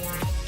Yeah.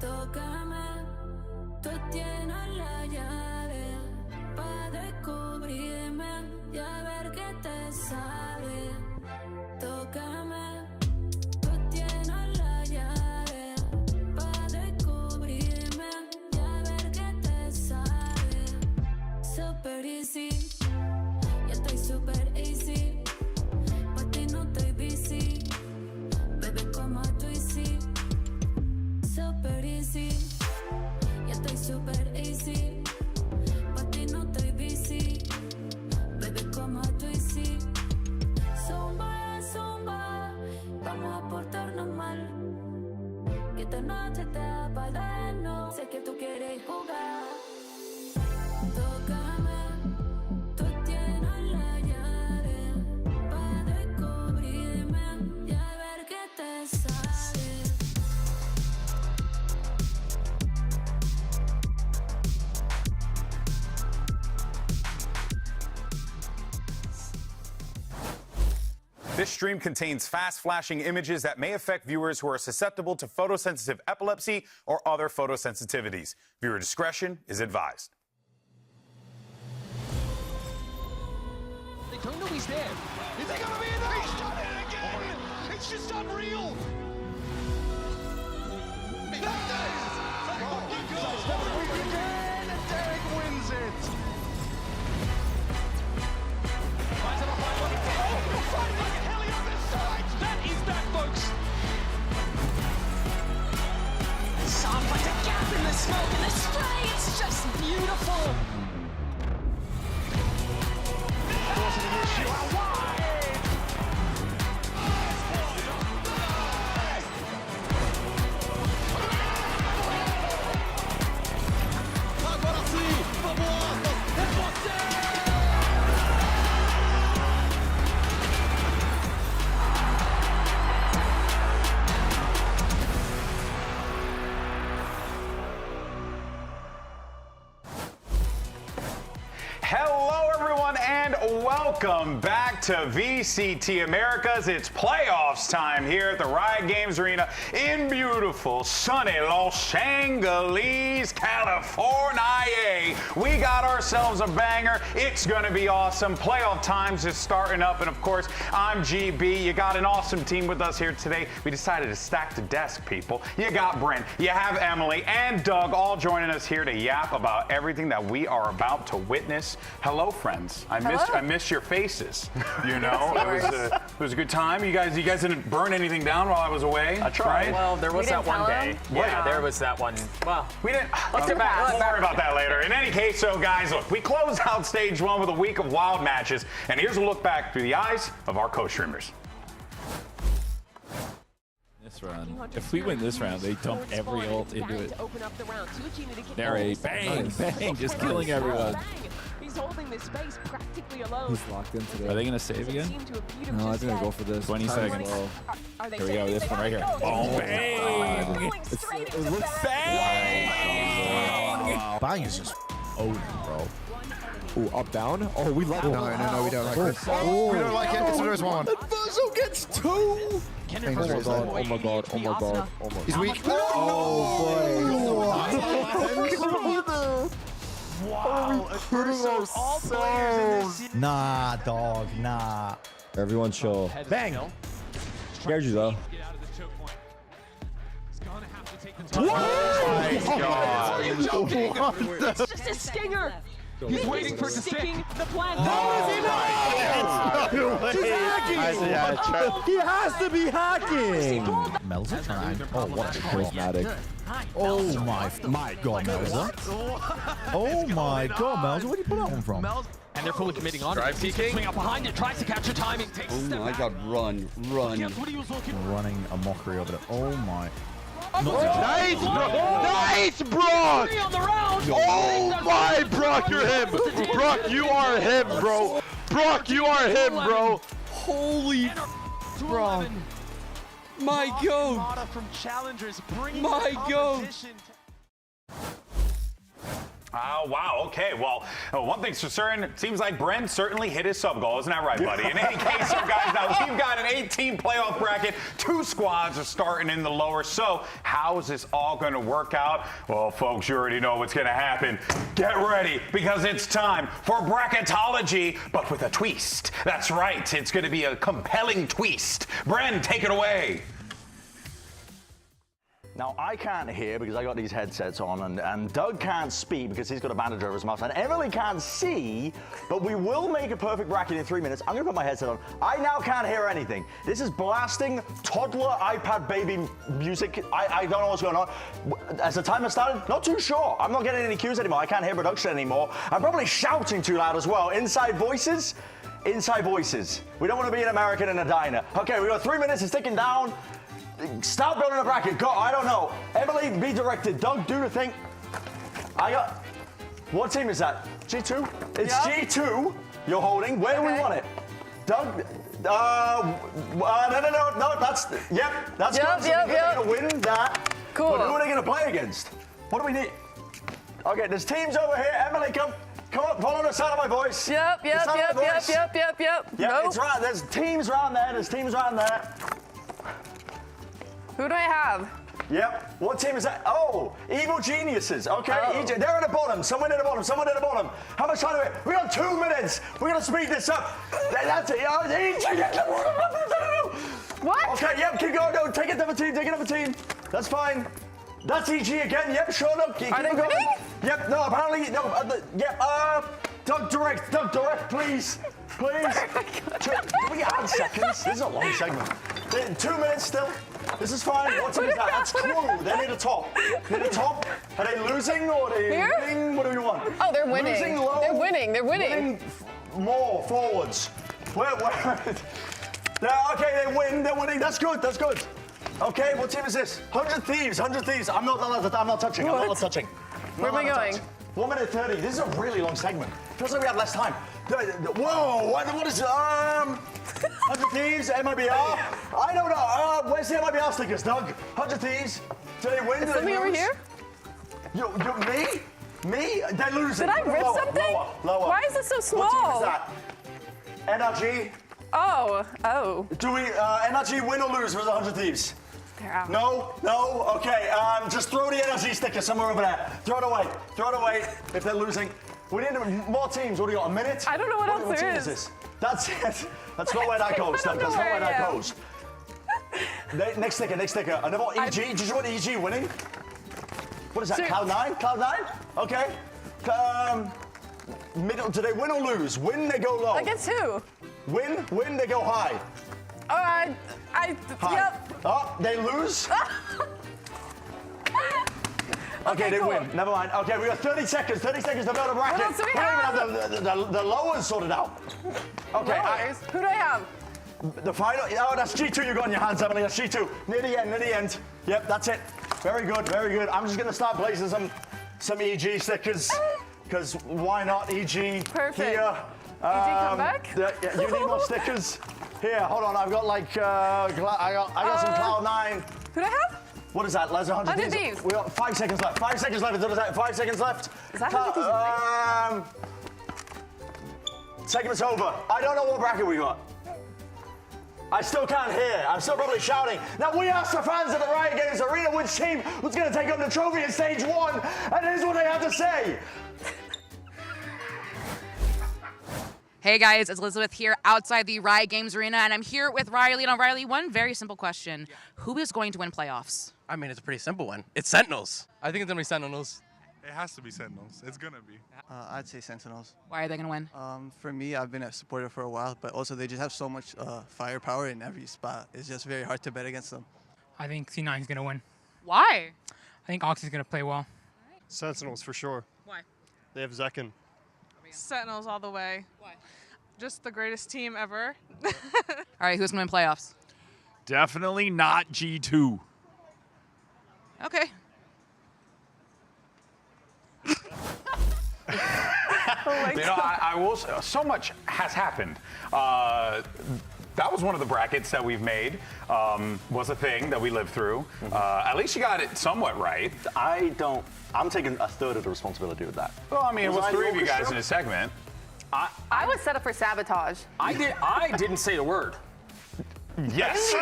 Tócame, tú tienes la llave para descubrirme y a ver qué te sale. Tócame, tú tienes la llave para descubrirme y a ver qué te sale. Super easy, ya estoy super easy. Pa' ti no estoy busy, bebé como tú y sí. Super easy, ya estoy super easy. Pa' ti no estoy busy, bebé como tú y sí. Zumba, zumba, vamos a portarnos mal. Que esta noche está para darnos. Sé que tú quieres jugar. Tócame, tú tienes la llave para descubrirme y a ver qué te sale. This stream contains fast flashing images that may affect viewers who are susceptible to photosensitive epilepsy or other photosensitivities. Viewer discretion is advised. They don't know he's there. Is he gonna be in there? He's done it again! It's just unreal! Again, and Derek wins it! That is that, folks! Sam finds a gap in the smoke and the spray, it's just beautiful! Forcing the issue out wide! Agora sim! Vamos! É você! Hello, everyone, and welcome back to VCT Americas. It's playoffs time here at the Riot Games Arena in beautiful, sunny Los Angeles, California. We got ourselves a banger. It's going to be awesome. Playoff time's just starting up, and of course, I'm GB. You got an awesome team with us here today. We decided to stack the desk, people. You got Brent, you have Emily, and Doug all joining us here to yap about everything that we are about to witness. Hello, friends. I missed your faces. You know, it was a good time. You guys didn't burn anything down while I was away. I tried. Right? Well, there was that one day. Yeah, there was that one. Well, We didn't. Let's get back. We'll worry about that later. In any case, so guys, look, we closed out stage one with a week of wild matches, and here's a look back through the eyes of our co-streamers. This round. If we win this round, they dump every ult into it. Narrate, bang, bang, just killing everyone. He's holding this space practically alone. He's locked into there. Are they gonna save again? No, I think they'll go for this. 20 seconds. Here we go, this one right here. Boom, bang! It looks Bang! Bang is just owning, bro. Ooh, up, down? Oh, we like it. No, we don't like this. Oh, we don't like it. It's the first one. Verso gets two! Oh my god. He's weak. Oh, Wow! nah, dog, nah. Everyone chill. Bang! Scared you, though. Oh my god. It's just a stinger. He's waiting for it to stick. Sticking the plant. He has to be hacking! Melza trying. Oh, what a charismatic. Oh my god, Melza. Oh my god, Melza. Where did you pull that one from? And they're fully committing on Drive it. peeking. Swing out behind it, tries to capture timing. Takes a step Oh my back. god, run. Gets what he was looking for. Running a mockery of it. Oh my. Nice, bro! Nice, Brock! Three on the round. Oh my, Brock, you're him! Brock, you are him, bro! Brock, you are him, bro! Holy Brock. My god! From challengers, bringing My the god. competition to Oh, wow. Okay. Well, one thing's for certain, it seems like Brent certainly hit his sub goal. Isn't that right, buddy? In any case, so guys, now we've got an 18 playoff bracket. 2 squads are starting in the lower. So how is this all going to work out? Well, folks, you already know what's going to happen. Get ready, because it's time for bracketology, but with a twist. That's right. It's going to be a compelling twist. Brent, take it away. Now, I can't hear because I got these headsets on, and Doug can't speak because he's got a bandage over his mouth, and Emily can't see, but we will make a perfect bracket in 3 minutes. I'm gonna put my headset on. I now can't hear anything. This is blasting toddler iPad baby music. I don't know what's going on. As the timer started, not too sure. I'm not getting any cues anymore. I can't hear production anymore. I'm probably shouting too loud as well. Inside voices. Inside voices. We don't want to be an American in a diner. Okay, we got 3 minutes, it's ticking down. Start building a bracket. Go. I don't know. Emily, be directed. Doug, do the thing. I got. What team is that? G2? It's G2 you're holding. Where do we want it? Doug? No. That's. Yep. That's good. So we're going to win that. Cool. But who are they going to play against? What do we need? Okay, there's teams over here. Emily, come up. Follow the sound of my voice. Yep. Yeah, nope. It's right. There's teams around there. Who do I have? Yep. What team is that? Oh, Evil Geniuses. Okay. Oh. They're at the bottom. Someone at the bottom. How much time do we? We got 2 minutes. We're going to speed this up. That's it. What? Okay, yep. Keep going. No, take another team. That's fine. That's EG again. Yep, sure. No, keep Are they going. winning? Yep. No, apparently. No. Yep. Doug direct, please. Can we add seconds? This is a long segment. 2 minutes still. This is fine. What team is that? That's Crew. They're near the top. Are they losing or are they winning? What do we want? Oh, they're winning. Losing low. They're winning. Winning more forwards. Where? Okay, they win. They're winning. That's good. Okay, what team is this? 100 Thieves. I'm not touching. Where am I going? 1 minute 30. This is a really long segment. Feels like we have less time. Whoa, what is 100 Thieves, MIBR? I don't know. Where's the MIBR stickers, Doug? 100 Thieves. Do they win? Is something over here? Me? They're losing. Did I rip something? Lower. Why is it so small? What team is that? NRG? Oh. Do we NRG win or lose with 100 Thieves? They're out. No? Okay, just throw the NRG sticker somewhere over there. Throw it away if they're losing. We need more teams. What do you got, a minute? I don't know what else there is. This? That's it. That's not where that goes. That's not where that goes. Next sticker. Another EG. Did you want EG winning? What is that, Cloud9? Okay. Middle, do they win or lose? Win, they go low. Against who? Win, they go high. High. Yep. Oh, they lose? Okay, they win. Never mind. Okay, we got 30 seconds. 30 seconds to build a bracket. What else do we don't even have the lowers sorted out. Okay. Who do I have? The final. Oh, that's G2 you got in your hands, Emily. That's G2. Near the end. Yep, that's it. Very good. I'm just going to start placing some EG stickers. Because why not EG Perfect. here? EG come back? You need more stickers? Here, hold on. I've got like, I got some Cloud9. Who do I have? What is that? There's 100 Thieves. We got 5 seconds left. 5 seconds left. 5 seconds left. Is that 100 Thieves? Segment's over. I don't know what bracket we got. I still can't hear. I'm still probably shouting. Now we asked the fans of the Riot Games Arena which team was going to take home the trophy in stage 1, and here's what they have to say. Hey guys, it's Elizabeth here outside the Riot Games Arena, and I'm here with Riley. Now, Riley, one very simple question. Who is going to win playoffs? I mean, it's a pretty simple one. It's Sentinels. I think it's going to be Sentinels. It has to be Sentinels. It's going to be. I'd say Sentinels. Why are they going to win? For me, I've been a supporter for a while, but also they just have so much firepower in every spot. It's just very hard to bet against them. I think C9 is going to win. Why? I think Ox is going to play well. Sentinels for sure. Why? They have Zekin. Sentinels all the way. Why? Just the greatest team ever. All right, who's going to win playoffs? Definitely not G2. Okay. I will. So much has happened. that was one of the brackets that we've made, was a thing that we lived through. At least you got it somewhat right. I'm taking a third of the responsibility with that. Well, I mean, it was 3 of you guys in a segment. I was set up for sabotage. I didn't say a word. Yes.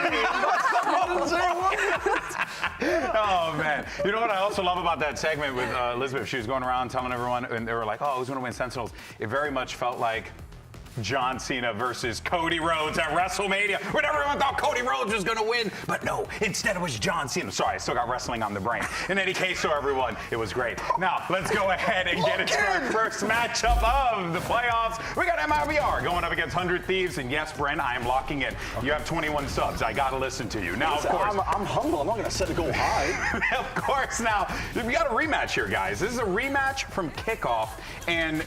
Oh, man. You know what I also love about that segment with Elizabeth? She was going around telling everyone, and they were like, oh, who's going to win Sentinels? It very much felt like John Cena versus Cody Rhodes at WrestleMania, when everyone thought Cody Rhodes was going to win, but no, instead it was John Cena. Sorry, I still got wrestling on the brain. In any case, so everyone, it was great. Now, let's go ahead and get into our first matchup of the playoffs. We got MIBR going up against 100 Thieves, and yes, Brent, I am locking in. You have 21 subs. I got to listen to you. Now, of course. I'm humble. I'm not going to set a goal high. Of course. Now, we got a rematch here, guys. This is a rematch from Kickoff, and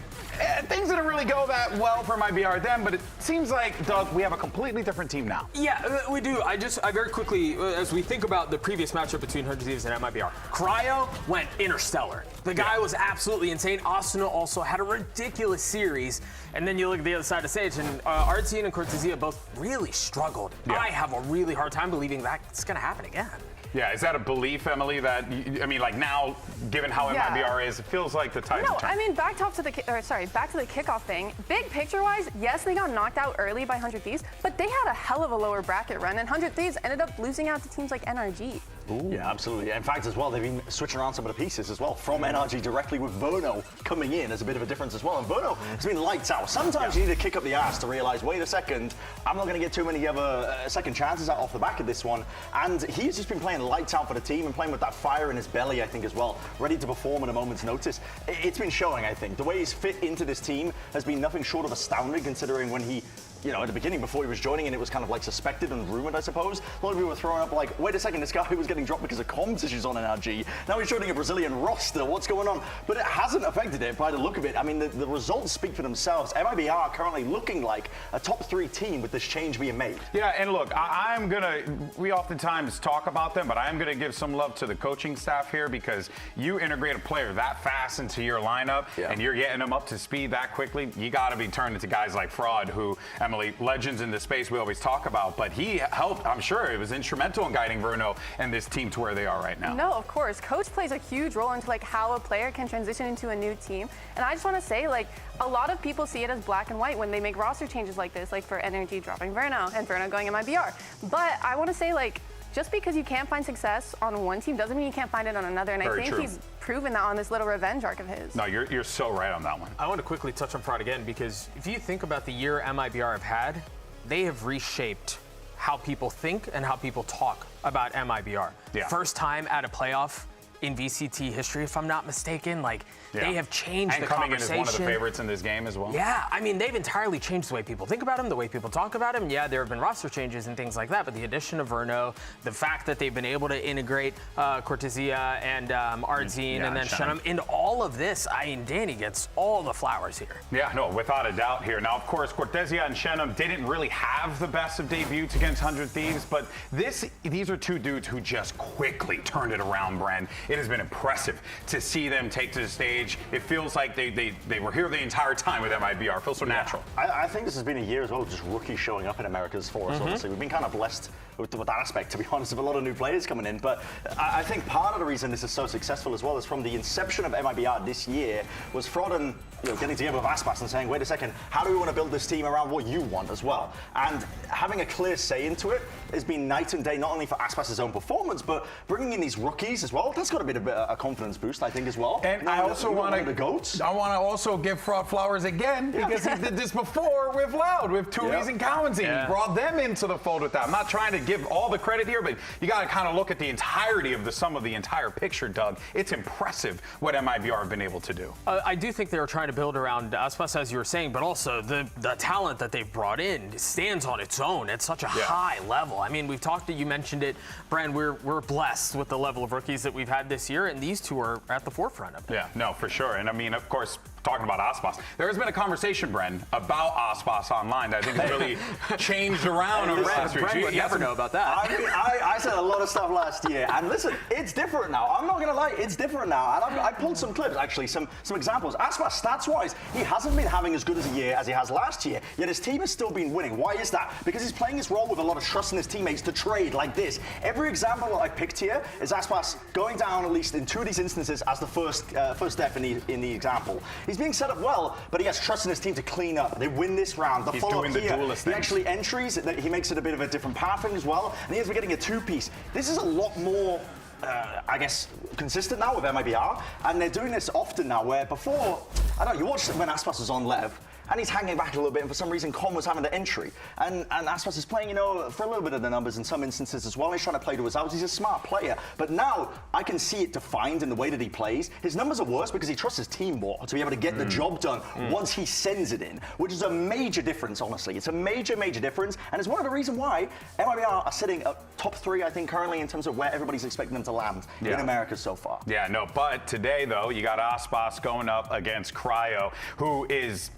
things didn't really go that well for MIBR then, but it seems like, Doug, we have a completely different team now. Yeah, we do. I very quickly, as we think about the previous matchup between 100 Thieves and MIBR, Cryo went interstellar. The guy was absolutely insane. Austin also had a ridiculous series. And then you look at the other side of the stage, and Artsine and Cortesia both really struggled. Yeah. I have a really hard time believing that's going to happen again. Yeah, is that a belief, Emily, that, I mean, like now, given how MIBR is, it feels like the tide's turned? I mean, back to the Kickoff thing. Big picture-wise, yes, they got knocked out early by 100 Thieves, but they had a hell of a lower bracket run, and 100 Thieves ended up losing out to teams like NRG. Ooh. Yeah, absolutely. In fact, as well, they've been switching around some of the pieces as well, from NRG directly with Verno coming in as a bit of a difference as well. And Verno has been lights out. Sometimes you need to kick up the ass to realize, wait a second, I'm not going to get too many other second chances out off the back of this one. And he's just been playing lights out for the team and playing with that fire in his belly, I think, as well, ready to perform at a moment's notice. It's been showing, I think. The way he's fit into this team has been nothing short of astounding, considering when he, you know, at the beginning, before he was joining, and it was kind of like suspected and rumored, I suppose. A lot of people were throwing up like, wait a second, this guy was getting dropped because of comms issues on NRG. Now he's joining a Brazilian roster. What's going on? But it hasn't affected it by the look of it. I mean, the results speak for themselves. MIBR are currently looking like a top 3 team with this change being made. Yeah, and look, I'm gonna, we oftentimes talk about them, but I am gonna give some love to the coaching staff here, because you integrate a player that fast into your lineup and you're getting them up to speed that quickly, you gotta be turning to guys like Fraud, who, Emily, legends in the space we always talk about, but he helped, I'm sure it was instrumental in guiding Verno and this team to where they are right now. No, of course. Coach plays a huge role into like how a player can transition into a new team. And I just want to say, like, a lot of people see it as black and white when they make roster changes like this, like for NRG dropping Verno and Verno going MIBR. But I want to say, like, just because you can't find success on one team doesn't mean you can't find it on another. And I think he's proven that on this little revenge arc of his. No, you're so right on that one. I want to quickly touch on Fraud again, because if you think about the year MIBR have had, they have reshaped how people think and how people talk about MIBR. Yeah. First time at a playoff in VCT history, if I'm not mistaken. Like, they have changed the conversation. And coming in as one of the favorites in this game as well. Yeah, I mean, they've entirely changed the way people think about him, the way people talk about him. Yeah, there have been roster changes and things like that, but the addition of Verno, the fact that they've been able to integrate Cortesia and Ardzine and then Shenum into all of this, I mean, Danny gets all the flowers here. Yeah, no, without a doubt here. Now, of course, Cortesia and Shenum didn't really have the best of debuts against 100 Thieves, but these are two dudes who just quickly turned it around, Bren. It has been impressive to see them take to the stage. It feels like they were here the entire time with MIBR. It feels so natural. I think this has been a year as well, just rookies showing up in Americas for us, obviously. We've been kind of blessed with that aspect, to be honest, of a lot of new players coming in. But I think part of the reason this is so successful as well is from the inception of MIBR this year was Fraud and getting together with Icebox and saying, wait a second, how do we want to build this team around what you want as well? And having a clear say into it has been night and day, not only for Icebox's own performance, but bringing in these rookies as well. That's got to be a confidence boost, I think, as well. And I also want to also give Fraud flowers again, because he did this before with Loud, with Tui's and Cowan's. He brought them into the fold with that. I'm not trying to give all the credit here, but you got to kind of look at the entirety of the sum of the entire picture, Doug. It's impressive what MIBR have been able to do. I do think they were trying to build around Icebox, as you were saying, but also the talent that they've brought in stands on its own at such a high level. I mean, we've talked, you mentioned it, Brand, we're blessed with the level of rookies that we've had this year, and these two are at the forefront of it. Yeah, no, for sure. And I mean, of course, talking about Icebox. There has been a conversation, Bren, about Icebox online that I think has really changed around over the last year. You never know about that. I mean, I said a lot of stuff last year, and listen, it's different now. I'm not gonna lie, it's different now. And I pulled some clips, actually, some examples. Icebox, stats-wise, he hasn't been having as good as a year as he has last year, yet his team has still been winning. Why is that? Because he's playing his role with a lot of trust in his teammates to trade like this. Every example that I picked here is Icebox going down, at least in 2 of these instances, as the first step in the example. He's being set up well, but he has trust in his team to clean up. They win this round. He's doing the duelist he things. actually entries, he makes it a bit of a different pathing as well, and he ends up getting a 2-piece. This is a lot more, I guess, consistent now with MIBR, and they're doing this often now, where before, I don't know, you watched when Icebox was on Lev, and he's hanging back a little bit, and for some reason, Con was having the entry. And Icebox is playing, for a little bit of the numbers in some instances as well. He's trying to play to his outs. He's a smart player. But now, I can see it defined in the way that he plays. His numbers are worse because he trusts his team more to be able to get the job done once he sends it in, which is a major difference, honestly. It's a major, major difference, and it's one of the reasons why MIBR are sitting at top 3, I think, currently in terms of where everybody's expecting them to land in America so far. Yeah, no, but today, though, you got Icebox going up against Cryo, who is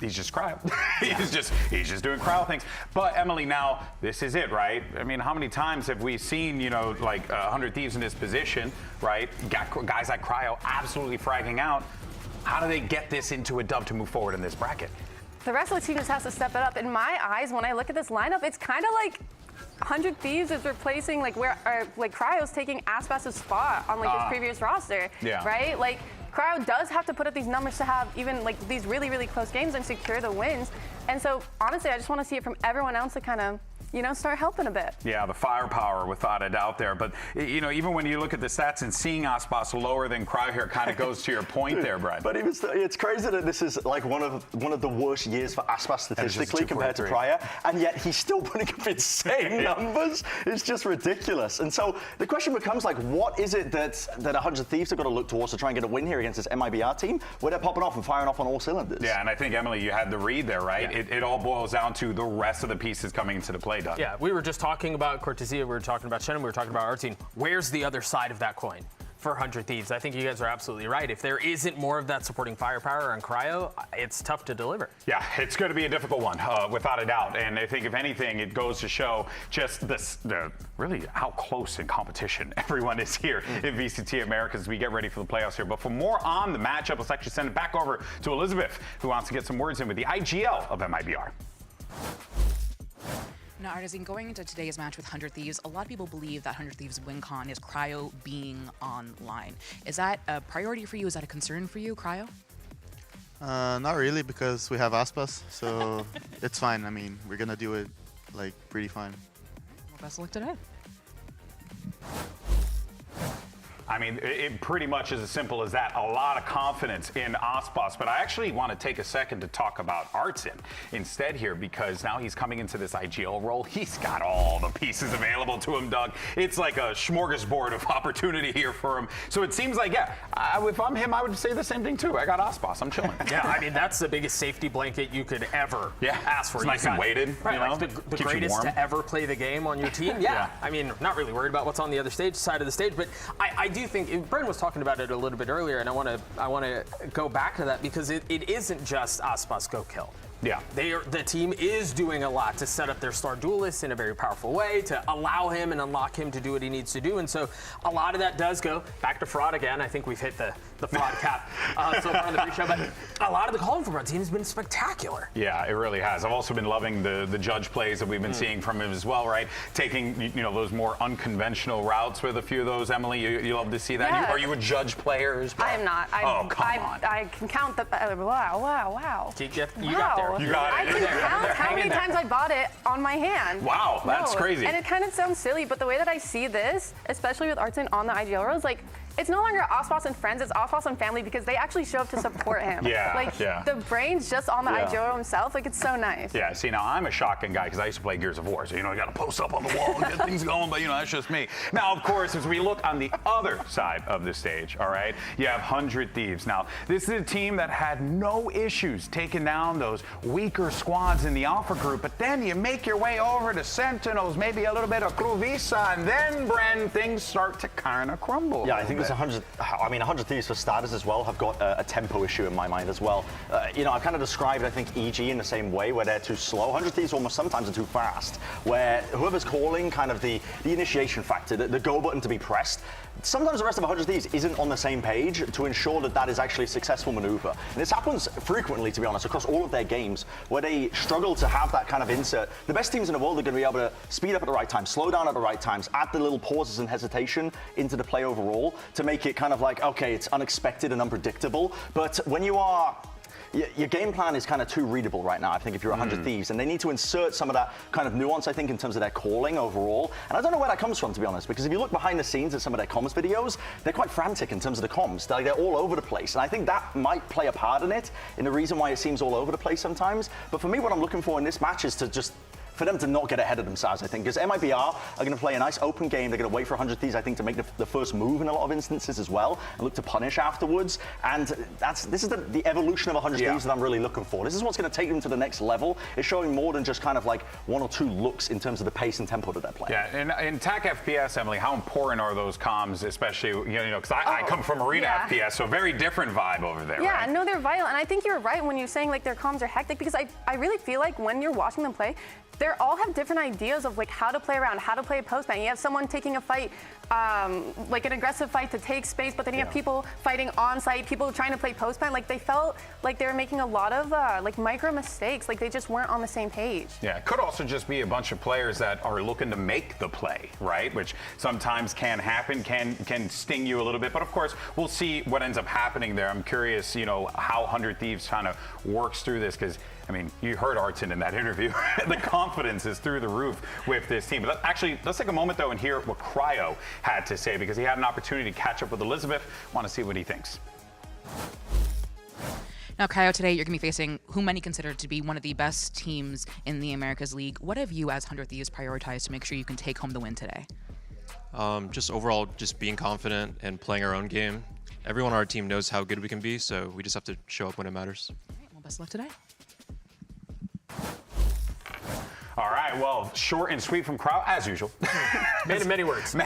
he's just Cryo. he's just doing Cryo things. But Emily, now this is it, right? I mean, how many times have we seen, like 100 Thieves in this position, right? Got guys like Cryo absolutely fragging out. How do they get this into a dub to move forward in this bracket? The rest of the team just has to step it up. In my eyes, when I look at this lineup, it's kind of like 100 Thieves is replacing Cryo's taking Icebox's spot on his previous roster, right? Like, Cryo does have to put up these numbers to have even these really, really close games and secure the wins. And so honestly, I just want to see it from everyone else to kind of, start helping a bit. Yeah, the firepower without a doubt there. But, even when you look at the stats and seeing Icebox lower than Cryo here kind of goes to your point there, Brad. But it's crazy that this is like one of the worst years for Icebox statistically compared to Cryo, and yet he's still putting up insane numbers. It's just ridiculous. And so the question becomes, what is it that 100 Thieves have got to look towards to try and get a win here against this MIBR team, where they're popping off and firing off on all cylinders? Yeah, and I think, Emily, you had the read there, right? Yeah. It all boils down to the rest of the pieces coming into the play, Doug. Yeah, we were just talking about Cortesia, we were talking about Shannon, we were talking about our team. Where's the other side of that coin for 100 Thieves? I think you guys are absolutely right. If there isn't more of that supporting firepower on Cryo, it's tough to deliver. Yeah, it's going to be a difficult one, without a doubt. And I think, if anything, it goes to show just really how close in competition everyone is here in VCT Americas as we get ready for the playoffs here. But for more on the matchup, let's actually send it back over to Elizabeth, who wants to get some words in with the IGL of MIBR. Now, Artisan, going into today's match with 100 Thieves, a lot of people believe that 100 Thieves win con is Cryo being online. Is that a priority for you? Is that a concern for you, Cryo? Not really, because we have Icebox, so it's fine. I mean, we're gonna do it pretty fine. Well, best of luck today. I mean, it pretty much is as simple as that. A lot of confidence in Icebox, but I actually want to take a second to talk about Artsin instead here, because now he's coming into this IGL role. He's got all the pieces available to him, Doug. It's like a smorgasbord of opportunity here for him. So it seems like, if I'm him, I would say the same thing too. I got Icebox, I'm chilling. Yeah, I mean, that's the biggest safety blanket you could ever ask for. It's nice and weighted, right, the greatest to ever play the game on your team. Yeah. I mean, not really worried about what's on the other side of the stage, but I do think Bren was talking about it a little bit earlier, and I want to go back to that, because it isn't just Icebox go kill. Yeah. The team is doing a lot to set up their star duelist in a very powerful way, to allow him and unlock him to do what he needs to do. And so a lot of that does go back to fraud again. I think we've hit the fraud cap so far in the pre-show, but a lot of the calling from our team has been spectacular. Yeah, it really has. I've also been loving the judge plays that we've been seeing from him as well, right? Taking, those more unconventional routes with a few of those. Emily, you love to see that. Yeah. Are you a judge player as well? I am not. Come on. I can count the, wow. You got there. You got it. I can count how many times I bought it on my hand. Wow, that's crazy. And it kind of sounds silly, but the way that I see this, especially with Artsin on the IGL rows, it's no longer Icebox and friends, it's Icebox and family, because they actually show up to support him. The brain's just on the IGL himself. It's so nice. Yeah, see, now I'm a shotgun guy because I used to play Gears of War, so, you got to post up on the wall and get things going, but, that's just me. Now, of course, as we look on the other side of the stage, all right, you have 100 Thieves. Now, this is a team that had no issues taking down those weaker squads in the Alpha group, but then you make your way over to Sentinels, maybe a little bit of Crew Visa, and then, Bren, things start to kind of crumble. Yeah, I think Listen, 100 Thieves for starters as well have got a tempo issue in my mind as well. You know, I kind of described, I think, EG in the same way, where they're too slow. 100 Thieves almost sometimes are too fast, where whoever's calling kind of the initiation factor, the go button to be pressed, sometimes the rest of 100 Thieves isn't on the same page to ensure that that is actually a successful maneuver. And this happens frequently, to be honest, across all of their games, where they struggle to have that kind of insert. The best teams in the world are going to be able to speed up at the right time, slow down at the right times, add the little pauses and hesitation into the play overall to make it kind of like, okay, it's unexpected and unpredictable. But when you are... Your game plan is kind of too readable right now, I think, if you're 100 Thieves, and they need to insert some of that kind of nuance, I think, in terms of their calling overall. And I don't know where that comes from, to be honest, because if you look behind the scenes at some of their comms videos, they're quite frantic in terms of the comms. They're all over the place, and I think that might play a part in it, in the reason why it seems all over the place sometimes. But for me, what I'm looking for in this match is to just for them to not get ahead of themselves, I think, because MIBR are going to play a nice open game. They're going to wait for 100 Thieves, I think, to make the first move in a lot of instances as well, and look to punish afterwards. And this is the evolution of 100 Thieves that I'm really looking for. This is what's going to take them to the next level. It's showing more than just kind of like one or two looks in terms of the pace and tempo that they're playing. Yeah, and in TAC FPS, Emily, how important are those comms, especially, you know, because I come from Arena FPS, so very different vibe over there, Yeah, right? no, they're vital. And I think you're right when you're saying, like, their comms are hectic, because I really feel like when you're watching them play, they all have different ideas of like how to play around, how to play a post-ban. You have someone taking a fight, like an aggressive fight to take space, but then you have people fighting on site, people trying to play post-ban. Like they felt like they were making a lot of like micro mistakes, like they just weren't on the same page. Yeah, it could also just be a bunch of players that are looking to make the play, right? Which sometimes can happen, can sting you a little bit. But of course, we'll see what ends up happening there. I'm curious, you know, how 100 Thieves kind of works through this, because I mean, you heard Artson in that interview. The confidence is through the roof with this team. But actually, let's take a moment, though, and hear what Cryo had to say, because he had an opportunity to catch up with Elizabeth. Want to see what he thinks. Now, Cryo, today you're going to be facing who many consider to be one of the best teams in the Americas League. What have you, as 100 Thieves, prioritized to make sure you can take home the win today? Just overall, just being confident and playing our own game. Everyone on our team knows how good we can be, so we just have to show up when it matters. All right, well, best of luck today. All right, well, short and sweet from Crowd, as usual. Many words.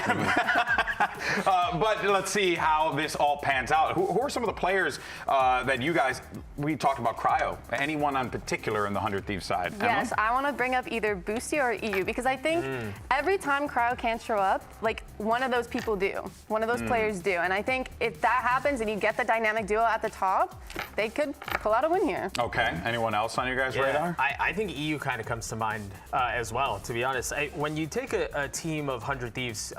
But let's see how this all pans out. Who are some of the players that you guys, we talked about Cryo, anyone in particular in the 100 Thieves side? Yes, Emma? I want to bring up either Boosty or EU, because I think every time Cryo can't show up, like one of those people do. One of those players do. And I think if that happens and you get the dynamic duo at the top, they could pull out a win here. Okay, anyone else on your guys' radar? I think EU kind of comes to mind as well, to be honest. When you take a team of 100 Thieves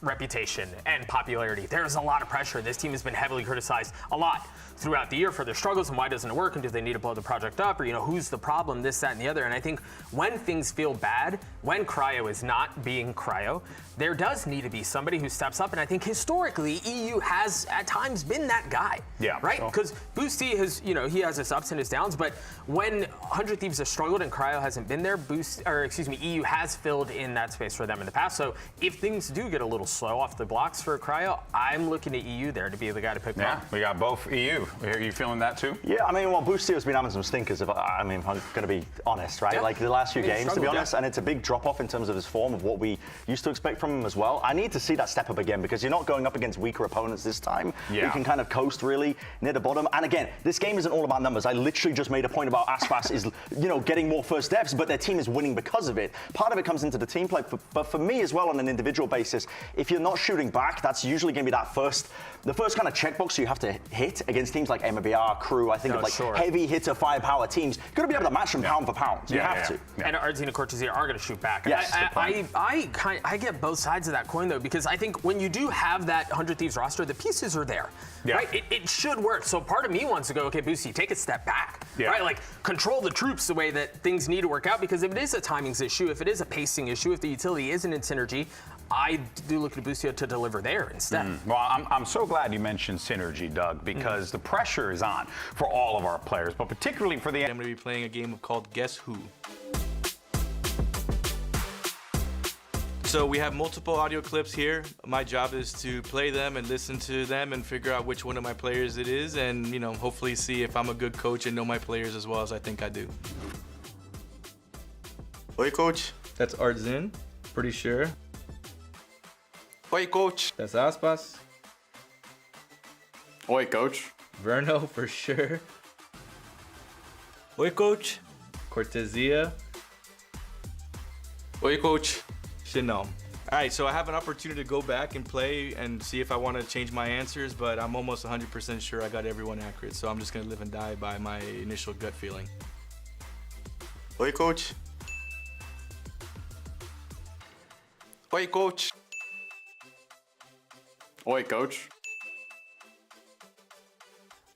reputation and popularity, there's a lot of pressure. This team has been heavily criticized a lot throughout the year for their struggles and why doesn't it work and do they need to blow the project up, or, you know, who's the problem, this, that, and the other. And I think when things feel bad, when Cryo is not being Cryo, there does need to be somebody who steps up. And I think historically, EU has at times been that guy. Yeah. Right? Because Boosty has, you know, he has his ups and his downs, but when 100 Thieves has struggled and Cryo hasn't been there, EU has filled in that space for them in the past. So if things do get a little slow off the blocks for Cryo, I'm looking at EU there to be the guy to pick up. We got both EU. Are you feeling that too? Yeah, I mean, well, Boosty has been having some stinkers, if I'm going to be honest, right? Yeah. Like the last few games, to be honest, yeah. and it's a big drop-off in terms of his form of what we used to expect from him as well. I need to see that step up again, because you're not going up against weaker opponents this time. Yeah. You can kind of coast really near the bottom. And again, this game isn't all about numbers. I literally just made a point about Icebox is, you know, getting more first devs, but their team is winning because of it. Part of it comes into the team play, but for me as well on an individual basis, if you're not shooting back, that's usually going to be the first kind of checkbox you have to hit against teams like MIBR, Crew, I think of like heavy hitter firepower teams. You've got to be able to match them pound for pound. You have to. Yeah. And Ardzina Cortezia are going to shoot back. Yes, I get both sides of that coin, though, because I think when you do have that 100 Thieves roster, the pieces are there. Yeah. Right? It should work. So part of me wants to go, okay, Boosty, take a step back. Yeah. Right? Like, control the troops the way that things need to work out, because if it is a timings issue, if it is a pacing issue, if the utility isn't in synergy, I do look at Boostio to deliver there instead. Well, I'm so glad you mentioned synergy, Doug, because the pressure is on for all of our players, but particularly for the... I'm going to be playing a game called Guess Who. So we have multiple audio clips here. My job is to play them and listen to them and figure out which one of my players it is, and, you know, hopefully see if I'm a good coach and know my players as well as I think I do. Oi, coach. That's Artzin, pretty sure. Oi, coach. That's Aspas. Oi, coach. Verno, for sure. Oi, coach. Cortesia. Oi, coach. Shinnom. All right, so I have an opportunity to go back and play and see if I want to change my answers, but I'm almost 100% sure I got everyone accurate, so I'm just going to live and die by my initial gut feeling. Oi, coach. Oi, coach. Oi, coach.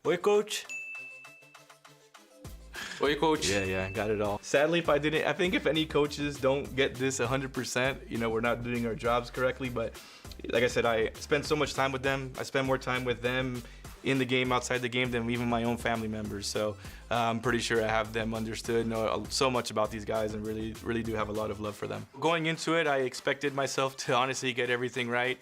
Oi, coach. Oi, coach. Yeah, got it all. Sadly, I think if any coaches don't get this 100%, you know, we're not doing our jobs correctly. But like I said, I spend so much time with them. I spend more time with them in the game, outside the game, than even my own family members. So I'm pretty sure I have them understood, know so much about these guys, and really do have a lot of love for them. Going into it, I expected myself to honestly get everything right.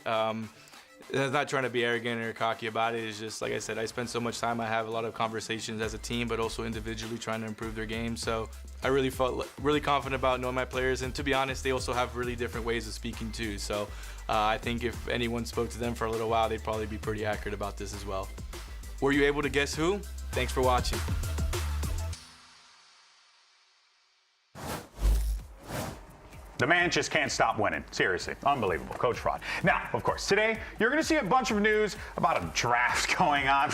I'm not trying to be arrogant or cocky about it. It's just, like I said, I spend so much time. I have a lot of conversations as a team, but also individually trying to improve their game. So I really felt really confident about knowing my players. And to be honest, they also have really different ways of speaking too. So I think if anyone spoke to them for a little while, they'd probably be pretty accurate about this as well. Were you able to guess who? Thanks for watching. The man just can't stop winning. Seriously, unbelievable. Coach Fraud. Now, of course, today you're going to see a bunch of news about a draft going on.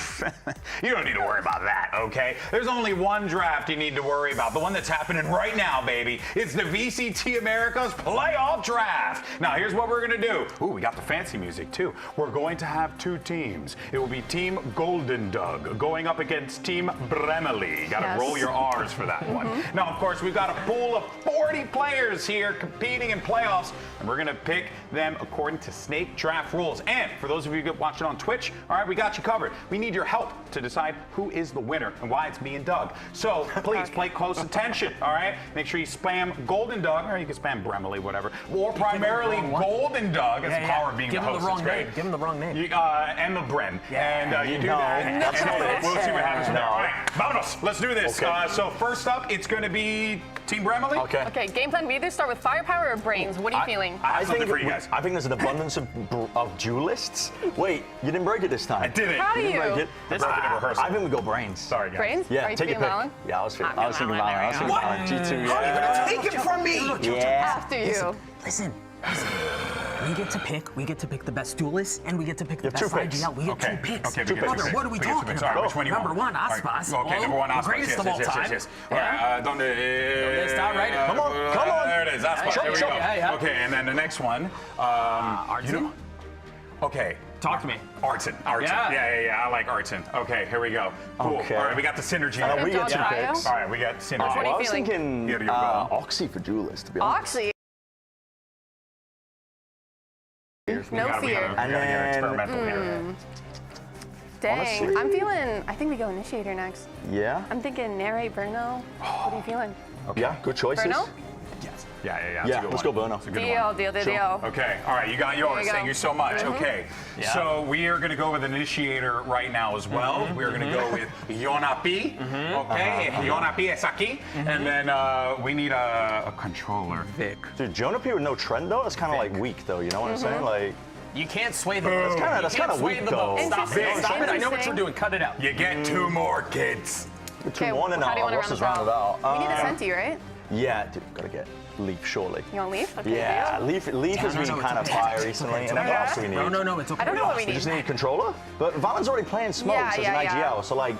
You don't need to worry about that, okay? There's only one draft you need to worry about, the one that's happening right now, baby. It's the VCT Americas Playoff Draft. Now, here's what we're going to do. Ooh, we got the fancy music, too. We're going to have two teams. It will be Team Golden Doug going up against Team Bremley. Got to roll your R's for that one. Now, of course, we've got a pool of 40 players here competing in playoffs, and we're gonna pick them according to snake draft rules. And for those of you watching on Twitch, all right, we got you covered. We need your help to decide who is the winner and why it's me and Doug. So please pay close attention, all right? Make sure you spam Golden Doug, or you can spam Bremley, whatever, or primarily Golden Doug, as power being the host. Give him the wrong name. Emma Bren. And you do that. And we'll see what happens from there. All right, vámonos. Let's do this. So first up, it's gonna be Team Bremley. Okay, game plan. We either start with firepower or brains. What are you feeling? I think there's an abundance of duelists. Wait, you didn't break it this time. I didn't. How do you? Break it. I think we go brains. Sorry, guys. Brains? Yeah, Are you take a pick. Valorant? Yeah, I was thinking Valorant. What? G2. How are you gonna take it from me? Yeah. After you. Listen. We get to pick the best duelist, and we get to pick the best IGL. We get two picks. Okay, Brother, what are we talking about? Which one you want? Number one, Icebox. Okay, number one, Icebox. Greatest of all time. Yes. All right, start right. Come on. There it is, Icebox. There we go. Okay, and then the next one. Artin? Okay. Talk to me. Artin. Yeah, I like Artin. Okay, here we go. Cool. Okay. All right, we got the synergy. We get two picks. All right, we got synergy. What are you I was feeling? thinking Oxy for duelist, to be honest. Oxy. No fear. And then experimental here. Dang, Honestly. I'm feeling. I think we go initiator next. Yeah. I'm thinking narrate Verno. What are you feeling? Yeah, good choices. Verno? Yes. Yeah. Yeah, let's go Verno. Deal. Okay, all right, you got yours. Thank you so much. Okay, so we are going to go with an initiator right now as well. We're going to go with Yonapi. Okay, Yonapi es aquí. And then we need a controller. Vic. Dude, Jonapi with no trend though, it's kind of like weak though, you know what I'm saying? Like, You can't sway the vote. That's kind of weak though. Stop it. I know what you're doing. Cut it out. You get two more, kids. Two more and how do you want to Russ is rounded out. We need a Senti, right? Yeah, dude, gotta get Leaf shortly. You want Leaf? Okay, Yeah, deal. Leaf has been kind of fire recently. And what else do we need? No, it's okay. I don't know what we We just need. need a controller? But Valen's already playing Smokes as an IGL, so like...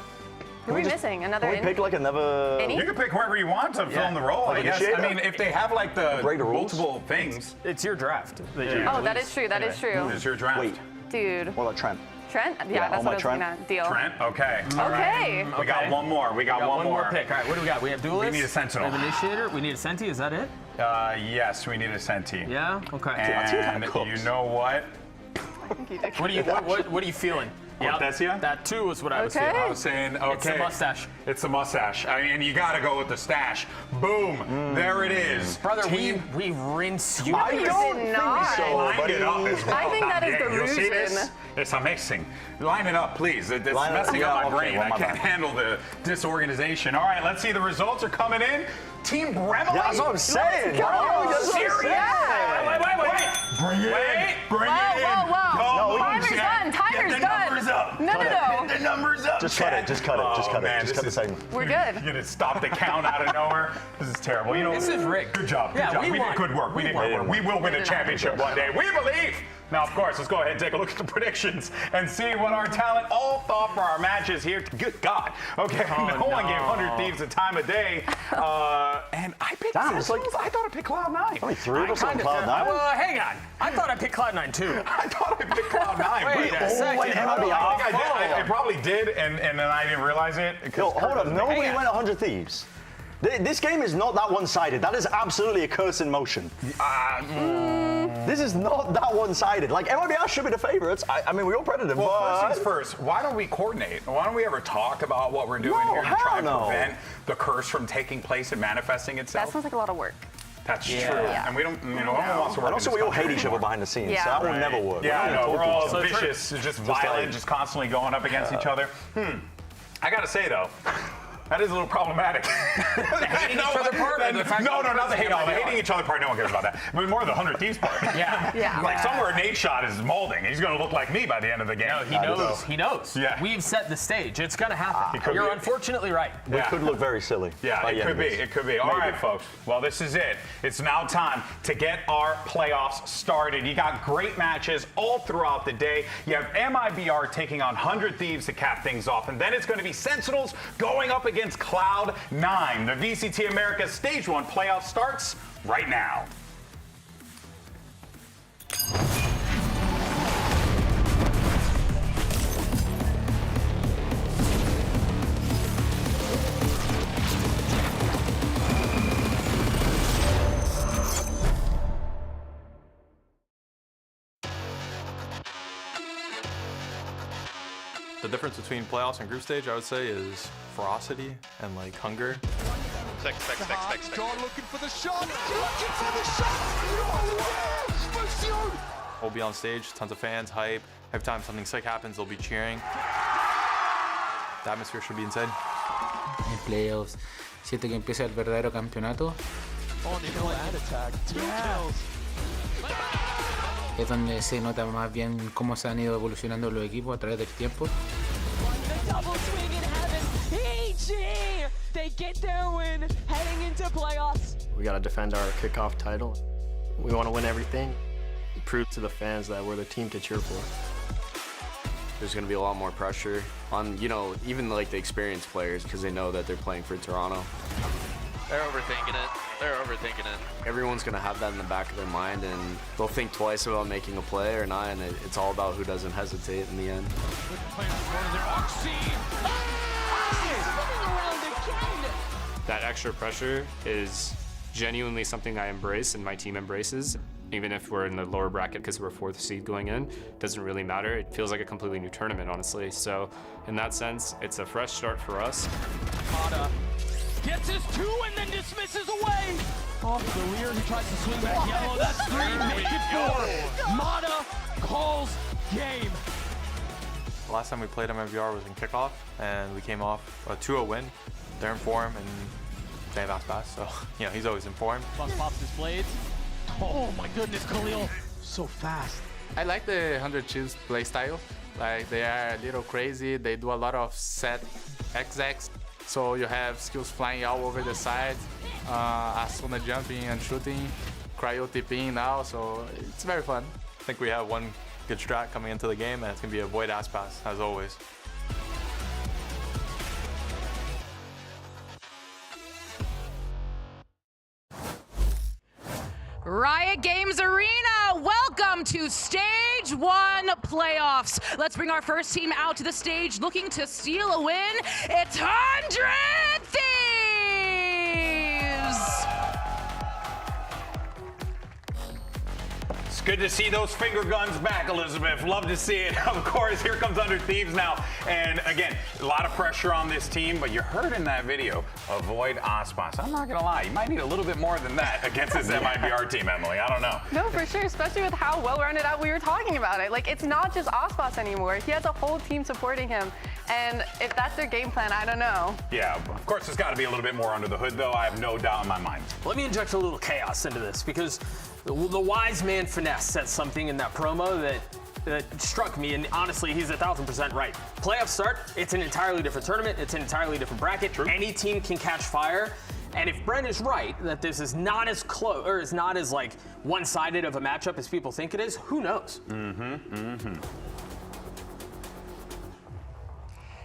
Who are we missing? Another Can we pick like another... Any? You can pick whoever you want to fill in the role, I guess. I mean, if they have like the multiple things. It's your draft. Oh, that is true. That is true. It's your draft. Wait. Dude. What about Trent? Trent? Yeah, that's what I was looking at. Deal. Trent? Okay. Okay. We got one more. We got one more pick. All right, what do we got? We have duelist. We need a Sentinel. We have initiator. We need a Senti. Is that it? Yes, we need a Senti. Yeah? Okay. And you know what? What are you feeling? Cortesia? That too is what I was feeling. I was saying, okay. It's the mustache. It's the mustache. I mean, you got to go with the stash. Boom. There it is. Brother, we rinse you. I don't think so. Line it up as well. I think that is You see delusion. this? It's amazing. Line it up, please. It's messing up my brain. I can't handle the disorganization. All right, let's see. The results are coming in. Team Bremley. That's what I'm saying, bro. Serious? Yeah. Wait. Bring it in. Bring it in. Whoa. Go. Timer's done. Timer's Get the numbers numbers up. No. Get the numbers up. Just cut it. Just cut it. Just cut it. Just cut the segment. We're good. You're gonna stop the count out of nowhere. This is terrible. You know, this is rigged. Good job. Good job. We did good work. We did good work. We will win a championship one day. We believe. Now, of course, let's go ahead and take a look at the predictions and see what our talent all thought for our matches here. Good God. Okay, no one gave 100 Thieves a time of day. And I picked Sentinels. I thought I picked Cloud9. Only 3 of us on Cloud9? Well, hang on. I thought I picked Cloud9 too. I thought I picked Cloud9. Wait a second. I probably did, and then I didn't realize it. Yo, hold up. Nobody went 100 Thieves. This game is not that one-sided. That is absolutely a curse in motion. This is not that one-sided. Like, MIBR should be the favorites. I mean, we all predated them. Well, first things first, why don't we coordinate? Why don't we ever talk about what we're doing here to try and prevent the curse from taking place and manifesting itself? That sounds like a lot of work. That's true. And we don't, no one wants to work. And also, we all hate each other behind the scenes, so that will never work. Yeah, no, we're all vicious, just violent, just constantly going up against each other. I gotta say, though, that is a little problematic. Hating each other part? No, not the hating each other part. No one cares about that. But more the 100 Thieves part. Yeah. Like somewhere Nate shot is molding. He's going to look like me by the end of the game. No, he knows. He knows. Yeah. We've set the stage. It's going to happen. You're unfortunately right. We could look very silly. Yeah, it could be. It could be. All right, folks. Well, this is it. It's now time to get our playoffs started. You got great matches all throughout the day. You have MIBR taking on 100 Thieves to cap things off. And then it's going to be Sentinels going up against Cloud9. The VCT Americas Stage 1 playoff starts right now. The difference between playoffs and group stage, I would say, is ferocity and like hunger. John looking for the shot. Looking for the shot. We'll be on stage, tons of fans, hype. Every time something sick happens, they'll be cheering. The atmosphere should be insane. En playoffs, siento que empieza el verdadero campeonato. Es donde se nota más bien cómo se han ido evolucionando los equipos a través del tiempo. They get their win heading into playoffs. We got to defend our kickoff title. We want to win everything. Prove to the fans that we're the team to cheer for. There's going to be a lot more pressure on, even like the experienced players because they know that they're playing for Toronto. They're overthinking it. Everyone's going to have that in the back of their mind, and they'll think twice about making a play or not, and it's all about who doesn't hesitate in the end. That extra pressure is genuinely something I embrace and my team embraces. Even if we're in the lower bracket because we're 4th seed going in, it doesn't really matter. It feels like a completely new tournament, honestly. So in that sense, it's a fresh start for us. Mata gets his 2 and then dismisses away. Off the rear, he tries to swing back yellow. That's 3, make it 4. Mata calls game. The last time we played MIBR was in Kickoff, and we came off a 2-0 win. They're in form, and they have Icebox, so he's always in form. Pops his blades. Oh my goodness, Khalil, so fast. I like the 100 Thieves play style. Like, they are a little crazy. They do a lot of set XX. So you have skills flying all over the side, Asuna jumping and shooting, Cryo TPing now, so it's very fun. I think we have one good strat coming into the game, and it's going to be avoid Icebox, as always. Riot Games Arena, welcome to Stage 1 Playoffs. Let's bring our first team out to the stage looking to steal a win. It's 100 Thieves! It's good to see those finger guns back, Elizabeth. Love to see it. Of course, here comes 100 Thieves now. And again, a lot of pressure on this team, but you heard in that video, avoid Icebox. I'm not going to lie, you might need a little bit more than that against this MIBR team, Emily. I don't know. No, for sure, especially with how well-rounded out we were talking about it. Like, it's not just Icebox anymore. He has a whole team supporting him. And if that's their game plan, I don't know. Yeah, of course, there's got to be a little bit more under the hood, though. I have no doubt in my mind. Let me inject a little chaos into this, because the wise man Finesse said something in that promo that that struck me, and honestly, he's 1,000% right. Playoff start, it's an entirely different tournament, it's an entirely different bracket. True. Any team can catch fire. And if Brent is right that this is not as close, or is not as like one-sided of a matchup as people think it is, who knows?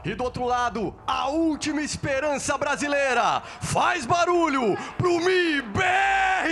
E do outro lado, a última esperança brasileira. Faz barulho pro MIBR!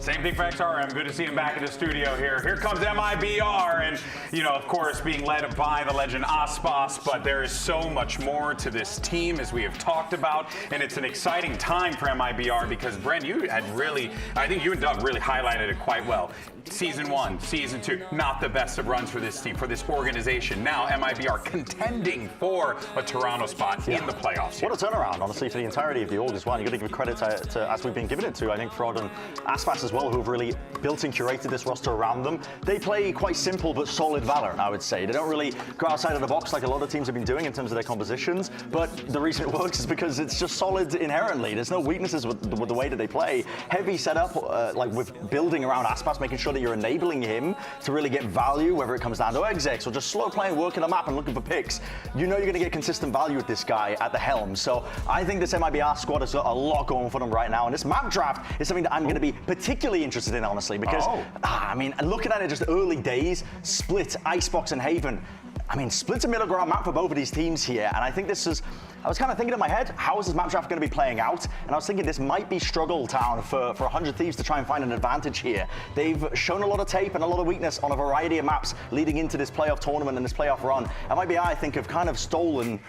Same thing for XRM. Good to see him back in the studio here. Here comes MIBR, and, you know, of course, being led by the legend Icebox, but there is so much more to this team, as we have talked about, and it's an exciting time for MIBR because, Brent, you had really, I think you and Doug really highlighted it quite well. Season 1, Season 2, not the best of runs for this team, for this organization. Now MIBR contending for a Toronto spot in the playoffs. What a turnaround, honestly, for the entirety of the org as well. You've got to give credit to, as we've been giving it to, I think, Frod and Aspas as well, who have really built and curated this roster around them. They play quite simple but solid VALORANT, I would say. They don't really go outside of the box like a lot of teams have been doing in terms of their compositions, but the reason it works is because it's just solid inherently. There's no weaknesses with the way that they play. Heavy setup, like with building around Aspas, making sure that you're enabling him to really get value, whether it comes down to execs or just slow playing, working the map and looking for picks. You know you're going to get consistent value with this guy at the helm. So I think this MIBR squad has got a lot going for them right now. And this map draft is something that I'm going to be particularly interested in, honestly, because, I mean, looking at it just early days, Split, Icebox and Haven, I mean, Split's a middle ground map for both of these teams here, and I think this is, I was kind of thinking in my head, how is this map draft going to be playing out? And I was thinking this might be struggle town for 100 Thieves to try and find an advantage here. They've shown a lot of tape and a lot of weakness on a variety of maps leading into this playoff tournament and this playoff run. And MIBR, I think, have kind of stolen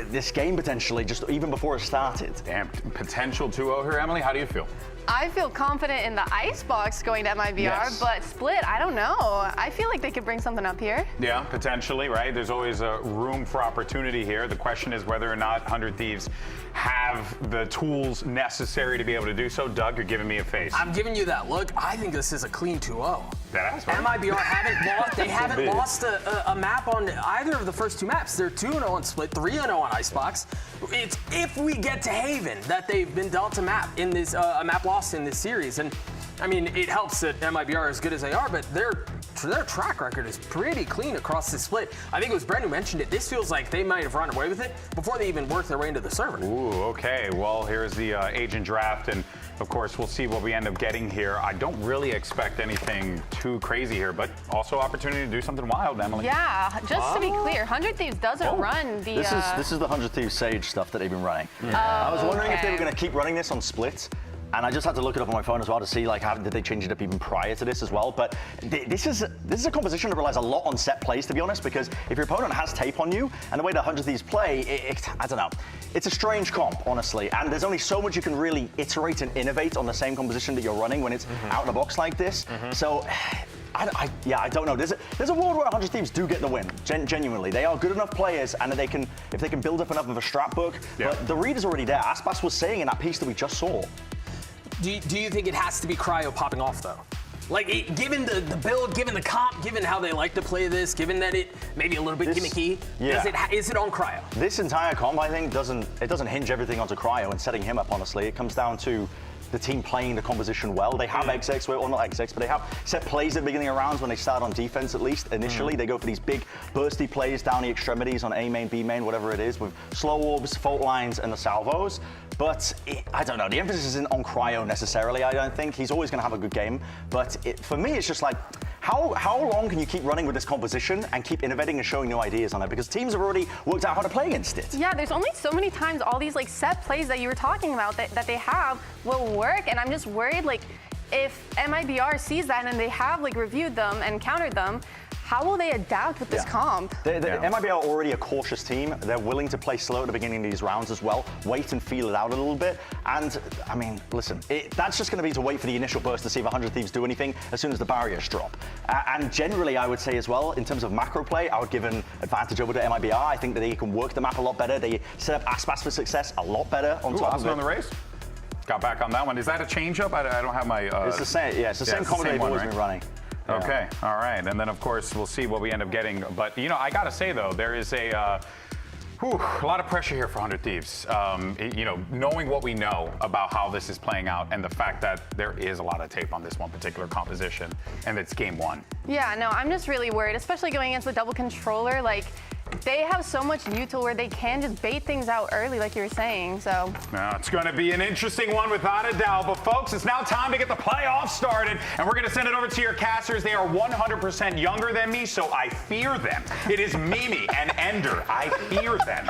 this game potentially, just even before it started. Damn, potential 2-0 here, Emily. How do you feel? I feel confident in the Icebox going to MIBR, but Split, I don't know. I feel like they could bring something up here. Yeah, potentially, right? There's always a room for opportunity here. The question is whether or not 100 Thieves have the tools necessary to be able to do so. Doug, you're giving me a face. I'm giving you that look. I think this is a clean 2-0. That's right. MIBR haven't lost a map on either of the first two maps. They're 2-0 on Split, 3-0 on Icebox. It's if we get to Haven that they've been dealt a map in this map lost in this series. And I mean, it helps that MIBR are as good as they are, but their track record is pretty clean across the Split. I think it was Brent who mentioned it. This feels like they might have run away with it before they even worked their way into the server. Ooh, okay. Well, here's the agent draft, and of course, we'll see what we end up getting here. I don't really expect anything too crazy here, but also opportunity to do something wild, Emily. Yeah, just to be clear, 100 Thieves doesn't run the... This is the 100 Thieves Sage stuff that they've been running. I was wondering if they were going to keep running this on Split. And I just had to look it up on my phone as well to see, like, how did they change it up even prior to this as well. But this is a composition that relies a lot on set plays, to be honest, because if your opponent has tape on you, and the way that 100 Thieves play, I don't know. It's a strange comp, honestly, and there's only so much you can really iterate and innovate on the same composition that you're running when it's out of the box like this. So, I don't know. There's a world where 100 Thieves do get the win, genuinely. They are good enough players, and if they can build up enough of a strat book, but the read is already there. Aspas was saying in that piece that we just saw. Do you think it has to be Cryo popping off, though? Like, given the build, given the comp, given how they like to play this, given that it may be a little bit gimmicky, is it on Cryo? This entire comp, I think, doesn't hinge everything onto Cryo and setting him up, honestly. It comes down to the team playing the composition well. They have execs, well, not execs, but they have set plays at the beginning of rounds when they start on defense, at least initially. They go for these big bursty plays down the extremities on A main, B main, whatever it is, with slow orbs, fault lines, and the salvos. But I don't know, the emphasis isn't on Cryo necessarily, I don't think. He's always going to have a good game. But for me, it's just like, how long can you keep running with this composition and keep innovating and showing new ideas on it? Because teams have already worked out how to play against it. Yeah, there's only so many times all these like set plays that you were talking about that they have will work, and I'm just worried, like, if MIBR sees that and they have like reviewed them and countered them, how will they adapt with this comp? MIBR are already a cautious team. They're willing to play slow at the beginning of these rounds as well, wait and feel it out a little bit. And, I mean, listen, that's just going to be to wait for the initial burst to see if 100 Thieves do anything as soon as the barriers drop. And generally, I would say as well, in terms of macro play, I would give an advantage over to MIBR. I think that they can work the map a lot better. They set up Aspas for success a lot better on top of it. On the race? Got back on that one. Is that a change-up? I don't have my... it's the same, it's the same combo they've always been running. Okay, all right, and then of course we'll see what we end up getting. But you know, I gotta say though, there is a Whew, a lot of pressure here for 100 Thieves. You know, knowing what we know about how this is playing out and the fact that there is a lot of tape on this one particular composition, and it's game one. Yeah, no, I'm just really worried, especially going against the double controller. Like, they have so much util where they can just bait things out early, like you were saying, so. Now, it's going to be an interesting one without a doubt, but folks, it's now time to get the playoffs started, and we're going to send it over to your casters. They are 100% younger than me, so I fear them. It is Mimi and Ender. I fear them.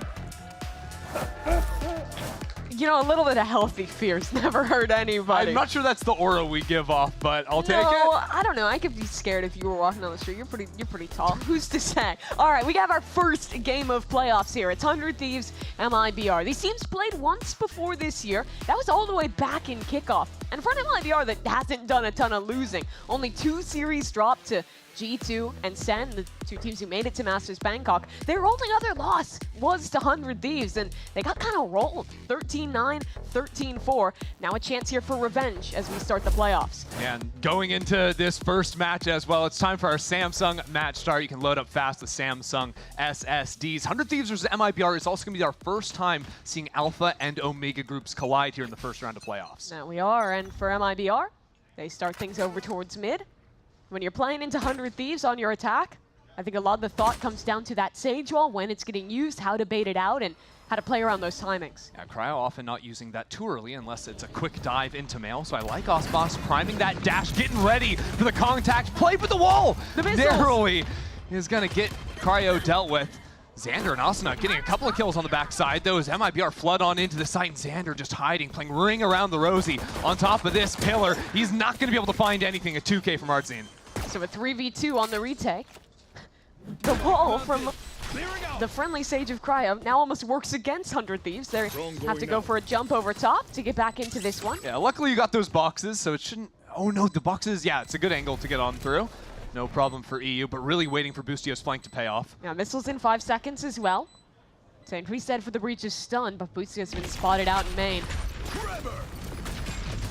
You know, a little bit of healthy fears never hurt anybody. I'm not sure that's the aura we give off, but I'll take it. No, I don't know. I could be scared if you were walking down the street. You're pretty tall. Who's to say? All right, we have our first game of playoffs here. It's 100 Thieves, MIBR. These teams played once before this year. That was all the way back in Kickoff. And for an MIBR that hasn't done a ton of losing, only 2 series dropped to G2 and SEN, the 2 teams who made it to Masters Bangkok. Their only other loss was to 100 Thieves, and they got kind of rolled. 13-9, 13-4. Now a chance here for revenge as we start the playoffs. And going into this first match as well, it's time for our Samsung match start. You can load up fast the Samsung SSDs. 100 Thieves versus MIBR is also going to be our first time seeing Alpha and Omega groups collide here in the first round of playoffs. Now we are, and for MIBR, they start things over towards mid. When you're playing into 100 Thieves on your attack, I think a lot of the thought comes down to that Sage wall, when it's getting used, how to bait it out, and how to play around those timings. Yeah, Cryo often not using that too early unless it's a quick dive into mail. So I like Icebox priming that dash, getting ready for the contact. Play with the wall! Narrowly is going to get Cryo dealt with. Xander and Asuna getting a couple of kills on the backside. Those MIBR flood on into the site, and Xander just hiding, playing ring around the Rosie. On top of this pillar, he's not going to be able to find anything. A 2K from Artzine. So a 3v2 on the retake. The wall from the friendly Sage of Cryo now almost works against 100 Thieves. They have to go for a jump over top to get back into this one. Yeah, luckily you got those boxes, so it shouldn't... Oh no, the boxes, yeah, it's a good angle to get on through. No problem for EU, but really waiting for Boostio's flank to pay off. Yeah, missiles in 5 seconds as well. So reset for the breach is stunned, but Boostio's been spotted out in main.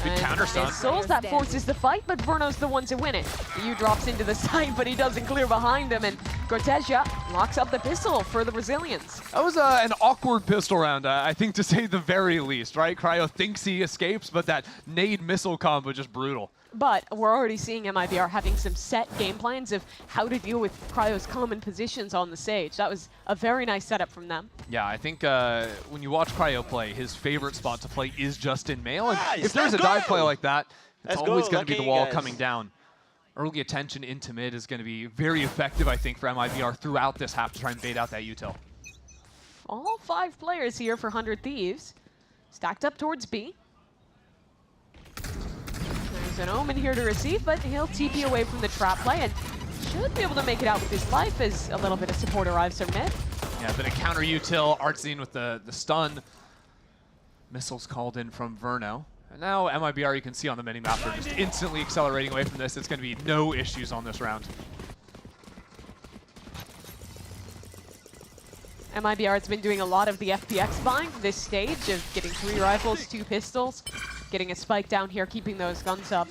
Good counter stun. Missiles, that forces the fight, but Verno's the one to win it. EU drops into the site, but he doesn't clear behind him, and Cortesia locks up the pistol for the Brazilians. That was an awkward pistol round, I think, to say the very least, right? Cryo thinks he escapes, but that nade missile combo just brutal. But we're already seeing MIBR having some set game plans of how to deal with Cryo's common positions on the Sage. That was a very nice setup from them. Yeah, I think when you watch Cryo play, his favorite spot to play is just in mail. And if there's a dive play like that, it's always going to be the wall coming down. Early attention into mid is going to be very effective, I think, for MIBR throughout this half to try and bait out that util. All 5 players here for 100 Thieves. Stacked up towards B. There's an Omen here to receive, but he'll TP away from the trap play and should be able to make it out with his life as a little bit of support arrives from mid. Yeah, a bit of counter util. Artzine with the stun. Missiles called in from Verno. And now MIBR, you can see on the minimap, they're just instantly accelerating away from this. It's going to be no issues on this round. MIBR has been doing a lot of the FPX buying this stage of getting 3 rifles, 2 pistols, getting a spike down here, keeping those guns up.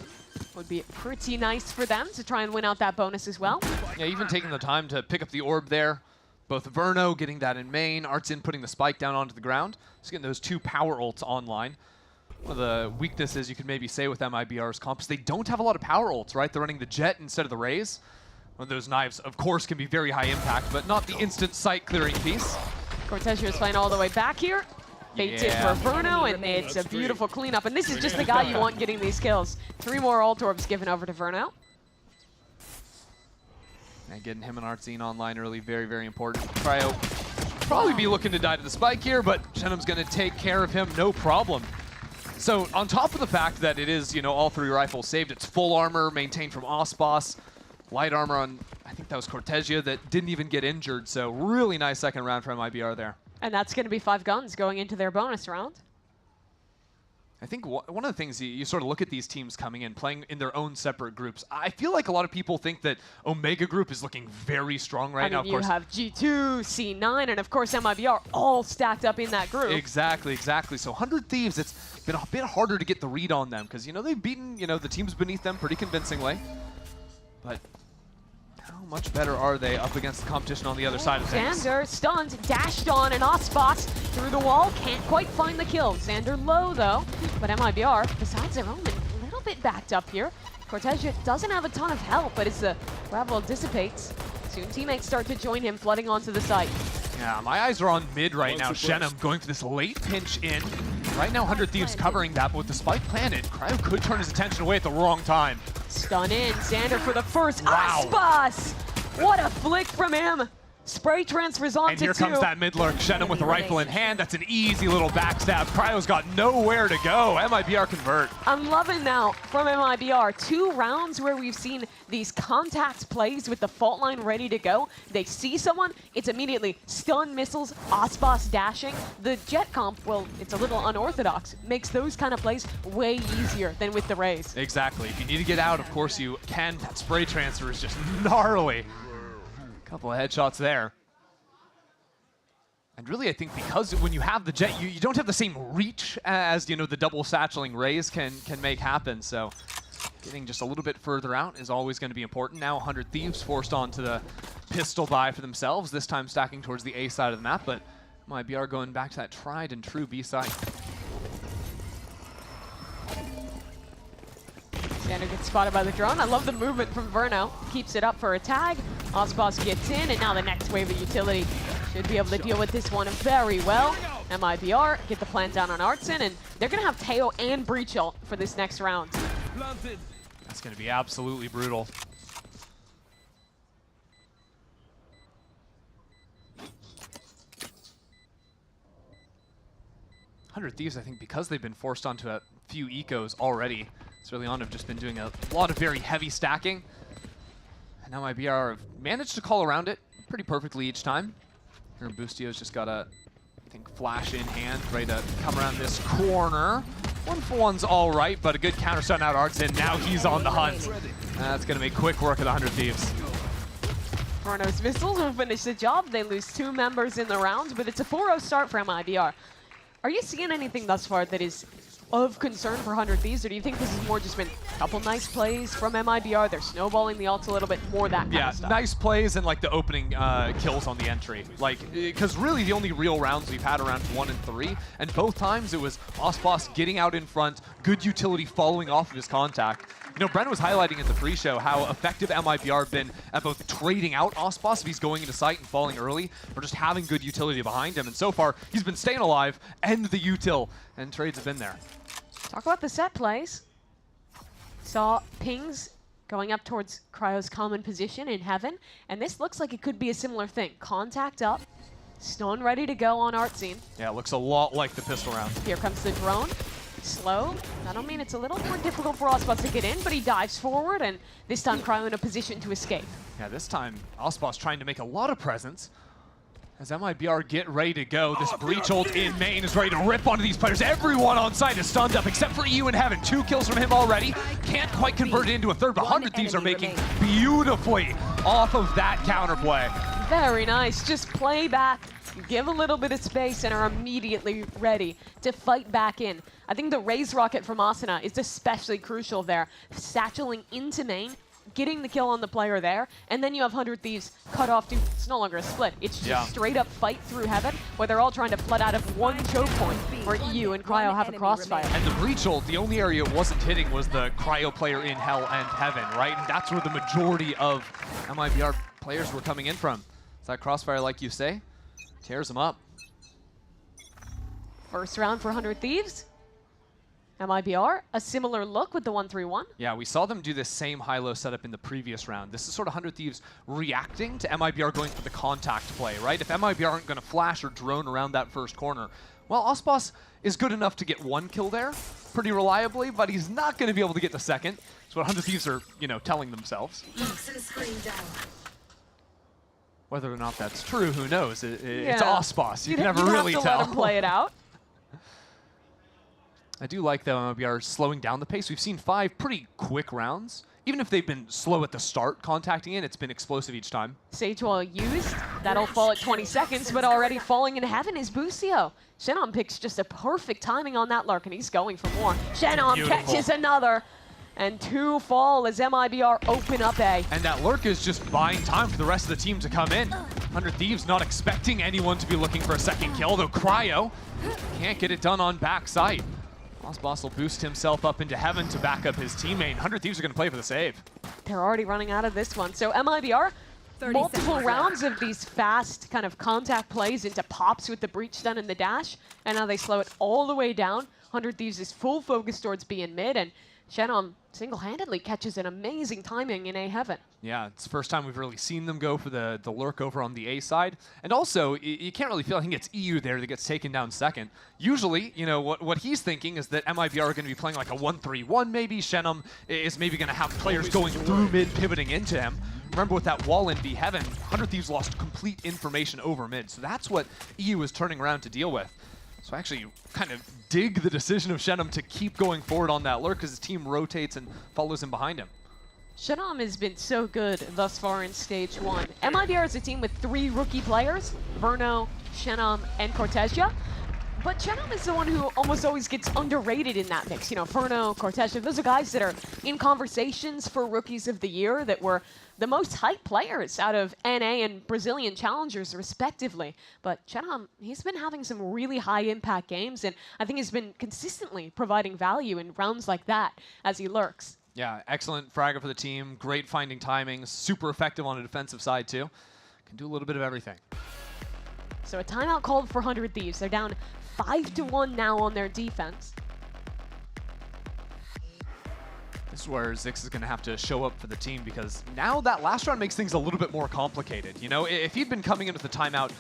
Would be pretty nice for them to try and win out that bonus as well. Yeah, even taking the time to pick up the orb there. Both Verno getting that in main, Artzine putting the spike down onto the ground. Just getting those 2 power ults online. One of the weaknesses you could maybe say with MIBR's comp is they don't have a lot of power ults, right? They're running the Jet instead of the Raze. One of those knives, of course, can be very high impact, but not the instant sight clearing piece. Cortesia is playing all the way back here. Baits it for Verno, and it's a beautiful cleanup. And this is just the guy you want getting these kills. 3 more ult orbs given over to Verno. And getting him and Artzine online early, very, very important. Cryo probably be looking to die to the spike here, but Shenum's going to take care of him, no problem. So on top of the fact that it is, you know, all 3 rifles saved, it's full armor maintained from Icebox. Light armor on, I think that was Cortesia, that didn't even get injured. So really nice second round for MIBR there. And that's going to be 5 guns going into their bonus round. I think one of the things you sort of look at these teams coming in, playing in their own separate groups. I feel like a lot of people think that Omega Group is looking very strong right now. Of course, you have G2, C9, and of course MIBR all stacked up in that group. Exactly, exactly. So 100 Thieves, it's been a bit harder to get the read on them because, you know, they've beaten, you know, the teams beneath them pretty convincingly. But how much better are they up against the competition on the other side of things? Xander stunned, dashed on, and Icebox through the wall. Can't quite find the kill. Xander low, though. But MIBR, besides their own, a little bit backed up here. Cortez doesn't have a ton of help, but as the gravel dissipates, soon teammates start to join him, flooding onto the site. Yeah, my eyes are on mid right now. Shenum going for this late pinch in. Right now, 100 Thieves covering that, but with the spike planted, Cryo could turn his attention away at the wrong time. Stun in, Xander for the first. Wow. Icebox! What a flick from him! Spray transfers onto And here two. comes that mid lurk. Shenum with the rifle in hand. That's an easy little backstab. Cryo's got nowhere to go. MIBR convert. I'm loving now from MIBR. 2 rounds where we've seen these contact plays with the fault line ready to go. They see someone, it's immediately stun missiles, Icebox dashing. The jet comp, well, it's a little unorthodox. Makes those kind of plays way easier than with the Rays. Exactly. If you need to get out, of course you can. That spray transfer is just gnarly. Couple of headshots there. And really, I think because when you have the jet, you don't have the same reach as, you know, the double satcheling Rays can make happen. So getting just a little bit further out is always going to be important. Now 100 Thieves forced onto the pistol buy for themselves, this time stacking towards the A side of the map, but MIBR going back to that tried and true B side. Xander gets spotted by the drone. I love the movement from Verno. Keeps it up for a tag. Icebox gets in, and now the next wave of utility should be able to deal with this one very well. MIBR get the plant down on Artson, and they're going to have Teo and Breach ult for this next round. That's going to be absolutely brutal. Thieves, I think, because they've been forced onto a few ecos already, this early on have just been doing a lot of very heavy stacking. And now MIBR have managed to call around it pretty perfectly each time. Here, Boostio's just got a, I think, flash in hand, ready to come around this corner. 1-for-1's all right, but a good counter stun out Artson. Now he's on the hunt. That's going to make quick work of the 100 Thieves. Verno's missiles will finish the job. They lose 2 members in the round, but it's a 4-0 start for MIBR. Are you seeing anything thus far that is of concern for 100 Thieves, or do you think this is more just been a couple nice plays from MIBR? They're snowballing the ult a little bit more, that kind of stuff. Nice plays and like the opening kills on the entry. Like, because really the only real rounds we've had around 1 and 3, and both times it was Icebox getting out in front, good utility following off of his contact. You know, Brennan was highlighting in the pre-show how effective MIBR have been at both trading out Icebox if he's going into sight and falling early, or just having good utility behind him. And so far, he's been staying alive, and the util, and trades have been there. Talk about the set plays. Saw pings going up towards Cryo's common position in heaven, and this looks like it could be a similar thing. Contact up, stun ready to go on Artscene. Yeah, it looks a lot like the pistol round. Here comes the drone. Slow. That'll mean it's a little more difficult for Icebox to get in, but he dives forward, and this time Cryo in a position to escape. Yeah, this time Icebox trying to make a lot of presence. As MIBR get ready to go, this Breach ult in main is ready to rip onto these players. Everyone on site is stunned up except for EU in heaven. 2 kills from him already. Can't quite convert it into a third, but 100 Thieves are making beautifully off of that counterplay. Very nice. Just play back, give a little bit of space, and are immediately ready to fight back in. I think the Raise Rocket from Asuna is especially crucial there. Satcheling into main, getting the kill on the player there, and then you have 100 Thieves cut off to, it's no longer a split, it's just straight up fight through heaven, where they're all trying to flood out of one choke point, where EU and Cryo have a crossfire. And the Breach ult, the only area it wasn't hitting was the Cryo player in hell and heaven, right? And that's where the majority of MIBR players were coming in from. So that crossfire, like you say, tears them up. First round for 100 Thieves. MIBR, a similar look with the 1-3-1. Yeah, we saw them do this same high-low setup in the previous round. This is sort of 100 Thieves reacting to MIBR going for the contact play, right? If MIBR aren't going to flash or drone around that first corner, well, Icebox is good enough to get 1 kill there pretty reliably, but he's not going to be able to get the second. That's what 100 Thieves are, you know, telling themselves. Whether or not that's true, who knows? It's Icebox. You can never really tell. Let him play it out. I do like, though, MIBR slowing down the pace. We've seen 5 pretty quick rounds. Even if they've been slow at the start contacting in, it's been explosive each time. Sage wall used. That'll fall at 20 seconds, but already falling in heaven is Boostio. Shannon picks just a perfect timing on that Lark, and he's going for more. Shannon catches another. And 2 fall as MIBR open up A. And that lurk is just buying time for the rest of the team to come in. 100 Thieves not expecting anyone to be looking for a second kill, though Cryo can't get it done on backside. Icebox will boost himself up into heaven to back up his teammate. 100 Thieves are going to play for the save. They're already running out of this one. So MIBR, multiple rounds of these fast kind of contact plays into pops with the breach stun and the dash, and now they slow it all the way down. 100 Thieves is full focus towards B and mid, and Shenom single-handedly catches an amazing timing in A heaven. Yeah, it's the first time we've really seen them go for the lurk over on the A side. And also, you can't really feel, I think it's EU there that gets taken down second. Usually, you know, what he's thinking is that MIBR are going to be playing like a 1-3-1 maybe. Shenom is maybe going to have players going through mid, pivoting into him. Remember with that wall in B heaven, 100 Thieves lost complete information over mid. So that's what EU is turning around to deal with. So I actually kind of dig the decision of Shenom to keep going forward on that lurk because his team rotates and follows him behind him. Shenom has been so good thus far in Stage 1. MIBR is a team with 3 rookie players, Verno, Shenom, and Cortesia. But Shenom is the one who almost always gets underrated in that mix. You know, Verno, Cortesia, those are guys that are in conversations for Rookies of the Year that were the most hyped players out of NA and Brazilian challengers, respectively. But Shenom, he's been having some really high impact games, and I think he's been consistently providing value in rounds like that as he lurks. Yeah, excellent fragger for the team, great finding timings, super effective on the defensive side too. Can do a little bit of everything. So a timeout called for 100 Thieves. They're down 5-1 now on their defense. This is where Zix is going to have to show up for the team because now that last round makes things a little bit more complicated. You know, if he'd been coming in with the timeout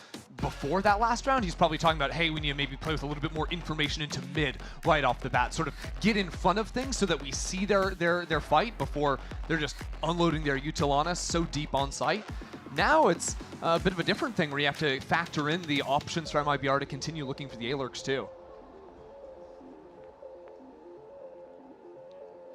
before that last round, he's probably talking about, hey, we need to maybe play with a little bit more information into mid right off the bat, sort of get in front of things so that we see their fight before they're just unloading their util on us so deep on site. Now it's a bit of a different thing where you have to factor in the options for MIBR to continue looking for the A-lurks too.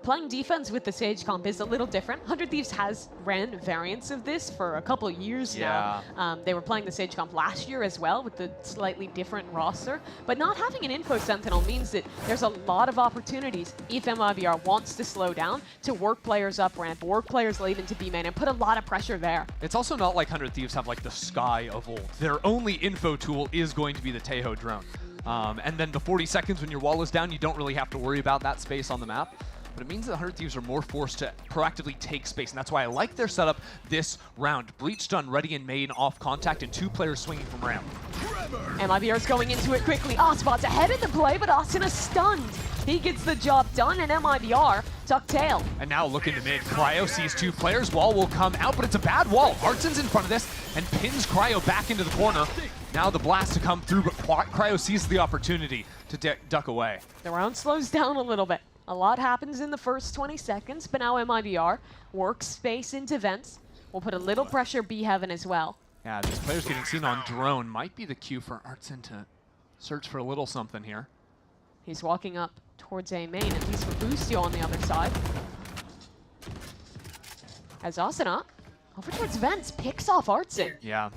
Playing defense with the Sage comp is a little different. 100 Thieves has ran variants of this for a couple of years now. They were playing the Sage comp last year as well with the slightly different roster. But not having an info sentinel means that there's a lot of opportunities if MIBR wants to slow down to work players up ramp, work players late into B main, and put a lot of pressure there. It's also not like 100 Thieves have like the Sky of old. Their only info tool is going to be the Tejo drone. And then the 40 seconds when your wall is down, you don't really have to worry about that space on the map. But it means that 100 Thieves are more forced to proactively take space, and that's why I like their setup this round. Breach stun ready in main, off contact, and 2 players swinging from ramp. MIBR's going into it quickly. Icebox ahead of the play, but Austin is stunned. He gets the job done, and MIBR tuck tail. And now look into mid. Cryo sees 2 players. Wall will come out, but it's a bad wall. Artsen's in front of this and pins Cryo back into the corner. Now the blast to come through, but Cryo sees the opportunity to duck away. The round slows down a little bit. A lot happens in the first 20 seconds, but now MIBR works space into vents. We'll put a little pressure B heaven as well. Yeah, these players getting seen on drone might be the cue for Artsen to search for a little something here. He's walking up towards A main, and he's for Boostio on the other side. As Asana, over towards vents, picks off Artsen. Yeah,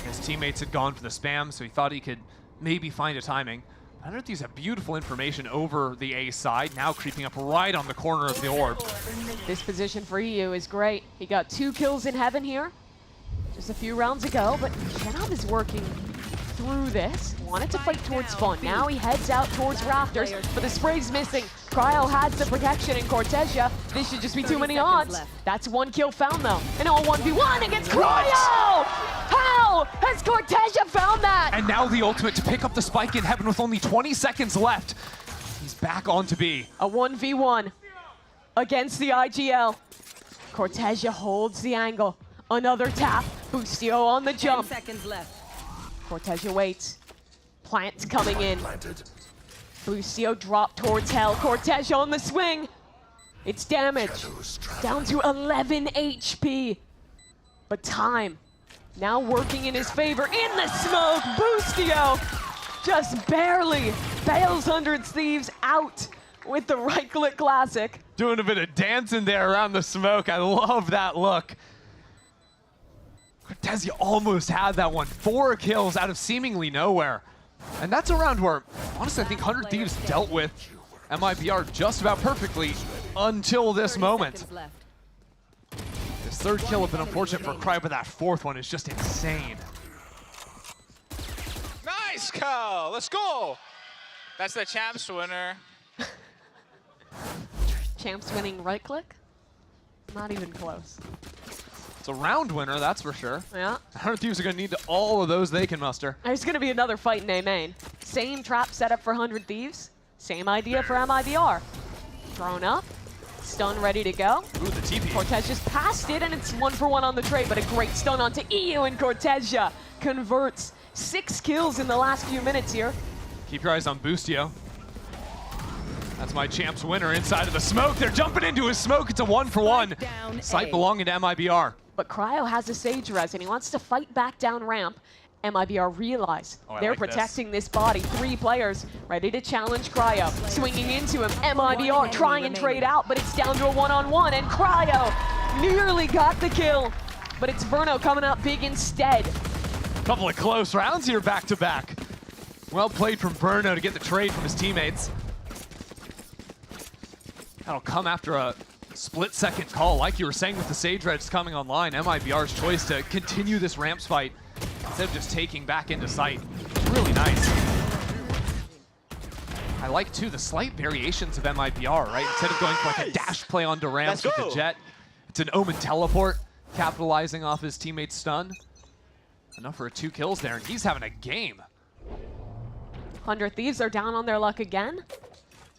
his teammates had gone for the spam, so he thought he could maybe find a timing. 100 Thieves have beautiful information over the A side, now creeping up right on the corner of the orb. This position for EU is great. He got 2 kills in heaven here just a few rounds ago, but Shenom is working through this. Wanted to fight towards spawn. Now he heads out towards rafters, but the spray's missing. Cryo has the protection in Cortesia. This should just be too many odds. That's 1 kill found though. And all 1v1 against Cryo! How has Cortesia found that? And now the ultimate to pick up the spike in heaven with only 20 seconds left. He's back on to B. A 1v1 against the IGL. Cortesia holds the angle. Another tap. Boostio on the jump. 10 seconds left. Cortesia waits. Plant's coming in. Boostio dropped towards hell. Cortesia on the swing. It's damage. Down to 11 HP. But time now working in his favor. In the smoke, Boostio just barely bails 100 Thieves out with the right-click classic. Doing a bit of dancing there around the smoke. I love that look. Cortesia almost had that one. 4 kills out of seemingly nowhere. And that's a round where, honestly, I think 100 Thieves dealt with MIBR just about perfectly. until this moment. His third kill has been unfortunate for Cryo, but that fourth one is just insane. Nice, Cal. Let's go. That's the champs winner. Champs winning right click? Not even close. It's a round winner, that's for sure. Yeah. 100 Thieves are going to need all of those they can muster. There's going to be another fight in A main. Same trap setup for 100 Thieves. Same idea for MIBR. Thrown up. Stun ready to go. Ooh, the TP. Cortez just passed it, and it's 1-for-1 on the trade, but a great stun onto EU, and Cortezia converts 6 kills in the last few minutes here. Keep your eyes on Boostio. That's my champs winner inside of the smoke. They're jumping into his smoke. It's a 1-for-1. Sight belonging to MIBR. But Cryo has a Sage res, and he wants to fight back down ramp. MIBR realize they're like protecting this body. 3 players ready to challenge Cryo. Swinging into him, MIBR trying and trade out, but it's down to a 1-on-1, and Cryo nearly got the kill. But it's Verno coming up big instead. Couple of close rounds here back-to-back. Well played from Verno to get the trade from his teammates. That'll come after a split-second call. Like you were saying with the Sage Reds coming online, MIBR's choice to continue this ramps fight instead of just taking back into sight. Really nice. I like, too, the slight variations of MIBR, right? Instead of going for like a dash play onto ramps with the jet, it's an Omen teleport, capitalizing off his teammate's stun. Enough for 2 kills there, and he's having a game. 100 Thieves are down on their luck again.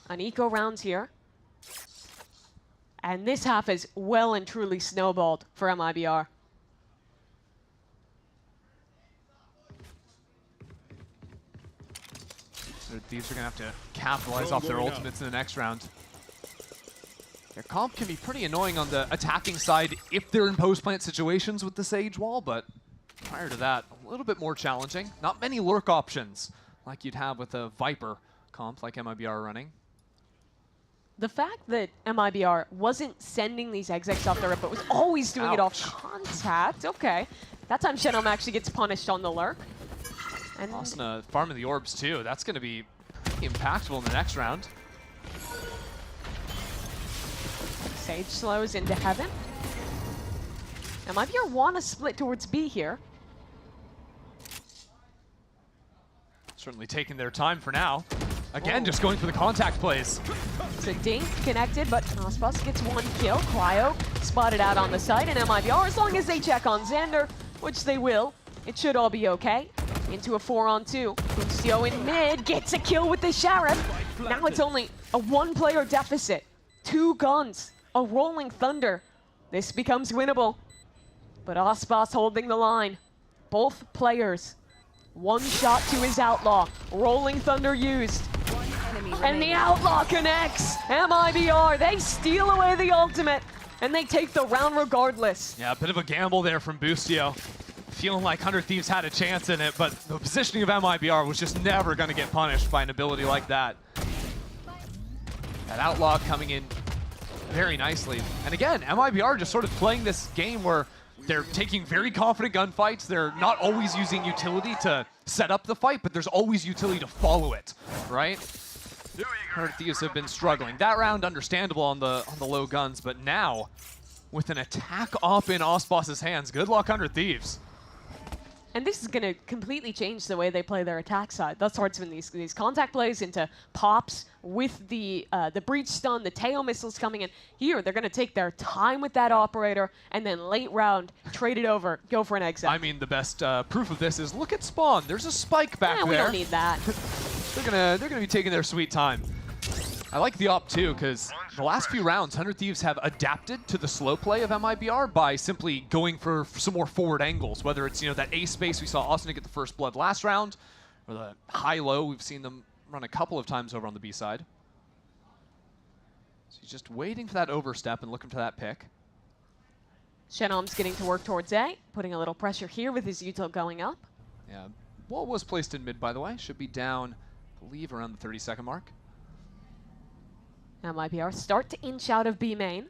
An eco round here. And this half is well and truly snowballed for MIBR. Thieves are going to have to capitalize off their ultimates in the next round. Their comp can be pretty annoying on the attacking side if they're in post-plant situations with the Sage Wall, but prior to that, a little bit more challenging. Not many lurk options like you'd have with a Viper comp like MIBR running. The fact that MIBR wasn't sending these execs off the rip, but was always doing it off contact, okay. That time Shenome actually gets punished on the lurk. And Asuna farming the orbs too. That's going to be pretty impactful in the next round. Sage slows into heaven. MIBR want to split towards B here. Certainly taking their time for now. Again, just going for the contact plays. It's a dink connected, but Icebox gets 1 kill. Cryo spotted out on the side, and MIBR, as long as they check on Xander, which they will, it should all be okay. Into a 4-on-2. Boostio in mid gets a kill with the Sheriff. Now it's only a 1-player deficit. 2 guns, a Rolling Thunder. This becomes winnable. But Icebox holding the line. Both players. 1 shot to his Outlaw. Rolling Thunder used. And the Outlaw connects. MIBR, they steal away the ultimate, and they take the round regardless. Yeah, a bit of a gamble there from Boostio. Feeling like 100 Thieves had a chance in it, but the positioning of MIBR was just never going to get punished by an ability like that. That Outlaw coming in very nicely. And again, MIBR just sort of playing this game where they're taking very confident gunfights. They're not always using utility to set up the fight, but there's always utility to follow it, right? 100 Thieves have been struggling. That round, understandable on the low guns, but now, with an attack up in Osboss's hands, good luck, 100 Thieves. And this is going to completely change the way they play their attack side. That's starts when these contact plays into pops with the breach stun, the tail missiles coming in. Here, they're going to take their time with that operator, and then late round, trade it over, go for an exit. I mean, the best proof of this is look at Spawn. There's a spike back there. We don't need that. They're gonna be taking their sweet time. I like the op too, because the last few rounds, 100 Thieves have adapted to the slow play of MIBR by simply going for some more forward angles, whether it's, you know, that A space we saw Austin get the first blood last round, or the high-low we've seen them run a couple of times over on the B side. So he's just waiting for that overstep and looking for that pick. Shenom's getting to work towards A, putting a little pressure here with his util going up. Yeah, wall was placed in mid, by the way. Should be down, I believe, around the 30-second mark. MIBR start to inch out of B main.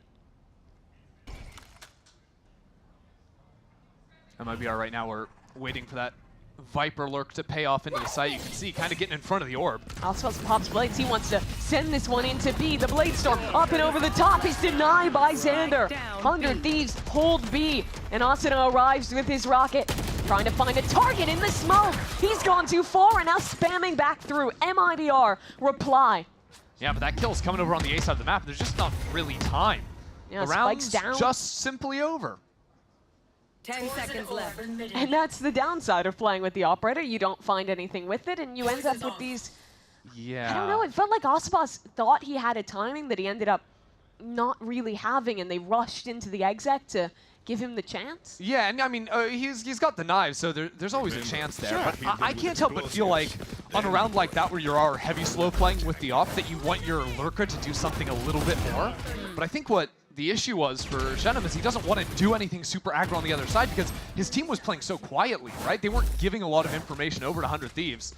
MIBR right now, we're waiting for that Viper lurk to pay off into the site. You can see kind of getting in front of the orb. Icebox pops blades. He wants to send this one into B. The blade storm up and over the top is denied by Xander. 100 Thieves hold B, and Asuna arrives with his rocket, trying to find a target in the smoke. He's gone too far and now spamming back through. MIBR reply. Yeah, but that kill's coming over on the A side of the map. There's just not really time. Yeah, the Spike's round's down. just simply over. 10 seconds left. And that's the downside of playing with the operator. You don't find anything with it, and you end up with these... Yeah. I don't know, it felt like Icebox thought he had a timing that he ended up not really having, and they rushed into the exec to give him the chance. Yeah, and I mean, he's got the knives, so there's always a chance there. But I can't help but feel like on a round like that where you are heavy slow playing with the op, that you want your lurker to do something a little bit more. But I think what the issue was for Shenum is he doesn't want to do anything super aggro on the other side because his team was playing so quietly, right? They weren't giving a lot of information over to 100 Thieves.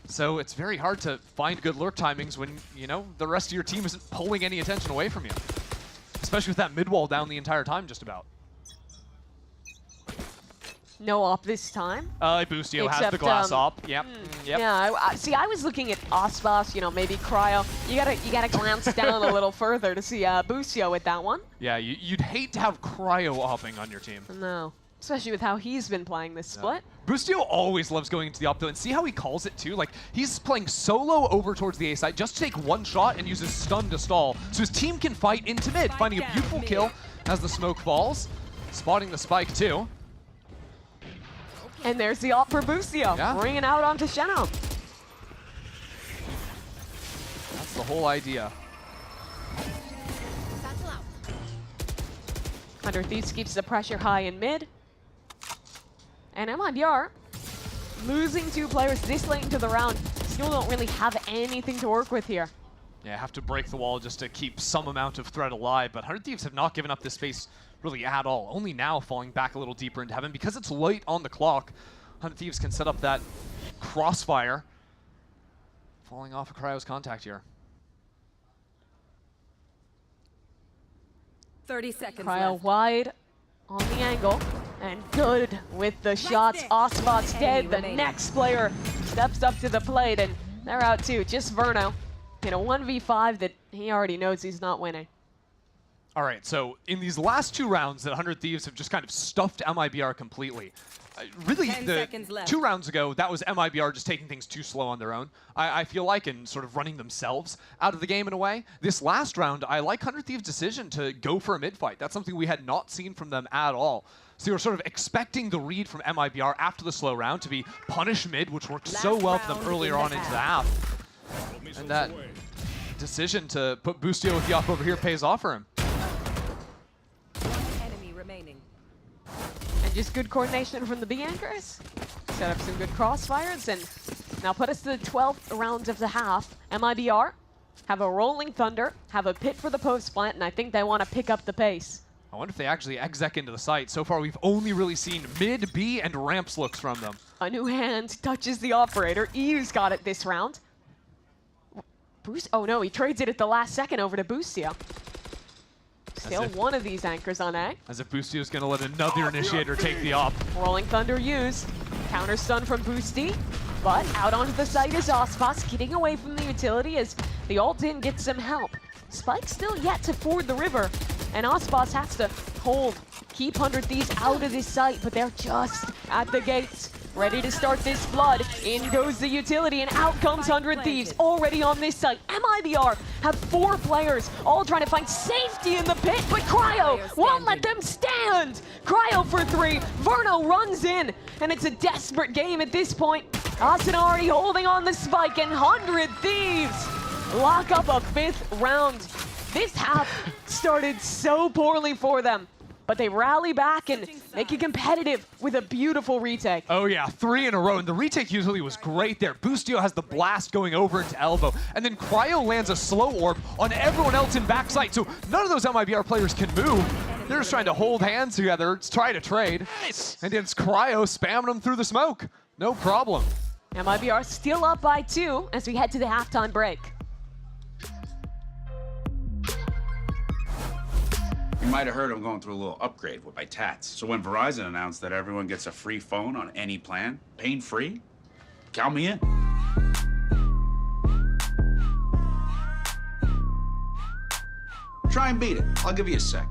So it's very hard to find good lurk timings when, you know, the rest of your team isn't pulling any attention away from you. Especially with that mid wall down the entire time, just about. No op this time. Boostio has the glass op. Yep. Yep. Yeah, see, I was looking at Icebox, you know, maybe Cryo. You gotta glance down a little further to see Boostio with that one. Yeah, you'd hate to have Cryo opping on your team. No, especially with how he's been playing this split. Boostio always loves going into the op though, and see how he calls it too? Like, he's playing solo over towards the A side just to take one shot and uses stun to stall, so his team can fight into mid, finding a beautiful kill as the smoke falls, spotting the spike too. And there's the op for Boostio, bringing out onto Shenum. That's the whole idea. 100 Thieves keeps the pressure high in mid. And MIBR, losing 2 players this late into the round, still don't really have anything to work with here. Yeah, have to break the wall just to keep some amount of threat alive, but 100 Thieves have not given up this space really at all. Only now falling back a little deeper into heaven. Because it's late on the clock, 100 Thieves can set up that crossfire. Falling off of Cryo's contact here. 30 seconds Cryo left. wide on the angle, and good with the shots. Icebox dead. The next player steps up to the plate, and they're out too. Just Verno in a 1v5 that he already knows he's not winning. All right, so in these last 2 rounds that 100 Thieves have just kind of stuffed MIBR completely. Really, 10 seconds left. 2 rounds ago, that was MIBR just taking things too slow on their own, I feel like, and sort of running themselves out of the game in a way. This last round, I like 100 Thieves' decision to go for a mid-fight. That's something we had not seen from them at all. So you were sort of expecting the read from MIBR after the slow round to be punish mid, which worked so well for them earlier on into the half. And that decision to put Boostio with the op over here pays off for him. Enemy remaining. And just good coordination from the B anchors. Set up some good crossfires, and now put us to the 12th round of the half. MIBR have a rolling thunder, have a pit for the post plant, and I think they want to pick up the pace. I wonder if they actually exec into the site. So far, we've only really seen mid, B, and ramps looks from them. A new hand touches the operator. EU's got it this round. Oh no, he trades it at the last second over to Boostio. Still one of these anchors on A. As if Boostio's going to let another initiator take the op. Rolling Thunder used. Counter stun from Boosty. But out onto the site is Icebox, getting away from the utility as the ult-in gets some help. Spike still yet to ford the river, and Icebox has to hold, keep 100 Thieves out of this site, but they're just at the gates, ready to start this flood. In goes the utility, and out comes 100 Thieves, already on this site. MIBR have 4 players, all trying to find safety in the pit, but Cryo won't let them stand! Cryo for 3, Verno runs in, and it's a desperate game at this point. Asanari holding on the spike, and 100 Thieves lock up a 5th round. This half started so poorly for them, but they rally back and make it competitive with a beautiful retake. Oh yeah, 3 in a row, and the retake usually was great there. Boostio has the blast going over into elbow, and then Cryo lands a slow orb on everyone else in backside, so none of those MIBR players can move. They're just trying to hold hands together, try to trade. And it's Cryo spamming them through the smoke. No problem. MIBR still up by 2 as we head to the halftime break. You might have heard I'm going through a little upgrade with my tats. So when Verizon announced that everyone gets a free phone on any plan, pain-free, count me in. Try and beat it. I'll give you a sec.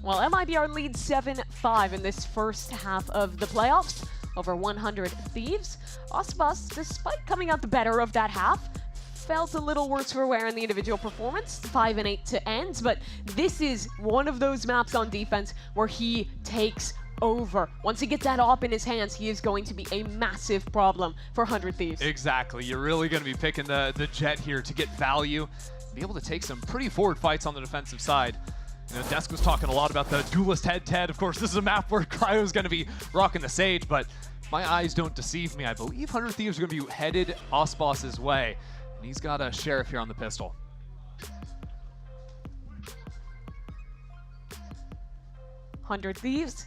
Well, MIBR leads 7-5 in this first half of the playoffs over 100 Thieves. Icebox, despite coming out the better of that half, felt a little worse for wear in the individual performance, 5-8 to end, but this is one of those maps on defense where he takes over. Once he gets that op in his hands, he is going to be a massive problem for 100 Thieves. Exactly. You're really going to be picking the Jet here to get value, be able to take some pretty forward fights on the defensive side. You know, Desk was talking a lot about the duelist head-to-head. Of course, this is a map where Cryo's going to be rocking the Sage, but my eyes don't deceive me. I believe 100 Thieves are going to be headed Icebox's way, and he's got a Sheriff here on the pistol. Hundred Thieves.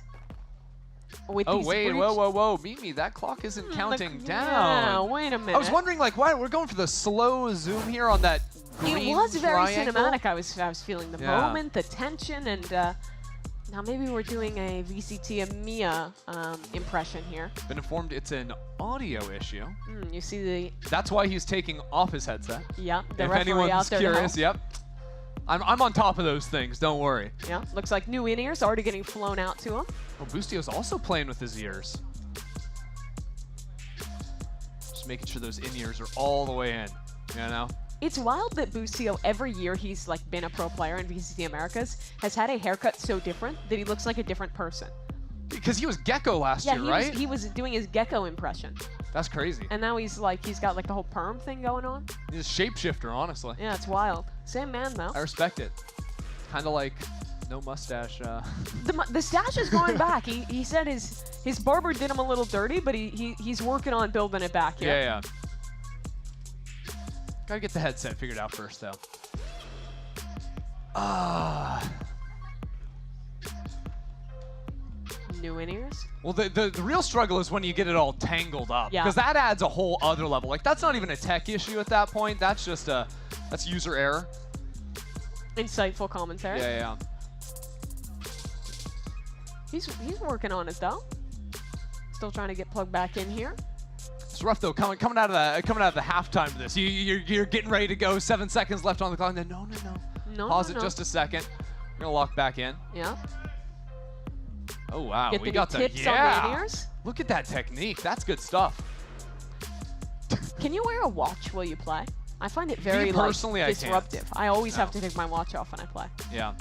With oh, these wait, breach. whoa. Mimi, that clock isn't counting down. Yeah, wait a minute. I was wondering, like, why we're going for the slow zoom here on that green It was very triangle. cinematic. I was feeling the moment, the tension, and now maybe we're doing a VCT EMEA impression here. Been informed it's an audio issue. You see the... That's why he's taking off his headset. Yeah, the if referee anyone's out there to curious, help. yep. I'm on top of those things, don't worry. Yeah, looks like new in-ears already getting flown out to him. Oh, Boostio's also playing with his ears. Just making sure those in-ears are all the way in, you know? It's wild that Boostio, every year he's like been a pro player in VCT Americas, has had a haircut so different that he looks like a different person. Because he was Gecko last year, right? He was doing his Gecko impression. That's crazy. And now he's got like the whole perm thing going on. He's a shapeshifter, honestly. Yeah, it's wild. Same man, though. I respect it. Kind of like no mustache. The stash is going back. He said his barber did him a little dirty, but he's working on building it back. Yeah. Gotta get the headset figured out first, though. New in-ears? Well, the real struggle is when you get it all tangled up. Yeah. Because that adds a whole other level. Like, that's not even a tech issue at that point. That's just that's user error. Insightful commentary. Yeah. He's working on it, though. Still trying to get plugged back in here. It's rough though, coming out of the halftime of this. You're getting ready to go. 7 seconds left on the clock. And then no. Pause it just a second. We're gonna lock back in. Yeah. Oh wow, Get we the got the tips on the in-ears. Look at that technique. That's good stuff. Can you wear a watch while you play? I find it very personally, disruptive. I always have to take my watch off when I play. Yeah.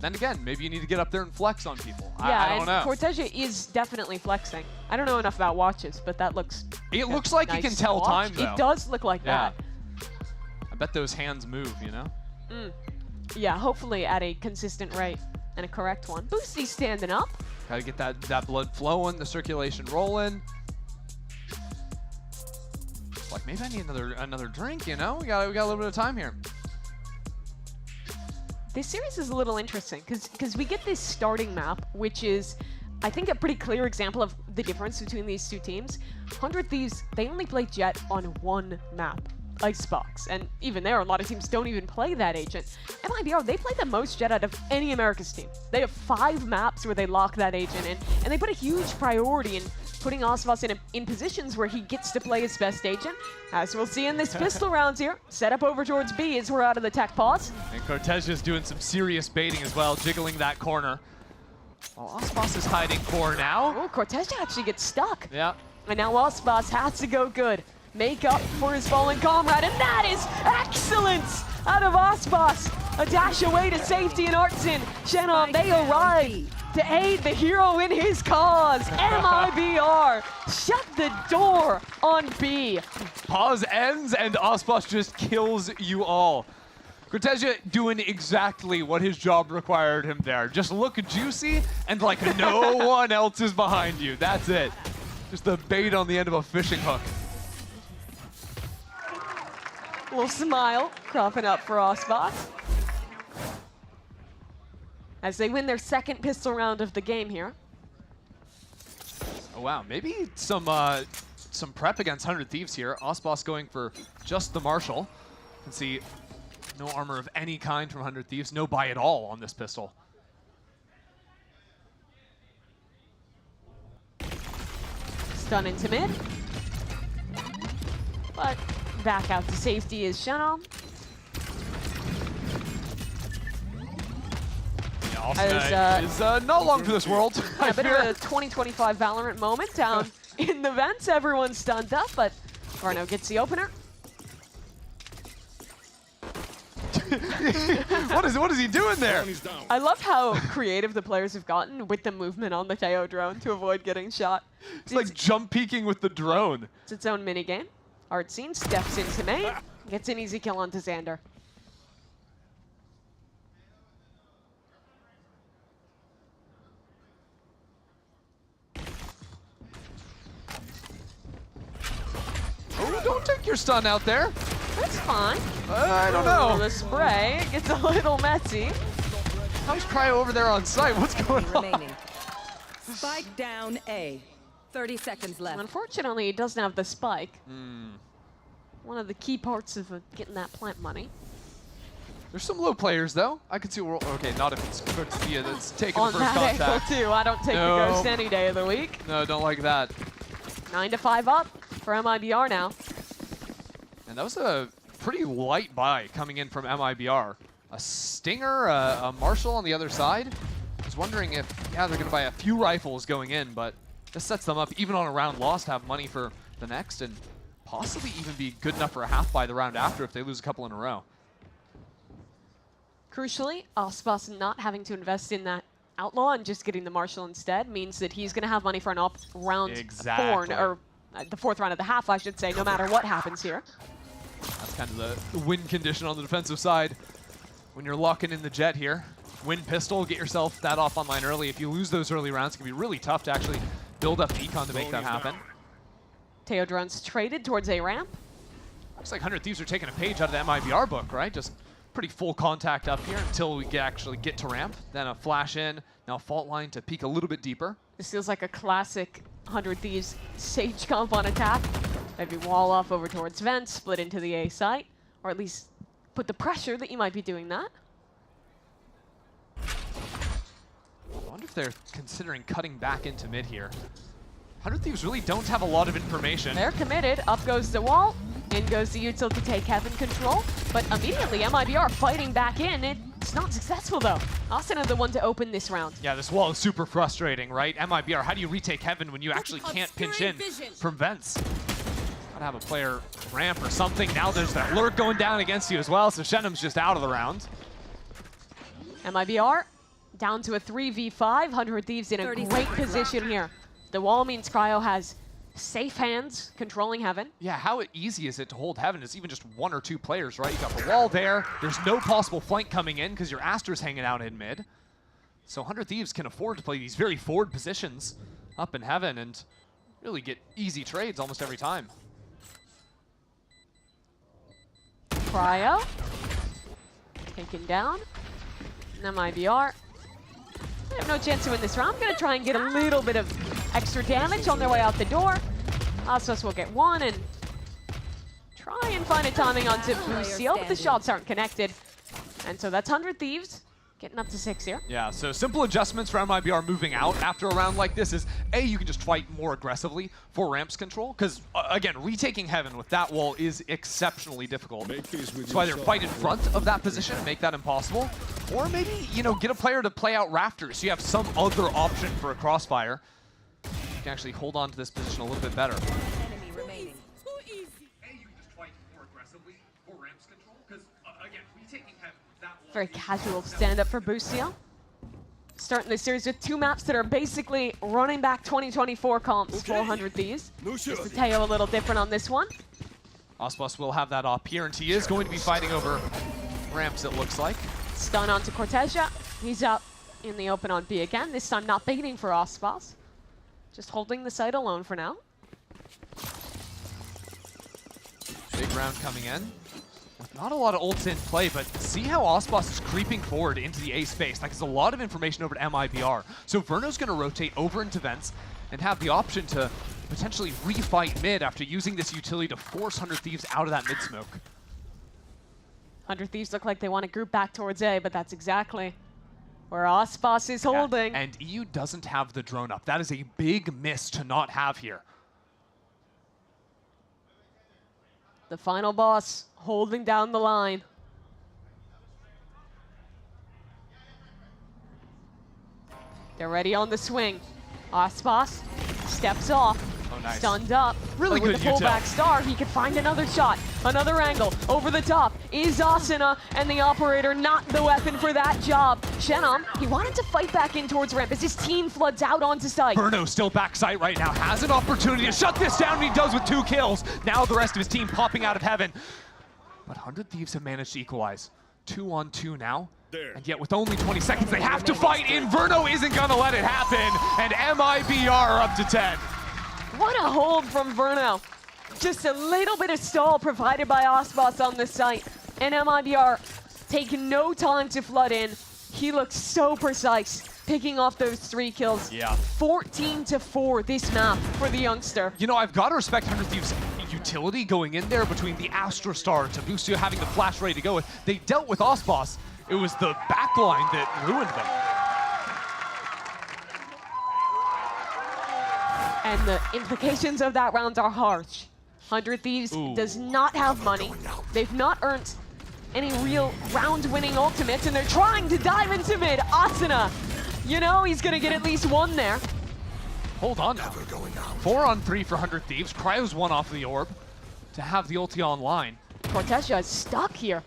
Then again, maybe you need to get up there and flex on people. Yeah, I don't know. Cortesia is definitely flexing. I don't know enough about watches, but that looks... It looks like nice he can tell watch. time, though. It does look like that. I bet those hands move, you know? Yeah, hopefully at a consistent rate and a correct one. Boosty standing up. Gotta get that blood flowing, the circulation rolling. It's like, maybe I need another drink, you know? We got a little bit of time here. This series is a little interesting because we get this starting map, which is, I think, a pretty clear example of the difference between these two teams. 100 Thieves, they only play Jet on one map. Icebox. And even there, a lot of teams don't even play that agent. MIBR, they play the most Jet out of any Americas team. They have 5 maps where they lock that agent in, and they put a huge priority in putting Icebox in positions where he gets to play his best agent. As we'll see in this pistol rounds here, set up over towards B as we're out of the tech pause. And Cortez's doing some serious baiting as well, jiggling that corner. Well, Icebox is hiding core now. Oh, Cortez actually gets stuck. Yeah. And now Icebox has to go good. Make up for his fallen comrade, and that is excellence out of Icebox. A dash away to safety and Artson. Shannon, they arrive to aid the hero in his cause. MIBR shut the door on B. Pause ends and Icebox just kills you all. Cortezia doing exactly what his job required him there. Just look juicy and like no one else is behind you. That's it. Just the bait on the end of a fishing hook. Little smile cropping up for Icebox as they win their second pistol round of the game here. Oh wow, maybe some prep against 100 Thieves here. Icebox going for just the Marshal. You can see no armor of any kind from 100 Thieves, no buy at all on this pistol. Stun into mid, but back out to safety is Shannon. Is not long for this world. A bit of a 2025 Valorant moment down in the vents. Everyone's stunned up, but Varno gets the opener. What is he doing there? I love how creative the players have gotten with the movement on the Teo drone to avoid getting shot. It's like jump peeking with the drone. It's its own minigame. Artscene steps into main, gets an easy kill onto Xander. Oh, don't take your stun out there. That's fine. I don't know. The spray gets a little messy. How's Cryo over there on site? What's going on? Spike down A. 30 seconds left. Unfortunately, he doesn't have the spike. One of the key parts of getting that plant money. There's some low players, though. I can see okay, not if it's Cortezia that's taking on the first that angle, contact. too. I don't take the ghost any day of the week. No, don't like that. 9 to 5 up for MIBR now. And that was a pretty light buy coming in from MIBR. A Stinger, a Marshal on the other side. I was wondering if, yeah, they're going to buy a few rifles going in, but this sets them up, even on a round loss, to have money for the next and possibly even be good enough for a half by the round after if they lose a couple in a row. Crucially, Icebox not having to invest in that Outlaw and just getting the Marshal instead means that he's going to have money for an round 4, or the 4th round of the half, I should say, no matter what happens here. That's kind of the win condition on the defensive side. When you're locking in the Jet here, win pistol, get yourself that off online early. If you lose those early rounds, it can be really tough to actually build up econ to make that happen. Teo drones traded towards A ramp. Looks like 100 Thieves are taking a page out of the MIBR book, right? Just pretty full contact up here until we actually get to ramp. Then a flash in, now fault line to peek a little bit deeper. This feels like a classic 100 Thieves Sage comp on attack. Maybe wall off over towards vent, split into the A site, or at least put the pressure that you might be doing that. I wonder if they're considering cutting back into mid here. 100 Thieves really don't have a lot of information. They're committed. Up goes the wall. In goes the util to take heaven control. But immediately, MIBR fighting back in. It's not successful, though. Austin is the one to open this round. Yeah, this wall is super frustrating, right? MIBR, how do you retake heaven when you actually can't pinch in from vents? Gotta have a player ramp or something. Now there's that lurk going down against you as well, so Shenham's just out of the round. MIBR down to a 3v5. 100 Thieves in a great position here. The wall means Cryo has safe hands controlling heaven. Yeah, how easy is it to hold heaven? It's even just 1 or 2 players, right? You got the wall there. There's no possible flank coming in because your Aster's hanging out in mid. So 100 Thieves can afford to play these very forward positions up in heaven and really get easy trades almost every time. Cryo taken down. And MIBR. They have no chance to win this round. I'm going to try and get a little bit of extra damage on their way out the door. Icebox will get 1 and try and find a timing onto Boostio, but the shots aren't connected. And so that's 100 Thieves getting up to 6 here. Yeah, so simple adjustments for MIBR moving out after a round like this is, A, you can just fight more aggressively for ramps control, because, again, retaking Heaven with that wall is exceptionally difficult. So either fight in front of that position and make that impossible, or maybe, you know, get a player to play out rafters so you have some other option for a crossfire. You can actually hold on to this position a little bit better. Very casual stand-up for Boostio. Starting the series with 2 maps that are basically running back 2024 comps for 100 Thieves. Just the Teo a little different on this one. Icebox will have that op here, and he is going to be fighting over ramps, it looks like. Stun onto Cortesia. He's up in the open on B again. This time not baiting for Icebox. Just holding the site alone for now. Big round coming in. Not a lot of ults in play, but see how Icebox is creeping forward into the A space. Like, there's a lot of information over to MIBR. So Verno's going to rotate over into vents and have the option to potentially refight mid after using this utility to force 100 Thieves out of that mid smoke. 100 Thieves look like they want to group back towards A, but that's exactly where Icebox is holding. Yeah, and EU doesn't have the drone up. That is a big miss to not have here. The final boss holding down the line. They're ready on the swing. Icebox steps off. Oh, nice. Stunned up. Really but with good the pullback star, he could find another shot. Another angle. Over the top is Asuna, and the operator not the weapon for that job. Shenom, he wanted to fight back in towards ramp as his team floods out onto site. Verno still back site right now. Has an opportunity to shut this down, and he does with 2 kills. Now the rest of his team popping out of heaven. But 100 Thieves have managed to equalize. 2-on-2 now. And yet with only 20 seconds, they have to fight in. Verno isn't gonna let it happen. And MIBR are up to 10. What a hold from Verno. Just a little bit of stall provided by Icebox on the site. And MIBR taking no time to flood in. He looks so precise, picking off those 3 kills. Yeah. 14-4 this map for the youngster. You know, I've got to respect 100 Thieves' utility going in there between the Astra Star to Boostio having the flash ready to go with. They dealt with Icebox. It was the backline that ruined them. And the implications of that round are harsh. 100 Thieves does not have money. They've not earned any real round-winning ultimates, and they're trying to dive into mid. Asuna, you know he's gonna get at least 1 there. Hold on now. 4-on-3 for 100 Thieves. Cryo's 1 off the orb to have the ulti online. Cortesia is stuck here.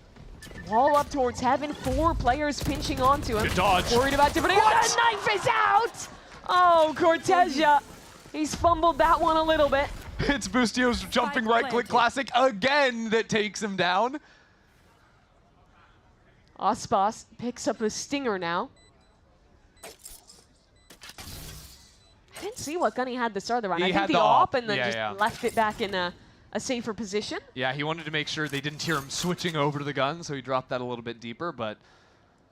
Wall up towards heaven, 4 players pinching onto him. Good dodge. Worried about different. The knife is out! Oh, Cortesia. He's fumbled that one a little bit. It's Boostio's jumping right-click classic again that takes him down. Icebox picks up a stinger now. I didn't see what gun he had to start the round. I think the op and then just left it back in a safer position. Yeah, he wanted to make sure they didn't hear him switching over to the gun, so he dropped that a little bit deeper, but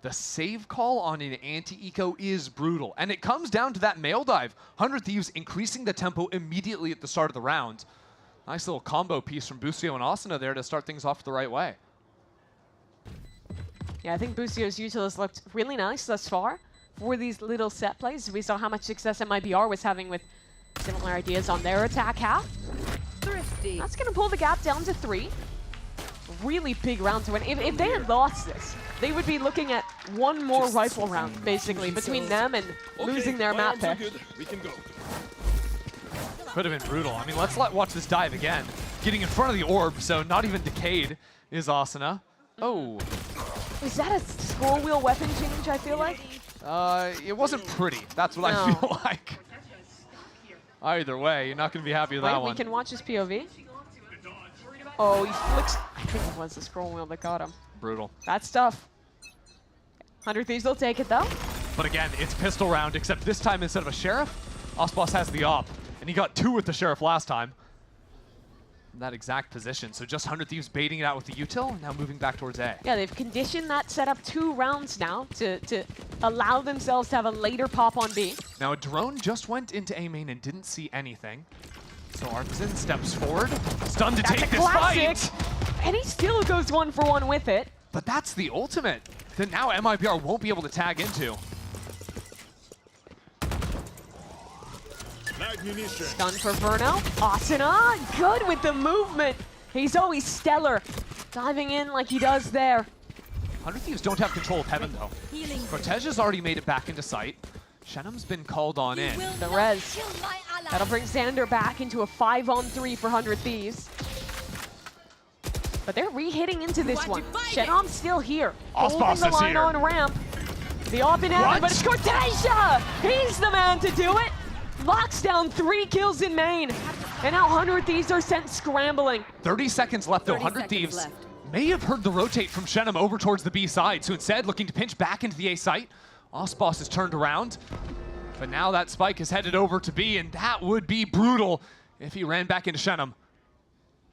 the save call on an anti-eco is brutal. And it comes down to that mail dive. 100 Thieves increasing the tempo immediately at the start of the round. Nice little combo piece from Boostio and Asuna there to start things off the right way. Yeah, I think Boostio's util looked really nice thus far for these little set plays. We saw how much success MIBR was having with similar ideas on their attack half. Thrifty. That's going to pull the gap down to 3. Really big round to win. If they had lost this, they would be looking at 1 more rifle round, basically, between them and losing their map pick. Could have been brutal. I mean, let's watch this dive again. Getting in front of the orb, so not even decayed is Asuna. Oh. Is that a scroll wheel weapon change, I feel like? It wasn't pretty. That's what I feel like. Either way, you're not going to be happy with that one. We can watch his POV. Oh, he flicks. I think it was the scroll wheel that got him. Brutal. That's tough. 100 Thieves will take it, though. But again, it's pistol round, except this time instead of a Sheriff, Icebox has the op. And he got 2 with the Sheriff last time. In that exact position. So just 100 Thieves baiting it out with the util, now moving back towards A. Yeah, they've conditioned that setup 2 rounds now to allow themselves to have a later pop on B. Now a drone just went into A main and didn't see anything. So Artisan steps forward, stunned to That's take a this classic. fight. And he still goes 1-for-1 with it. But that's the ultimate that now MIBR won't be able to tag into. Stun for Verno. Asuna, good with the movement. He's always stellar. Diving in like he does there. 100 Thieves don't have control of Heaven though. Cortez has already made it back into sight. Shenum's been called on in. The res. That'll bring Xander back into a 5-on-3 for 100 Thieves. But they're re-hitting into this one. Shenom's still here. Icebox holding the is line here. on ramp. The op in heaven, but it's Cortesia! He's the man to do it! Locks down 3 kills in main. And now 100 Thieves are sent scrambling. 30 seconds left though. 100 Thieves may have heard the rotate from Shenum over towards the B side, so instead looking to pinch back into the A site. Icebox is turned around, but now that spike is headed over to B, and that would be brutal if he ran back into Shenum.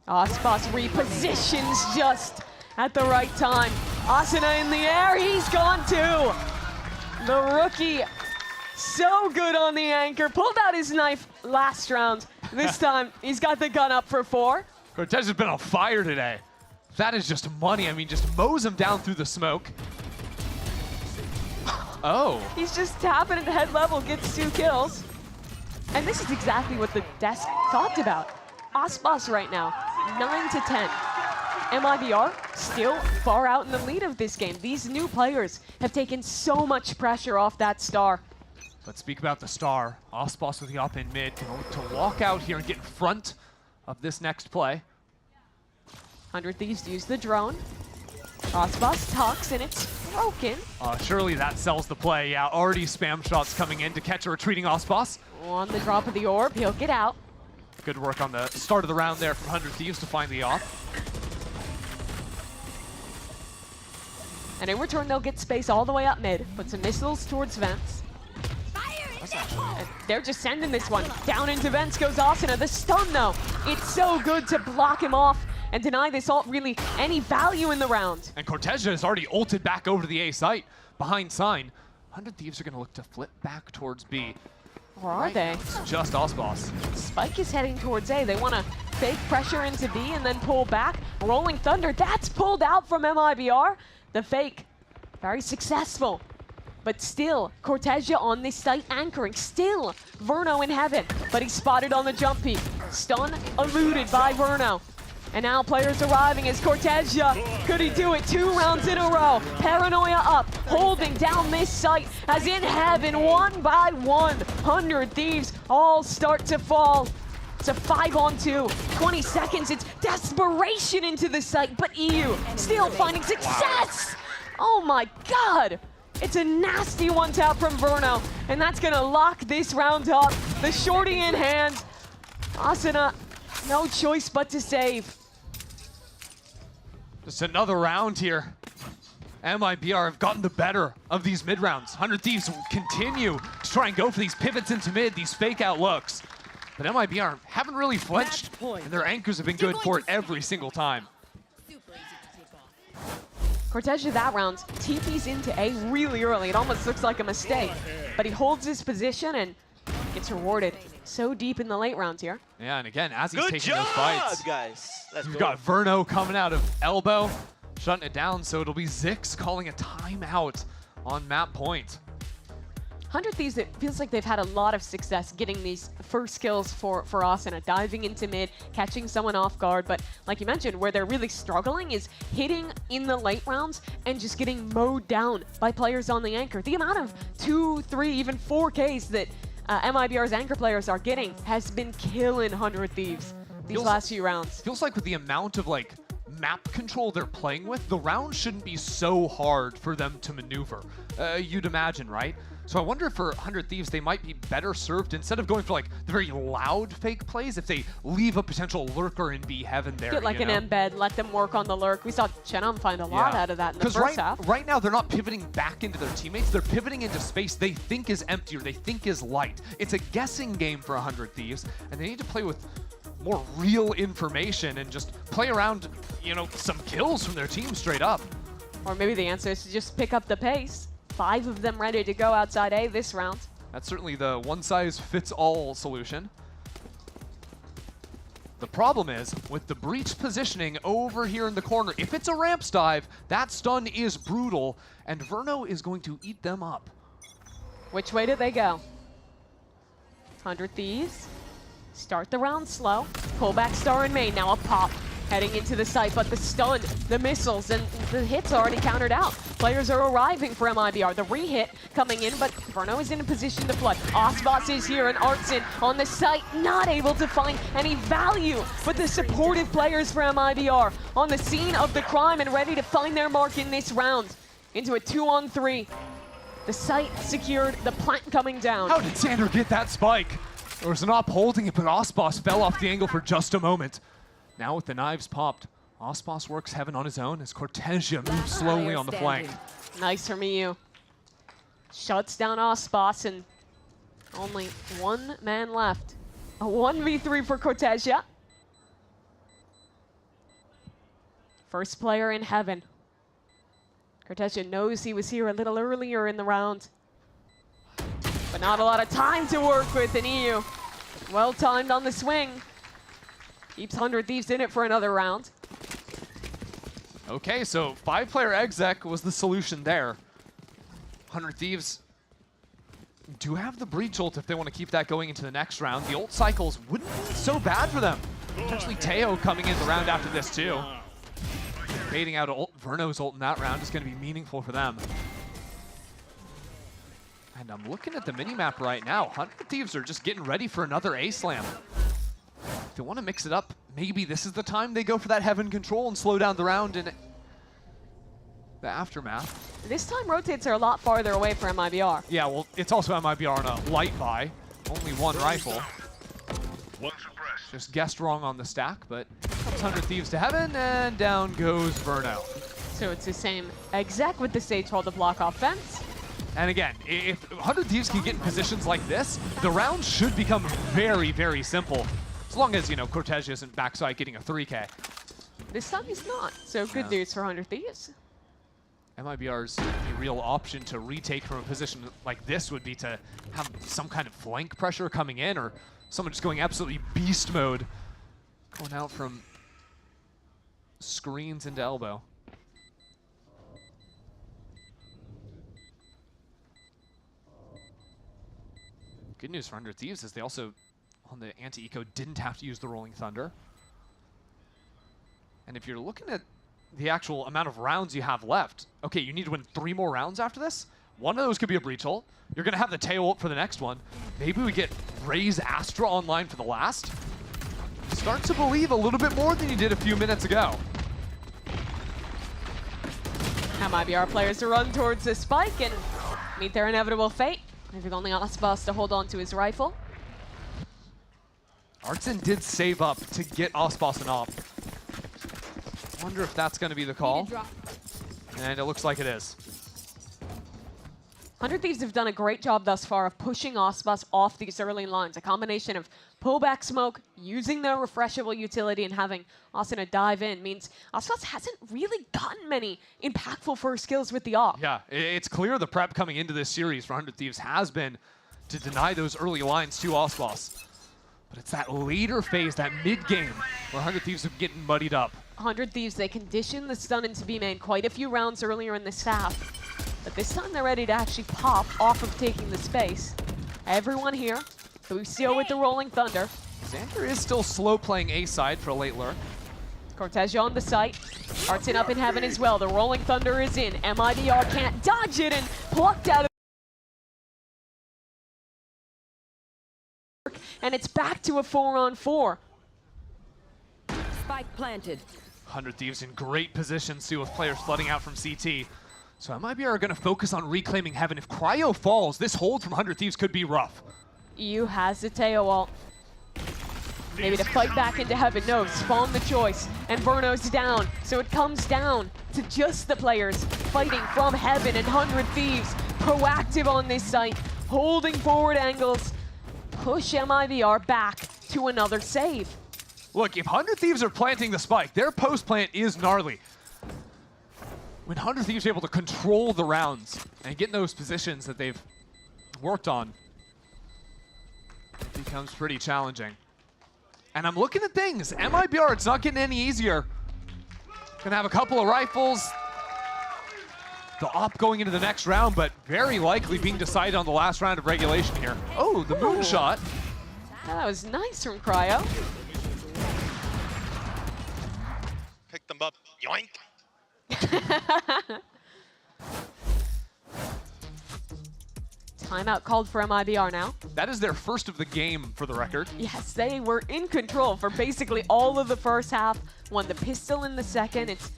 Icebox repositions just at the right time. Asuna in the air, he's gone too. The rookie, so good on the anchor, pulled out his knife last round. This time, he's got the gun up for 4. Cortez has been on fire today. That is just money. I mean, just mows him down through the smoke. Oh. He's just tapping at head level, gets 2 kills. And this is exactly what the desk talked about. Icebox right now, 9-10. MIBR still far out in the lead of this game. These new players have taken so much pressure off that star. Let's speak about the star. Icebox with the op in mid can look to walk out here and get in front of this next play. 100 Thieves use the drone. Icebox tucks and it's broken. Surely that sells the play. Yeah, already spam shots coming in to catch a retreating Icebox. On the drop of the orb, he'll get out. Good work on the start of the round there from 100 Thieves to find the op. And in return, they'll get space all the way up mid. Put some missiles towards vents. And they're just sending this one. Down into vents goes Asuna. The stun, though. It's so good to block him off and deny this ult really any value in the round. And Cortez has already ulted back over to the A site behind Sign. 100 Thieves are going to look to flip back towards B. Or are they? It's just Icebox. Spike is heading towards A. They want to fake pressure into B and then pull back. Rolling Thunder, that's pulled out from MIBR. The fake, very successful. But still, Cortesia on this site anchoring. Still, Verno in heaven, but he's spotted on the jump peak. Stun eluded by Verno. And now players arriving as Cortesia. Could he do it 2 rounds in a row? Paranoia up, holding down this site as in heaven, 1 by 1. 100 Thieves all start to fall. It's a 5-on-2, 20 seconds, it's desperation into the site, but EU still finding success! Oh my God! It's a nasty one-tap from Verno, and that's gonna lock this round up. The shorty in hand. Asuna, no choice but to save. Just another round here. MIBR have gotten the better of these mid-rounds. 100 Thieves will continue to try and go for these pivots into mid, these fake-out looks. But MIBR haven't really flinched, and their anchors have been good for it every single time. Cortesia that round TP's into A really early. It almost looks like a mistake, but he holds his position and gets rewarded so deep in the late rounds here. Yeah, and again, as he's taking those fights, guys. we've got Verno coming out of elbow, shutting it down, so it'll be Zix calling a timeout on map point. 100 Thieves, it feels like they've had a lot of success getting these first kills for Asuna, diving into mid, catching someone off guard, but like you mentioned, where they're really struggling is hitting in the late rounds and just getting mowed down by players on the anchor. The amount of 2, 3, even 4Ks that MIBR's anchor players are getting has been killing 100 Thieves these last few rounds. Feels like with the amount of like map control they're playing with, the round shouldn't be so hard for them to maneuver. You'd imagine, right? So I wonder if for 100 Thieves, they might be better served instead of going for like the very loud fake plays, if they leave a potential lurker in B heaven there. Get like an embed, let them work on the lurk. We saw Chenom find a lot out of that in the first half. Right now, they're not pivoting back into their teammates. They're pivoting into space they think is empty or they think is light. It's a guessing game for 100 Thieves, and they need to play with more real information and just play around, you know, some kills from their team straight up. Or maybe the answer is to just pick up the pace. 5 of them ready to go outside A this round. That's certainly the one-size-fits-all solution. The problem is, with the breach positioning over here in the corner, if it's a ramps dive, that stun is brutal, and Verno is going to eat them up. Which way do they go? 100 Thieves. Start the round slow. Pull back Star in main, now a pop. Heading into the site, but the stun, the missiles, and the hits already countered out. Players are arriving for MIBR. The re-hit coming in, but Verno is in a position to flood. Icebox is here, and Artson on the site, not able to find any value. But the supportive players for MIBR on the scene of the crime and ready to find their mark in this round. Into a 2-on-3. The site secured, the plant coming down. How did Sander get that spike? There was an op holding it, but Osbos fell off the angle for just a moment. Now with the knives popped, Osbos works Heaven on his own as Cortesia moves slowly on the flank. Nice from EU. Shuts down Osbos and only one man left. A 1v3 for Cortesia. First player in Heaven. Cortesia knows he was here a little earlier in the round. But not a lot of time to work with in EU. Well timed on the swing. Keeps 100 Thieves in it for another round. Okay, so 5-player exec was the solution there. 100 Thieves do have the breach ult if they want to keep that going into the next round. The ult cycles wouldn't be so bad for them. Potentially Teo coming in the round after this too. Baiting out Verno's ult in that round is going to be meaningful for them. And I'm looking at the minimap right now. 100 Thieves are just getting ready for another A-slam. If they want to mix it up, maybe this is the time they go for that Heaven control and slow down the round in the aftermath. This time rotates are a lot farther away for MIBR. Yeah, well, it's also MIBR on a light buy. Only one rifle. Just guessed wrong on the stack, but comes 100 Thieves to Heaven, and down goes Verno. So it's the same exec with the stage hold to block off fence. And again, if 100 Thieves can get in positions like this, the round should become very, very simple. As long as, you know, Cortesia isn't backside getting a 3K. This time he's not, so good news for 100 Thieves. MIBR's real option to retake from a position like this would be to have some kind of flank pressure coming in, or someone just going absolutely beast mode. Going out from screens into elbow. Good news for 100 Thieves is they also, on the anti-eco, didn't have to use the Rolling Thunder. And if you're looking at the actual amount of rounds you have left, okay, you need to win 3 more rounds after this. One of those could be a breach ult. You're going to have the Teo ult for the next one. Maybe we get Raze Astra online for the last. Start to believe a little bit more than you did a few minutes ago. MIBR players to run towards the spike and meet their inevitable fate. Leaving only Osbos to hold on to his rifle. Artson did save up to get Osbos an op. Wonder if that's going to be the call. And it looks like it is. 100 Thieves have done a great job thus far of pushing Osbos off these early lines. A combination of pullback smoke, using their refreshable utility, and having Asuna dive in means Osbos hasn't really gotten many impactful first kills with the op. Yeah, it's clear the prep coming into this series for 100 Thieves has been to deny those early lines to Osbos. But it's that later phase, that mid-game, where 100 Thieves are getting muddied up. 100 Thieves, they conditioned the stun into B-main quite a few rounds earlier in this half. But this time they're ready to actually pop off of taking the space. Everyone here. Lucio with the Rolling Thunder. Xander is still slow playing A side for a late lurk. Cortesia on the site. Artson up in Heaven as well. The Rolling Thunder is in. MIBR can't dodge it and plucked out of. And it's back to a 4-on-4. Spike planted. 100 Thieves in great positions too, with players flooding out from CT. So MIBR are going to focus on reclaiming Heaven. If Cryo falls, this hold from 100 Thieves could be rough. EU has the Teo ult. Maybe to fight back into Heaven. No, Spawn the choice. And Verno's down. So it comes down to just the players fighting from Heaven, and 100 Thieves proactive on this site, holding forward angles, push MIBR back to another save. Look, if 100 Thieves are planting the spike, their post-plant is gnarly. When 100 Thieves are able to control the rounds and get in those positions that they've worked on, it becomes pretty challenging. And I'm looking at things. MIBR, it's not getting any easier. Gonna have a couple of rifles. The op going into the next round, but very likely being decided on the last round of regulation here. Oh, the moonshot. Yeah, that was nice from Cryo. Pick them up. Yoink. Timeout called for MIBR now. That is their first of the game, for the record. Yes, they were in control for basically all of the first half. Won the pistol in the second. It's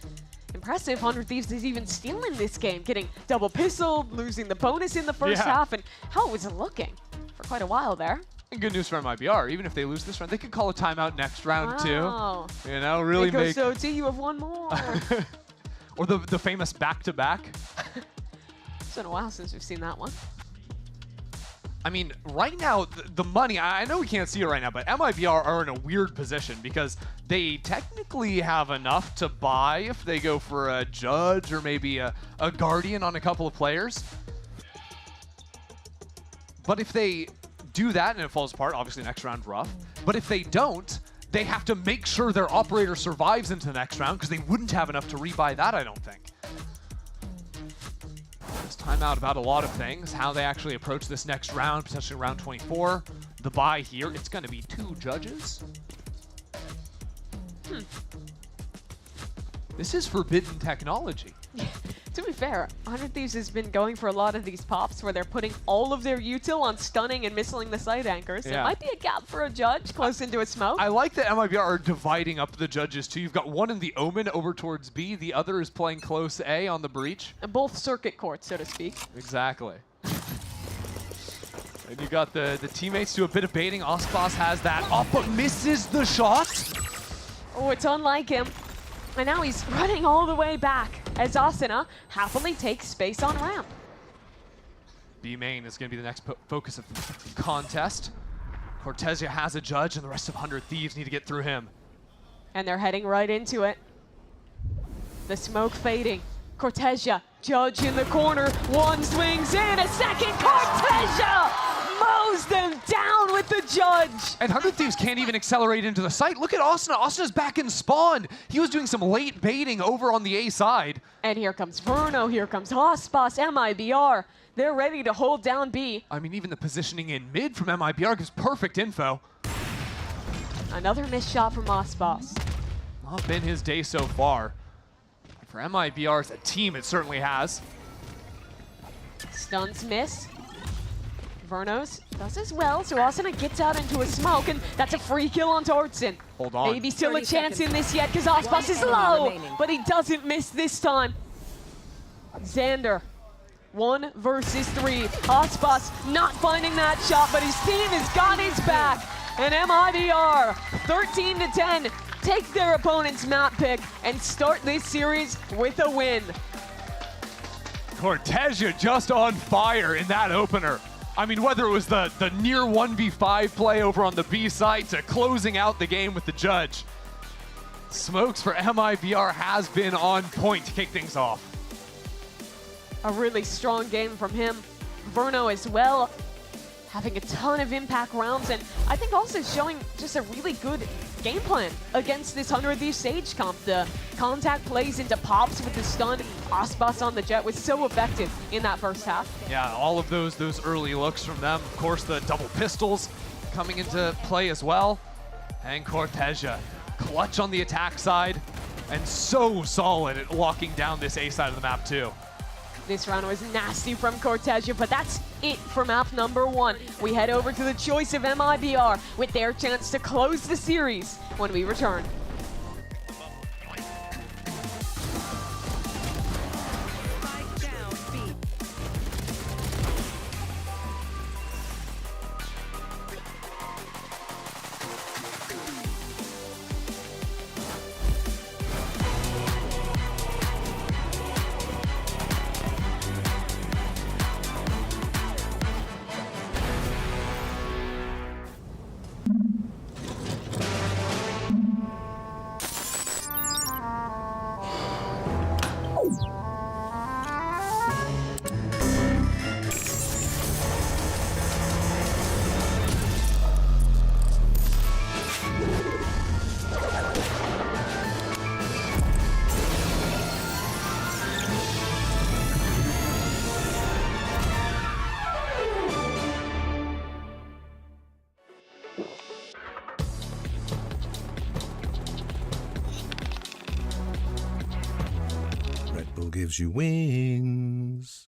impressive. 100 Thieves is even stealing this game, getting double pistol, losing the bonus in the first half, and how it was looking for quite a while there. And good news for MIBR. Even if they lose this round, they could call a timeout next round too. You know, really make. So you have one more. Or the famous back-to-back. It's been a while since we've seen that one. I mean, right now, the money, I know we can't see it right now, but MIBR are in a weird position because they technically have enough to buy if they go for a judge or maybe a guardian on a couple of players. But if they do that and it falls apart, obviously next round rough. But if they don't, they have to make sure their operator survives into the next round because they wouldn't have enough to rebuy that, I don't think. This timeout about a lot of things, how they actually approach this next round, potentially round 24. The buy here, it's going to be 2 judges. This is forbidden technology. To be fair, 100 Thieves has been going for a lot of these pops where they're putting all of their util on stunning and missiling the site anchors. Yeah. It might be a gap for a judge close into a smoke. I like that MIBR are dividing up the judges too. You've got one in the Omen over towards B, the other is playing close A on the breach. And both circuit courts, so to speak. Exactly. And you got the teammates do a bit of baiting. Icebox has that off, but misses the shot. Oh, it's unlike him. And now he's running all the way back as Asuna happily takes space on ramp. B main is going to be the next focus of the contest. Cortezia has a judge, and the rest of 100 Thieves need to get through him. And they're heading right into it. The smoke fading. Cortezia, judge in the corner. One swings in, a second. Cortezia mows them down with the judge. And 100 Thieves can't even accelerate into the site. Look at Asuna. Asuna's back in spawn. He was doing some late baiting over on the A side. And here comes Verno. Here comes Icebox, MIBR. They're ready to hold down B. I mean, even the positioning in mid from MIBR gives perfect info. Another missed shot from Icebox. Not been his day so far. For MIBR as a team, it certainly has. Stuns miss. Vernos does as well, so Asuna gets out into a smoke, and that's a free kill on Tortson. Hold on. Maybe still a chance in this yet, because Icebox is low, but he doesn't miss this time. Xander, 1 versus 3. Icebox not finding that shot, but his team has got his back. And MIBR, 13-10, take their opponent's map pick and start this series with a win. Cortezia just on fire in that opener. I mean, whether it was the near 1v5 play over on the B side to closing out the game with the judge. Smokes for MIBR has been on point to kick things off. A really strong game from him. Verno as well, having a ton of impact rounds, and I think also showing just a really good game plan against this 100 Thieves Stage comp. The contact plays into pops with the stun. Icebox on the jet was so effective in that first half. Yeah, all of those early looks from them. Of course, the double pistols coming into play as well. And Cortezia, clutch on the attack side, and so solid at locking down this A side of the map too. This round was nasty from Cortezia, but that's it for map number 1. We head over to the choice of MIBR with their chance to close the series when we return. Eagle gives you wings.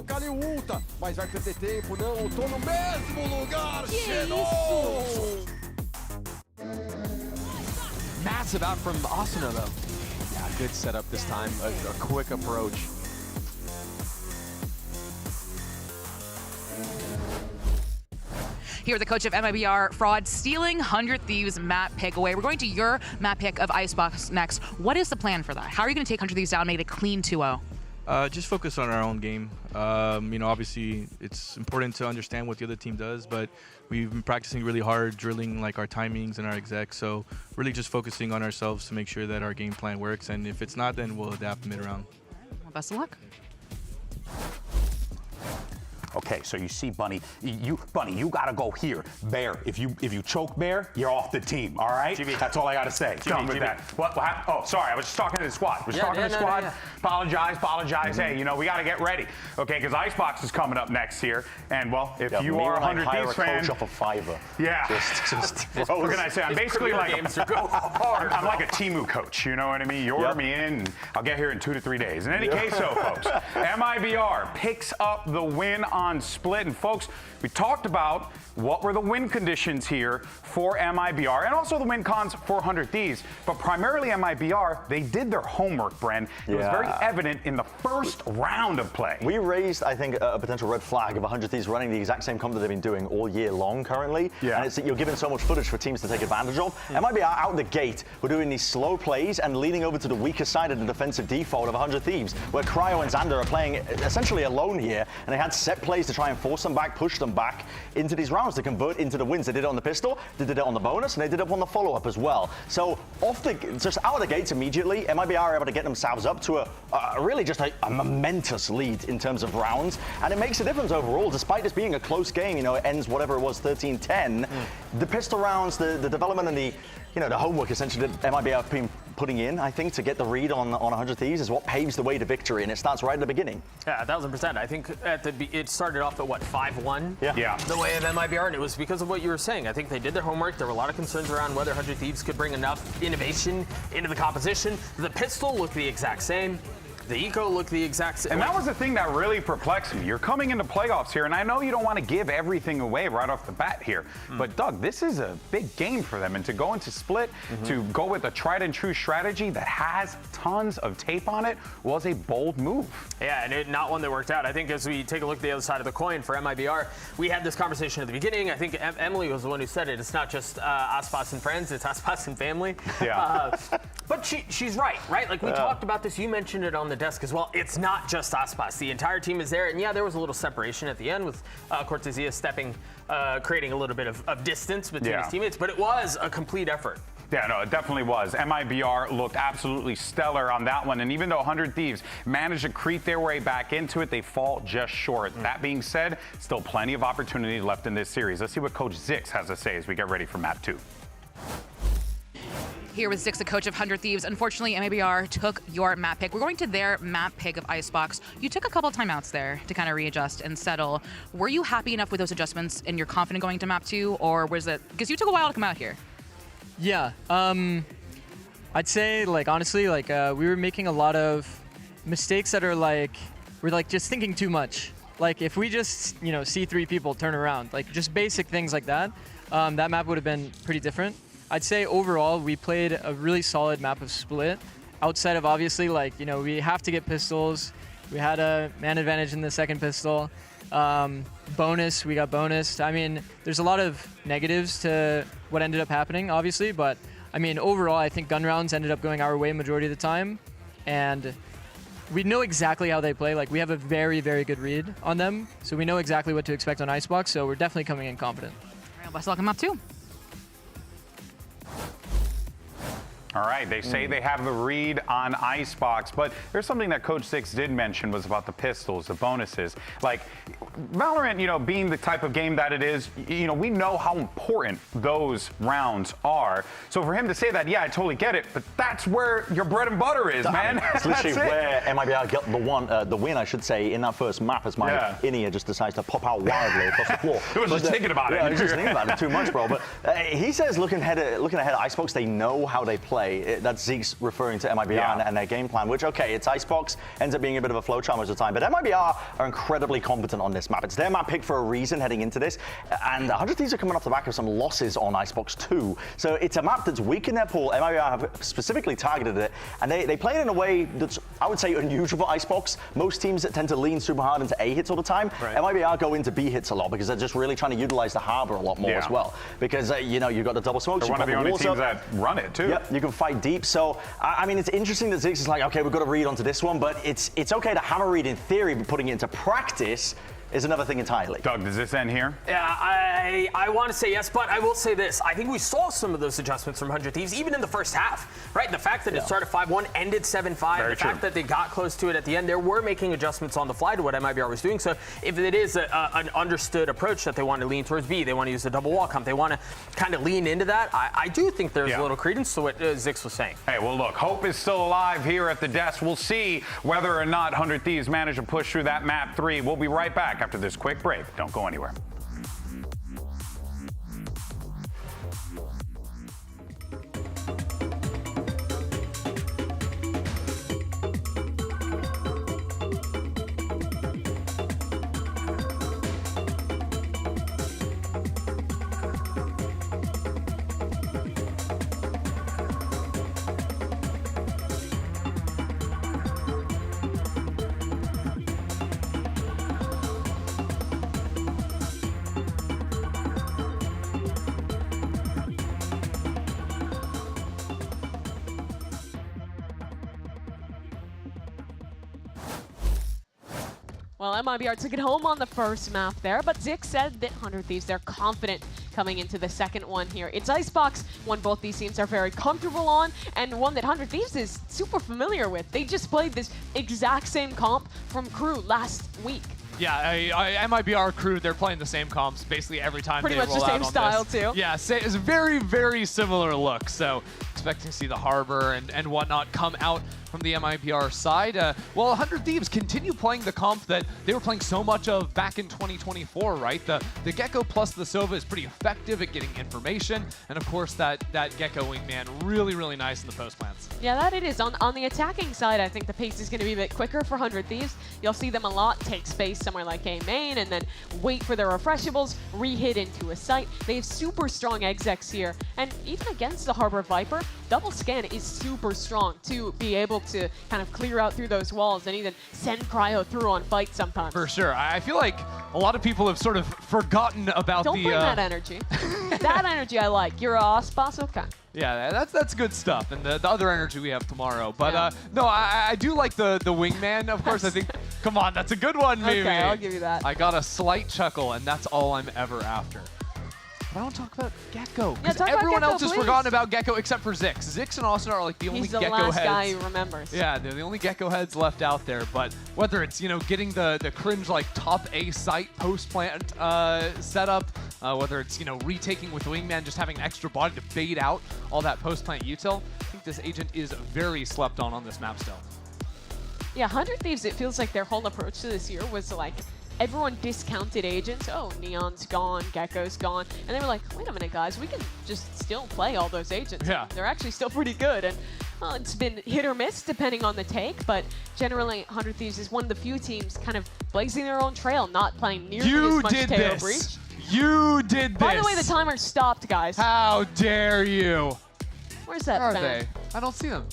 Caiu ulta, mas vai perder tempo, não, tô no mesmo lugar, Massive out from Asuna, though. Yeah, good setup this time, a quick approach. Here, the coach of MIBR Fraud stealing 100 Thieves map pick away. We're going to your map pick of Icebox next. What is the plan for that? How are you going to take 100 Thieves down, make it a clean 2-0? Just focus on our own game. You know, obviously it's important to understand what the other team does, but we've been practicing really hard, drilling like our timings and our execs. So really just focusing on ourselves to make sure that our game plan works. And if it's not, then we'll adapt mid-round. Well, best of luck. Okay, so you see Bunny, Bunny, you gotta go here. Bear, if you choke Bear, you're off the team, all right? GB. That's all I gotta say. Done with that. What happened? Oh, sorry, I was just talking to the squad. Apologize. Hey, you know, we gotta get ready, okay? Because Icebox is coming up next here, and well, if you are a 100 Thieves fan, off a Fiverr. Yeah. Just what can I say? I'm basically like I'm like a Temu coach. You know what I mean? You order me in, and I'll get here in 2 to 3 days. In any case, so folks, MIBR picks up the win on Split, and folks, we talked about what were the win conditions here for MIBR and also the win cons for 100 Thieves, but primarily MIBR, they did their homework, Bren. It was very evident in the first round of play. We raised, I think, a potential red flag of 100 Thieves running the exact same comp that they've been doing all year long currently. Yeah. And it's that you're given so much footage for teams to take advantage of. MIBR out the gate, we're doing these slow plays and leaning over to the weaker side of the defensive default of 100 Thieves, where Cryo and Xander are playing essentially alone here, and they had set plays to try and force them back, push them back into these rounds to convert into the wins. They did it on the pistol, they did it on the bonus, and they did it on the follow-up as well. So just out of the gates immediately, MIBR are able to get themselves up to really just a momentous lead in terms of rounds, and it makes a difference overall. Despite this being a close game, you know, it ends whatever it was, 13-10. The pistol rounds, the development and the homework essentially that MIBR have been putting in, I think, to get the read on 100 Thieves is what paves the way to victory, and it starts right at the beginning. Yeah, 1000%. I think it started off at what, 5-1? Yeah. The way of MIBR, and it was because of what you were saying. I think they did their homework. There were a lot of concerns around whether 100 Thieves could bring enough innovation into the composition. The pistol looked the exact same. The eco looked the exact same. And that was the thing that really perplexed me. You're coming into playoffs here, and I know you don't want to give everything away right off the bat here, but Doug, this is a big game for them, and to go into Split, to go with a tried and true strategy that has tons of tape on it was a bold move. Yeah, and not one that worked out. I think as we take a look at the other side of the coin for MIBR, we had this conversation at the beginning. I think Emily was the one who said it. It's not just Aspas and friends, it's Aspas and family. Yeah. But she's right? Like we talked about this, you mentioned it on the desk as well. It's not just Aspas. The entire team is there, and yeah, there was a little separation at the end with Cortesia stepping, creating a little bit of distance between his teammates, but it was a complete effort Yeah, no, it definitely was. MIBR looked absolutely stellar on that one. And even though 100 Thieves managed to creep their way back into it, they fall just short. That being said, still plenty of opportunity left in this series. Let's see what Coach Zix has to say as we get ready for map 2. Here with Zix, the coach of 100 Thieves. Unfortunately, MIBR took your map pick. We're going to their map pick of Icebox. You took a couple timeouts there to kind of readjust and settle. Were you happy enough with those adjustments and you're confident going to map 2, or was it, because you took a while to come out here? Yeah, I'd say, like, honestly, like, we were making a lot of mistakes that are like, we're like just thinking too much. Like, if we just, you know, see 3 people turn around, like just basic things like that, that map would have been pretty different. I'd say overall, we played a really solid map of Split. Outside of obviously, like, you know, we have to get pistols. We had a man advantage in the second pistol. Bonus, we got bonused. I mean, there's a lot of negatives to what ended up happening, obviously, but I mean, overall, I think gun rounds ended up going our way majority of the time, and we know exactly how they play. Like, we have a very, very good read on them, so we know exactly what to expect on Icebox, so we're definitely coming in confident. All right, best of luck on map 2. All right, they say they have the read on Icebox, but there's something that Coach Zix did mention was about the pistols, the bonuses. Like, Valorant, you know, being the type of game that it is, you know, we know how important those rounds are. So for him to say that, yeah, I totally get it, but that's where your bread and butter is, man. It's literally where MIBR got the win, I should say, in that first map as my in-ear just decides to pop out wildly across the floor. It was just thinking about it. Yeah, I was just thinking about it too much, bro. But he says looking ahead at Icebox, they know how they play. That's Zeke's referring to MIBR and their game plan, which, okay, it's Icebox, ends up being a bit of a flowchart most of the time, but MIBR are incredibly competent on this map. It's their map pick for a reason heading into this, and 100 Thieves are coming off the back of some losses on Icebox too. So it's a map that's weak in their pool. MIBR have specifically targeted it, and they play it in a way that's, I would say, unusual for Icebox. Most teams that tend to lean super hard into A hits all the time, MIBR go into B hits a lot because they're just really trying to utilize the harbor a lot more as well. Because, you know, you've got the double smokes. They're one of the only teams that run it too. Yep, you can fight deep. So, I mean, it's interesting that Zix is like, okay, we've got to read onto this one, but it's okay to have a read in theory, but putting it into practice is another thing entirely. Doug, does this end here? Yeah, I want to say yes, but I will say this. I think we saw some of those adjustments from 100 Thieves, even in the first half, right? The fact that it started 5-1, ended 7-5, the fact that they got close to it at the end, they were making adjustments on the fly to what MIBR was doing. So if it is an understood approach that they want to lean towards B, they want to use the double wall comp, they want to kind of lean into that, I do think there's a little credence to what Zix was saying. Hey, well, look, hope is still alive here at the desk. We'll see whether or not 100 Thieves manage to push through that map 3. We'll be right back after this quick break. Don't go anywhere. Well, MIBR took it home on the first map there, but Zix said that 100 Thieves, they're confident coming into the second one here. It's Icebox, one both these teams are very comfortable on, and one that 100 Thieves is super familiar with. They just played this exact same comp from Crew last week. Yeah, MIBR Crew, they're playing the same comps basically every time Pretty they much roll the out same on style this. too. Yeah, it's a very, very similar look. So expecting to see the Harbor and whatnot come out from the MIBR side. Well, 100 Thieves continue playing the comp that they were playing so much of back in 2024, right? The Gecko plus the Sova is pretty effective at getting information. And of course, that Gecko wingman, really, really nice in the post plants. Yeah, that it is. On the attacking side, I think the pace is going to be a bit quicker for 100 Thieves. You'll see them a lot take space somewhere like A main and then wait for their refreshables, re-hit into a site. They have super strong execs here. And even against the Harbor Viper, double scan is super strong to be able to kind of clear out through those walls and even send cryo through on fights sometimes. For sure. I feel like a lot of people have sort of forgotten about Don't bring that energy. That energy I like. You're a boss, okay. Yeah, that's good stuff, and the other energy we have tomorrow. But no, I do like the wingman, of course. I think, come on, that's a good one, maybe. Okay, I'll give you that. I got a slight chuckle, and that's all I'm ever after. But I want to talk about Gecko. Yeah, Because talk about everyone Gecko, else has please. forgotten about Gecko except for Zix. Zix and Austin are like the only He's the Gecko last heads. guy who remembers. Yeah, they're the only Gecko heads left out there. But whether it's, you know, getting the cringe like top A site post plant setup, whether it's, you know, retaking with Wingman, just having an extra body to bait out all that post plant util, I think this agent is very slept on this map still. Yeah, 100 Thieves, it feels like their whole approach to this year was like, everyone discounted agents. Oh, Neon's gone, Gecko's gone. And they were like, wait a minute, guys, we can just still play all those agents. Yeah. They're actually still pretty good. And well, it's been hit or miss depending on the take, but generally 100 Thieves is one of the few teams kind of blazing their own trail, not playing nearly as much KO Breach. You did this! By the way, the timer stopped, guys. How dare you! Where's that Where are fan? they? I don't see them.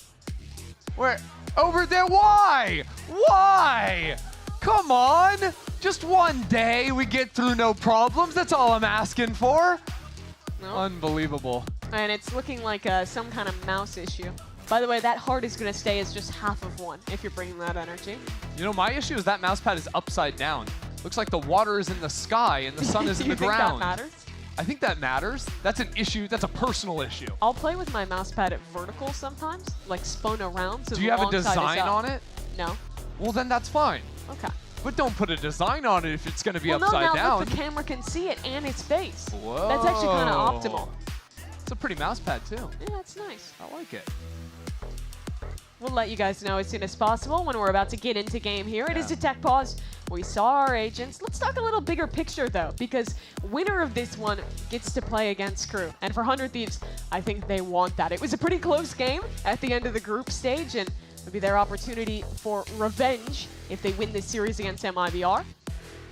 Where? Over there, why? Why? Come on! Just one day we get through no problems. That's all I'm asking for. No. Unbelievable. And it's looking like some kind of mouse issue. By the way, that heart is going to stay as just half of one if you're bringing that energy. You know, my issue is that mouse pad is upside down. Looks like the water is in the sky and the sun is in the ground. You think that matters? I think that matters. That's an issue. That's a personal issue. I'll play with my mouse pad at vertical sometimes, like spun around. So Do you have a design on it? No. Well, then that's fine. Okay. But don't put a design on it if it's going to be Well, upside no, now down. look, the camera can see it and its face. Whoa. That's actually kind of optimal. It's a pretty mouse pad, too. Yeah, that's nice. I like it. We'll let you guys know as soon as possible when we're about to get into game here. It is a tech pause. We saw our agents. Let's talk a little bigger picture, though, because winner of this one gets to play against Crew. And for 100 Thieves, I think they want that. It was a pretty close game at the end of the group stage, and it'll be their opportunity for revenge if they win this series against MIBR.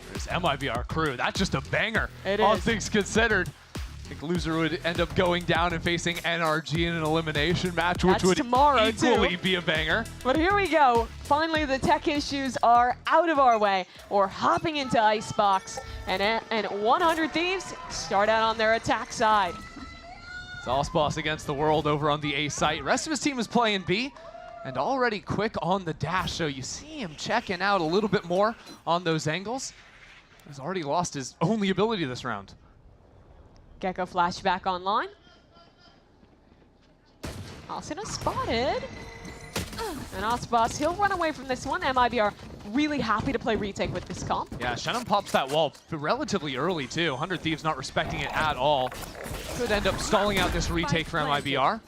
There's MIBR Crew. That's just a banger. It All is. things considered. I think loser would end up going down and facing NRG in an elimination match, which That's would tomorrow, equally too. be a banger. But here we go. Finally, the tech issues are out of our way. We're hopping into Icebox, and 100 Thieves start out on their attack side. It's Icebox against the world over on the A site. Rest of his team is playing B, and already quick on the dash, so you see him checking out a little bit more on those angles. He's already lost his only ability this round. Gecko flashback online. Asuna spotted. And Icebox, he'll run away from this one. MIBR really happy to play retake with this comp. Yeah, Shannon pops that wall relatively early, too. 100 Thieves not respecting it at all. Could end up stalling out this retake for MIBR.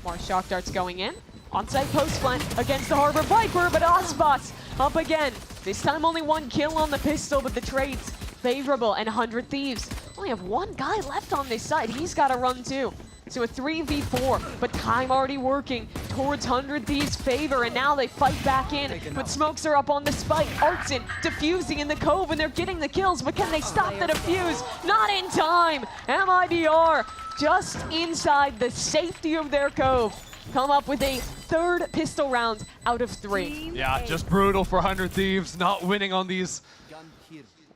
More shock darts going in. Onside post plant against the Harbor Viper, but Icebox up again. This time only one kill on the pistol, but the trades favorable, and 100 Thieves only have one guy left on this side. He's got to run too. So a 3v4, but time already working towards 100 Thieves' favor, and now they fight back in, but smokes are up on the spike. Artson diffusing in the cove, and they're getting the kills, but can they stop the defuse? Not in time! MIBR just inside the safety of their cove. Come up with a third pistol round out of 3. Yeah, just brutal for 100 Thieves, not winning on these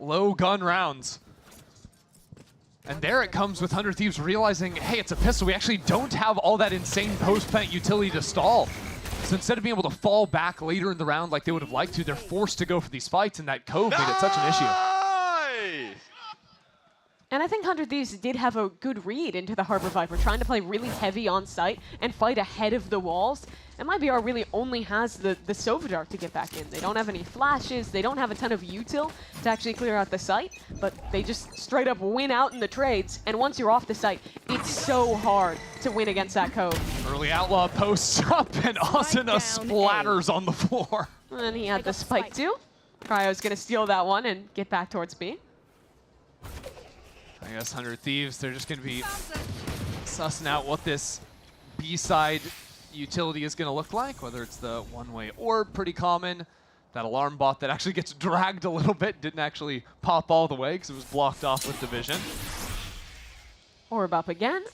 low gun rounds. And there it comes with 100 Thieves realizing, hey, it's a pistol. We actually don't have all that insane post-plant utility to stall. So instead of being able to fall back later in the round like they would have liked to, they're forced to go for these fights, and that cove made it such an issue. And I think 100 Thieves did have a good read into the Harbor Viper, trying to play really heavy on site and fight ahead of the walls. MIBR really only has the Sova Dart to get back in. They don't have any flashes, they don't have a ton of util to actually clear out the site, but they just straight up win out in the trades. And once you're off the site, it's so hard to win against that cove. Early Outlaw posts up, and Asuna splatters on the floor. And he had the spike too. Cryo's gonna steal that one and get back towards B. I guess 100 Thieves, they're just going to be sussing out what this B-side utility is going to look like, whether it's the one-way orb, pretty common. That alarm bot that actually gets dragged a little bit, didn't actually pop all the way because it was blocked off with Division. Orb up again.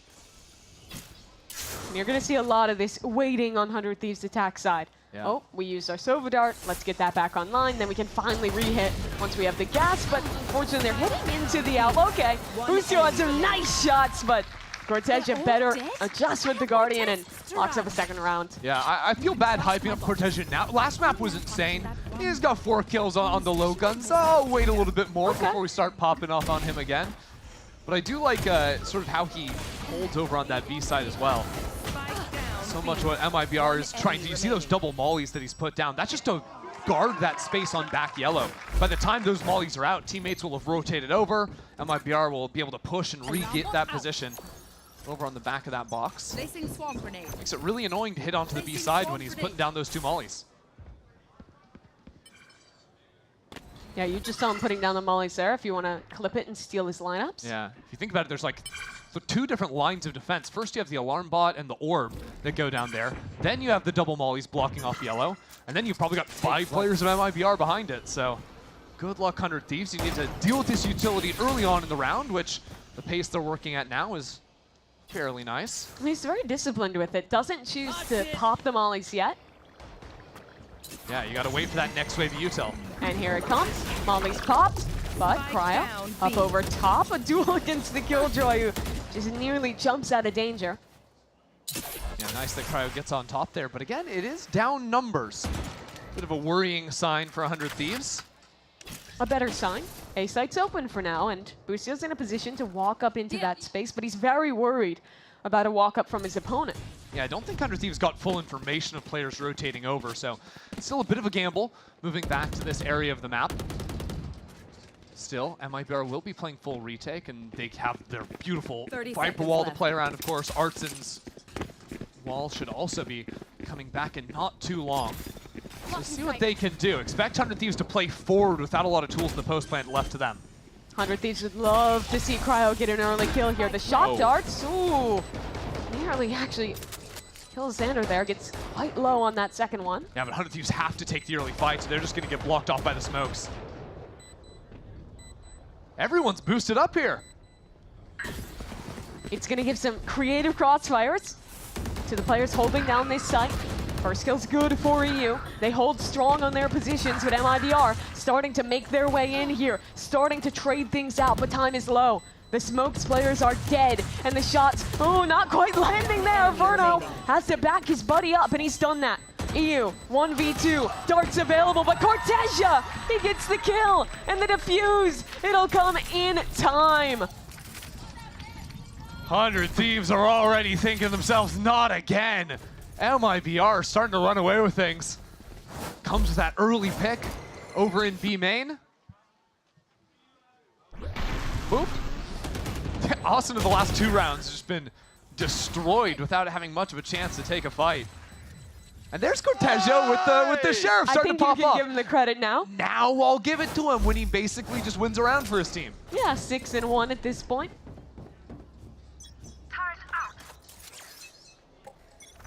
And you're going to see a lot of this waiting on 100 Thieves' attack side. Yeah. Oh, we used our Sova Dart. Let's get that back online. Then we can finally re-hit once we have the gas. But unfortunately, they're hitting into the Outlaw. Okay, Usio had some nice shots, but Cortesia better adjust with the Guardian and locks up a second round. Yeah, I feel bad hyping up Cortesia now. Last map was insane. He's got 4 kills on the low guns. I'll wait a little bit more before we start popping off on him again. But I do like sort of how he holds over on that B side as well. So much what MIBR is trying to. You see those double mollies that he's put down. That's just to guard that space on back yellow. By the time those mollies are out, teammates will have rotated over. MIBR will be able to push and re-get that position over on the back of that box. Makes it really annoying to hit onto the B side when he's putting down those 2 mollies. Yeah, you just saw him putting down the mollies there if you want to clip it and steal his lineups. Yeah, if you think about it, there's like 2 different lines of defense. First, you have the alarm bot and the orb that go down there. Then you have the double mollies blocking off yellow. And then you've probably got 5 players of MIBR behind it. So good luck, 100 Thieves. You need to deal with this utility early on in the round, which the pace they're working at now is fairly nice. He's very disciplined with it. Doesn't choose to pop the mollies yet. Yeah, you got to wait for that next wave of util. And here it comes. Molly's popped, but Cryo up over top. A duel against the Killjoy, who just nearly jumps out of danger. Yeah, nice that Cryo gets on top there. But again, it is down numbers. Bit of a worrying sign for 100 Thieves. A better sign. A site's open for now, and Busio's in a position to walk up into that space, but he's very worried about a walk up from his opponent. Yeah, I don't think 100 Thieves got full information of players rotating over, so it's still a bit of a gamble moving back to this area of the map. Still, MIBR will be playing full retake, and they have their beautiful Viper wall to play around, of course. Artsen's wall should also be coming back in not too long. So see what they can do. Expect 100 Thieves to play forward without a lot of tools in the post plant left to them. 100 Thieves would love to see Cryo get an early kill here. The shot darts, ooh, nearly actually kills Xander there. Gets quite low on that second one. Yeah, but 100 Thieves have to take the early fight, so they're just going to get blocked off by the smokes. Everyone's boosted up here. It's going to give some creative crossfires to the players holding down this site. First kill's good for EU. They hold strong on their positions, but MIBR starting to make their way in here, starting to trade things out, but time is low. The smokes players are dead, and the shots, oh, not quite landing there. Verno has to back his buddy up, and he's done that. EU, 1v2, darts available, but Cortesia, he gets the kill, and the defuse, it'll come in time. 100 Thieves are already thinking to themselves, not again. MIBR starting to run away with things. Comes with that early pick over in B main. Boop. Austin in the last 2 rounds has just been destroyed without having much of a chance to take a fight. And there's Cortejo with the Sheriff starting to pop up. I think you can give him the credit now. Now I'll give it to him when he basically just wins around for his team. Yeah, 6-1 at this point.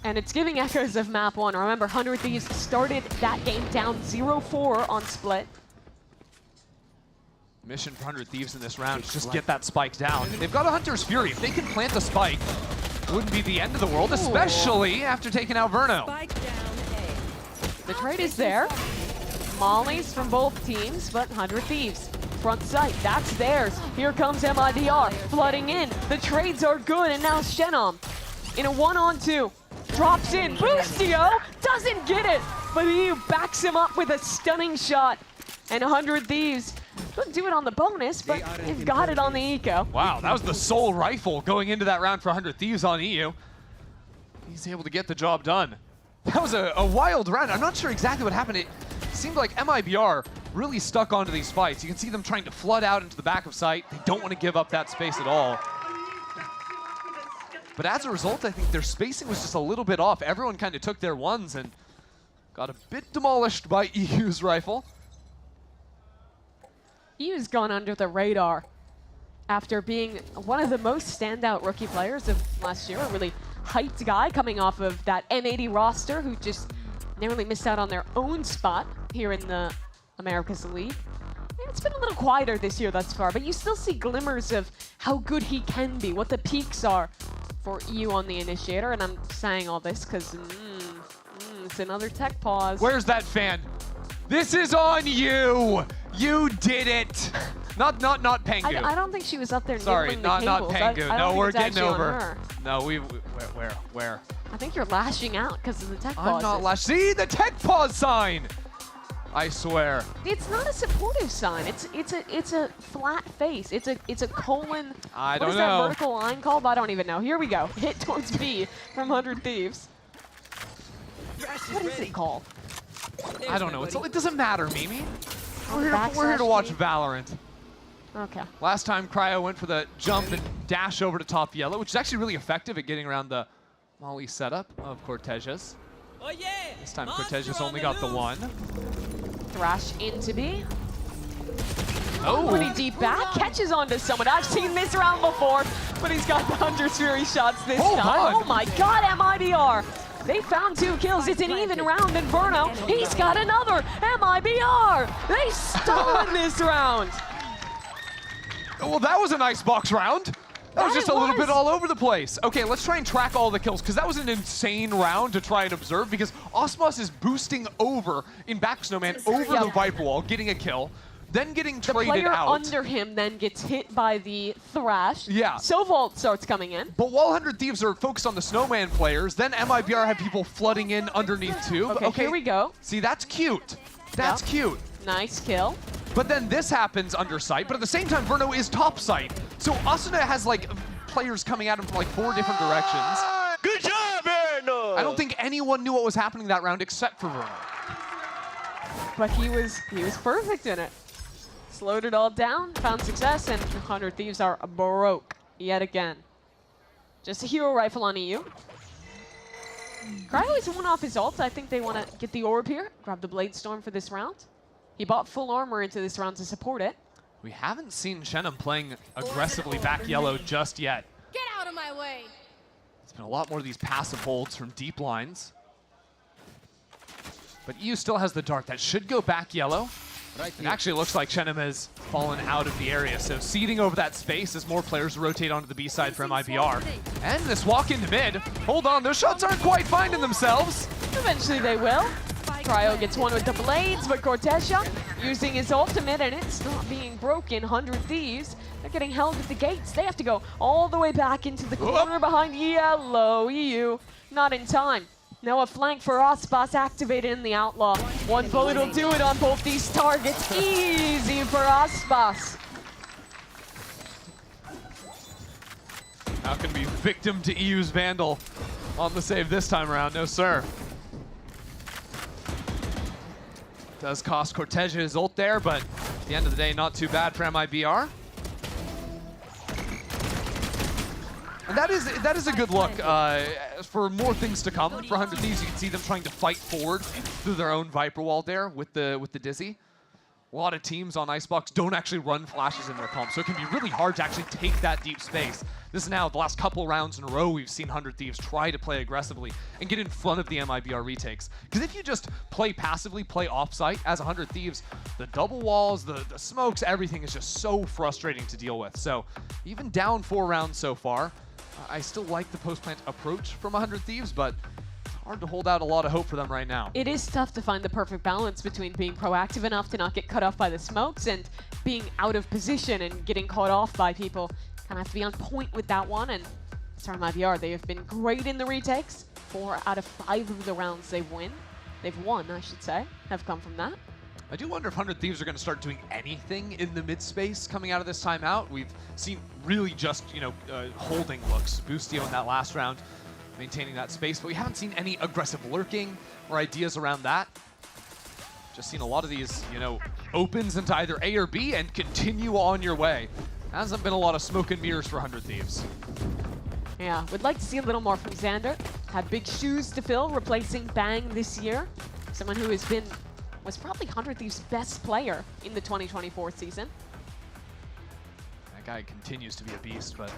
And it's giving echoes of map 1. Remember, 100 Thieves started that game down 0-4 on split. Mission for 100 Thieves in this round is just get that spike down. They've got a Hunter's Fury. If they can plant the spike, it wouldn't be the end of the world, especially after taking out Verno. The trade is there. Mollies from both teams, but 100 Thieves. Front sight, that's theirs. Here comes MIBR, flooding in. The trades are good, and now Shenom in a 1-on-2. Drops in, Boostio doesn't get it, but EU backs him up with a stunning shot. And 100 Thieves couldn't do it on the bonus, but they've got it on the eco. Wow, that was the sole rifle going into that round for 100 Thieves on EU. He's able to get the job done. That was a wild round. I'm not sure exactly what happened. It seemed like MIBR really stuck onto these fights. You can see them trying to flood out into the back of site. They don't want to give up that space at all. But as a result, I think their spacing was just a little bit off. Everyone kind of took their ones and got a bit demolished by EU's rifle. EU's gone under the radar after being one of the most standout rookie players of last year. A really hyped guy coming off of that M80 roster who just narrowly missed out on their own spot here in the Americas League. It's been a little quieter this year thus far, but you still see glimmers of how good he can be, what the peaks are for EU on the initiator. And I'm saying all this because it's another tech pause. Where's that fan? This is on you. You did it. Not Pengu. I don't think she was up there. Sorry, not Pengu. No, we're getting over. No, where? I think you're lashing out because of the tech pause. I'm not lashing. See the tech pause sign. I swear. It's not a supportive sign. It's a flat face. It's a colon. I don't What is know. that vertical line called? I don't even know. Here we go. Hit towards B from 100 Thieves. What is it called? I don't know. It doesn't matter, Mimi. Oh, We're here to watch backslash Valorant. Okay. Last time, Cryo went for the jump and dash over to top yellow, which is actually really effective at getting around the Molly setup of Cortez's. Oh yeah! This time, Cortez's only got the one. Thrash into B. Oh! Pretty deep back. Catches onto someone. I've seen this round before, but he's got the Hunter's Fury shots this time. Oh my god, MIBR! They found 2 kills. It's an even round, and Verno, he's got another. MIBR! They stolen this round. Well, that was an Icebox round. That was just a little bit all over the place. Okay, let's try and track all the kills, because that was an insane round to try and observe, because Osmos is boosting over in back Snowman over the Viper Wall, getting a kill, then getting traded The player out. under him then gets hit by the Thrash. Yeah. So Vault starts coming in. But while 100 Thieves are focused on the Snowman players, then MIBR have people flooding in underneath too. Okay, here we go. See, that's cute. That's cute. Nice kill. But then this happens under site, but at the same time, Verno is top site. So Asuna has like players coming at him from like 4 different directions. Good job, Verno! I don't think anyone knew what was happening that round except for Verno. But he was perfect in it. Slowed it all down, found success, and 100 Thieves are broke yet again. Just a hero rifle on EU. Cryo is one off his ult. I think they want to get the orb here, grab the Blade Storm for this round. He bought full armor into this round to support it. We haven't seen Shenum playing aggressively back yellow just yet. Get out of my way! It's been a lot more of these passive holds from deep lines. But EU still has the dart that should go back yellow. It actually looks like Shenum has fallen out of the area, so seeding over that space as more players rotate onto the B side for MIBR. And this walk into mid. Hold on, those shots aren't quite finding themselves. Eventually they will. Cryo gets one with the blades, but Cortesha using his ultimate, and it's not being broken. 100 Thieves, they're getting held at the gates. They have to go all the way back into the corner behind yellow. EU, not in time. Now a flank for Ospas activated in the Outlaw. One bullet will do it on both these targets. Easy for Ospas. Not going to be victim to EU's Vandal on the save this time around. No, sir. Does cost Cortez his ult there, but at the end of the day, not too bad for MIBR. And that is a good look for more things to come. For 100 Thieves, you can see them trying to fight forward through their own Viper Wall there with the Dizzy. A lot of teams on Icebox don't actually run flashes in their comp, so it can be really hard to actually take that deep space. This is now the last couple rounds in a row we've seen 100 Thieves try to play aggressively and get in front of the MIBR retakes. Because if you just play passively, play off-site as 100 Thieves, the double walls, the smokes, everything is just so frustrating to deal with. So even down 4 rounds so far, I still like the post-plant approach from 100 Thieves, but hard to hold out a lot of hope for them right now. It is tough to find the perfect balance between being proactive enough to not get cut off by the smokes and being out of position and getting caught off by people. Kind of have to be on point with that one, and sorry, MIBR, they have been great in the retakes. 4 out of 5 of the rounds they've won, I should say, have come from that. I do wonder if 100 Thieves are going to start doing anything in the mid space coming out of this timeout. We've seen really just, holding looks. Boostio in that last round, maintaining that space, but we haven't seen any aggressive lurking or ideas around that. Just seen a lot of these, opens into either A or B and continue on your way. Hasn't been a lot of smoke and mirrors for 100 Thieves. Yeah, would like to see a little more from Xander. Had big shoes to fill, replacing Bang this year. Someone who was probably 100 Thieves' best player in the 2024 season. That guy continues to be a beast, but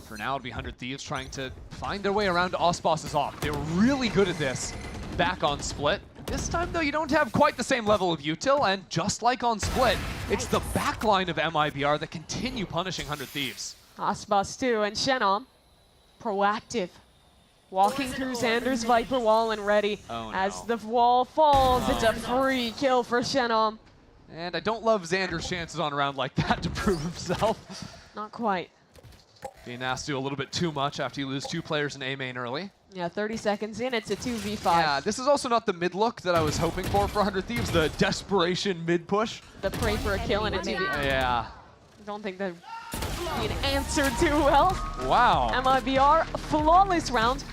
for now it'll be 100 Thieves trying to find their way around to Osboss's off. They were really good at this back on Split. This time, though, you don't have quite the same level of util, and just like on Split, it's the backline of MIBR that continue punishing 100 Thieves. Osboss too, and Shenom, proactive. Walking through Xander's Viper Wall and ready. Oh, no. As the wall falls, it's a free kill for Shenom. And I don't love Xander's chances on a round like that to prove himself. Not quite. Being asked to do a little bit too much after you lose 2 players in A main early. Yeah, 30 seconds in, it's a 2v5. Yeah, this is also not the mid look that I was hoping for 100 Thieves, the desperation mid push. The pray for a kill in a 2v. Yeah. I don't think that being answered too well. Wow. MIBR, flawless round.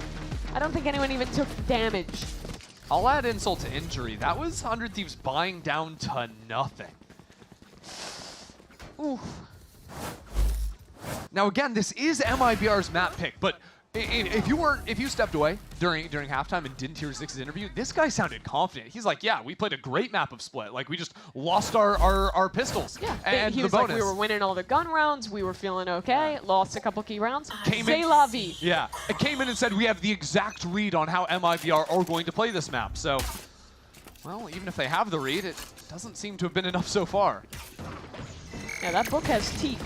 I don't think anyone even took damage. I'll add insult to injury. That was 100 Thieves buying down to nothing. Oof. Now again, this is MIBR's map pick, but if you stepped away during halftime and didn't hear Zix's interview, this guy sounded confident. He's like, yeah, we played a great map of Split. Like, we just lost our pistols. Yeah, and he the was bonus. like, we were winning all the gun rounds, we were feeling okay, lost a couple key rounds. Came C'est in, la vie. Yeah, it came in and said we have the exact read on how MIBR are going to play this map. So, well, even if they have the read, it doesn't seem to have been enough so far. Yeah, that book has teeth.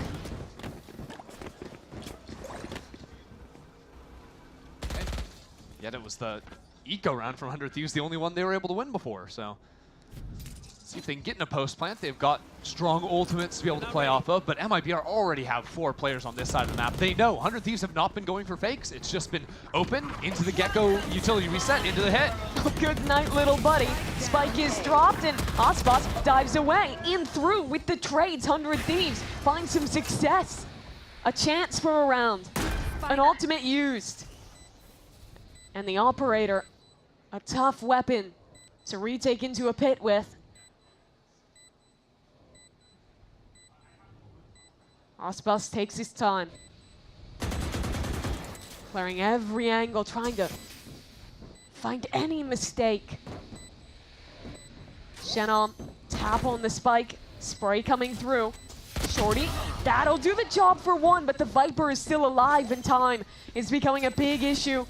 Yet it was the eco round from 100 Thieves, the only one they were able to win before. So, see if they can get in a post plant. They've got strong ultimates to be able to play off of, but MIBR already have 4 players on this side of the map. They know 100 Thieves have not been going for fakes. It's just been open into the Gecko utility reset, into the hit. Good night, little buddy. Spike is dropped, and Icebox dives away, in through with the trades. 100 Thieves find some success. A chance for a round. An ultimate used. And the operator, a tough weapon to retake into a pit with. Icebox takes his time. Clearing every angle, trying to find any mistake. Shannon, tap on the spike, spray coming through. Shorty, that'll do the job for one, but the Viper is still alive and time is becoming a big issue.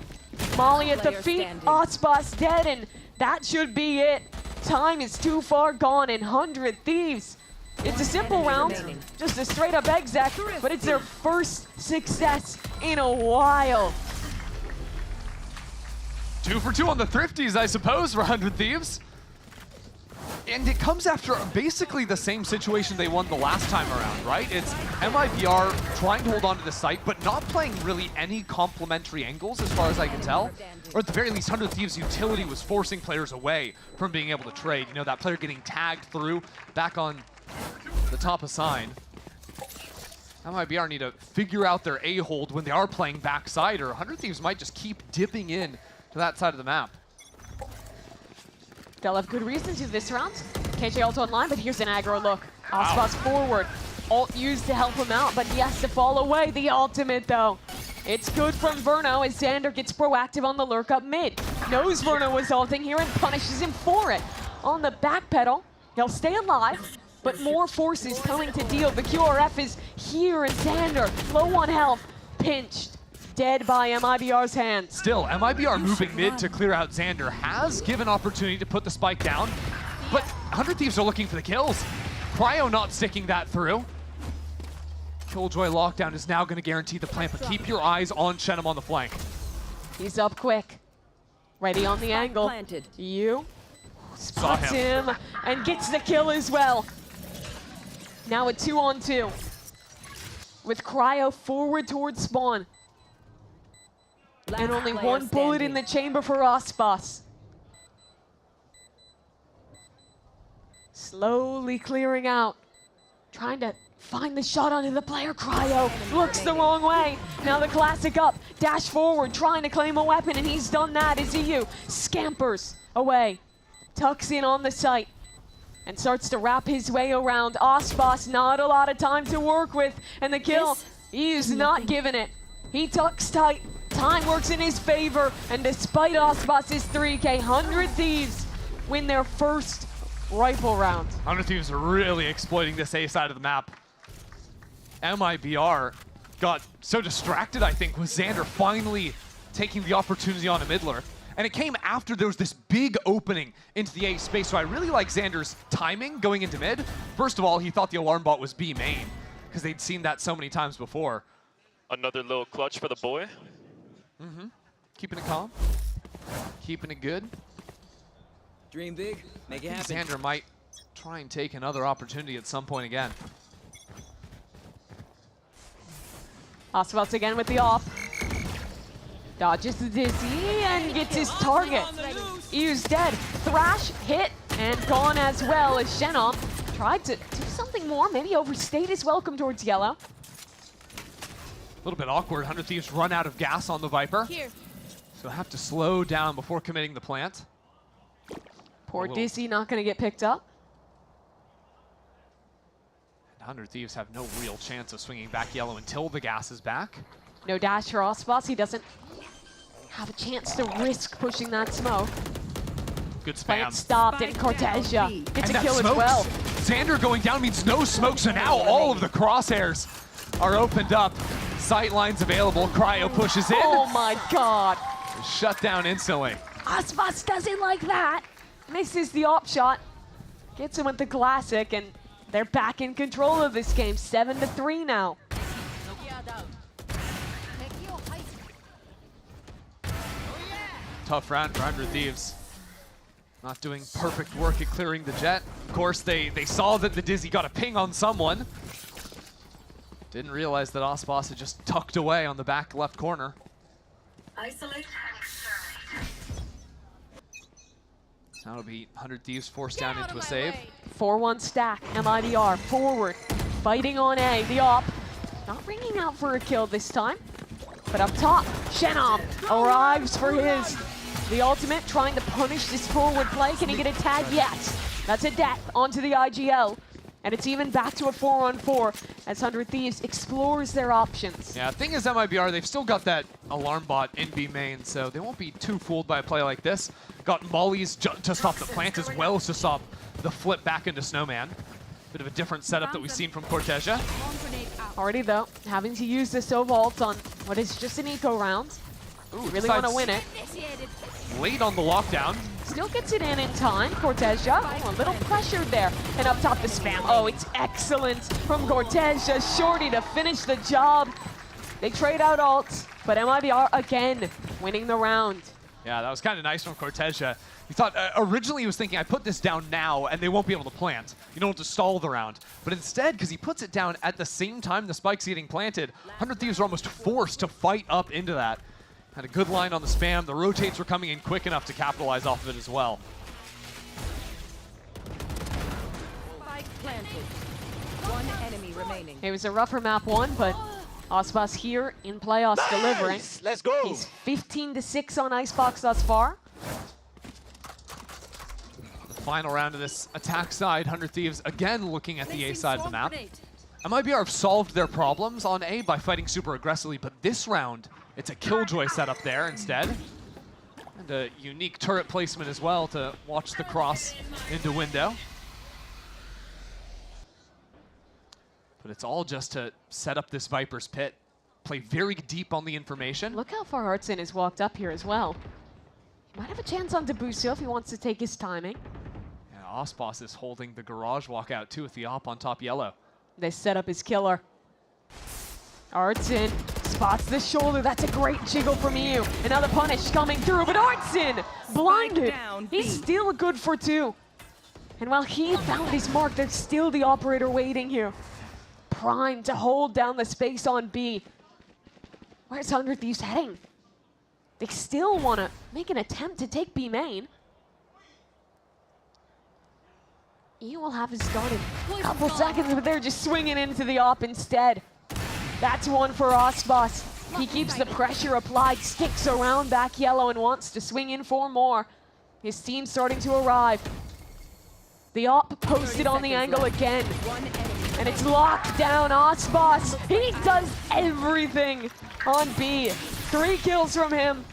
Molly at the feet, Icebox dead, and that should be it. Time is too far gone, and 100 Thieves. It's a simple round, just a straight up exec, but it's their first success in a while. 2 for 2 on the Thrifties, I suppose, for 100 Thieves. And it comes after basically the same situation they won the last time around, right? It's MIBR trying to hold on to the site, but not playing really any complementary angles as far as I can tell. Or at the very least, 100 Thieves' utility was forcing players away from being able to trade. You know, that player getting tagged through back on the top of sign. MIBR need to figure out their A-hold when they are playing backside, or 100 Thieves might just keep dipping in to that side of the map. They'll have good reasons to this round. KJ ult online, but here's an aggro look. Icebox forward. Ult used to help him out, but he has to fall away. The ultimate, though. It's good from Verno as Xander gets proactive on the lurk up mid. Knows Verno was ulting here and punishes him for it. On the back pedal, he'll stay alive, but more forces coming to deal. The QRF is here, and Xander, low on health, pinched. Dead by MIBR's hands. Still, MIBR moving mid to clear out Xander has given opportunity to put the spike down, but 100 Thieves are looking for the kills. Cryo not sticking that through. Killjoy lockdown is now going to guarantee the plant, but keep your eyes on Shenum on the flank. He's up quick. Ready on the angle. You spots him and gets the kill as well. Now a 2-on-2. With Cryo forward towards spawn. And only one bullet in the chamber for Icebox. Slowly clearing out. Trying to find the shot onto the player. Cryo looks the wrong way. Now the classic up. Dash forward, trying to claim a weapon, and he's done that as EU scampers away. Tucks in on the site. And starts to wrap his way around. Icebox, not a lot of time to work with. And the kill, he is not giving it. He tucks tight. Time works in his favor, and despite Icebox's 3K, 100 Thieves win their first rifle round. 100 Thieves are really exploiting this A side of the map. MIBR got so distracted, I think, with Xander finally taking the opportunity on a midler. And it came after there was this big opening into the A space, so I really like Xander's timing going into mid. First of all, he thought the alarm bot was B main, because they'd seen that so many times before. Another little clutch for the boy. Keeping it calm, keeping it good. Dream big, make it happen. Xander might try and take another opportunity at some point again. Icebox again with the off. Dodges the Dizzy and gets his target. EU's dead. Thrash hit and gone as well as Shenom tried to do something more, maybe overstayed his welcome towards yellow. A little bit awkward. 100 Thieves run out of gas on the Viper. Here. So have to slow down before committing the plant. Poor Dizzy not going to get picked up. 100 Thieves have no real chance of swinging back yellow until the gas is back. No dash for Icebox. He doesn't have a chance to risk pushing that smoke. Good spam. Plant stopped and Cortesia gets a kill smokes. as well. Xander going down means no smoke, so now all of the crosshairs are opened up. Sight lines available. Cryo pushes in. Oh my god. Shut down instantly. Icebox doesn't like that. Misses the op shot. Gets him with the classic, and they're back in control of this game. 7-3 now. Tough round for 100 Thieves. Not doing perfect work at clearing the jet. Of course, they saw that the Dizzy got a ping on someone. Didn't realize that Icebox had just tucked away on the back left corner. Isolate. Now it'll be 100 Thieves forced down into a save. 4-1 stack. MIBR forward. Fighting on A. The op. Not ringing out for a kill this time. But up top, Shenom arrives for his. The ultimate trying to punish this forward play. Can he get a tag? Yes. That's a death onto the IGL. And it's even back to a 4-on-4 as 100 Thieves explores their options. Yeah, thing is MIBR, they've still got that alarm bot in B main, so they won't be too fooled by a play like this. Got mollies to stop the plant as well as to stop the flip back into Snowman. Bit of a different setup that we've seen from Cortesia. Already though, having to use the Sovalt on what is just an eco round. Ooh, really want to win it. Late on the lockdown. Still gets it in time. Cortesia, a little pressured there. And up top the spam. Oh, it's excellent from Cortesia. Shorty to finish the job. They trade out ults, but MIBR again winning the round. Yeah, that was kind of nice from Cortesia. He thought, originally he was thinking, I put this down now and they won't be able to plant. You don't have to stall the round. But instead, because he puts it down at the same time the spike's getting planted, 100 Thieves are almost forced to fight up into that. Had a good line on the spam. The rotates were coming in quick enough to capitalize off of it as well. Spike planted. One enemy remaining. It was a rougher map one, but Icebox here in playoffs delivering. Let's go. He's 15-6 on Icebox thus far. The final round of this attack side, 100 Thieves again looking at the A side of the map. MIBR have solved their problems on A by fighting super aggressively, but this round, it's a Killjoy setup there instead. And a unique turret placement as well to watch the cross into window. But it's all just to set up this Viper's pit. Play very deep on the information. Look how far Artsin has walked up here as well. He might have a chance on Debussy if he wants to take his timing. Yeah, Icebox is holding the garage walk out too with the op on top yellow. They set up his killer. Artsin spots the shoulder. That's a great jiggle from EU. Another punish coming through, but Artsin blinded. He's still good for 2. And while he found his mark, there's still the operator waiting here. Primed to hold down the space on B. Where's 100 Thieves heading? They still want to make an attempt to take B main. EU will have his start in a couple seconds, but they're just swinging into the op instead. That's one for Icebox. He keeps the pressure applied, sticks around back yellow and wants to swing in for more. His team's starting to arrive. The op posted on the angle again. And it's locked down. Icebox, he does everything on B. 3 kills from him,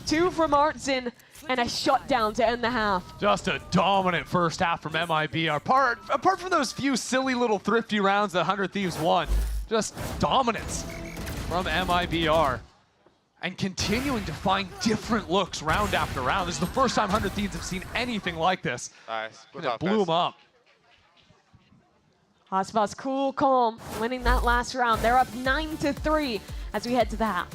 2 from Artsin, and a shutdown to end the half. Just a dominant first half from MIBR. Apart from those few silly little thrifty rounds that 100 Thieves won, just dominance from MIBR. And continuing to find different looks round after round. This is the first time 100 Thieves have seen anything like this. Nice. And it blew them up. Icebox cool, calm, winning that last round. They're up 9-3 as we head to the half.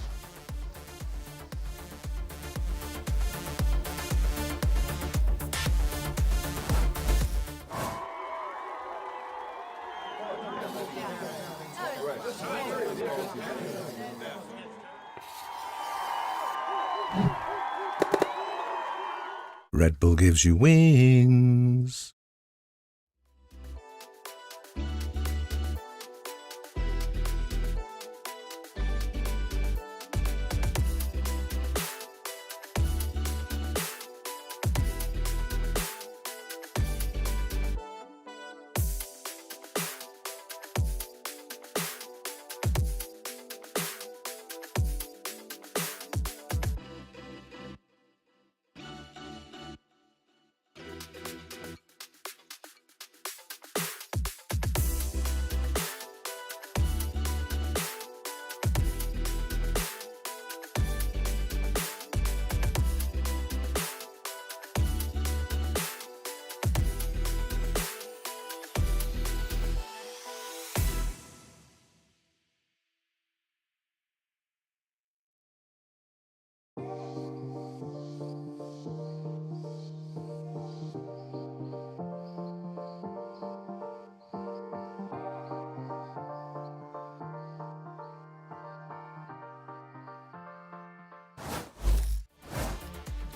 Red Bull gives you wings.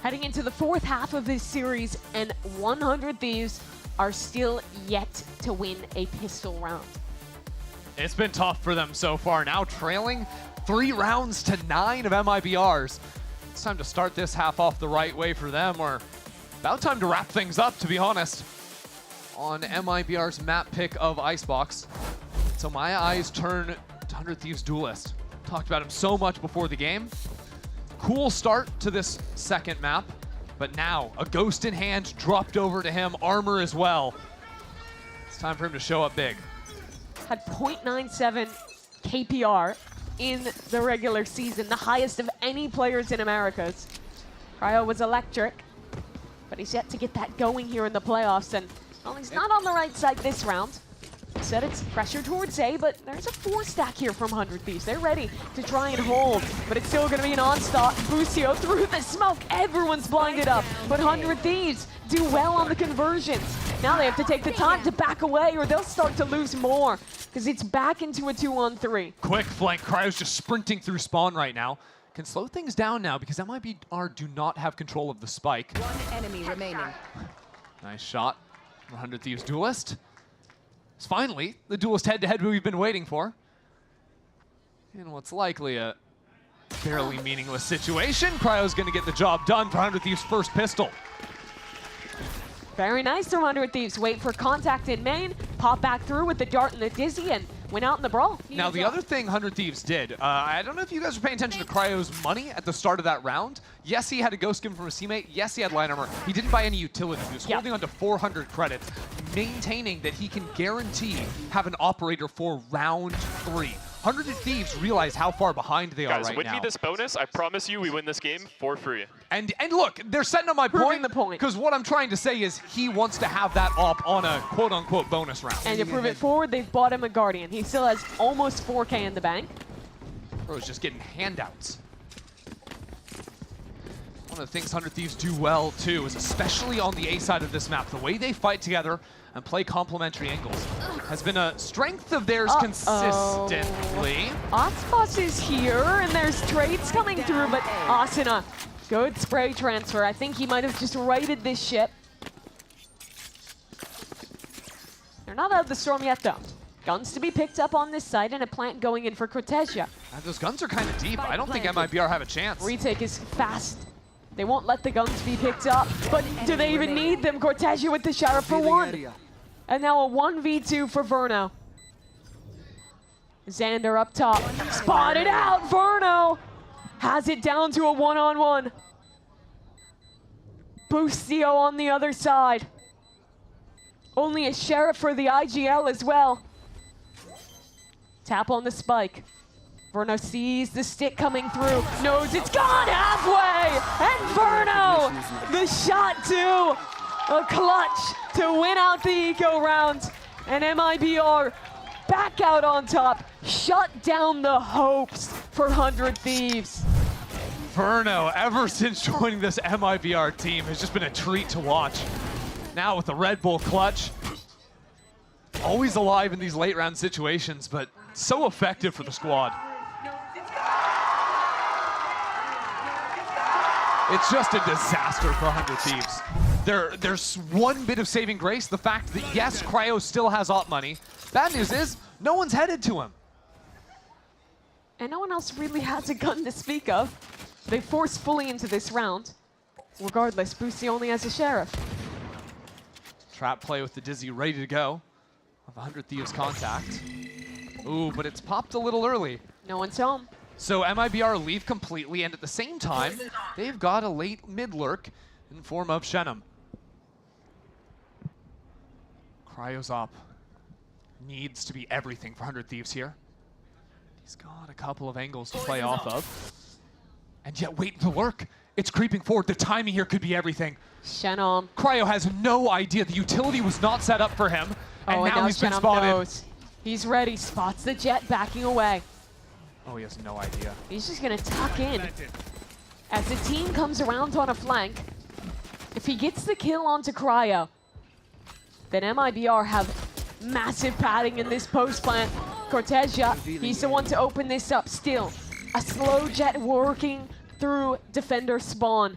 Heading into the fourth half of this series, and 100 Thieves are still yet to win a pistol round. It's been tough for them so far. Now trailing 3 rounds to 9 of MIBRs. It's time to start this half off the right way for them, or about time to wrap things up, to be honest, on MIBR's map pick of Icebox. So my eyes turn to 100 Thieves Duelist. Talked about him so much before the game. Cool start to this second map, but now a ghost in hand dropped over to him, armor as well. It's time for him to show up big. Had 0.97 KPR in the regular season, the highest of any players in Americas. Cryo was electric, but he's yet to get that going here in the playoffs, and well, he's not on the right side this round. Said it's pressure towards A, but there's a 4-stack here from 100 Thieves. They're ready to try and hold, but it's still going to be an onslaught. Busio through the smoke. Everyone's blinded up, but 100 Thieves do well on the conversions. Now they have to take the time to back away, or they'll start to lose more, because it's back into a 2-on-3. Quick flank. Cryo's just sprinting through spawn right now. Can slow things down now, because MIBR do not have control of the spike. 1 enemy remaining. Nice shot. 100 Thieves Duelist. It's finally the Duelist head-to-head we've been waiting for. In what's likely a fairly meaningless situation, Cryo's going to get the job done for 100 Thieves' first pistol. Very nice from 100 Thieves. Wait for contact in main, pop back through with the dart and the dizzy, and went out in the brawl. Now, the other thing 100 Thieves did, I don't know if you guys were paying attention to Cryo's money at the start of that round. Yes, he had a ghost given from a teammate. Yes, he had line armor. He didn't buy any utility. He was holding on to 400 credits, maintaining that he can guarantee have an operator for round 3. 100 Thieves realize how far behind they are right now. Guys, win me this bonus. I promise you we win this game for free. And look, they're setting up my point, because what I'm trying to say is he wants to have that op on a quote-unquote bonus round. And to prove it forward, they've bought him a Guardian. He still has almost 4K in the bank. Bro's just getting handouts. One of the things 100 Thieves do well, too, is especially on the A side of this map, the way they fight together and play complementary angles has been a strength of theirs consistently. Icebox is here, and there's trades coming through, but Asuna, good spray transfer. I think he might have just righted this ship. They're not out of the storm yet, though. Guns to be picked up on this side, and a plant going in for Cortesia. Those guns are kind of deep. I don't think MIBR have a chance. Retake is fast. They won't let the guns be picked up, but do they even need them? Cortesia with the Sheriff for 1. And now a 1v2 for Verno. Xander up top. Spotted out. Verno has it down to a 1-on-1. Busio on the other side. Only a Sheriff for the IGL as well. Tap on the spike. Verno sees the stick coming through, knows it's gone halfway, and Verno, the shot too, a clutch to win out the eco round, and MIBR back out on top, shut down the hopes for 100 Thieves. Verno, ever since joining this MIBR team, has just been a treat to watch. Now with the Red Bull clutch, always alive in these late round situations, but so effective for the squad. It's just a disaster for 100 Thieves. There's one bit of saving grace, the fact that yes, Cryo still has op money. Bad news is, no one's headed to him. And no one else really has a gun to speak of. They force fully into this round. Regardless, Boosie only has a Sheriff. Trap play with the Dizzy ready to go. 100 Thieves contact. Ooh, but it's popped a little early. No one's home. So MIBR leave completely, and at the same time, they've got a late mid lurk in form of Shenum. Cryo's op needs to be everything for 100 Thieves here. He's got a couple of angles to play off of. And yet waiting to lurk. It's creeping forward. The timing here could be everything. Shenum. Cryo has no idea. The utility was not set up for him. And now he's been spotted. Knows. He's ready. Spots the jet backing away. Oh, he has no idea. He's just going to tuck in. As the team comes around on a flank, if he gets the kill onto Cryo, then MIBR have massive padding in this post plant. Cortesia, he's the one to open this up still. A slow jet working through defender spawn.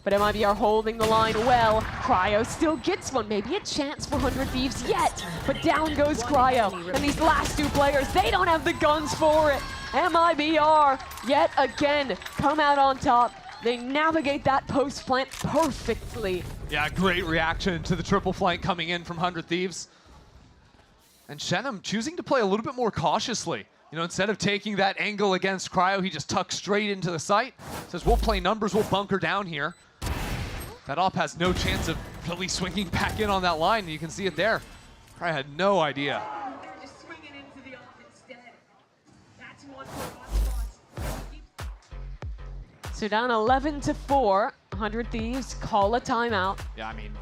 But MIBR holding the line well. Cryo still gets one. Maybe a chance for 100 Thieves yet. But down goes Cryo. And these last two players, they don't have the guns for it. MIBR, yet again, come out on top. They navigate that post plant perfectly. Yeah, great reaction to the triple flank coming in from 100 Thieves. And Shenum choosing to play a little bit more cautiously. You know, instead of taking that angle against Cryo, he just tucks straight into the site. Says, we'll play numbers, we'll bunker down here. That op has no chance of really swinging back in on that line, and you can see it there. Cryo had no idea. So down 11-4, 100 Thieves call a timeout. Yeah, I mean,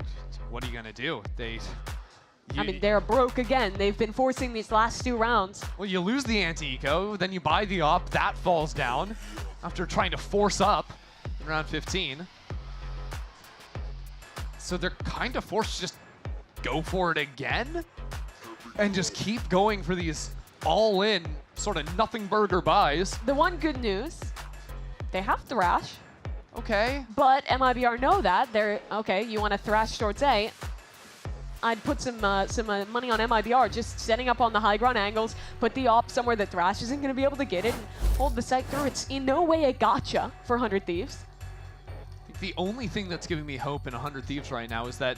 what are you gonna do? I mean, they're broke again. They've been forcing these last two rounds. Well, you lose the anti-eco, then you buy the op, that falls down after trying to force up in round 15. So they're kind of forced to just go for it again and just keep going for these all-in sort of nothing burger buys. The one good news, they have Thrash. Okay. But MIBR know that. They're, okay, you want to Thrash towards A. I'd put some money on MIBR, just setting up on the high ground angles, put the op somewhere that Thrash isn't going to be able to get it, and hold the site through. It's in no way a gotcha for 100 Thieves. I think the only thing that's giving me hope in 100 Thieves right now is that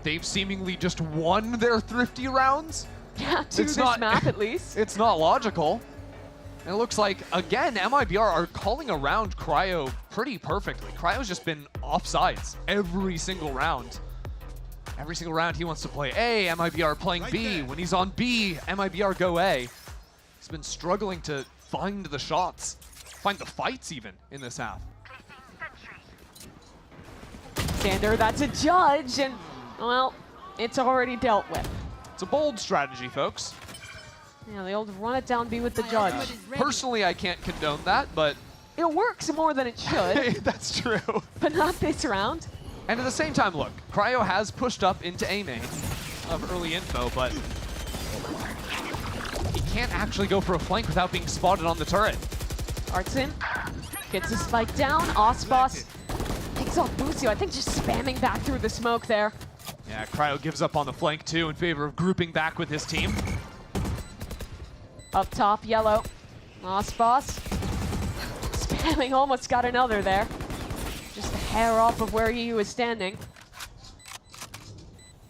they've seemingly just won their thrifty rounds. Yeah, to this map at least. It's not logical. And it looks like, again, MIBR are calling around Cryo pretty perfectly. Cryo's just been offsides every single round. Every single round he wants to play A, MIBR playing B. When he's on B, MIBR go A. He's been struggling to find the shots, find the fights even in this half. Sander, that's a judge, and, well, it's already dealt with. It's a bold strategy, folks. Yeah, the old run it down B with the judge. Personally, I can't condone that, but... It works more than it should. That's true. But not this round. And at the same time, look, Cryo has pushed up into A main of early info, but he can't actually go for a flank without being spotted on the turret. Artson gets a spike down. Icebox picks off Busio. I think just spamming back through the smoke there. Yeah, Cryo gives up on the flank too in favor of grouping back with his team. Up top, yellow. Icebox spamming, almost got another there. Just a hair off of where he was standing.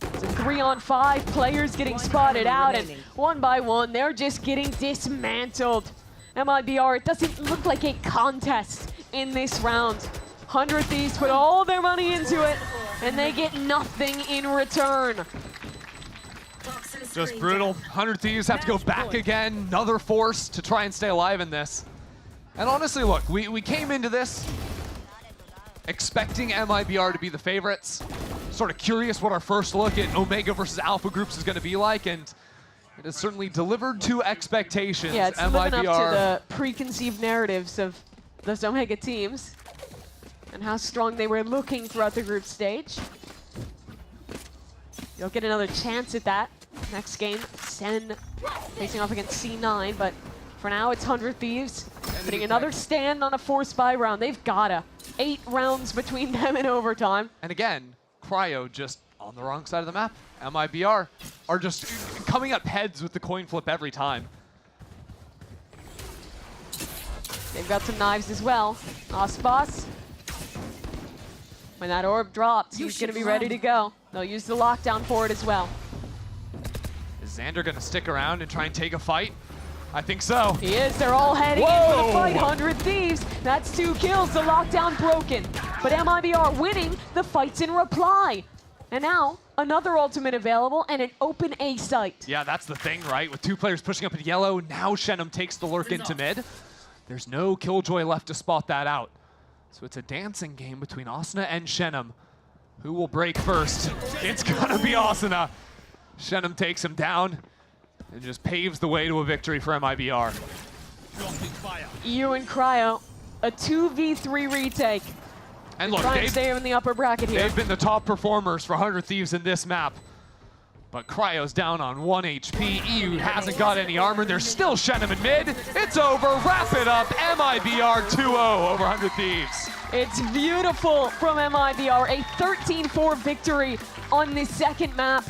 It's a 3-on-5, players getting spotted out, and one by one, they're just getting dismantled. MIBR, it doesn't look like a contest in this round. 100 Thieves put all their money into it, and they get nothing in return. Just brutal. 100 Thieves have to go back again, another force to try and stay alive in this. And honestly, look, we came into this expecting MIBR to be the favorites. Sort of curious what our first look at Omega versus Alpha groups is going to be like, and it has certainly delivered to expectations. Yeah, it's living up to the preconceived narratives of those Omega teams and how strong they were looking throughout the group stage. You'll get another chance at that. Next game, SEN facing off against C9, but for now it's 100 Thieves putting another stand on a 4-spy round. They've gotta. 8 rounds between them in overtime. And again, Cryo just on the wrong side of the map. MIBR are just coming up heads with the coin flip every time. They've got some knives as well. Icebox. When that orb drops, he's going to be ready to go. They'll use the lockdown for it as well. Is Xander going to stick around and try and take a fight? I think so. He is. They're all heading in for the fight. 100 Thieves. That's 2 kills. The lockdown broken. But MIBR winning. The fight's in reply. And now, another ultimate available and an open A site. Yeah, that's the thing, right? With 2 players pushing up in yellow, now Shenum takes the lurk into mid. There's no Killjoy left to spot that out. So it's a dancing game between Asuna and Shenum. Who will break first? It's gonna be Asuna. Shenum takes him down and just paves the way to a victory for MIBR. EU and Cryo, a 2v3 retake. And look, try and stay in the upper bracket here. They've been the top performers for 100 Thieves in this map. But Cryo's down on 1 HP. EU hasn't got any armor. There's still Shenum in mid. It's over. Wrap it up. MIBR 2-0 over 100 Thieves. It's beautiful from MIBR. A 13-4 victory on the second map.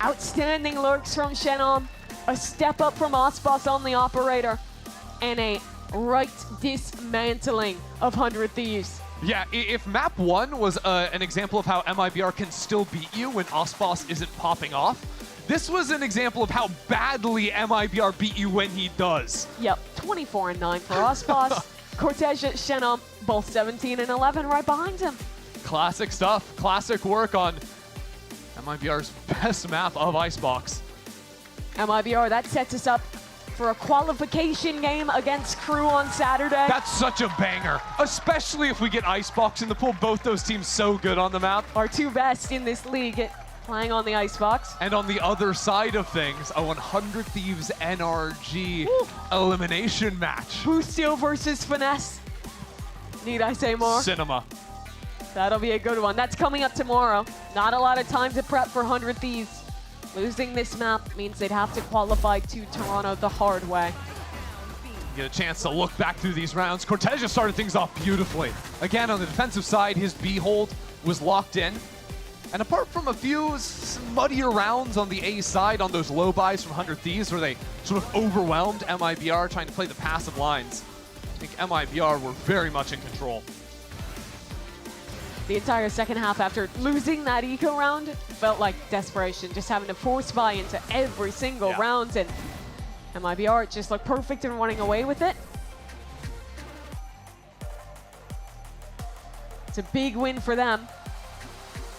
Outstanding lurks from Shenum. A step up from Icebox on the operator. And a right dismantling of 100 Thieves. Yeah, if map 1 was an example of how MIBR can still beat you when Osboss isn't popping off, this was an example of how badly MIBR beat you when he does. Yep, 24-9 for Osboss. Cortez, Shenum, both 17 and 11 right behind him. Classic stuff, classic work on MIBR's best map of Icebox. MIBR, that sets us up for a qualification game against Crew on Saturday. That's such a banger, especially if we get Icebox in the pool. Both those teams so good on the map. Our 2 best in this league playing on the Icebox. And on the other side of things, a 100 Thieves NRG elimination match. Boostio versus Finesse. Need I say more? Cinema. That'll be a good one. That's coming up tomorrow. Not a lot of time to prep for 100 Thieves. Losing this map means they'd have to qualify to Toronto the hard way. Get a chance to look back through these rounds. Cortez just started things off beautifully. Again, on the defensive side, his B hold was locked in. And apart from a few muddier rounds on the A side on those low buys from 100 Thieves where they sort of overwhelmed MIBR trying to play the passive lines, I think MIBR were very much in control. The entire second half after losing that eco round felt like desperation, just having to force buy into every single round, and MIBR just looked perfect in running away with it. It's a big win for them.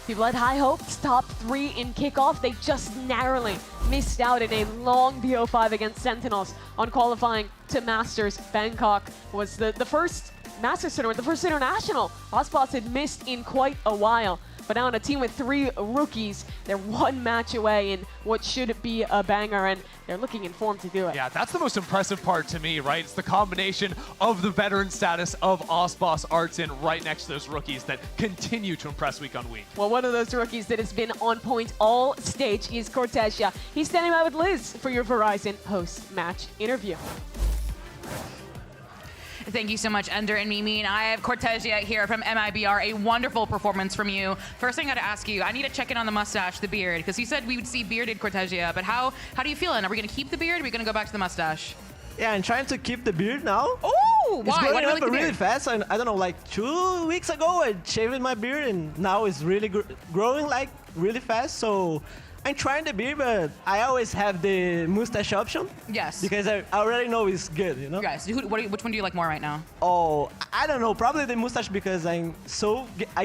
People had high hopes, top 3 in kickoff. They just narrowly missed out in a long BO5 against Sentinels on qualifying to Masters Bangkok. Was the first Masters tournament, the first international. Icebox had missed in quite a while. But now on a team with 3 rookies, they're 1 match away in what should be a banger, and they're looking in form to do it. Yeah, that's the most impressive part to me, right? It's the combination of the veteran status of Osboss Artsin right next to those rookies that continue to impress week on week. Well, one of those rookies that has been on point all stage is Cortesia. He's standing by with Liz for your Verizon post-match interview. Thank you so much, Ender and Mimi. And I have Cortesia here from MIBR. A wonderful performance from you. First thing I got to ask you, I need to check in on the mustache, the beard, because you said we would see bearded Cortesia, but how do you feel? And are we going to keep the beard, or are we going to go back to the mustache? Yeah, I'm trying to keep the beard now. Oh, why? It's growing Why do you up like the really beard? fast. I don't know, like 2 weeks ago, I shaved my beard, and now it's really growing like really fast. So I'm trying the beard, but I always have the mustache option. Yes. Because I already know it's good, you know? Yes. Which one do you like more right now? Oh, I don't know. Probably the mustache because I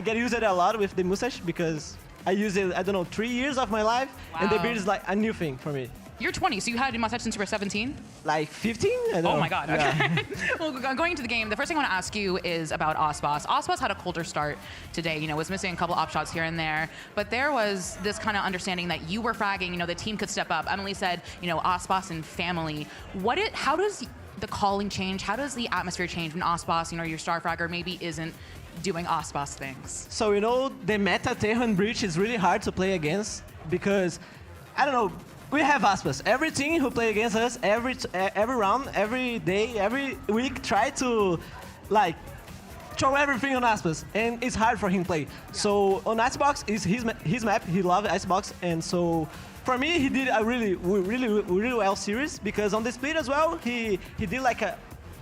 get used it a lot with the mustache because I use it, I don't know, 3 years of my life. And the Wow. beard is like a new thing for me. You're 20, so you had a mustache since you were 17? Like 15? I don't know. Oh my God, okay. Yeah. Well, going into the game, the first thing I want to ask you is about Osboss. Osboss had a colder start today, was missing a couple op shots here and there, but there was this kind of understanding that you were fragging, the team could step up. Emily said, Osboss and family. How does the calling change? How does the atmosphere change when Osboss, your star fragger maybe isn't doing Osboss things? So, the meta Tehran Breach is really hard to play against because, I don't know, we have Aspas. Every team who play against us, every round, every day, every week, try to, throw everything on Icebox, and it's hard for him to play. So on Icebox is his map. He loves Icebox, and so for me he did a really well series, because on the split as well he did like a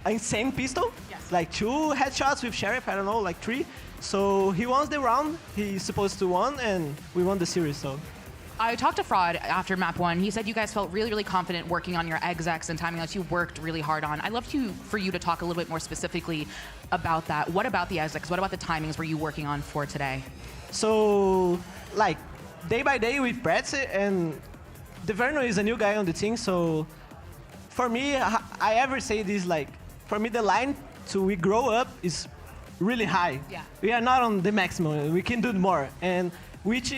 insane pistol, like 2 headshots with Sheriff. I don't know, like 3. So he won the round he's supposed to win, and we won the series. So. I talked to Fraud after map 1. He said you guys felt really confident working on your execs and timing that you worked really hard on. I'd love for you to talk a little bit more specifically about that. What about the execs? What about the timings were you working on for today? So, like, day by day with Bretz, and the Verno is a new guy on the team, so for me, I ever say this, like, for me the line to we grow up is really high. Yeah. We are not on the maximum. We can do more. And each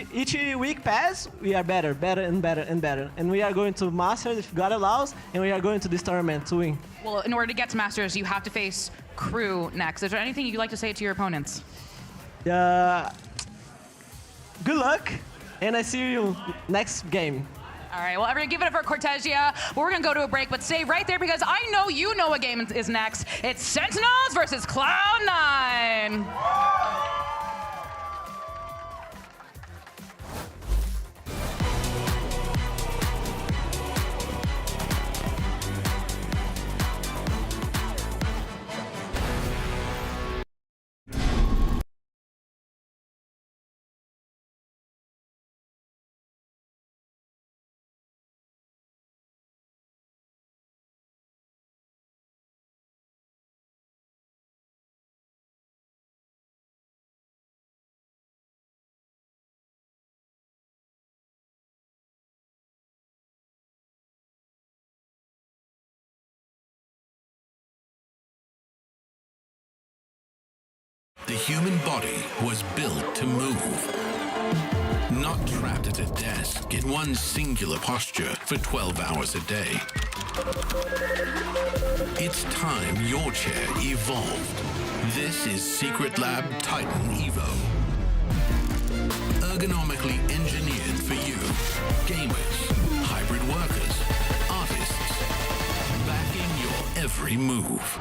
week pass, we are better and better. And we are going to Masters if God allows, and we are going to this tournament to win. Well, in order to get to Masters, you have to face Crew next. Is there anything you'd like to say to your opponents? Good luck, and I see you next game. All right, well, everyone give it up for Cortesia. We're going to go to a break, but stay right there because I know you know what game is next. It's Sentinels versus Cloud9. The human body was built to move, not trapped at a desk in one singular posture for 12 hours a day. It's time your chair evolved. This is Secret Lab Titan Evo. Ergonomically engineered for you, gamers, hybrid workers, artists, backing your every move.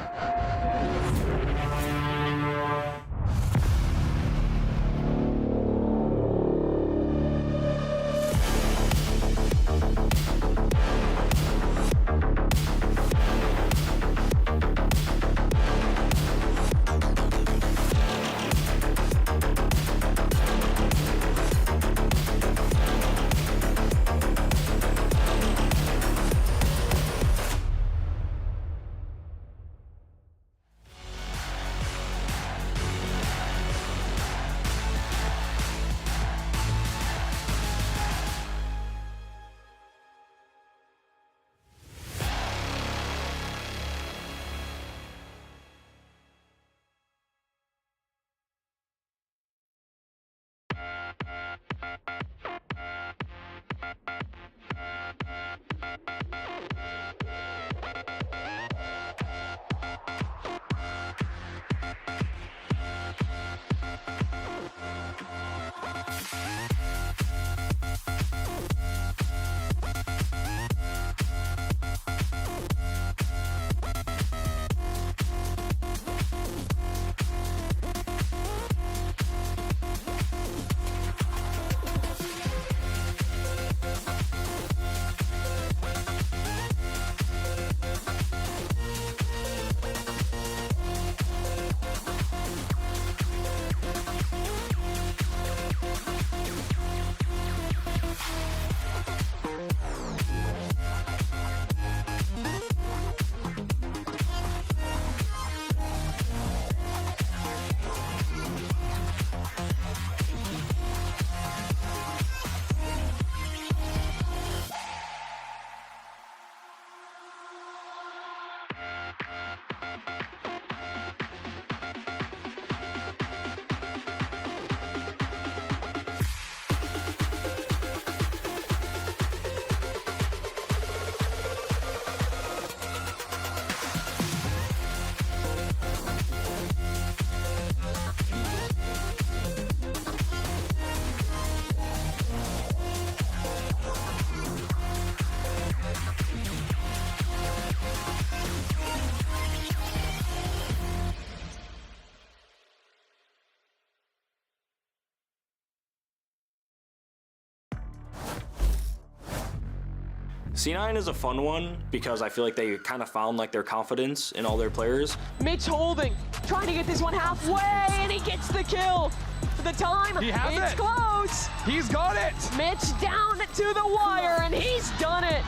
C9 is a fun one because I feel like they kind of found like their confidence in all their players. Mitch holding, trying to get this one halfway, and he gets the kill. For the time, He has it's it. close. He's got it. Mitch down to the wire, and he's done it.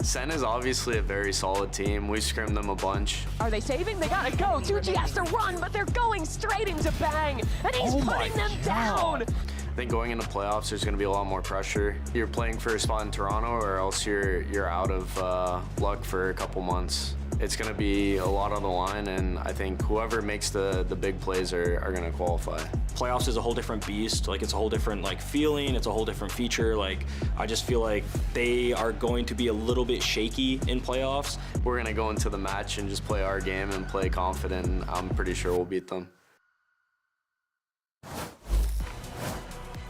SEN is obviously a very solid team. We scrimmed them a bunch. Are they saving? They gotta go. 2G has to run, but they're going straight into Bang, and he's putting them down. I think going into playoffs, there's going to be a lot more pressure. You're playing for a spot in Toronto, or else you're out of luck for a couple months. It's going to be a lot on the line, and I think whoever makes the big plays are going to qualify. Playoffs is a whole different beast. Like, it's a whole different like feeling. It's a whole different feature. Like, I just feel like they are going to be a little bit shaky in playoffs. We're going to go into the match and just play our game and play confident, and I'm pretty sure we'll beat them.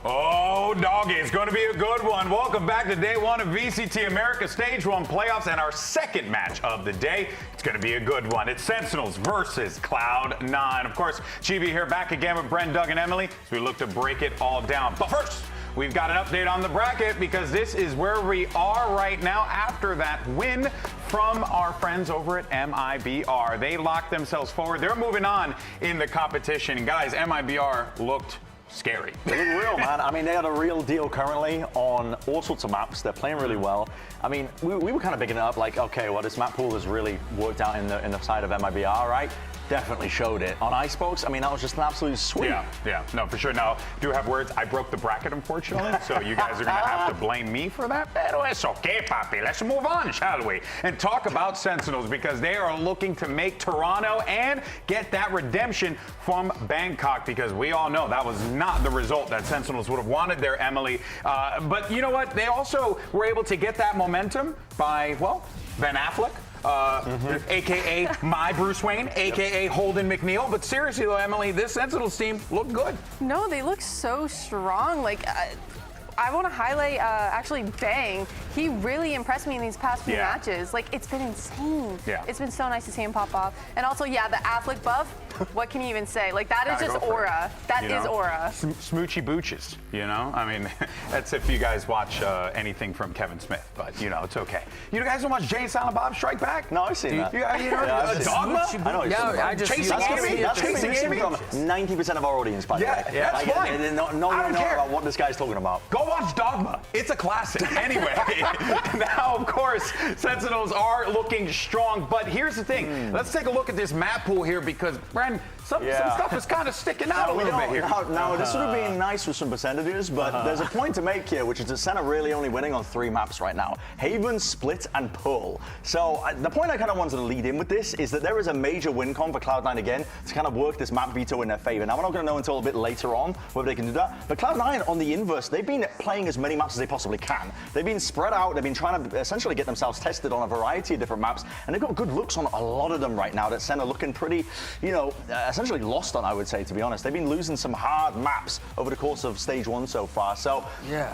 Oh, doggy, it's going to be a good one. Welcome back to day one of VCT Americas Stage 1 playoffs and our second match of the day. It's going to be a good one. It's Sentinels versus Cloud9. Of course, Chibi here back again with Brent, Doug, and Emily as we look to break it all down. But first, we've got an update on the bracket because this is where we are right now after that win from our friends over at MIBR. They locked themselves forward. They're moving on in the competition. And guys, MIBR looked scary. They look real, man. I mean, they got a real deal currently on all sorts of maps. They're playing really well. I mean, we were kind of picking it up like, okay, well, this map pool has really worked out in the side of MIBR, right? Definitely showed it. On Icebox, I mean, that was just an absolute sweep. Yeah, no, for sure. Now, do have words. I broke the bracket, unfortunately, so you guys are going to have to blame me for that. Pero it's okay, papi. Let's move on, shall we? And talk about Sentinels because they are looking to make Toronto and get that redemption from Bangkok because we all know that was not the result that Sentinels would have wanted there, Emily. But you know what? They also were able to get that momentum by, well, Ben Affleck. AKA my Bruce Wayne, AKA Holden McNeil. But seriously though, Emily, this Sentinels team looked good. No, they look so strong. Like, I want to highlight actually Bang. He really impressed me in these past few matches. Like, it's been insane. It's been so nice to see him pop off. And also, the Affleck buff. What can you even say? Like, that is just aura. That is aura. Smoochy booches, you know? I mean, that's if you guys watch anything from Kevin Smith, but, you know, it's okay. You guys don't watch Jay and Silent Bob Strike Back? No, I've seen that. You know, Dogma? I know. That's missing from 90% of our audience, by the way. Yeah, that's fine. No one knows about what this guy's talking about. Go watch Dogma. It's a classic. Anyway, now, of course, Sentinels are looking strong, but here's the thing. Let's take a look at this map pool here because, Bren, some stuff is kind of sticking out a little bit here. Now, this would have been nice with some percentages, but there's a point to make here, which is that SEN are really only winning on 3 maps right now. Haven, Split, and Pearl. So the point I kind of wanted to lead in with this is that there is a major win con for Cloud9 again to kind of work this map veto in their favor. Now, we're not going to know until a bit later on whether they can do that, but Cloud9, on the inverse, they've been playing as many maps as they possibly can. They've been spread out, they've been trying to essentially get themselves tested on a variety of different maps, and they've got good looks on a lot of them right now that SEN are looking pretty, you know, essentially lost on, I would say, to be honest. They've been losing some hard maps over the course of stage 1 so far. So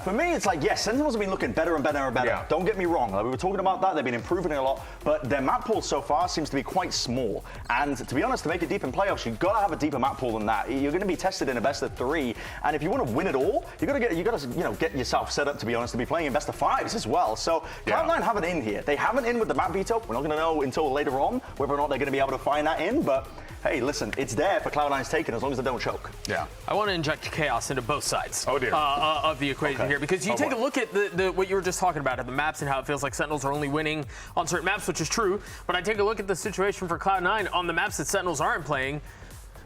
for me, it's like, yes, Sentinels have been looking better and better and better. Don't get me wrong. Like, we were talking about that. They've been improving it a lot, but their map pool so far seems to be quite small. And to be honest, to make it deep in playoffs, you've got to have a deeper map pool than that. You're going to be tested in a best of 3, and if you want to win it all, you got to get yourself set up, to be honest, to be playing in best of 5s as well. So Cloud9 have it in here. They have it in with the map veto. We're not going to know until later on whether or not they're going to be able to find that in, but hey, listen, it's there for Cloud9's taking as long as they don't choke. I want to inject chaos into both sides of the equation here because you take a look at what you were just talking about, at the maps and how it feels like Sentinels are only winning on certain maps, which is true. But I take a look at the situation for Cloud9 on the maps that Sentinels aren't playing.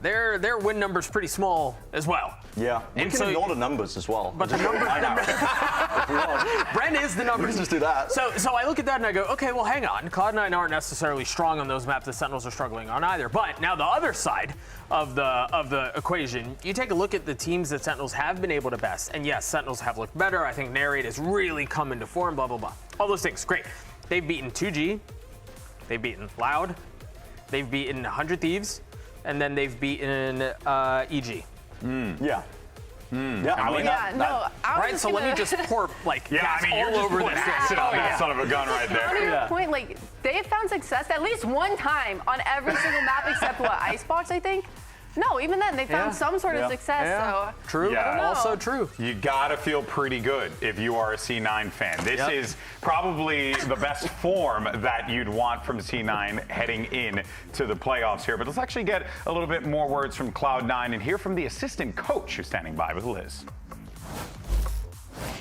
Their win number's pretty small as well. Yeah, we can ignore the numbers as well. But the numbers, Brent is the numbers. Let's just do that. So I look at that and I go, okay, well, hang on. Cloud9 aren't necessarily strong on those maps that Sentinels are struggling on either. But now the other side of the equation, you take a look at the teams that Sentinels have been able to best. And yes, Sentinels have looked better. I think Narrate has really come into form, blah, blah, blah. All those things, great. They've beaten 2G. They've beaten Loud. They've beaten 100 Thieves. And then they've beaten EG. Yeah. Right, so let me just pour gas all over this. That son of a gun right there. On your point, like, they've found success at least one time on every single map except what, Icebox, I think? No, even then, they found some sort of success, so... True, I don't know. also true. You gotta feel pretty good if you are a C9 fan. This is probably the best form that you'd want from C9 heading in to the playoffs here. But let's actually get a little bit more words from Cloud9 and hear from the assistant coach who's standing by with Liz.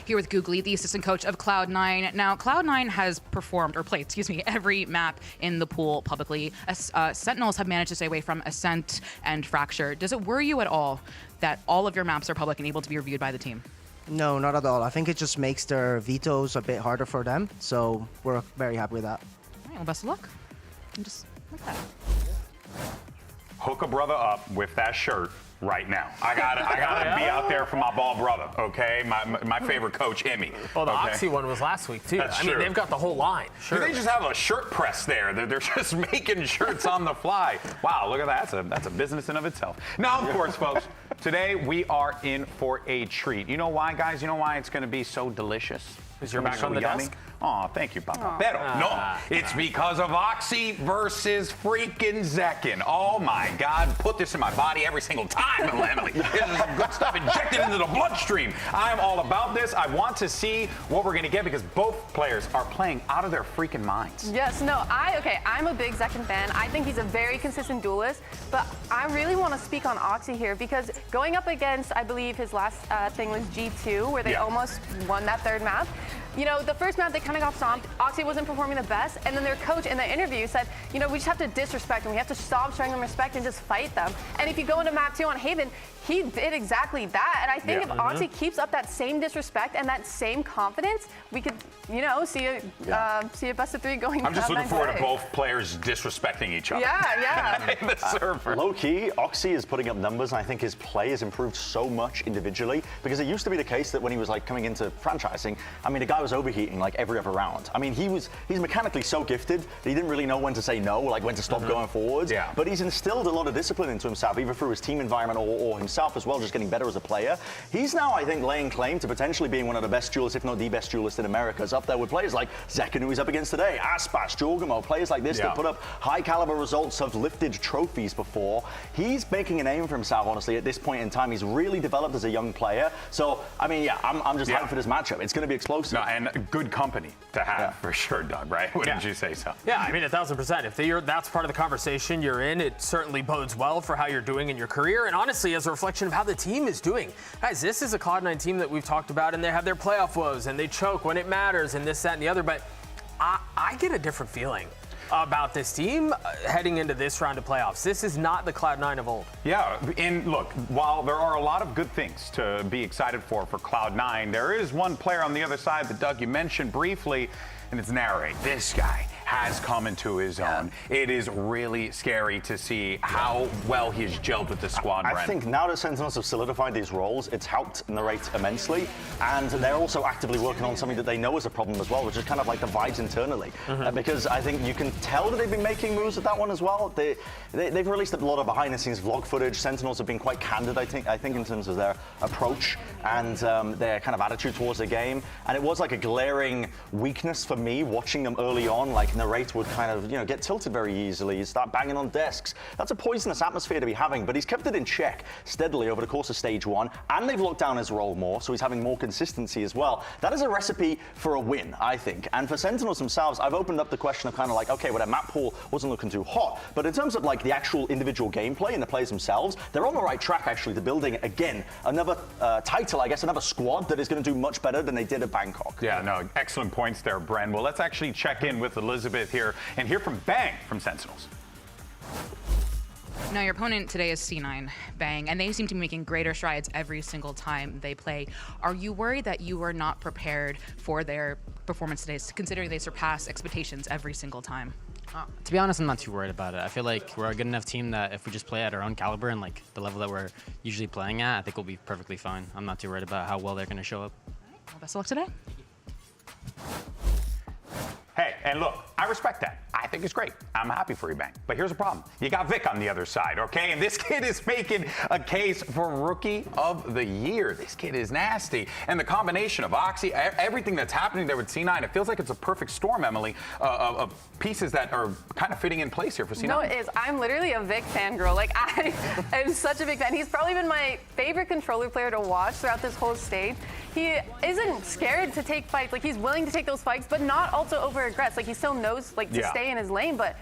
Here with Googly, the assistant coach of Cloud9. Now, Cloud9 has performed, or played, every map in the pool publicly. Sentinels have managed to stay away from Ascent and Fracture. Does it worry you at all that all of your maps are public and able to be reviewed by the team? No, not at all. I think it just makes their vetoes a bit harder for them, so we're very happy with that. All right, well, best of luck. And just like that. Hook a brother up with that shirt right now. I gotta be out there for my ball brother, okay? My favorite coach, Emmy. Well, the okay? Oxy one was last week, too. That's I mean, true. they've got the whole line. Do they just have a shirt press there? They're just making shirts on the fly. Wow, look at that. That's a business in of itself. Now, of course, folks, today we are in for a treat. You know why, guys? You know why it's going to be so delicious? Because you're back on the desk? Oh, thank you, Papa. Pero, no, it's because of Oxy versus freaking Zekin. Oh my God, put this in my body every single time, little Emily. This is some good stuff injected into the bloodstream. I'm all about this. I want to see what we're gonna get because both players are playing out of their freaking minds. Yes, no, I'm a big Zekin fan. I think he's a very consistent duelist, but I really want to speak on Oxy here because going up against, I believe his last thing was G2, where they almost won that third map. You know, the first map they kind of got stomped. Oxy wasn't performing the best, and then their coach in the interview said, you know, we just have to disrespect them. We have to stop showing them respect and just fight them. And if you go into map 2 on Haven, he did exactly that. And I think if Oxy keeps up that same disrespect and that same confidence, we could, you know, see a best of 3 going. I'm just looking forward to both players disrespecting each other. Yeah. In the server. Low key, Oxy is putting up numbers, and I think his play has improved so much individually because it used to be the case that when he was like coming into franchising, I mean, the guy was overheating like every other round. I mean, he's mechanically so gifted that he didn't really know when to say no, like when to stop going forwards. Yeah. But he's instilled a lot of discipline into himself, either through his team environment or himself as well, just getting better as a player. He's now, I think, laying claim to potentially being one of the best duelists, if not the best duelist in Americas, up there with players like Zekin, who he's up against today, Icebox, Jorgamo, players like this that put up high caliber results, have lifted trophies before. He's making a name for himself, honestly, at this point in time. He's really developed as a young player. So, I mean, I'm just hyped for this matchup. It's going to be explosive. No, and good company to have for sure, Doug, right? Wouldn't you say so? Yeah, I mean, 1,000%. If that's part of the conversation you're in, it certainly bodes well for how you're doing in your career, and honestly, as a reflection of how the team is doing. Guys, this is a Cloud9 team that we've talked about, and they have their playoff woes, and they choke when it matters, and this, that, and the other, but I get a different feeling about this team heading into this round of playoffs. This is not the Cloud9 of old. Yeah, and look, while there are a lot of good things to be excited for Cloud9, there is one player on the other side that, Doug, you mentioned briefly, and it's Narrate. This guy has come into his own. It is really scary to see how well he's gelled with the squad. I think now that Sentinels have solidified these roles, it's helped Narrate immensely, and they're also actively working on something that they know is a problem as well, which is kind of like the vibes internally. Because I think you can tell that they've been making moves with that one as well. They've released a lot of behind-the-scenes vlog footage. Sentinels have been quite candid, I think in terms of their approach and their kind of attitude towards the game. And it was like a glaring weakness for me watching them early on, like Narrate would kind of, get tilted very easily, start banging on desks. That's a poisonous atmosphere to be having, but he's kept it in check steadily over the course of stage 1, and they've locked down his role more, so he's having more consistency as well. That is a recipe for a win, I think. And for Sentinels themselves, I've opened up the question of kind of like, okay, well, their map pool wasn't looking too hot, but in terms of like the actual individual gameplay and the players themselves, they're on the right track actually to building, again, another title, I guess, another squad that is going to do much better than they did at Bangkok. Yeah, no, excellent points there, Bren. Well, let's actually check in with Elizabeth here and hear from Bang from Sentinels. Now, your opponent today is C9, Bang, and they seem to be making greater strides every single time they play. Are you worried that you were not prepared for their performance today, considering they surpass expectations every single time? To be honest, I'm not too worried about it. I feel like we're a good enough team that if we just play at our own caliber and like the level that we're usually playing at, I think we'll be perfectly fine. I'm not too worried about how well they're going to show up. Well, best of luck today. Hey, and look, I respect that. I think it's great. I'm happy for you, Bang. But here's the problem. You got Vic on the other side, okay? And this kid is making a case for Rookie of the Year. This kid is nasty. And the combination of Oxy, everything that's happening there with C9, it feels like it's a perfect storm, Emily, of pieces that are kind of fitting in place here for C9. No, it is. I'm literally a Vic fangirl. Like, I am such a big fan. He's probably been my favorite controller player to watch throughout this whole stage. He isn't scared to take fights. Like, he's willing to take those fights, but not also over-aggress. Like, he still knows, like, to stay in his lane, but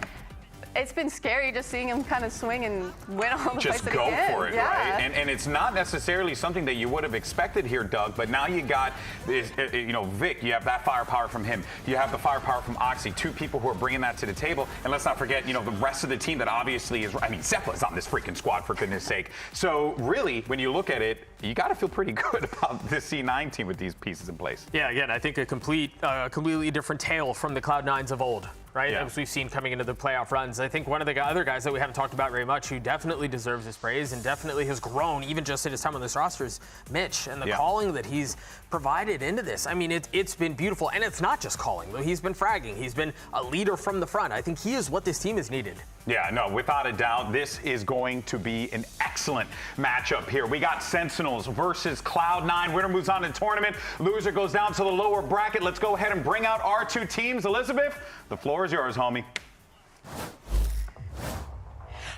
it's been scary just seeing him kind of swing and win all the fights that he did. Just go for it, right? And it's not necessarily something that you would have expected here, Doug, but now you got, this, Vic, you have that firepower from him. You have the firepower from Oxy, two people who are bringing that to the table. And let's not forget, the rest of the team that obviously is, Zepla's on this freaking squad, for goodness sake. So really, when you look at it, you got to feel pretty good about this C9 team with these pieces in place. Yeah, again, I think a completely different tale from the Cloud9s of old, right? As we've seen coming into the playoff runs. I think one of the other guys that we haven't talked about very much, who definitely deserves his praise and definitely has grown even just in his time on this roster, is Mitch, and the calling that he's provided into this. I mean, it's been beautiful, and it's not just calling. He's been fragging. He's been a leader from the front. I think he is what this team has needed. Yeah, no, without a doubt, this is going to be an excellent matchup here. We got Sentinels versus Cloud9. Winner moves on to the tournament. Loser goes down to the lower bracket. Let's go ahead and bring out our two teams. Elizabeth, the floor is yours, homie.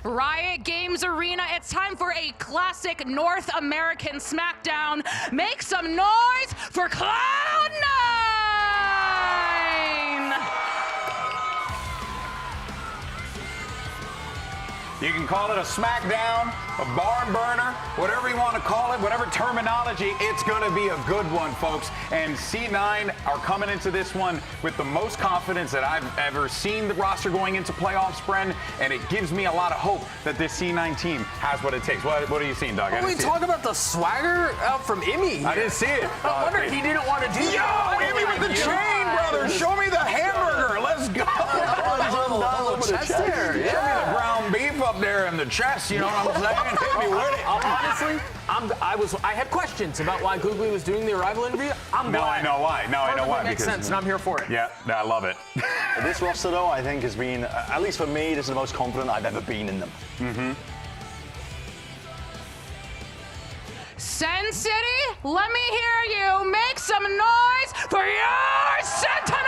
Riot Games Arena, it's time for a classic North American smackdown. Make some noise for Cloud9! You can call it a smackdown, a barn burner, whatever you want to call it, whatever terminology, it's going to be a good one, folks. And C9 are coming into this one with the most confidence that I've ever seen the roster going into playoffs, Bren, and it gives me a lot of hope that this C9 team has what it takes. What are you seeing, Doug? Well, we talk about the swagger from Imi. I didn't see it. I wonder he didn't want to do Yo, Imi with the chain, brother. Show me the hamburger. Let's go. Chest there. Show me the ground beef up there in the chest. You know what I'm saying? Hit me with it. Honestly, I had questions about why Googly was doing the arrival interview. Now I know why. Makes sense, and I'm here for it. Yeah, I love it. This roster, though, I think has been, at least for me, this is the most confident I've ever been in them. Sen City, let me hear you make some noise for your Sentinels!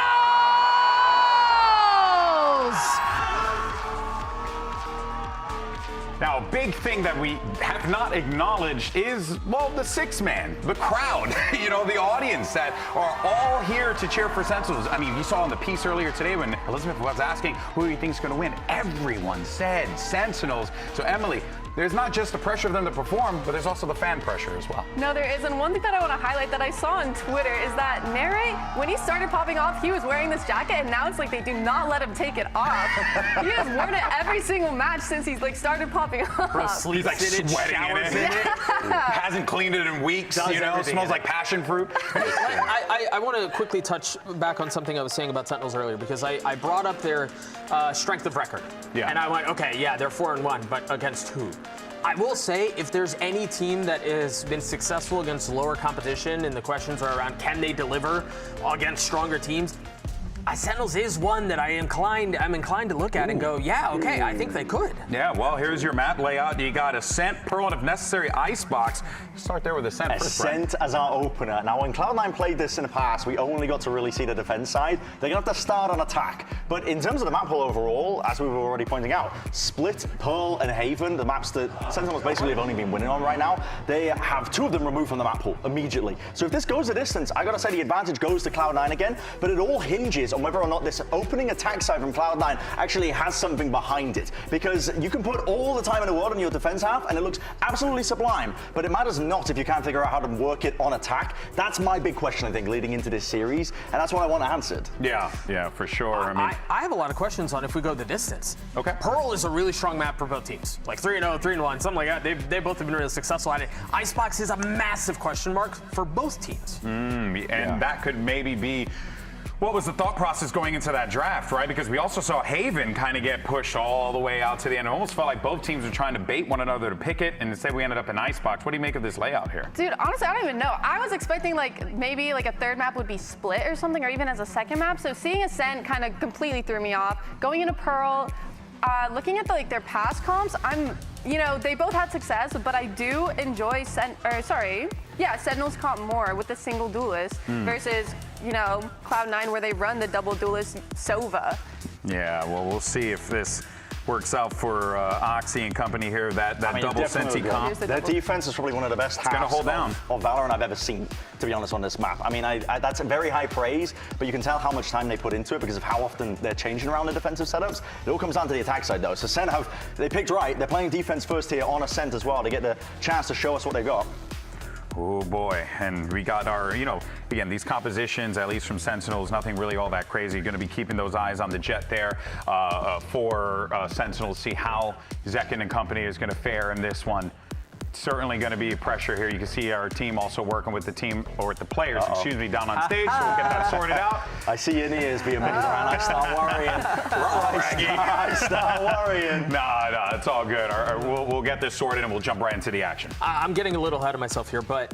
Now, a big thing that we have not acknowledged is, well, the sixth man, the crowd, the audience that are all here to cheer for Sentinels. I mean, you saw in the piece earlier today when Elizabeth was asking who do you think is going to win, everyone said Sentinels. So, Emily, there's not just the pressure of them to perform, but there's also the fan pressure as well. No, there is. And one thing that I want to highlight that I saw on Twitter is that Nere, when he started popping off, he was wearing this jacket, and now it's like they do not let him take it off. He has worn it every single match since he's started popping off. Bro, he's like sweating in it. Hasn't cleaned it in weeks. Smells like passion fruit. I want to quickly touch back on something I was saying about Sentinels earlier, because I brought up their strength of record. Yeah. And I went, okay, yeah, they're 4-1, but against who? I will say, if there's any team that has been successful against lower competition, and the questions are around can they deliver against stronger teams, Sentinels is one that I'm inclined to look at and go, yeah, okay, I think they could. Yeah, well, here's your map layout. You got Ascent, Pearl, and if necessary, Icebox. Start there with Ascent first, Ascent as our opener. Now, when Cloud9 played this in the past, we only got to really see the defense side. They're going to have to start on attack. But in terms of the map pool overall, as we were already pointing out, Split, Pearl, and Haven, the maps that Sentinels basically have only been winning on right now, they have two of them removed from the map pool immediately. So if this goes the distance, I got to say the advantage goes to Cloud9 again, but it all hinges on whether or not this opening attack side from Cloud9 actually has something behind it. Because you can put all the time in the world on your defense half, and it looks absolutely sublime, but it matters not if you can't figure out how to work it on attack. That's my big question, I think, leading into this series, and that's what I want answered. Yeah, for sure. I have a lot of questions on if we go the distance. Okay. Pearl is a really strong map for both teams. Like 3-0, 3-1, something like that. They both have been really successful at it. Icebox is a massive question mark for both teams. And that could maybe be What was the thought process going into that draft, right? Because we also saw Haven kind of get pushed all the way out to the end. It almost felt like both teams were trying to bait one another to pick it, and instead we ended up in Icebox. What do you make of this layout here? Dude, honestly, I don't even know. I was expecting like maybe like a third map would be split or something, or even as a second map. So seeing Ascent kind of completely threw me off. Going into Pearl, looking at their past comps, you know, they both had success, but I do enjoy Sentinels comp more with the single duelist versus, you know, Cloud9 where they run the double duelist Sova. Yeah, well, we'll see if this works out for Oxy and company here, that double Senti comp. Their defense is probably one of the best halves hold down of Valorant I've ever seen, to be honest, on this map. I mean, that's a very high praise, but you can tell how much time they put into it because of how often they're changing around the defensive setups. It all comes down to the attack side, though. So Sen they picked right. They're playing defense first here on Ascent as well to get the chance to show us what they got. Oh boy, and we got our, you know, again, these compositions, at least from Sentinels, nothing really all that crazy. You're going to be keeping those eyes on the jet there for Sentinels, see how Zekin and company is going to fare in this one. Certainly going to be pressure here. You can see our team also working with the team, or with the players, excuse me, down on stage, so we'll get that sorted out. I see your ears being moved around. I start worrying. I start worrying. No, it's all good. We'll get this sorted and we'll jump right into the action. I'm getting a little ahead of myself here, but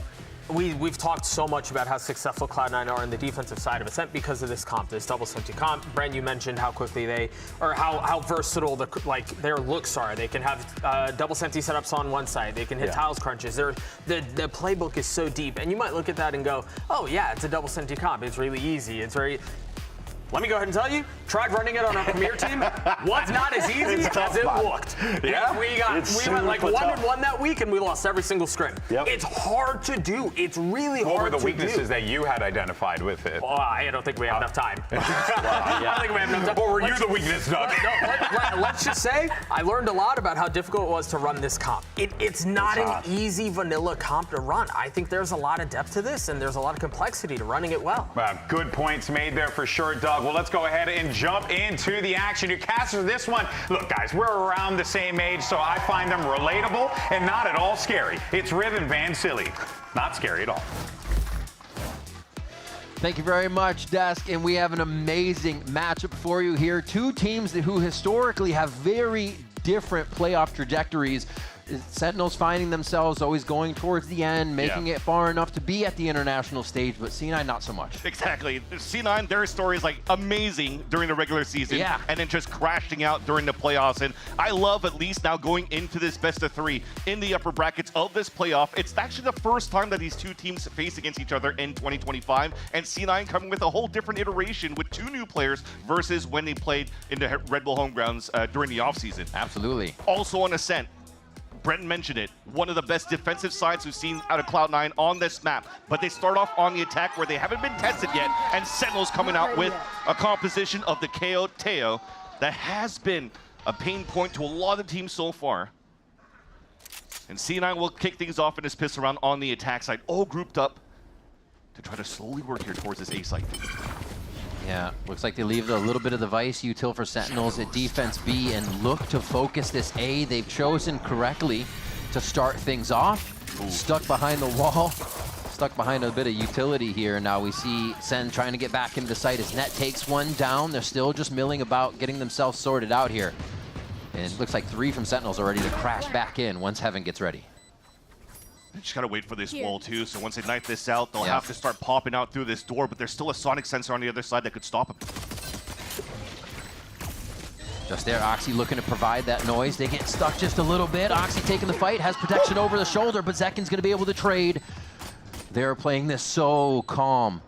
we've talked so much about how successful Cloud9 are in the defensive side of Ascent because of this comp, this double Senti comp. Brent, you mentioned how quickly how versatile their looks are. They can have double Senti setups on one side. They can hit tiles crunches. The playbook is so deep, and you might look at that and go, oh yeah, it's a double Senti comp. It's really easy. It's very. Let me go ahead and tell you, tried running it on our Premier team, was not as easy as it looked. Yeah? We went like 1-1 that week and we lost every single scrim. Yep. It's hard to do. It's really hard to do. What were the weaknesses that you had identified with it? Well, I don't think we have enough time. I don't think we have enough time. Or were you the weakness, Doug? Let's just say I learned a lot about how difficult it was to run this comp. It's not an easy vanilla comp to run. I think there's a lot of depth to this and there's a lot of complexity to running it well. Good points made there for sure, Doug. Well, let's go ahead and jump into the action. Your casters, this one, look guys, we're around the same age, so I find them relatable and not at all scary. It's Riv and Van Silly. Not scary at all. Thank you very much, Desk, and we have an amazing matchup for you here. Two teams who historically have very different playoff trajectories. Sentinels finding themselves always going towards the end, making it far enough to be at the international stage, but C9 not so much. Exactly. C9, their story is like amazing during the regular season, and then just crashing out during the playoffs. And I love at least now going into this best of 3 in the upper brackets of this playoff. It's actually the first time that these two teams face against each other in 2025, and C9 coming with a whole different iteration with 2 new players versus when they played in the Red Bull home grounds during the offseason. Absolutely. Also on Ascent, Brenton mentioned it, one of the best defensive sides we've seen out of Cloud9 on this map. But they start off on the attack where they haven't been tested yet, and Sentinels coming out with a composition of the KO Teo that has been a pain point to a lot of teams so far. And C9 will kick things off in his piss around on the attack side, all grouped up to try to slowly work here towards this A site. Yeah, looks like they leave a little bit of the Vice util for Sentinels at defense B and look to focus this A. They've chosen correctly to start things off. Stuck behind the wall, stuck behind a bit of utility here. Now we see Sen trying to get back into the site as Net takes one down. They're still just milling about, getting themselves sorted out here. And it looks like 3 from Sentinels are ready to crash back in once Heaven gets ready. They just gotta wait for this wall too, so once they knife this out, they'll have to start popping out through this door, but there's still a sonic sensor on the other side that could stop them. Just there, Oxy looking to provide that noise. They get stuck just a little bit. Oxy taking the fight, has protection over the shoulder, but Zekin's gonna be able to trade. They're playing this so calm.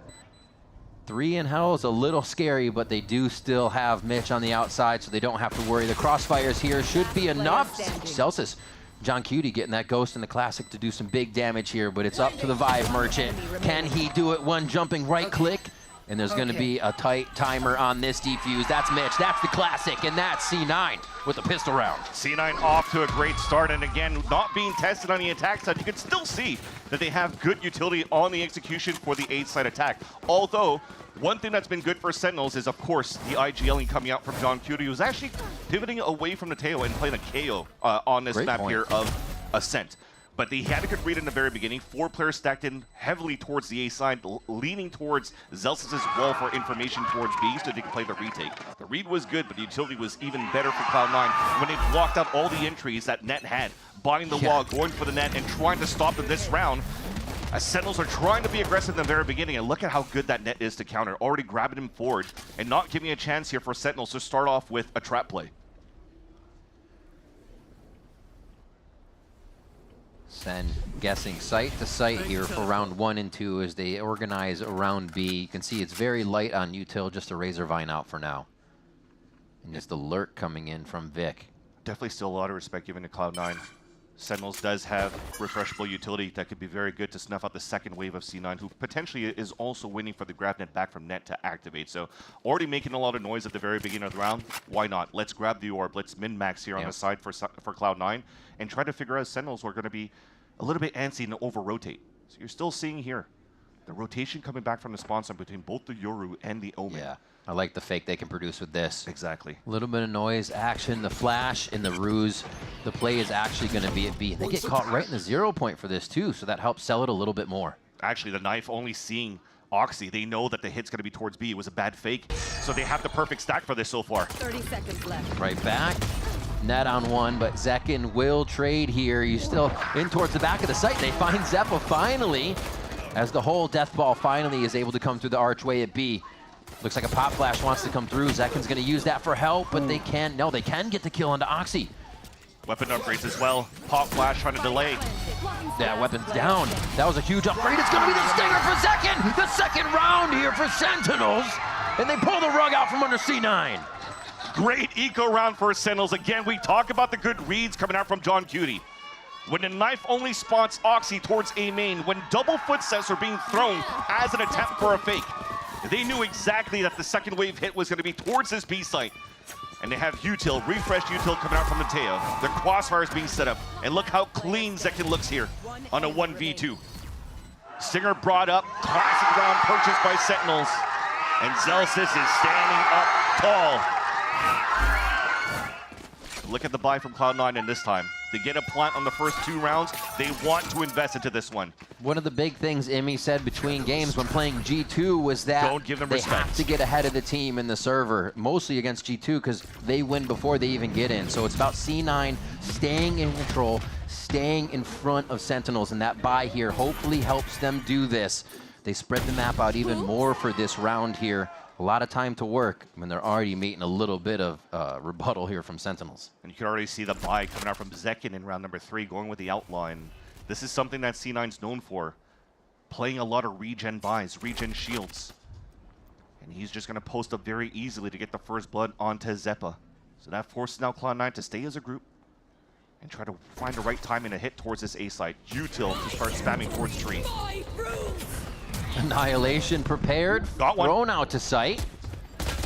3 in hell is a little scary, but they do still have Mitch on the outside, so they don't have to worry. The crossfires here should be enough. Celsius, John Cutie getting that Ghost in the Classic to do some big damage here, but it's up to the Vive Merchant. Can he do it? One jumping right click, and there's gonna be a tight timer on this defuse. That's Mitch, that's the Classic, and that's C9 with a pistol round. C9 off to a great start, and again, not being tested on the attack side, you can still see that they have good utility on the execution for the 8-side attack. Although, one thing that's been good for Sentinels is, of course, the IGLing coming out from John Cutie, who's actually pivoting away from the tail and playing a KO on this map here of Ascent. but they had a good read in the very beginning. 4 players stacked in heavily towards the A side, leaning towards Zelsis' wall for information towards B so they could play the retake. The read was good, but the utility was even better for Cloud9 when they blocked out all the entries that Net had, buying the wall, going for the net, and trying to stop them this round. As Sentinels are trying to be aggressive in the very beginning, and look at how good that net is to counter, already grabbing him forward and not giving a chance here for Sentinels to start off with a trap play. SEN guessing site to site here for round 1 and 2 as they organize around B. You can see it's very light on util, just a Razorvine out for now. And just the lurk coming in from Vic. Definitely still a lot of respect given to Cloud9. Sentinels does have refreshable utility that could be very good to snuff out the second wave of C9, who potentially is also waiting for the grab net back from net to activate. So already making a lot of noise at the very beginning of the round. Why not? Let's grab the orb. Let's min-max here on the side for Cloud9 and try to figure out Sentinels are going to be a little bit antsy and over-rotate. So you're still seeing here the rotation coming back from the spawn zone between both the Yoru and the Omen. Yeah, I like the fake they can produce with this. Exactly. A little bit of noise, action, the flash, and the ruse. The play is actually going to be at B. And they get caught right in the 0 point for this too, so that helps sell it a little bit more. Actually, the knife only seeing Oxy. They know that the hit's going to be towards B. It was a bad fake, so they have the perfect stack for this so far. 30 seconds left. Right back. Net on 1, but Zekin will trade here. He's still in towards the back of the site. They find Zeppa finally, as the whole death ball finally is able to come through the archway at B. Looks like a pop flash wants to come through. Zekin's going to use that for help, but they can get the kill onto Oxy. Weapon upgrades as well. Pop flash trying to delay. Yeah, weapon's down. That was a huge upgrade. It's going to be the stinger for Zekin. The second round here for Sentinels, and they pull the rug out from under C9. Great eco round for Sentinels. Again, we talk about the good reads coming out from John Cutie. When the knife only spots Oxy towards A main, when double footsteps are being thrown as an attempt for a fake, they knew exactly that the second wave hit was going to be towards this B site. And they have util, refreshed util coming out from Mateo. The crossfire is being set up. And look how clean Zekin looks here on a 1v2. Stinger brought up, classic round purchased by Sentinels. And Zelsis is standing up tall. Look at the buy from Cloud9 in this time. They get a plant on the first 2 rounds. They want to invest into this one. One of the big things Emmy said between games when playing G2 was that don't give them they respect. have to get ahead of the team in the server, mostly against G2 because they win before they even get in. So it's about C9 staying in control, staying in front of Sentinels, and that buy here hopefully helps them do this. They spread the map out even more for this round here. A lot of time to work when they're already meeting a little bit of rebuttal here from Sentinels. And you can already see the buy coming out from Zekin in round number 3, going with the outline. This is something that C9's known for, playing a lot of regen buys, regen shields. And he's just going to post up very easily to get the first blood onto Zeppa. So that forces now Cloud9 to stay as a group and try to find the right timing to hit towards this A side. Util to start spamming towards tree. Annihilation prepared, got one. Thrown out to sight.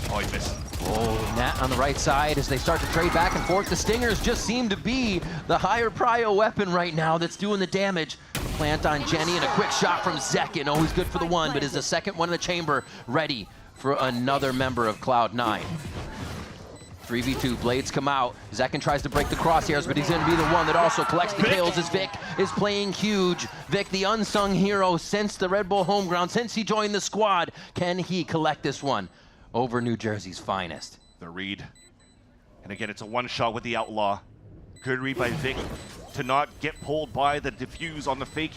Oh, he missed. Oh, Nat on the right side as they start to trade back and forth. The Stingers just seem to be the higher prio weapon right now that's doing the damage. Plant on Jenny and a quick shot from Zekin. Always good for the one, but is the second one in the chamber ready for another member of Cloud9. 3v2, blades come out. Zekin tries to break the crosshairs, but he's going to be the one that also collects the kills as Vic is playing huge. Vic, the unsung hero since the Red Bull home ground, since he joined the squad. Can he collect this one over New Jersey's finest? The read. And again, it's a one-shot with the Outlaw. Good read by Vic to not get pulled by the defuse on the fake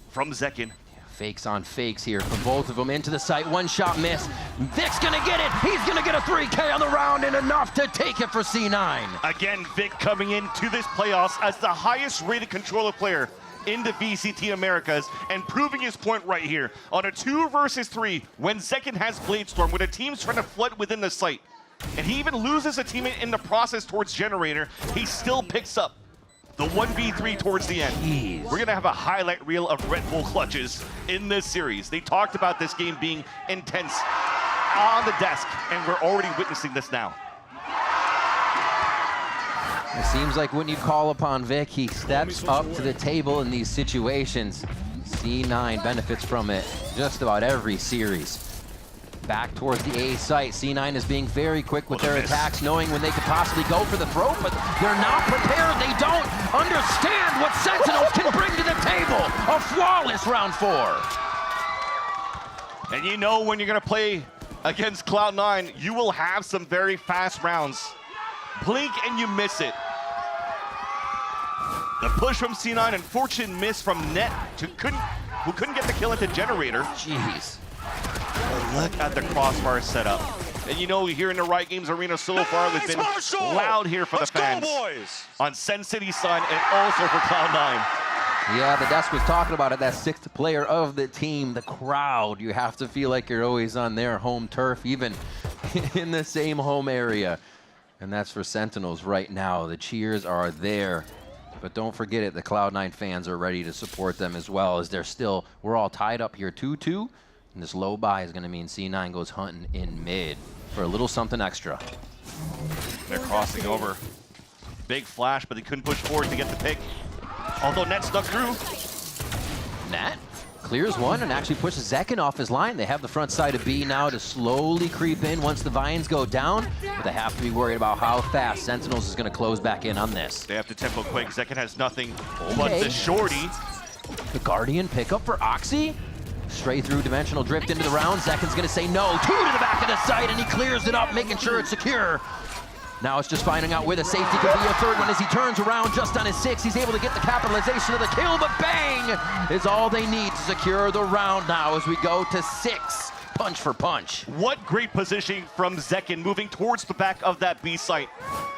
from Zekin. Fakes on fakes here from both of them into the site. One shot miss. Vic's gonna get it. He's gonna get a 3K on the round and enough to take it for C9. Again, Vic coming into this playoffs as the highest rated controller player in the VCT Americas and proving his point right here on a 2 versus 3 when Zekin has Bladestorm, when a team's trying to flood within the site. And he even loses a teammate in the process towards Generator. He still picks up the 1v3 towards the end. Jeez. We're gonna have a highlight reel of Red Bull clutches in this series. They talked about this game being intense on the desk, and we're already witnessing this now. It seems like when you call upon Vic, he steps up to the table in these situations. C9 benefits from it just about every series. Back towards the A site. C9 is being very quick with their attacks, knowing when they could possibly go for the throw, but they're not prepared. They don't understand what Sentinels can bring to the table. A flawless round 4. And you know when you're going to play against Cloud9, you will have some very fast rounds. Blink and you miss it. The push from C9, unfortunate miss from Net, who couldn't get the kill at the generator. Jeez. But look at the crossbar setup. And you know, here in the Riot Games Arena so far, they've been loud here for the fans. On Sen City's side and also for Cloud9. Yeah, the desk was talking about it, that 6th player of the team, the crowd. You have to feel like you're always on their home turf, even in the same home area. And that's for Sentinels right now. The cheers are there. But don't forget it, the Cloud9 fans are ready to support them as well, as we're all tied up here 2-2. And this low buy is going to mean C9 goes hunting in mid for a little something extra. They're crossing over. Big flash, but they couldn't push forward to get the pick. Although Net stuck through. Net clears one and actually pushes Zekin off his line. They have the front side of B now to slowly creep in once the vines go down. But they have to be worried about how fast Sentinels is going to close back in on this. They have to tempo quick. Zekin has nothing but the shorty. The Guardian pickup for Oxy. Straight through dimensional drift into the round. Zekin's going to say no. 2 to the back of the site, and he clears it up, making sure it's secure. Now it's just finding out where the safety could be. A third one as he turns around just on his 6. He's able to get the capitalization of the kill, but bang is all they need to secure the round now as we go to 6. Punch for punch. What great positioning from Zekin moving towards the back of that B site.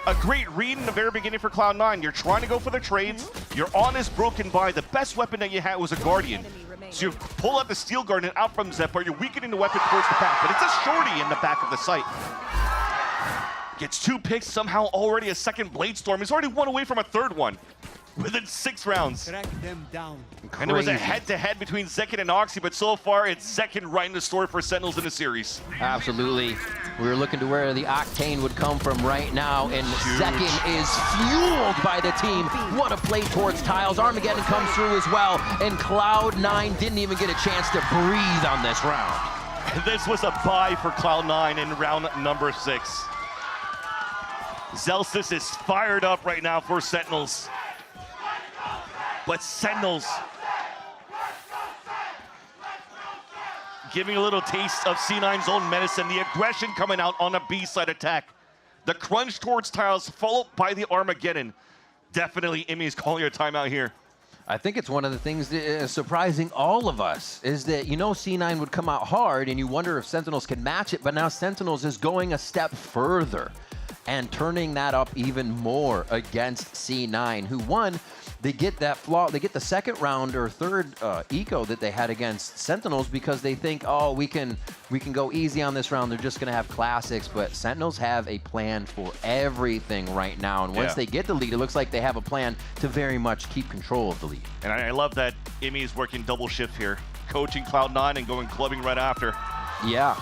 A great read in the very beginning for Cloud9. You're trying to go for the trades. Your on is broken by. The best weapon that you had was a Guardian. So you pull out the Steel Guardian out from Zep, but you're weakening the weapon towards the back. But it's a shorty in the back of the site. Gets 2 picks, somehow already a second Blade Storm. He's already 1 away from a 3rd one within 6 rounds. Track them down. And it was a head-to-head between Zekin and Oxy, but so far it's Zekin writing the story for Sentinels in the series. Absolutely. We were looking to where the octane would come from right now, and Zekin is fueled by the team. What a play towards tiles. Armageddon comes through as well, and Cloud9 didn't even get a chance to breathe on this round. This was a bye for Cloud9 in round number 6. Zelsis is fired up right now for Sentinels. But Sentinels giving a little taste of C9's own medicine. The aggression coming out on a B-side attack. The crunch towards tiles followed by the Armageddon. Definitely Imi's calling a timeout here. I think it's one of the things that is surprising all of us is that, you know, C9 would come out hard and you wonder if Sentinels can match it, but now Sentinels is going a step further and turning that up even more against C9, who won. They get that flaw. They get the 2nd round or 3rd eco that they had against Sentinels because they think, oh, we can go easy on this round. They're just going to have classics, but Sentinels have a plan for everything right now. And once they get the lead, it looks like they have a plan to very much keep control of the lead. And I love that Imi is working double shift here, coaching Cloud9 and going clubbing right after. Yeah.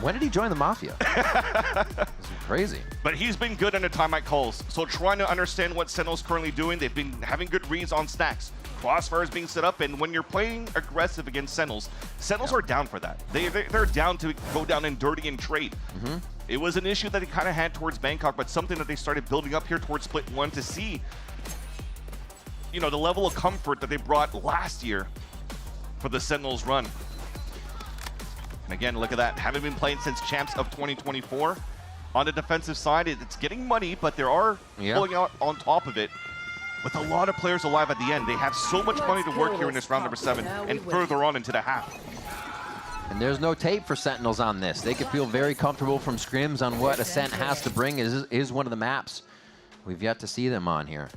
When did he join the Mafia? It's crazy. But he's been good under timeout calls. So trying to understand what Sentinel's currently doing, they've been having good reads on stacks. Crossfire is being set up, and when you're playing aggressive against Sentinels, Sentinels are down for that. They're down to go down and dirty and trade. It was an issue that they kind of had towards Bangkok, but something that they started building up here towards Split 1 to see, you know, the level of comfort that they brought last year for the Sentinels run. And again, look at that. Haven't been playing since Champs of 2024. On the defensive side, it's getting money, but there are pulling out on top of it. With a lot of players alive at the end, they have so much money to work here in this round number 7 and further on into the half. And there's no tape for Sentinels on this. They can feel very comfortable from scrims on what Ascent has to bring is one of the maps we've yet to see them on here.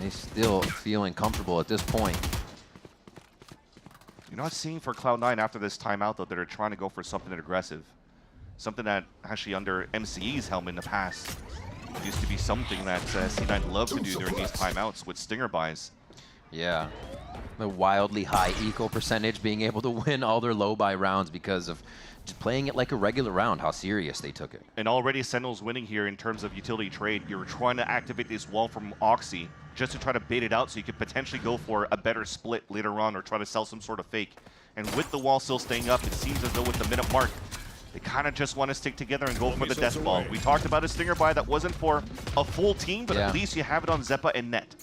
They still feeling comfortable at this point. You're not seeing for Cloud9 after this timeout, though, that are trying to go for something aggressive. Something that actually under MCE's helm in the past used to be something that C9 loved to do during these timeouts with stinger buys. Yeah. The wildly high eco percentage, being able to win all their low buy rounds because of just playing it like a regular round, how serious they took it. And already Sentinels winning here in terms of utility trade. You're trying to activate this wall from Oxy just to try to bait it out so you could potentially go for a better split later on or try to sell some sort of fake. And with the wall still staying up, it seems as though with the minute mark, they kind of just want to stick together and go for the death ball. We talked about a stinger buy that wasn't for a full team, but at least you have it on Zeppa and Net.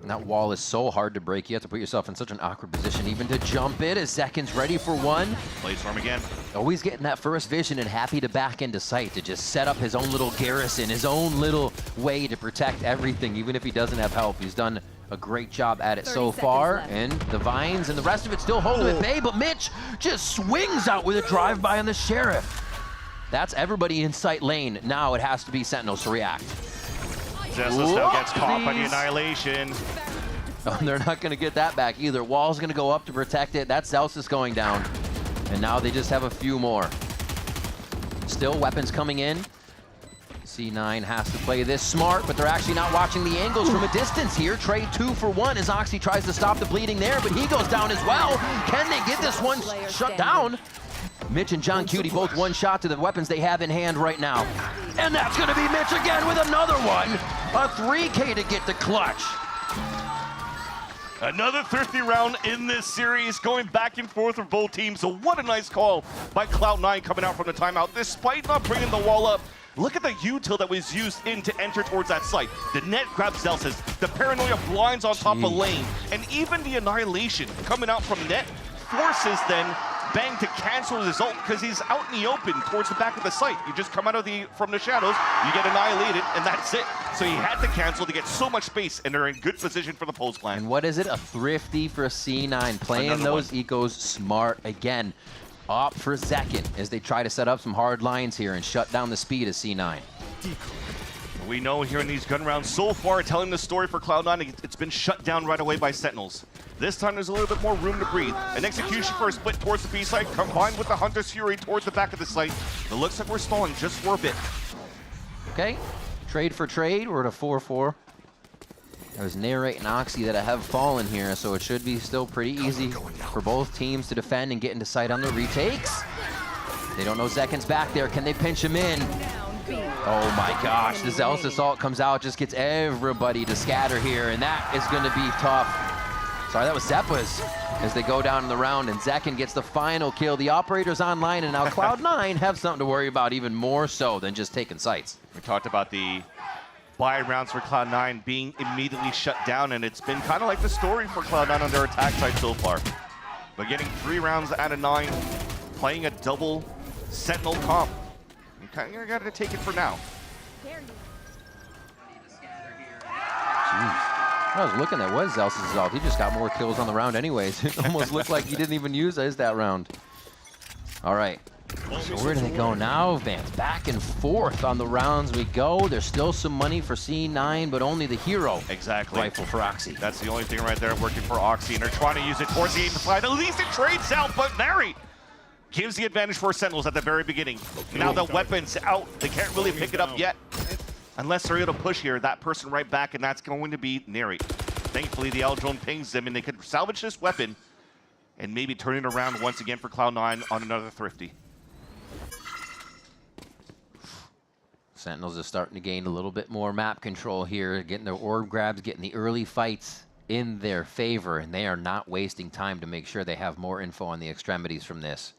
And that wall is so hard to break. You have to put yourself in such an awkward position even to jump it as Zekin's ready for one. Plays for him again. Always getting that first vision and happy to back into sight to just set up his own little garrison, his own little way to protect everything, even if he doesn't have help. He's done a great job at it so far. And the Vines and the rest of it still hold him at bay, but Mitch just swings out with a drive-by on the Sheriff. That's everybody in sight lane. Now it has to be Sentinels to react. Zesla still gets caught by the Annihilation. Oh, they're not going to get that back either. Wall's going to go up to protect it. That's Zelsis going down. And now they just have a few more. Still weapons coming in. C9 has to play this smart, but they're actually not watching the angles from a distance here. Trade 2 for 1 as Oxy tries to stop the bleeding there, but he goes down as well. Can they get this one shut down? Mitch and John Cutie both one shot to the weapons they have in hand right now. And that's going to be Mitch again with another one. A 3K to get the clutch. Another thrifty round in this series, going back and forth for both teams. So what a nice call by Cloud9 coming out from the timeout, despite not bringing the wall up. Look at the util that was used in to enter towards that site. The net grabs Zelsis, the paranoia blinds on top of lane, and even the Annihilation coming out from net forces then Bang to cancel his ult because he's out in the open towards the back of the site. You just come out of from the shadows, you get annihilated, and that's it. So he had to cancel to get so much space, and they're in good position for the Post plan. And what is it? A thrifty for C9, playing those ecos smart again. Opt for Zekin as they try to set up some hard lines here and shut down the speed of C9. We know here in these gun rounds so far, telling the story for Cloud9, it's been shut down right away by Sentinels. This time there's a little bit more room to breathe. An execution for a split towards the B site, combined with the Hunter's Fury towards the back of the site. It looks like we're stalling just for a bit. Okay, trade for trade, we're at a 4-4. There's Narrate and Oxy that have fallen here, so it should be still pretty easy for both teams to defend and get into sight on the retakes. They don't know Zekin's back there. Can they pinch him in? Oh my gosh, the Zealous Assault comes out, just gets everybody to scatter here, and that is going to be tough. Sorry, that was Zeppa's as they go down in the round, and Zekin gets the final kill. The operator's online, and now Cloud9 have something to worry about even more so than just taking sites. We talked about the buy rounds for Cloud9 being immediately shut down, and it's been kind of like the story for Cloud9 on their attack side so far. But getting 3 rounds out of 9, playing a double Sentinel comp. You kind of got to take it for now. Jeez. I was looking at what Zelsis' assault. He just got more kills on the round anyways. It almost looked like he didn't even use his that round. All right. So where do they go now, Vance? Back and forth on the rounds we go. There's still some money for C9, but only the hero rifle for Oxy. That's the only thing right there working for Oxy, and they're trying to use it towards the 8 to 5. At least it trades out, but Nary gives the advantage for Sentinels at the very beginning. Now the weapon's out. They can't really pick it up yet. Unless they're able to push here, that person right back, and that's going to be Nary. Thankfully, the L-Drone pings them, and they could salvage this weapon and maybe turn it around once again for Cloud9 on another thrifty. Sentinels are starting to gain a little bit more map control here, getting their orb grabs, getting the early fights in their favor, and they are not wasting time to make sure they have more info on the extremities from this.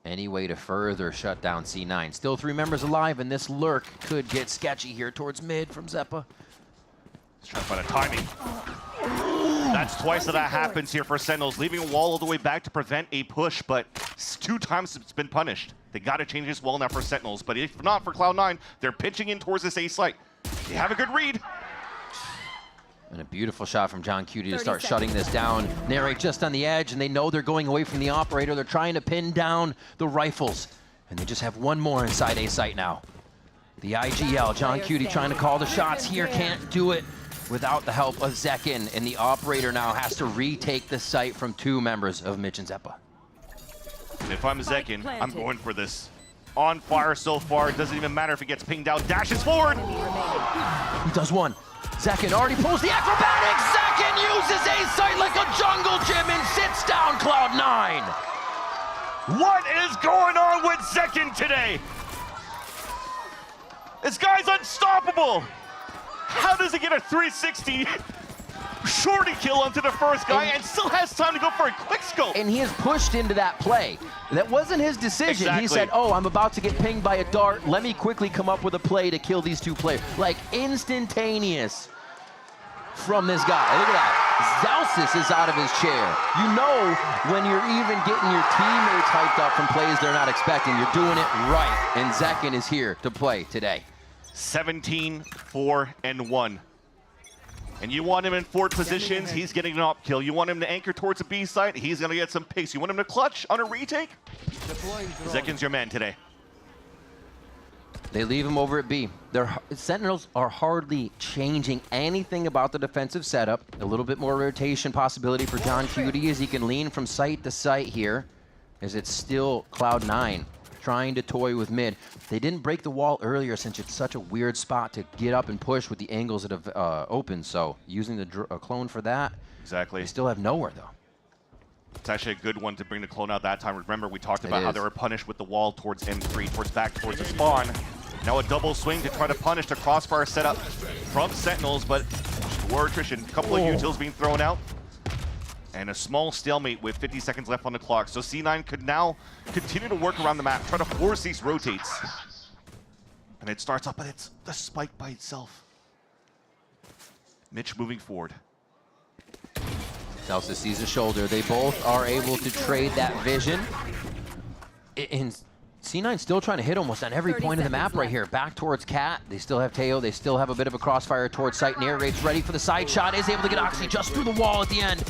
Any way to further shut down C9. Still 3 members alive, and this lurk could get sketchy here towards mid from Zeppa. He's trying to find a timing. That's twice that happens here for Sentinels, leaving a wall all the way back to prevent a push, but 2 times it's been punished. They got to change this wall now for Sentinels, but if not for Cloud9, they're pitching in towards this A site. They have a good read. And a beautiful shot from John Cutie to start shutting this down. Narrate just on the edge, and they know they're going away from the operator. They're trying to pin down the rifles, and they just have one more inside A site now. The IGL, John Cutie trying to call the shots here, can't do it without the help of Zekin, and the operator now has to retake the site from 2 members of Mitch and Zeppa. If I'm Zekin, I'm going for this. On fire so far, it doesn't even matter if he gets pinged out, dashes forward. He does one. Zekin already pulls the acrobatics. Zekin uses A site like a jungle gym and sits down Cloud9. What is going on with Zekin today? This guy's unstoppable. How does he get a 360 Shorty kill onto the first guy and still has time to go for a quick scope. And he is pushed into that play. That wasn't his decision. Exactly. He said, oh, I'm about to get pinged by a dart. Let me quickly come up with a play to kill these two players. Like instantaneous from this guy. Look at that. Zalsis is out of his chair. You know when you're even getting your teammates hyped up from plays they're not expecting. You're doing it right. And Zekin is here to play today. 17, 4, and 1. And you want him in forward positions, he's getting an op kill. You want him to anchor towards the B side, he's gonna get some pace. You want him to clutch on a retake? Zekin's your man today. They leave him over at B. Their Sentinels are hardly changing anything about the defensive setup. A little bit more rotation possibility for John Cutie as he can lean from site to site here, as it's still Cloud9 trying to toy with mid. They didn't break the wall earlier since it's such a weird spot to get up and push with the angles that have opened, so using the clone for that. Exactly. They still have nowhere, though. It's actually a good one to bring the clone out that time. Remember, we talked about how they were punished with the wall towards M3, towards the spawn. Now a double swing to try to punish the crossfire setup from Sentinels, but war attrition. A couple of utils being thrown out. And a small stalemate with 50 seconds left on the clock. So C9 could now continue to work around the map, try to force these rotates. And it starts up, but it's the spike by itself. Mitch moving forward. Celsius sees a shoulder. They both are able to trade that vision. And C9 still trying to hit almost on every point of the map right here. Back towards Cat. They still have Teo. They still have a bit of a crossfire towards site. Narrates ready for the side shot. Is able to get Oxy just through the wall at the end.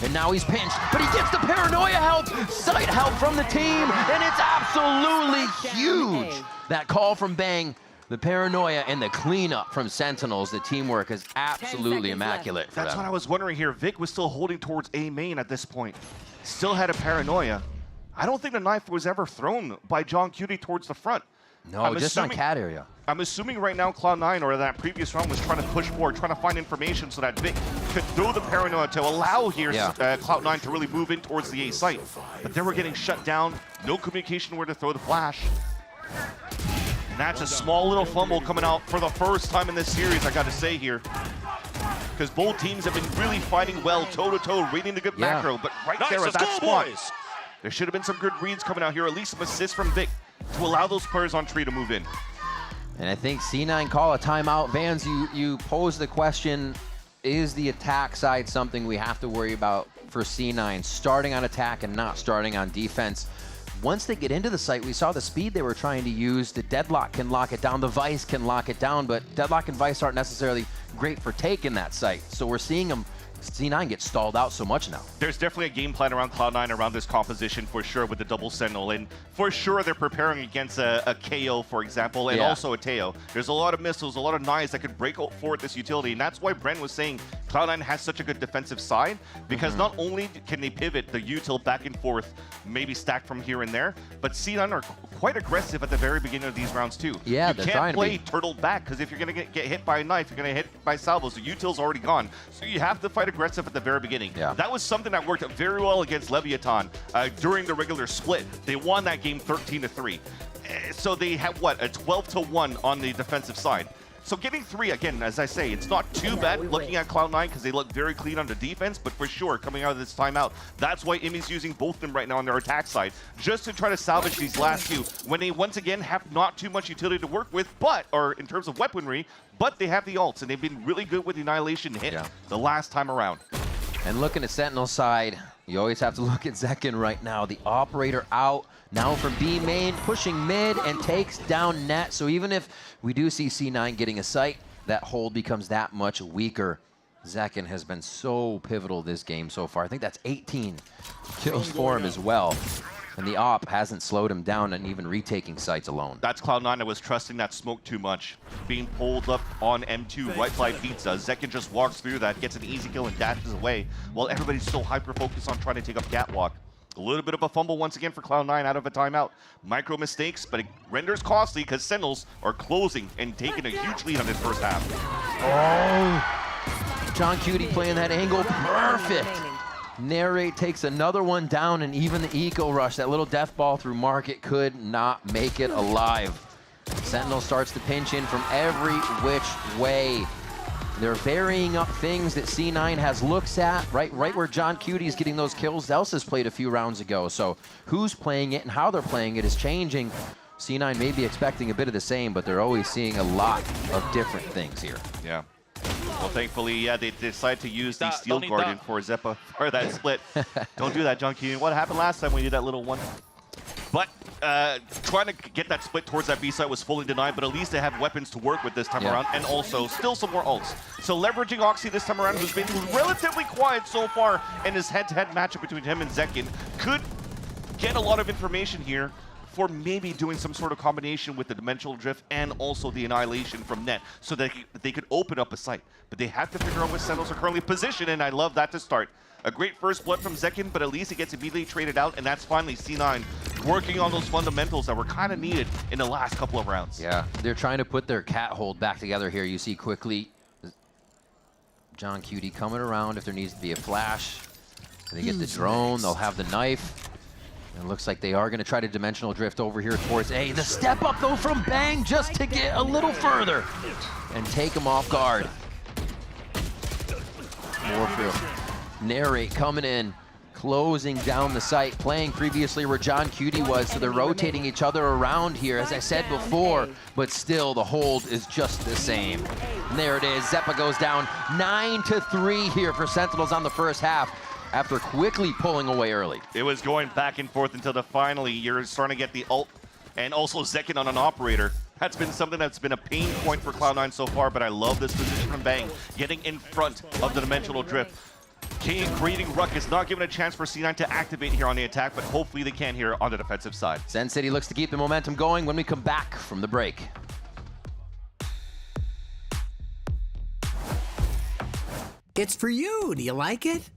And now he's pinched, but he gets the paranoia help, sight help from the team, and it's absolutely huge. That call from Bang, the paranoia and the cleanup from Sentinels, the teamwork is absolutely immaculate for That's them. what I was wondering here. Vic was still holding towards A main at this point. Still had a paranoia. I don't think the knife was ever thrown by John Cutie towards the front. No, just on Cat area. I'm assuming right now Cloud9 or that previous round was trying to push forward, trying to find information so that Vic could throw the paranoia to allow here Cloud9 to really move in towards the A site. But they were getting shut down, no communication where to throw the flash. And that's a small little fumble coming out for the first time in this series, I gotta say here. Because both teams have been really fighting well, toe-to-toe, reading the good macro, but right there at that spot, there should have been some good reads coming out here, at least some assists from Vic to allow those players on tree to move in. And I think C9 call a timeout. Vans, you pose the question, is the attack side something we have to worry about for C9, starting on attack and not starting on defense? Once they get into the site, we saw the speed they were trying to use. The Deadlock can lock it down, the Vice can lock it down, but Deadlock and Vice aren't necessarily great for taking that site. So we're seeing them, C9 get stalled out so much now. There's definitely a game plan around Cloud9 around this composition for sure with the double Sentinel, and for sure they're preparing against a KO, for example, and also a Teo. There's a lot of missiles, a lot of knives that could break forward this utility, and that's why Bren was saying Cloud9 has such a good defensive side, because not only can they pivot the util back and forth, maybe stack from here and there, but C9 are quite aggressive at the very beginning of these rounds too. Yeah, you can't play turtled back, because if you're going to get hit by a knife, you're going to hit by salvos. The util's already gone, so you have to fight aggressive at the very beginning. That was something that worked very well against Leviathan during the regular split. They won that game 13-3. So they have, what, a 12-1 on the defensive side. So getting 3, again, as I say, it's not too bad looking at Cloud9 because they look very clean on the defense, but for sure, coming out of this timeout, that's why Imi's using both of them right now on their attack side, just to try to salvage these last two, when they once again have not too much utility to work with, or in terms of weaponry, but they have the ults, and they've been really good with the Annihilation hit the last time around. And looking at Sentinel side, you always have to look at Zekin right now. The operator out now from B main, pushing mid and takes down net. So even if we do see C9 getting a sight, that hold becomes that much weaker. Zekin has been so pivotal this game so far. I think that's 18 kills for him as well. And the op hasn't slowed him down and even retaking sites alone. That's Cloud9 that was trusting that smoke too much. Being pulled up on M2, right fly pizza. Zekin just walks through that, gets an easy kill and dashes away, while everybody's so hyper-focused on trying to take up Catwalk. A little bit of a fumble once again for Cloud9 out of a timeout. Micro mistakes, but it renders costly because Sentinels are closing and taking a huge lead on this first half. Oh! John Cutie playing that angle perfect. Narrate takes another one down, and even the eco rush, that little death ball through Market, could not make it alive. Sentinel starts to pinch in from every which way. They're varying up things that C9 has looks at, right where John Cutie is getting those kills. Zelsa's played a few rounds ago, so who's playing it and how they're playing it is changing. C9 may be expecting a bit of the same, but they're always seeing a lot of different things here. Yeah. Well, thankfully, yeah, they decided to use the Steel Guardian for Zeppa for that split. Don't do that, John Cutie. What happened last time when you did that little one? But trying to get that split towards that B site was fully denied, but at least they have weapons to work with this time around, and also still some more ults. So leveraging Oxy this time around, who's been relatively quiet so far in his head-to-head matchup between him and Zekin, could get a lot of information here for maybe doing some sort of combination with the Dimensional Drift and also the Annihilation from Net, so that they could open up a site. But they have to figure out where Sentinels are currently positioned, and I love that to start. A great first blood from Zekin, but at least it gets immediately traded out, and that's finally C9 working on those fundamentals that were kind of needed in the last couple of rounds. Yeah, they're trying to put their cat hold back together here. You see quickly John Cutie coming around if there needs to be a flash. They get the drone, they'll have the knife. And it looks like they are going to try to Dimensional Drift over here towards A. The step up though from Bang just to get a little further and take him off guard. Morfield. Narrate coming in, closing down the site, playing previously where John Cutie was, so they're rotating each other around here, as I said before, but still the hold is just the same. And there it is, Zeppa goes down 9-3 here for Sentinels on the first half, after quickly pulling away early. It was going back and forth until finally you're starting to get the ult and also Zekin on an operator. That's been something that's been a pain point for Cloud9 so far, but I love this position from Bang, getting in front of the Dimensional Drift. Creating ruckus, not giving a chance for C9 to activate here on the attack, but hopefully they can here on the defensive side. Sen City looks to keep the momentum going when we come back from the break. It's for you. Do you like it?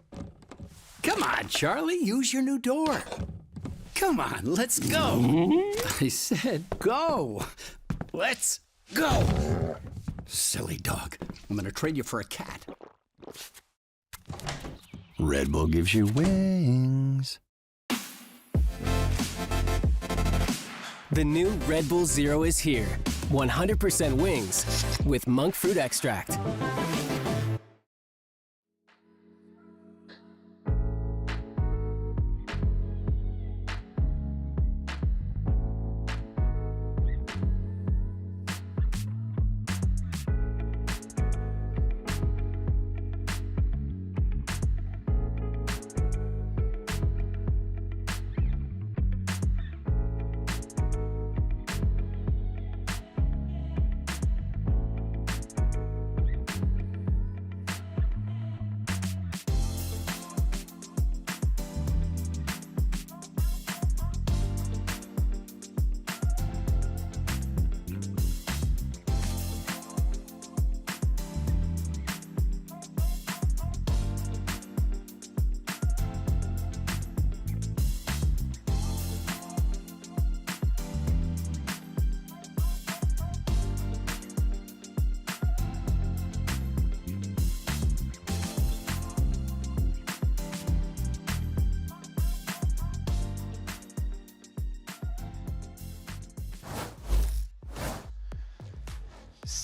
Come on, Charlie, use your new door. Come on, let's go. I said go. Let's go. Silly dog. I'm gonna trade you for a cat. Red Bull gives you wings. The new Red Bull Zero is here. 100% wings with monk fruit extract.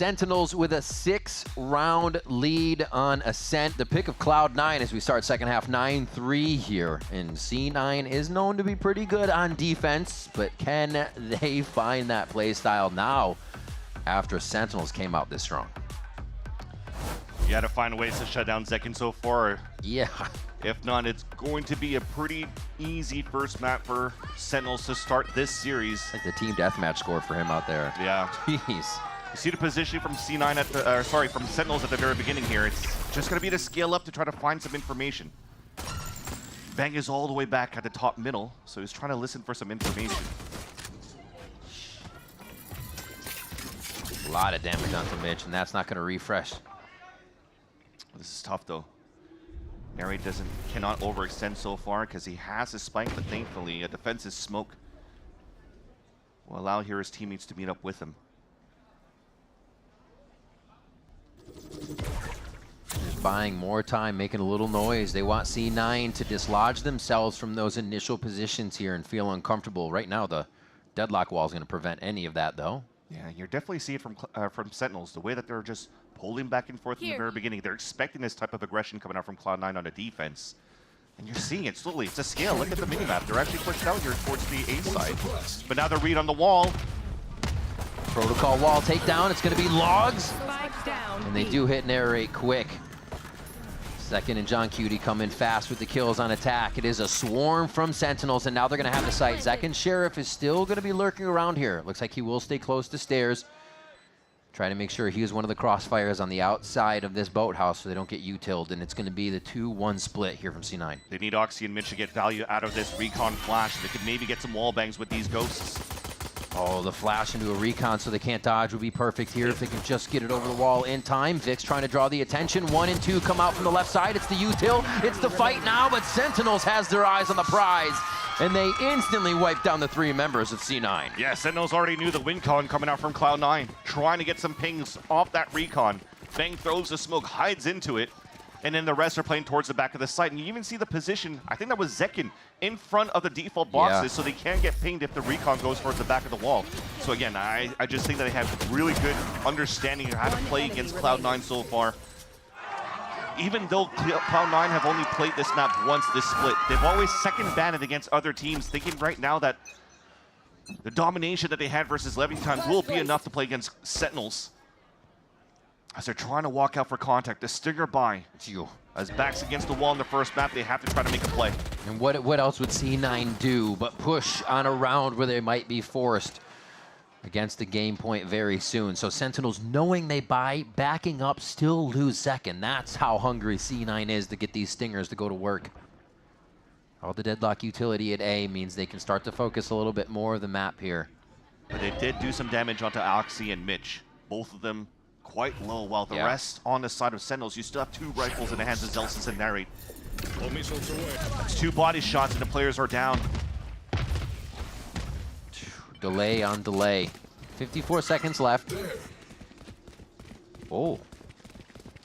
Sentinels with a 6-round lead on Ascent. The pick of Cloud9 as we start second half, 9-3 here. And C9 is known to be pretty good on defense, but can they find that play style now after Sentinels came out this strong? You got to find ways to shut down Zekin so far. Yeah. If not, it's going to be a pretty easy first map for Sentinels to start this series. Like the team deathmatch score for him out there. Yeah. Jeez. You see the position from C9 at the, from Sentinels at the very beginning here. It's just going to be to scale up to try to find some information. Bang is all the way back at the top middle, so he's trying to listen for some information. A lot of damage onto Mitch, and that's not going to refresh. This is tough though. Narrate cannot overextend so far because he has his spike, but thankfully a defensive smoke will allow here his teammates to meet up with him. Just buying more time, making a little noise. They want C9 to dislodge themselves from those initial positions here and feel uncomfortable. Right now, the deadlock wall is going to prevent any of that, though. Yeah, you're definitely seeing it from Sentinels, the way that they're just pulling back and forth from the very beginning. They're expecting this type of aggression coming out from Cloud9 on the defense. And you're seeing it slowly. It's a scale. Look at the minimap. They're actually pushed out here towards the A side. But now they're read on the wall. Protocol wall takedown. It's going to be Logs. And they do hit an air raid quick. Second and John Cutie coming fast with the kills on attack. It is a swarm from Sentinels, and now they're going to have the site. Zekin Sheriff is still going to be lurking around here. Looks like he will stay close to stairs. Try to make sure he is one of the crossfires on the outside of this boathouse so they don't get utiled, and it's going to be the 2-1 split here from C9. They need Oxy and Mitch to get value out of this recon flash. They could maybe get some wall bangs with these ghosts. Oh, the flash into a recon so they can't dodge would be perfect here if they can just get it over the wall in time. Vic's trying to draw the attention. 1 and 2 come out from the left side. It's the util. It's the fight now, but Sentinels has their eyes on the prize, and they instantly wipe down the 3 members of C9. Yeah, Sentinels already knew the WinCon coming out from Cloud9, trying to get some pings off that recon. Bang throws the smoke, hides into it, and then the rest are playing towards the back of the site. And you even see the position, I think that was Zekin, in front of the default boxes, so they can't get pinged if the recon goes towards the back of the wall. So again, I just think that they have really good understanding of how to play against Cloud9 so far. Even though Cloud9 have only played this map once this split, they've always second banded against other teams, thinking right now that the domination that they had versus Leviathan will be enough to play against Sentinels. As they're trying to walk out for contact, the Stinger by. As backs against the wall in the first map, they have to try to make a play. And what else would C9 do but push on a round where they might be forced against the game point very soon? So Sentinels, knowing they buy, backing up, still lose second. That's how hungry C9 is to get these Stingers to go to work. All the deadlock utility at A means they can start to focus a little bit more of the map here. But they did do some damage onto Oxy and Mitch. Both of them quite low, while the rest on the side of Sentinels, you still have 2 rifles in the hands of Zelsis and Narrate. That's 2 body shots and the players are down. Delay on delay. 54 seconds left. Oh.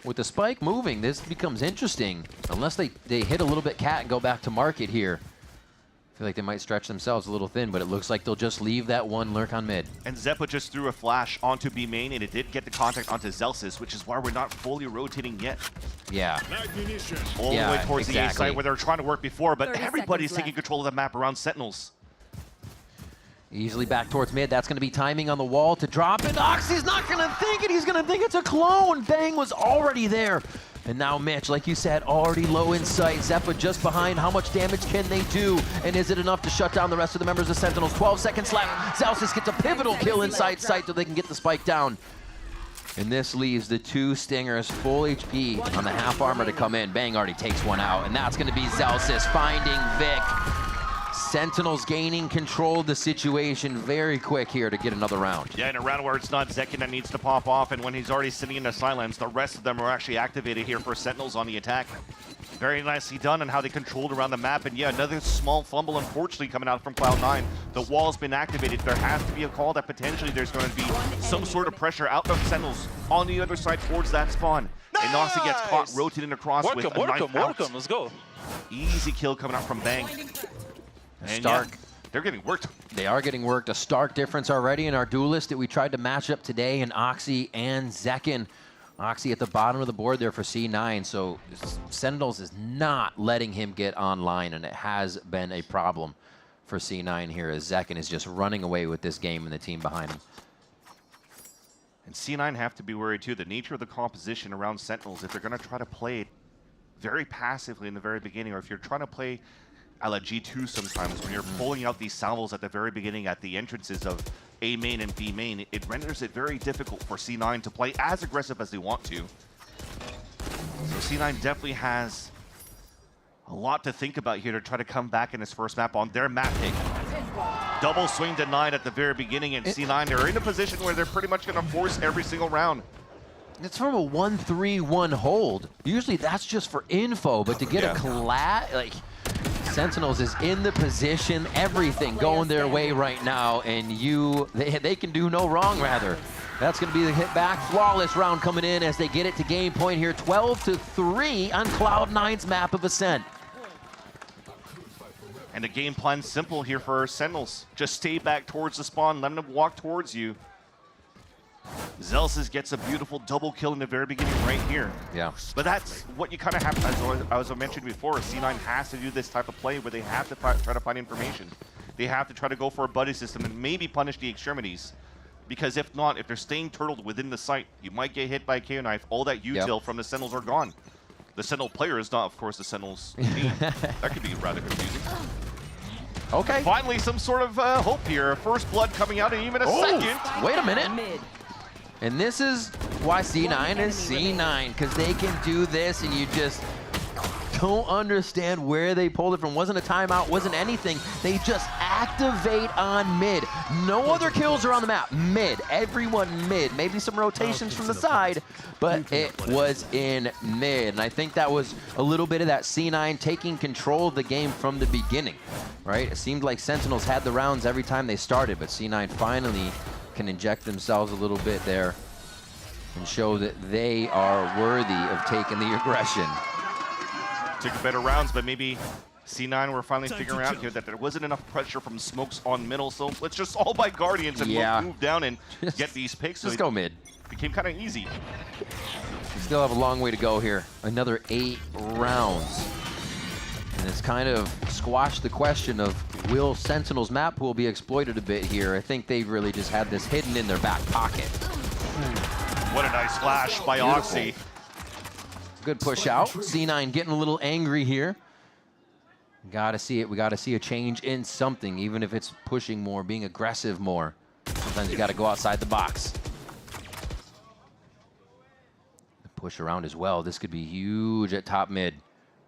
With the spike moving, this becomes interesting. Unless they hit a little bit cat and go back to market here. I feel like they might stretch themselves a little thin, but it looks like they'll just leave that one lurk on mid. And Zeppa just threw a flash onto B main, and it did get the contact onto Zelsis, which is why we're not fully rotating yet. Yeah. All the way towards the A side where they were trying to work before, but everybody's taking control of the map around Sentinels. Easily back towards mid. That's going to be timing on the wall to drop it. Oxy's not going to think it. He's going to think it's a clone. Bang was already there. And now Mitch, like you said, already low in sight. Zeppa just behind. How much damage can they do? And is it enough to shut down the rest of the members of Sentinels? 12 seconds left. Zelsis gets a pivotal kill inside sight so they can get the spike down. And this leaves the 2 Stingers full HP on the half armor to come in. Bang already takes one out. And that's going to be Zelsis finding Vic. Sentinels gaining control of the situation very quick here to get another round. Yeah, in a round where it's not Zekin that needs to pop off, and when he's already sitting in the silence, the rest of them are actually activated here for Sentinels on the attack. Very nicely done on how they controlled around the map, and yeah, another small fumble unfortunately coming out from Cloud9. The wall's been activated. There has to be a call that potentially there's going to be some sort of pressure out of Sentinels on the other side towards that spawn. Nice! And Noxy gets caught rotating across with a knife out. Let's go. Easy kill coming out from Bang. And Stark. yeah, they're getting worked. They are getting worked. A stark difference already in our duelist that we tried to match up today in Oxy and Zekin. Oxy at the bottom of the board there for C9, so Sentinels is not letting him get online, and it has been a problem for C9 here as Zekin is just running away with this game and the team behind him. And C9 have to be worried too. The nature of the composition around Sentinels, if they're going to try to play it very passively in the very beginning, or if you're trying to play a la G2 sometimes, when you're pulling out these salvos at the very beginning at the entrances of A main and B main, it renders it very difficult for C9 to play as aggressive as they want to. So C9 definitely has a lot to think about here to try to come back in this first map on their map pick. Double swing denied at the very beginning, and C9 are in a position where they're pretty much going to force every single round. It's from a 1-3-1 hold. Usually that's just for info, but to get a collab, like, Sentinels is in the position, everything going their way right now, and they can do no wrong, rather. That's going to be the hit back. Flawless round coming in as they get it to game point here. 12-3 on Cloud9's map of Ascent. And the game plan's simple here for Sentinels. Just stay back towards the spawn, let them walk towards you. Zelsis gets a beautiful double kill in the very beginning right here. Yeah. But that's what you kind of have, as I mentioned before, C9 has to do this type of play where they have to try to find information. They have to try to go for a buddy system and maybe punish the extremities. Because if not, if they're staying turtled within the site, you might get hit by a KO knife. All that util from the Sentinels are gone. The Sentinel player is not, of course, the Sentinels team. That could be rather confusing. Okay. Finally, some sort of hope here. First blood coming out in even a second. Wait a minute. And this is why C9 is C9, because they can do this and you just don't understand where they pulled it from. Wasn't a timeout, wasn't anything. They just activate on mid. No other kills are on the map. Mid, everyone mid. Maybe some rotations from the side, but it was in mid. And I think that was a little bit of that C9 taking control of the game from the beginning, right? It seemed like Sentinels had the rounds every time they started, but C9 finally can inject themselves a little bit there and show that they are worthy of taking the aggression. Took better rounds, but maybe C9 were finally figuring out here that there wasn't enough pressure from smokes on middle, so let's just all buy Guardians and move down and get these picks. Just go mid. Became kind of easy. We still have a long way to go here. Another 8 rounds. And it's kind of squashed the question of will Sentinel's map pool be exploited a bit here. I think they've really just had this hidden in their back pocket. What a nice flash by Oxy. Good push out. C9 getting a little angry here. Gotta see it. We gotta see a change in something, even if it's pushing more, being aggressive more. Sometimes you gotta go outside the box. Push around as well. This could be huge at top mid.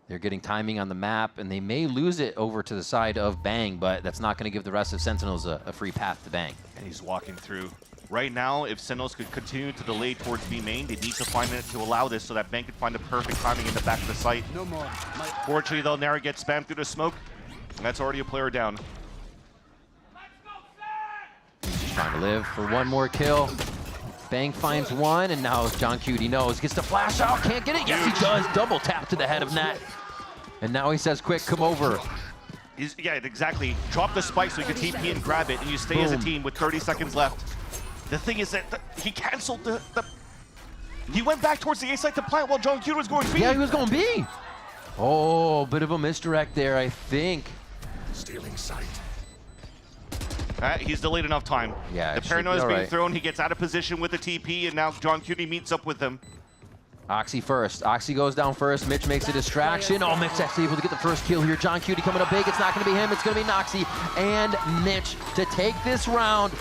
They're getting timing on the map, and they may lose it over to the side of Bang, but that's not going to give the rest of Sentinels a free path to Bang. And he's walking through. Right now, if Sentinels could continue to delay towards B main, they need to find it to allow this so that Bang could find the perfect timing in the back of the site. No more. Fortunately, though, Nara gets spammed through the smoke, and that's already a player down. He's trying to live for one more kill. Bang finds one, and now John Cutie knows. Gets the flash out, can't get it. Yes, he does. Double tap to the head of net. And now he says, quick, come over. Yeah, exactly. Drop the spike so you can TP and grab it, and you stay as a team with 30 seconds left. The thing is that he canceled the... He went back towards the A site to plant while John Cutie was going B. Yeah, he was going B. Oh, bit of a misdirect there, I think. Stealing sight. He's delayed enough time. Yeah, the paranoia is being thrown. He gets out of position with the TP, and now John Cutie meets up with him. Oxy first. Oxy goes down first. Mitch makes a distraction. Oh, Mitch actually able to get the first kill here. John Cutie coming up big. It's not going to be him. It's going to be Noxy and Mitch to take this round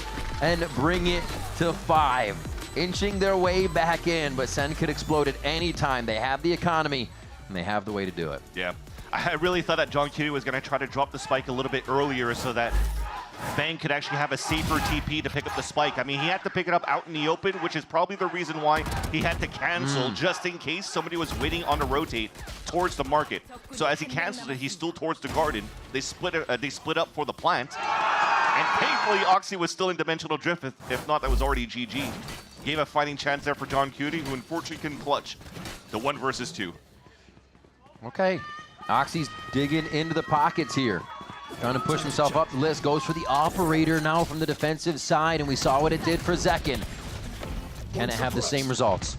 and bring it to 5. Inching their way back in, but Sen could explode at any time. They have the economy, and they have the way to do it. Yeah. I really thought that John Cutie was going to try to drop the spike a little bit earlier so that Bang could actually have a safer TP to pick up the spike. I mean, he had to pick it up out in the open, which is probably the reason why he had to cancel, just in case somebody was waiting on the rotate towards the market. So as he canceled it, he's still towards the garden. They split up for the plant. And thankfully, Oxy was still in dimensional drift. If not, that was already GG. Gave a fighting chance there for John Cutie, who unfortunately couldn't clutch the 1 versus 2. Okay. Oxy's digging into the pockets here. Trying to push himself up the list. Goes for the operator now from the defensive side, and we saw what it did for Zekin. Can it have the same results?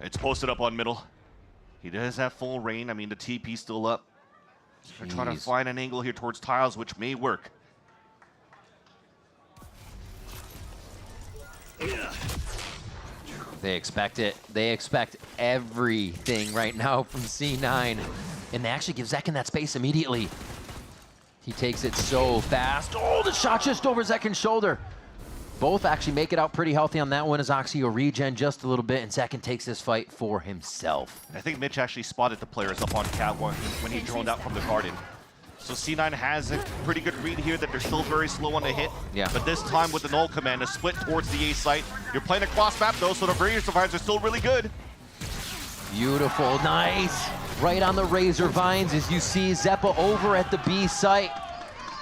It's posted up on middle. He does have full rain. I mean, the TP's still up. They're trying to find an angle here towards tiles, which may work. They expect it. They expect everything right now from C9. And they actually give Zekin that space immediately. He takes it so fast. Oh, the shot just over Zekin's shoulder. Both actually make it out pretty healthy on that one as Oxy will regen just a little bit, and Zekin takes this fight for himself. I think Mitch actually spotted the players up on Cat 1 when he droned out from the garden. So C9 has a pretty good read here that they're still very slow on the hit. Yeah. But this time with the null command, a split towards the A site. You're playing a cross map though, so the barrier survivors are still really good. Beautiful, nice. Right on the Razor Vines as you see Zeppa over at the B site.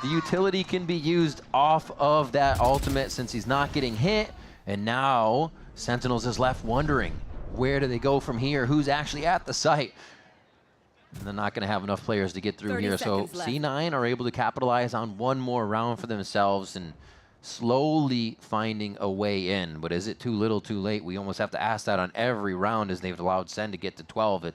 The utility can be used off of that ultimate since he's not getting hit. And now Sentinels is left wondering, where do they go from here? Who's actually at the site? And they're not going to have enough players to get through here. So C9 are able to capitalize on one more round for themselves, and slowly finding a way in. But is it too little too late? We almost have to ask that on every round as they've allowed Sen to get to 12.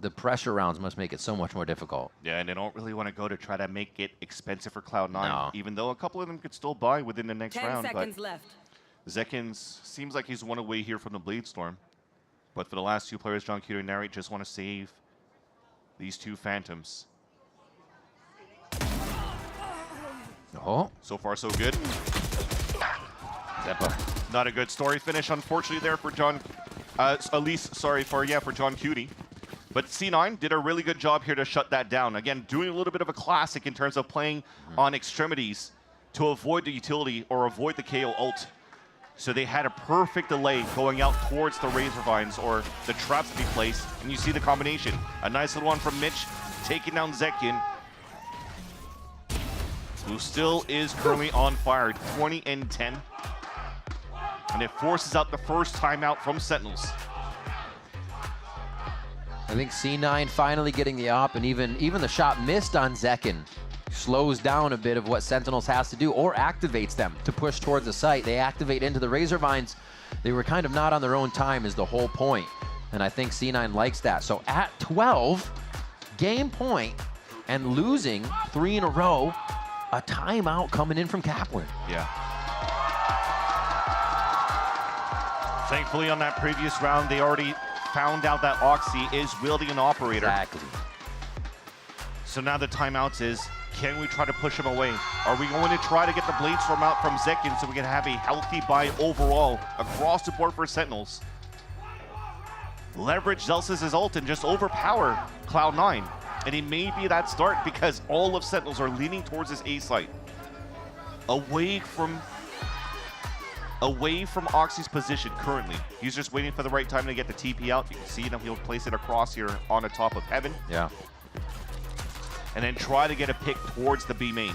The pressure rounds must make it so much more difficult. Yeah, and they don't really want to go to try to make it expensive for Cloud9, No. even though a couple of them could still buy within the next 10 round. seconds But left. Zekins seems like he's one away here from the Bleedstorm. But for the last two players, John Cudo and Nary just want to save these two Phantoms. Oh. So far, so good. Zeppa. Not a good story finish, unfortunately, there for John. For John Cutie. But C9 did a really good job here to shut that down. Again, doing a little bit of a classic in terms of playing on extremities to avoid the utility or avoid the KO ult. So they had a perfect delay going out towards the Razor Vines or the traps to be placed. And you see the combination. A nice little one from Mitch, taking down Zekin, who still is currently on fire, 20 and 10. And it forces out the first timeout from Sentinels. I think C9 finally getting the op, and even the shot missed on Zekin slows down a bit of what Sentinels has to do, or activates them to push towards the site. They activate into the Razor Vines. They were kind of not on their own time is the whole point, and I think C9 likes that. So at 12, game point, and losing 3 in a row, a timeout coming in from Kaplan. Yeah. Thankfully, on that previous round, they already found out that Oxy is wielding an operator. Exactly. So now the timeouts is, can we try to push him away? Are we going to try to get the Bleedstorm out from Zekin so we can have a healthy buy overall across the board for Sentinels? Leverage Zelsis' ult and just overpower Cloud9. And it may be that start because all of Sentinels are leaning towards this A site. Away from Oxy's position currently. He's just waiting for the right time to get the TP out. You can see he'll place it across here on the top of Heaven. Yeah. And then try to get a pick towards the B main.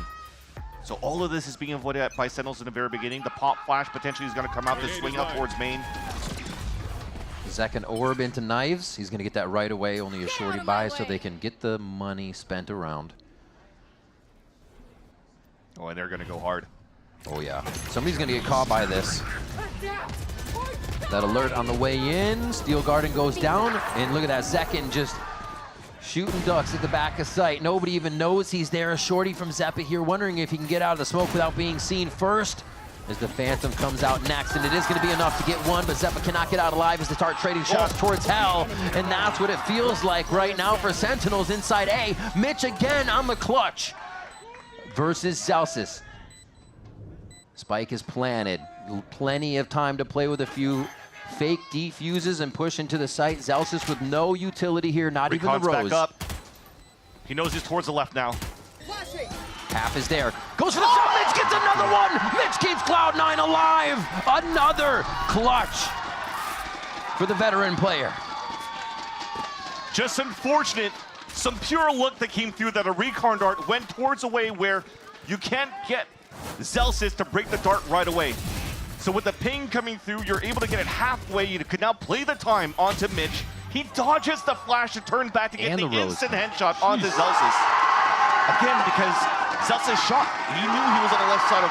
So all of this is being avoided by Sentinels in the very beginning. The pop flash potentially is going to come out to swing out towards main. Zekin orb into Knives. He's going to get that right away, only a shorty buy, so they can get the money spent around. Oh, and they're going to go hard. Oh, yeah. Somebody's going to get caught by this. That alert on the way in. Steel Garden goes down. And look at that. Zekin just shooting ducks at the back of sight. Nobody even knows he's there. A shorty from Zeppa here wondering if he can get out of the smoke without being seen first. As the Phantom comes out next. And it is going to be enough to get one. But Zeppa cannot get out alive as they start trading shots towards Hell. And that's what it feels like right now for Sentinels inside A. Mitch again on the clutch versus Zelsis. Spike is planted. Plenty of time to play with a few fake defuses and push into the site. Zelsis with no utility here, not even the Rose. Back up. He knows he's towards the left now. Half is there. Goes for the shot. Mitch gets another one. Mitch keeps Cloud9 alive. Another clutch for the veteran player. Just unfortunate. Some pure luck that came through that a recon dart went towards a way where you can't get Zelsis to break the dart right away. So with the ping coming through, you're able to get it halfway. You could now play the time onto Mitch. He dodges the flash and turns back to get the instant headshot onto Zelsis. Again, because Zelsis shot. He knew he was on the left side of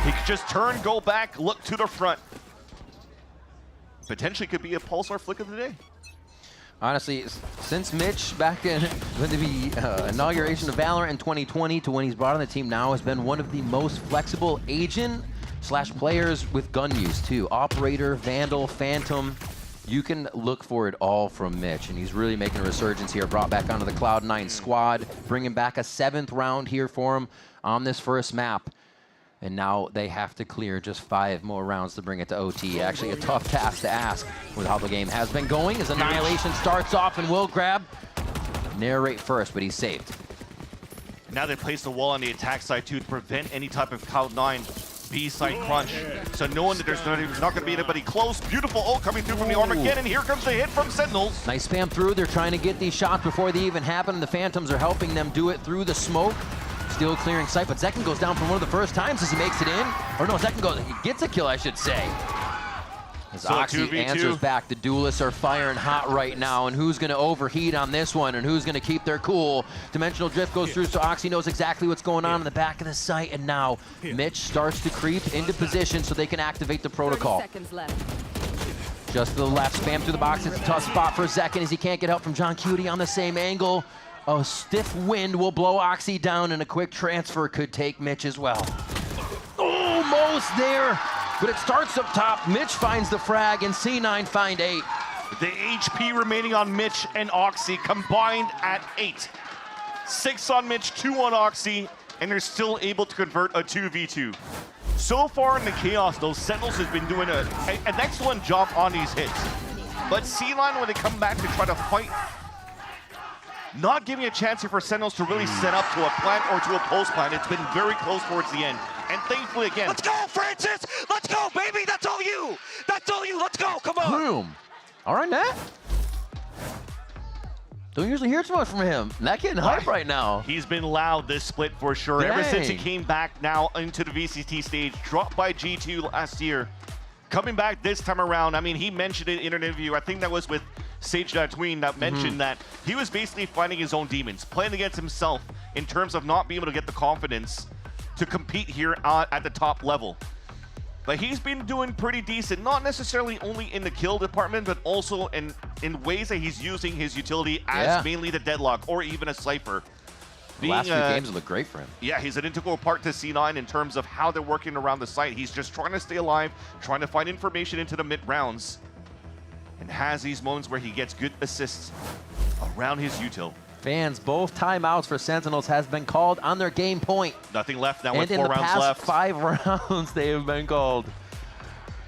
wine. He could just turn, go back, look to the front. Potentially could be a Pulsar flick of the day. Honestly, since Mitch back in the inauguration of VALORANT in 2020 to when he's brought on the team now has been one of the most flexible agent/players with gun use too. Operator, Vandal, Phantom. You can look for it all from Mitch, and he's really making a resurgence here. Brought back onto the Cloud9 squad, bringing back a 7th round here for him on this first map. And now they have to clear just 5 more rounds to bring it to OT. Actually a tough task to ask with how the game has been going as Annihilation starts off and will grab Narrate first, but he's saved. Now they place the wall on the attack side too to prevent any type of Cloud9 B-side crunch. So knowing that there's not going to be anybody close. Beautiful ult coming through from the Armageddon. Here comes the hit from Sentinels. Nice spam through. They're trying to get these shots before they even happen. The Phantoms are helping them do it through the smoke. Still clearing sight, but Zekin goes down for one of the first times as he makes it in. Or no, Zekin he gets a kill, I should say. As Oxy answers back, the duelists are firing hot right now, and who's going to overheat on this one, and who's going to keep their cool? Dimensional Drift goes through, so Oxy knows exactly what's going on in the back of the site, and now Mitch starts to creep into position so they can activate the protocol. 30 seconds left. Just to the left, spam through the box. It's a tough spot for Zekin as he can't get help from John Cutie on the same angle. A stiff wind will blow Oxy down, and a quick transfer could take Mitch as well. Almost there. But it starts up top. Mitch finds the frag, and C9 find 8. The HP remaining on Mitch and Oxy combined at 8. 6 on Mitch, 2 on Oxy, and they're still able to convert a 2v2. So far in the Chaos, though, Sentinels has been doing an excellent job on these hits. But C9, when they come back to try to fight, not giving a chance here for Sentinels to really set up to a plant or to a post plant. It's been very close towards the end. And thankfully, again... Let's go, Francis! Let's go, baby! That's all you! That's all you! Let's go! Come on! Boom! All right, Nat. Don't usually hear too much from him. Nat getting hype right now. He's been loud this split for sure. Dang. Ever since he came back now into the VCT stage, dropped by G2 last year. Coming back this time around, I mean, he mentioned it in an interview, I think that was with Sage Tween, that mentioned that he was basically fighting his own demons, playing against himself in terms of not being able to get the confidence to compete here at the top level. But he's been doing pretty decent, not necessarily only in the kill department, but also in ways that he's using his utility as mainly the Deadlock or even a Cypher. The last few games look great for him. Yeah, he's an integral part to C9 in terms of how they're working around the site. He's just trying to stay alive, trying to find information into the mid-rounds, and has these moments where he gets good assists around his util. Fans, both timeouts for Sentinels has been called on their game point. Nothing left now with and 4 rounds left. in the past 5 rounds, they have been called.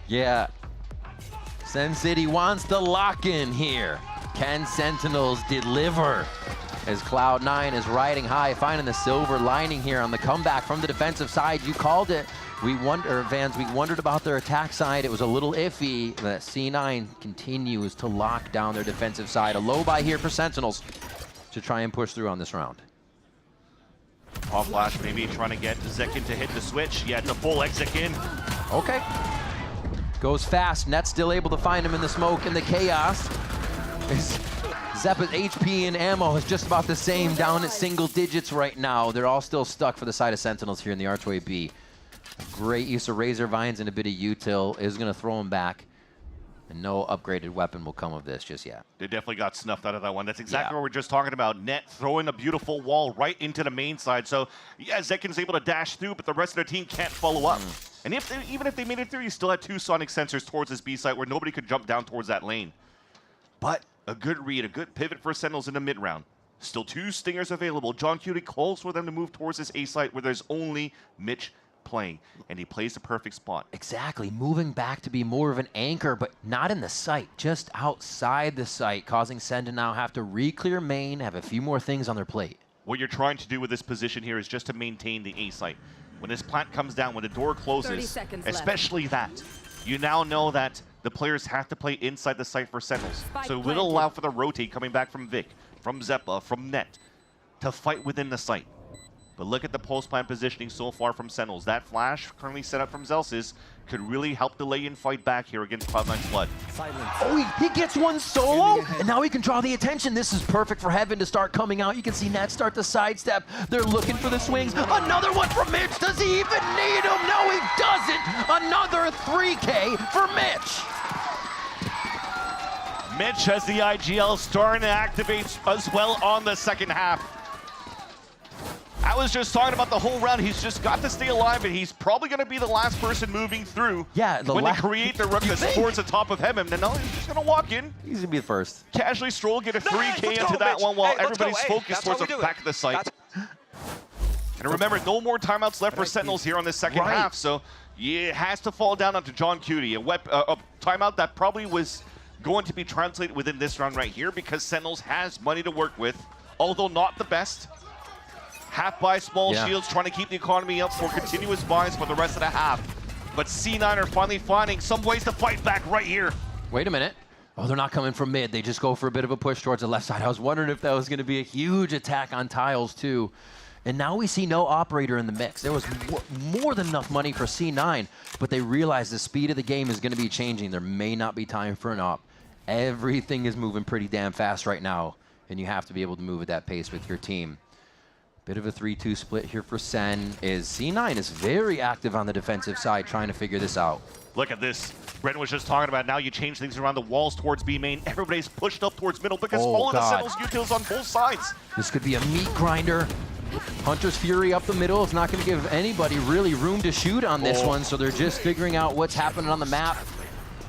Yeah. Sen City wants to lock in here. Can Sentinels deliver? As Cloud9 is riding high, finding the silver lining here on the comeback from the defensive side. You called it. We wondered about their attack side. It was a little iffy. But C9 continues to lock down their defensive side. A low buy here for Sentinels to try and push through on this round. Off flash, maybe trying to get Zekin to hit the switch. Yeah, it's a full exit in. Okay. Goes fast. Net's still able to find him in the smoke and the chaos. Zeppa's HP and ammo is just about the same, down at single digits right now. They're all still stuck for the side of Sentinels here in the Archway B. Great use of Razor Vines and a bit of util is going to throw him back. And no upgraded weapon will come of this just yet. They definitely got snuffed out of that one. That's exactly what we're just talking about. Net throwing a beautiful wall right into the main side. So, yeah, Zekin's able to dash through, but the rest of their team can't follow up. And even if they made it through, you still had 2 sonic sensors towards this B site where nobody could jump down towards that lane. But a good read, a good pivot for Sentinels in the mid-round. Still 2 stingers available. John Cutie calls for them to move towards this A site where there's only Mitch playing, and he plays the perfect spot. Exactly, moving back to be more of an anchor, but not in the site, just outside the site, causing Sen to now have to re-clear main, have a few more things on their plate. What you're trying to do with this position here is just to maintain the A site. When this plant comes down, when the door closes, especially that, you now know that the players have to play inside the site for Sentinels. So it will allow for the rotate coming back from Vic, from Zeppa, from Net, to fight within the site. But look at the post-plant positioning so far from Sentinels. That flash currently set up from Zelsis could really help delay and fight back here against Cloud9's Flood. Oh, he gets one solo, and now he can draw the attention. This is perfect for Heaven to start coming out. You can see Nat start to sidestep. They're looking for the swings. Another one from Mitch. Does he even need him? No, he doesn't. Another 3K for Mitch. Mitch has the IGL starting to activate as well on the second half. I was just talking about the whole round. He's just got to stay alive, and he's probably going to be the last person moving through. Yeah, when they create the ruckus towards the top of him. And then he's just going to walk in. He's going to be the first. Casually stroll, get a 3K into that one while everybody's focused towards the back of the site. And remember, no more timeouts left for Sentinels here on this second half. So yeah, it has to fall down onto John Cutie. A timeout that probably was going to be translated within this round right here because Sentinels has money to work with, although not the best. Half buy small shields, trying to keep the economy up for continuous buys for the rest of the half. But C9 are finally finding some ways to fight back right here. Wait a minute. Oh, they're not coming from mid. They just go for a bit of a push towards the left side. I was wondering if that was going to be a huge attack on tiles, too. And now we see no operator in the mix. There was more than enough money for C9, but they realized the speed of the game is going to be changing. There may not be time for an op. Everything is moving pretty damn fast right now, and you have to be able to move at that pace with your team. Bit of a 3-2 split here for Sen. C9 is very active on the defensive side trying to figure this out. Look at this. Brendan was just talking about now you change things around the walls towards B main. Everybody's pushed up towards middle because all of the Sentinels utils on both sides. This could be a meat grinder. Hunter's Fury up the middle. It's not going to give anybody really room to shoot on this one, so they're just figuring out what's happening on the map.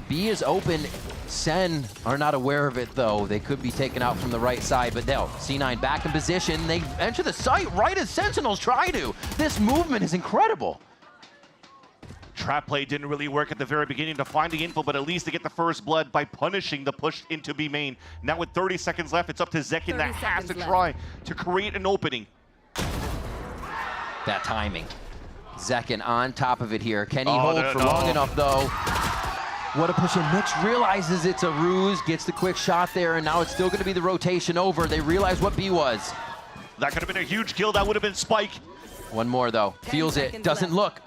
B is open. Sen are not aware of it, though. They could be taken out from the right side, but they'll. C9 back in position. They enter the site right as Sentinels try to. This movement is incredible. Trap play didn't really work at the very beginning to find the info, but at least they get the first blood by punishing the push into B main. Now with 30 seconds left, it's up to Zekin that has to try to create an opening. That timing. Zekin on top of it here. Can he hold for long enough, though? What a push in. Mitch realizes it's a ruse, gets the quick shot there, and now it's still going to be the rotation over. They realize what B was. That could have been a huge kill. That would have been Spike. One more, though. Feels it. Doesn't look.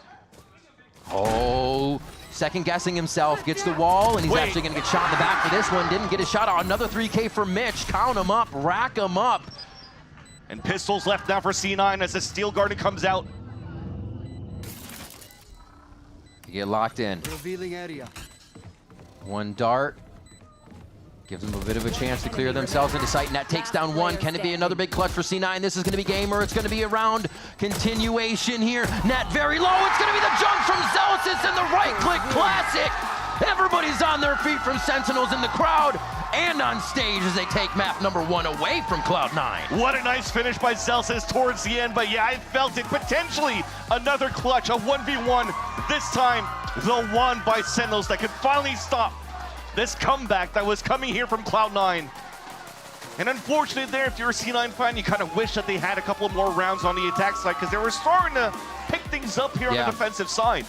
Oh, second guessing himself. Gets the wall, and he's actually going to get shot in the back for this one. Didn't get a shot out. Another 3K for Mitch. Count him up. Rack him up. And pistols left now for C9 as the Steel Garden comes out. You get locked in. Revealing area. One dart. Gives them a bit of a chance to clear themselves into sight. Net takes down one. Can it be another big clutch for C9? This is going to be game, or it's going to be a round continuation here. Net very low. It's going to be the jump from Zelsis and the right-click classic. Everybody's on their feet from Sentinels in the crowd and on stage as they take map number 1 away from Cloud9. What a nice finish by Celsius towards the end, but yeah, I felt it. Potentially another clutch, a 1v1. This time, the one by Sentinels that could finally stop this comeback that was coming here from Cloud9. And unfortunately there, if you're a C9 fan, you kind of wish that they had a couple more rounds on the attack side because they were starting to pick things up here on the defensive side.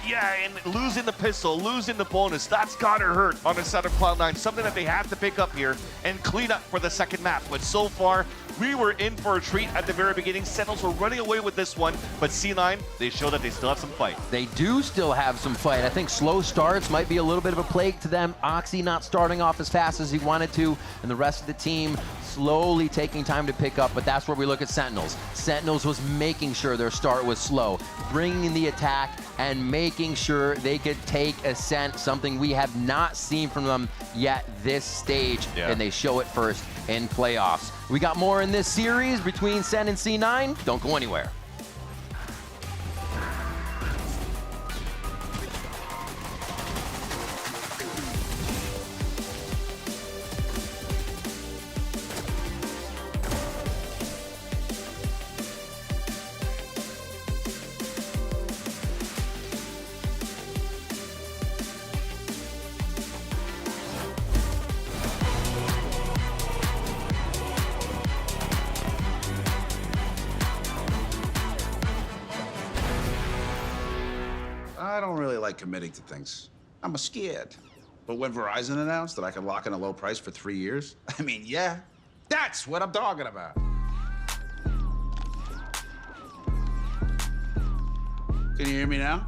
Yeah, and losing the pistol, losing the bonus, that's gotta hurt on the side of Cloud9. Something that they have to pick up here and clean up for the second map. But so far, we were in for a treat at the very beginning. Sentinels were running away with this one, but C9, they show that they still have some fight. They do still have some fight. I think slow starts might be a little bit of a plague to them. Oxy not starting off as fast as he wanted to, and the rest of the team slowly taking time to pick up, but that's where we look at Sentinels. Sentinels was making sure their start was slow, bringing in the attack and making sure they could take Ascent, something we have not seen from them yet this stage, and they show it first in playoffs. We got more in this series between Sen and C9. Don't go anywhere. I don't really like committing to things. I'm scared. But when Verizon announced that I could lock in a low price for 3 years, I mean, yeah, that's what I'm talking about. Can you hear me now?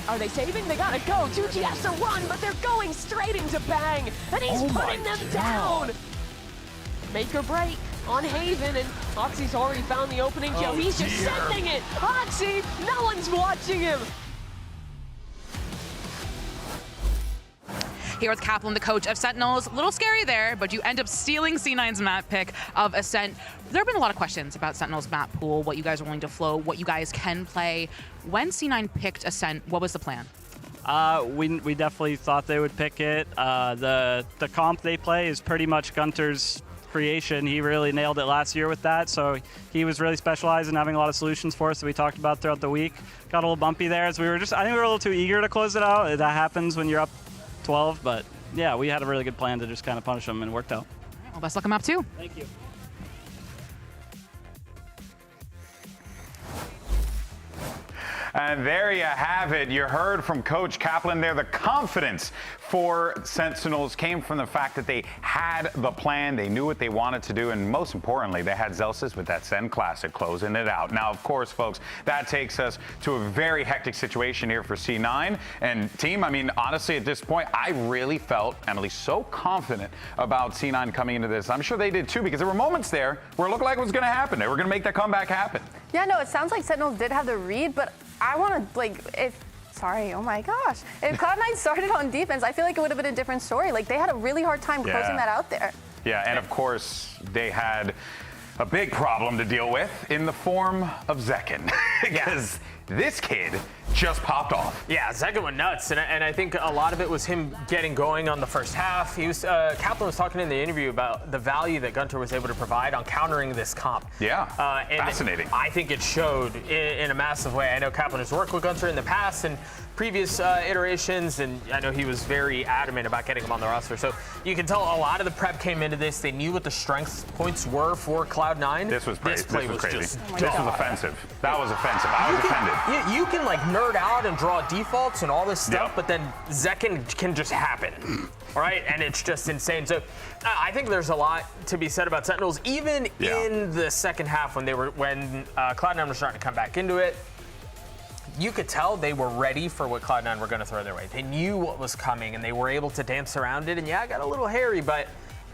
Are they saving? They gotta go. 2G has to run, but they're going straight into Bang, and he's putting them down. Make or break on Haven, and Oxy's already found the opening kill. He's just sending it. Oxy, no one's watching him. Here with Kaplan, the coach of Sentinels. A little scary there, but you end up stealing C9's map pick of Ascent. There have been a lot of questions about Sentinels map pool, what you guys are willing to flow, what you guys can play. When C9 picked Ascent, what was the plan? We definitely thought they would pick it. The comp they play is pretty much Gunter's creation. He really nailed it last year with that, so he was really specialized in having a lot of solutions for us that we talked about throughout the week. Got a little bumpy there as I think we were a little too eager to close it out. That happens when you're up 12, but yeah, we had a really good plan to just kind of punish them, and it worked out. Well, best luck on map 2. Thank you. And there you have it. You heard from Coach Kaplan there. The confidence for Sentinels came from the fact that they had the plan, they knew what they wanted to do, and most importantly, they had Zelsis with that SEN Classic closing it out. Now, of course, folks, that takes us to a very hectic situation here for C9. And team, I mean, honestly, at this point, I really felt, Emily, so confident about C9 coming into this. I'm sure they did too, because there were moments there where it looked like it was going to happen. They were going to make that comeback happen. Yeah, no, it sounds like Sentinels did have the read, but I want to, oh my gosh. If Cloud9 started on defense, I feel like it would have been a different story. Like, they had a really hard time closing that out there. Yeah, and of course, they had a big problem to deal with in the form of Zekin, because this kid just popped off. Yeah, Zekin went nuts, and I think a lot of it was him getting going on the first half. He was Kaplan was talking in the interview about the value that Gunter was able to provide on countering this comp. Yeah, and fascinating. I think it showed in a massive way. I know Kaplan has worked with Gunter in the past and previous iterations, and I know he was very adamant about getting him on the roster. So you can tell a lot of the prep came into this. They knew what the strength points were for Cloud9. This was crazy. This play was crazy. just this was offensive. That was offensive. I was offended. You can like nerd out and draw defaults and all this stuff, but then Zekin can just happen, all right? And it's just insane. So I think there's a lot to be said about Sentinels, even in the second half when Cloud9 was starting to come back into it. You could tell they were ready for what Cloud9 were going to throw their way. They knew what was coming, and they were able to dance around it. And yeah, it got a little hairy, but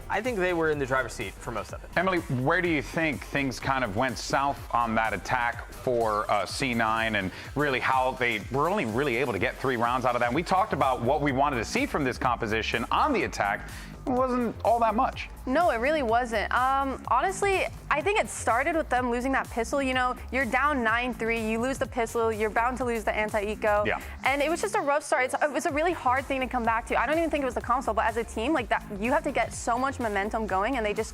I think they were in the driver's seat for most of it. Emily, where do you think things kind of went south on that attack for C9, and really how they were only really able to get 3 rounds out of that? And we talked about what we wanted to see from this composition on the attack. It wasn't all that much. No, it really wasn't. Honestly, I think it started with them losing that pistol. You know, you're down 9-3, you lose the pistol, you're bound to lose the anti-eco. Yeah. And it was just a rough start. It was a really hard thing to come back to. I don't even think it was the console, but as a team, like that, you have to get so much momentum going, and they just,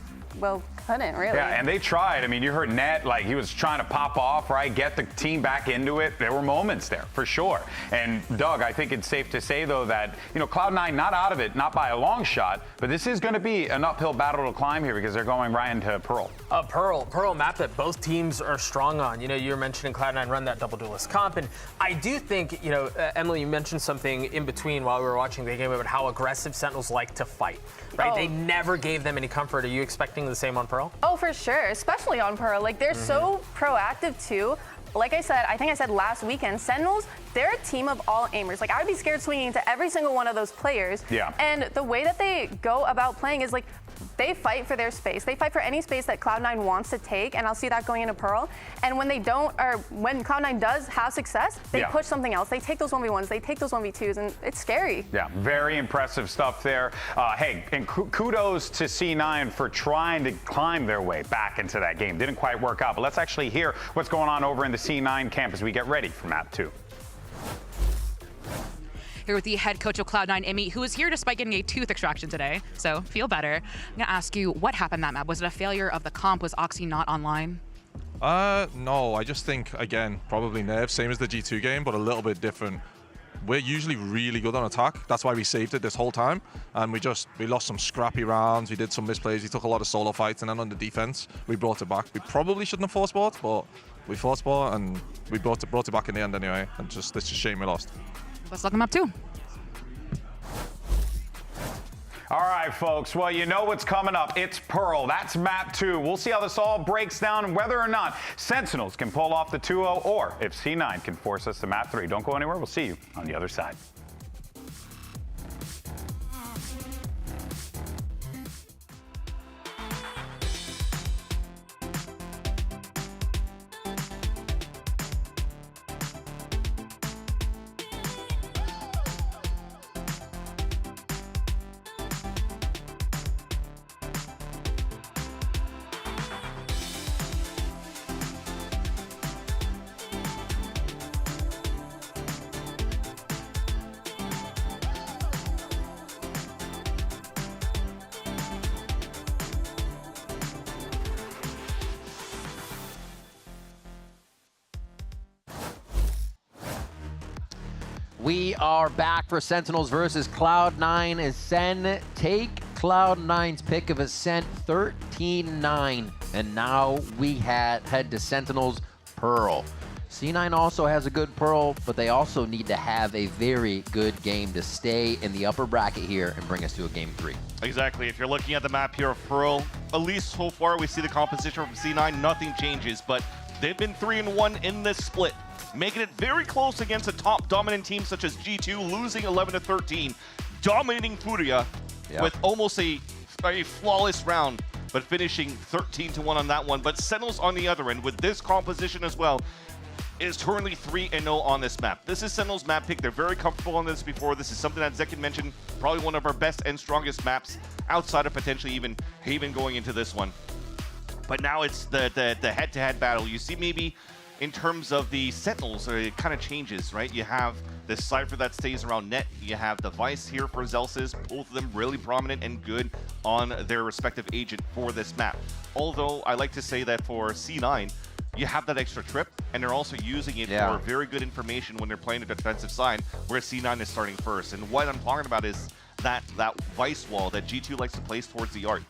couldn't really. Yeah, and they tried. I mean, you heard Net, like he was trying to pop off, right? Get the team back into it. There were moments there, for sure. And Doug, I think it's safe to say, though, that, Cloud9 not out of it, not by a long shot, but this is going to be an uphill battle to climb here because they're going right into Pearl. Pearl map that both teams are strong on. You were mentioning Cloud9 run that double duelist comp, and I do think, Emily, you mentioned something in between while we were watching the game about how aggressive Sentinels like to fight, right? They never gave them any comfort. Are you expecting the same on Pearl? Oh, for sure, especially on Pearl. Like, they're so proactive, too. Like I said, I think I said last weekend, Sentinels, they're a team of all aimers. Like, I would be scared swinging into every single one of those players. Yeah. And the way that they go about playing is like, they fight for their space. They fight for any space that Cloud9 wants to take, and I'll see that going into Pearl. And when they don't, or when Cloud9 does have success, they push something else. They take those 1v1s, they take those 1v2s, and it's scary. Yeah, very impressive stuff there. Hey, and kudos to C9 for trying to climb their way back into that game. Didn't quite work out, but let's actually hear what's going on over in the C9 camp as we get ready for map 2. Here with the head coach of Cloud9, Emmy, who is here despite getting a tooth extraction today, so feel better. I'm gonna ask you, what happened that map? Was it a failure of the comp? Was Oxy not online? No, I just think, again, probably nerves, same as the G2 game, but a little bit different. We're usually really good on attack. That's why we saved it this whole time. And we lost some scrappy rounds. We did some misplays. We took a lot of solo fights. And then on the defense, we brought it back. We probably shouldn't have forced bought, but we forced bought and we brought it back in the end anyway. And it's just a shame we lost. Let's look them up too. All right, folks. Well, you know what's coming up. It's Pearl. That's map 2. We'll see how this all breaks down and whether or not Sentinels can pull off the 2-0 or if C9 can force us to map 3. Don't go anywhere. We'll see you on the other side. We are back for Sentinels versus Cloud9 as Sen take Cloud9's pick of Ascent 13-9. And now we head to Sentinels Pearl. C9 also has a good Pearl, but they also need to have a very good game to stay in the upper bracket here and bring us to a game 3. Exactly. If you're looking at the map here of Pearl, at least so far we see the composition from C9, nothing changes, but they've been 3-1 in this split, making it very close against a top dominant team such as G2, losing 11-13, dominating Furia with almost a flawless round, but finishing 13-1 on that one. But Sentinels on the other end, with this composition as well, is currently 3-0 on this map. This is Sentinels' map pick. They're very comfortable on this before. This is something that Zekin mentioned, probably one of our best and strongest maps outside of potentially even Haven going into this one. But now it's the head-to-head battle. You see maybe in terms of the Sentinels, it kind of changes, right? You have the Cypher that stays around net. You have the Vice here for Zelsis, both of them really prominent and good on their respective agent for this map. Although I like to say that for C9, you have that extra trip, and they're also using it for very good information when they're playing the defensive side, where C9 is starting first. And what I'm talking about is that Vice wall that G2 likes to place towards the arc.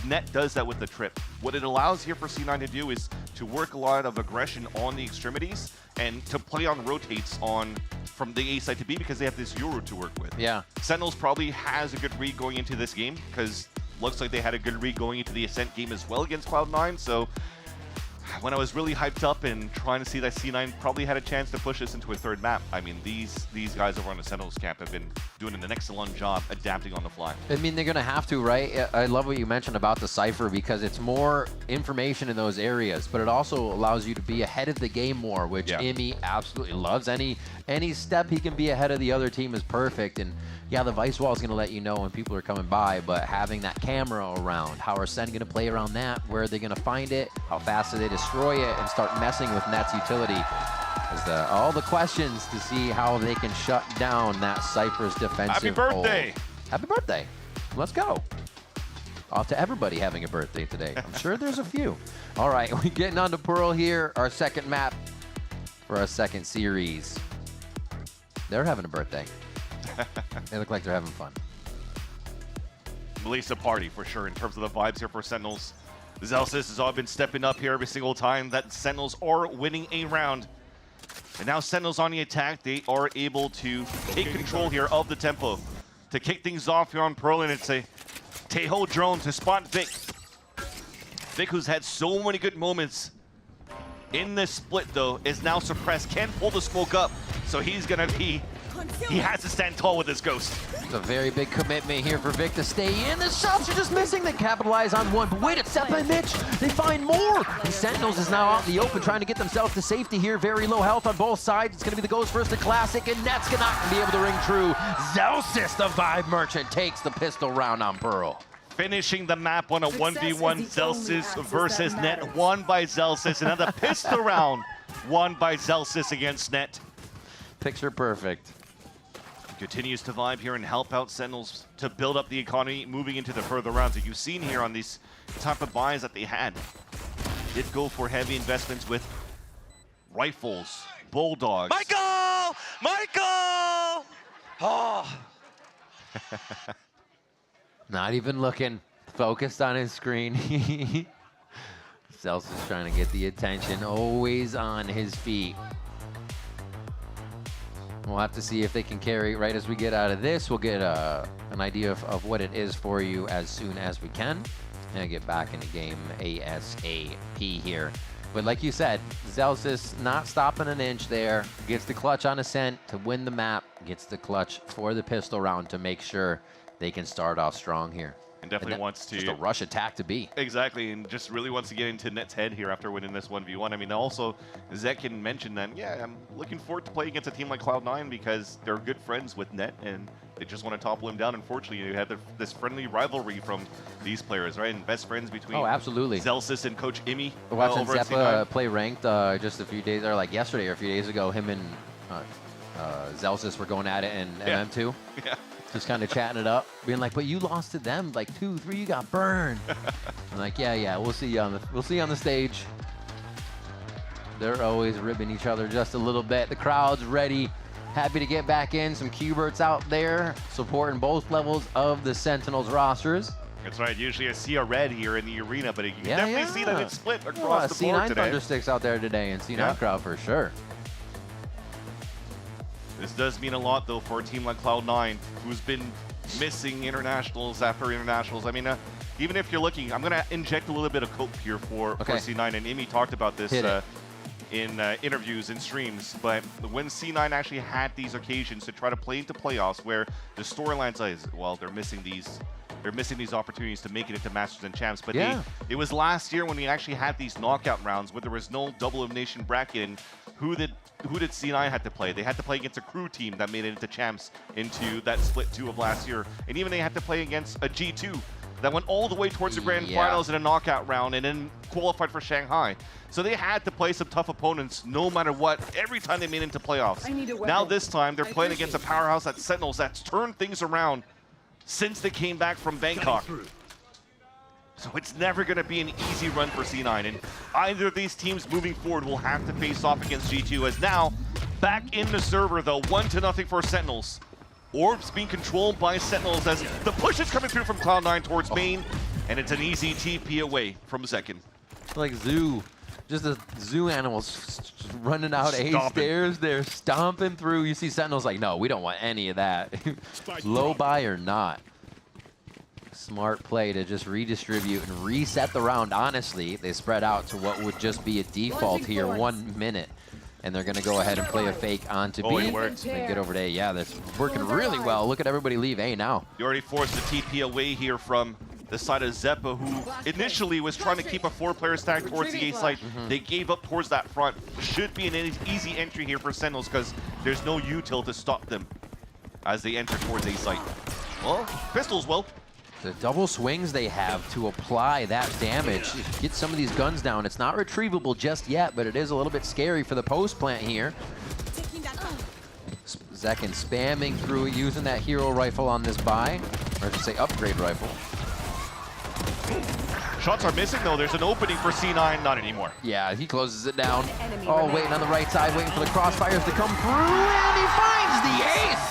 Net does that with the trip. What it allows here for C9 to do is to work a lot of aggression on the extremities and to play on rotates on from the A side to B because they have this Euro to work with. Yeah. Sentinels probably has a good read going into this game because looks like they had a good read going into the Ascent game as well against Cloud9. So when I was really hyped up and trying to see that C9 probably had a chance to push us into a third map, I mean, these guys over on the Sentinels camp have been doing an excellent job adapting on the fly. I mean, they're going to have to, right? I love what you mentioned about the Cypher because it's more information in those areas, but it also allows you to be ahead of the game more, which Imi absolutely loves. Any step he can be ahead of the other team is perfect. And yeah, the Vice wall is going to let you know when people are coming by, but having that camera around, how are Sen going to play around that? Where are they going to find it? How fast do they destroy it and start messing with Net's utility? Is all the questions to see how they can shut down that Cypher's defensive Happy birthday! hold. Happy birthday. Let's go. Off to everybody having a birthday today. I'm sure there's a few. All right, we're getting on to Pearl here, our second map for our second series. They're having a birthday. They look like they're having fun. At least a party for sure in terms of the vibes here for Sentinels. Zelsis has all been stepping up here every single time that Sentinels are winning a round. And now Sentinels on the attack, they are able to take control here of the tempo. To kick things off here on Pearl, and it's a Teho drone to spot Vic. Vic, who's had so many good moments in this split though, is now suppressed, can't pull the smoke up. So he's gonna be, he has to stand tall with his Ghost. It's a very big commitment here for Vic to stay in. The shots are just missing. They capitalize on one, but wait, it's set by Mitch. They find more. The Sentinels is now out in the open trying to get themselves to safety here. Very low health on both sides. It's gonna be the Ghost versus the Classic, and Net's gonna be able to ring true. Zelsis, the Vibe Merchant, takes the pistol round on Pearl. Finishing the map on a 1v1, Zelsis versus Net, won by Zelsis. And then the pistol round, won by Zelsis against Net. Picture perfect. Continues to vibe here and help out Sentinels to build up the economy moving into the further rounds. That you've seen here on these type of buys that they had. Did go for heavy investments with rifles, bulldogs. Michael! Michael! Oh. Not even looking, focused on his screen. Zelsis trying to get the attention, always on his feet. We'll have to see if they can carry right as we get out of this. We'll get an idea of what it is for you as soon as we can and get back into game ASAP here. But like you said, Zelsis not stopping an inch there. Gets the clutch on Ascent to win the map. Gets the clutch for the pistol round to make sure they can start off strong here. And definitely wants to... Just a rush attack to be. Exactly, and just really wants to get into Net's head here after winning this 1v1. I mean, also, Zekin mentioned that, yeah, I'm looking forward to playing against a team like Cloud9 because they're good friends with Net, and they just want to topple him down. Unfortunately, you had this friendly rivalry from these players, right? And best friends between absolutely. Zelsis and Coach Imi. Watching over at Zeppa C9. play ranked just a few days, or like yesterday or a few days ago, him and Zelsis were going at it in MM2. Yeah. Just kind of chatting it up, being like, "But you lost to them like 2-3. You got burned." I'm like, "Yeah, we'll see you on the stage." They're always ribbing each other just a little bit. The crowd's ready, happy to get back in. Some Q-Berts out there supporting both levels of the Sentinels rosters. That's right. Usually I see a red here in the arena, but you can definitely see that it's split across the board C9 today. Thundersticks out there today, and C9 crowd for sure. This does mean a lot, though, for a team like Cloud9, who's been missing internationals after internationals. I mean, even if you're looking, I'm going to inject a little bit of cope here for C9, and Imi talked about this in interviews and streams, but when C9 actually had these occasions to try to play into playoffs where the storylines is, well, they're missing these opportunities to make it into Masters and Champs. But it was last year when we actually had these knockout rounds where there was no double elimination bracket. And who did C9 have to play? They had to play against a crew team that made it into Champs into that split 2 of last year. And even they had to play against a G2 that went all the way towards the grand finals in a knockout round and then qualified for Shanghai. So they had to play some tough opponents no matter what, every time they made it into playoffs. Now this time, they're playing against a powerhouse at Sentinels that's turned things around since they came back from Bangkok. So it's never going to be an easy run for C9, and either of these teams moving forward will have to face off against G2, as now, back in the server though, 1-0 for Sentinels. Orbs being controlled by Sentinels as the push is coming through from Cloud9 towards main, and it's an easy TP away from Zekin. Like zoo, just the zoo animals running out A stairs. They're stomping through. You see Sentinels like, no, we don't want any of that. Low buy or not. Smart play to just redistribute and reset the round. Honestly, they spread out to what would just be a default here, 1 minute. And they're going to go ahead and play a fake onto B and get over to A. Yeah, that's working really well. Look at everybody leave A now. You already forced the TP away here from the side of Zeppa, who initially was trying to keep a 4-player stack towards the A side. They gave up towards that front. Should be an easy entry here for Sentinels because there's no util to stop them as they enter towards A site. Well, pistols will. The double swings they have to apply that damage. Get some of these guns down. It's not retrievable just yet, but it is a little bit scary for the post plant here. Zekin spamming through it, using that hero rifle on this buy, or I should say upgrade rifle. Shots are missing though. There's an opening for C9, not anymore. Yeah, he closes it down. Oh, waiting on the right side, waiting for the crossfires to come through, and he finds the ace!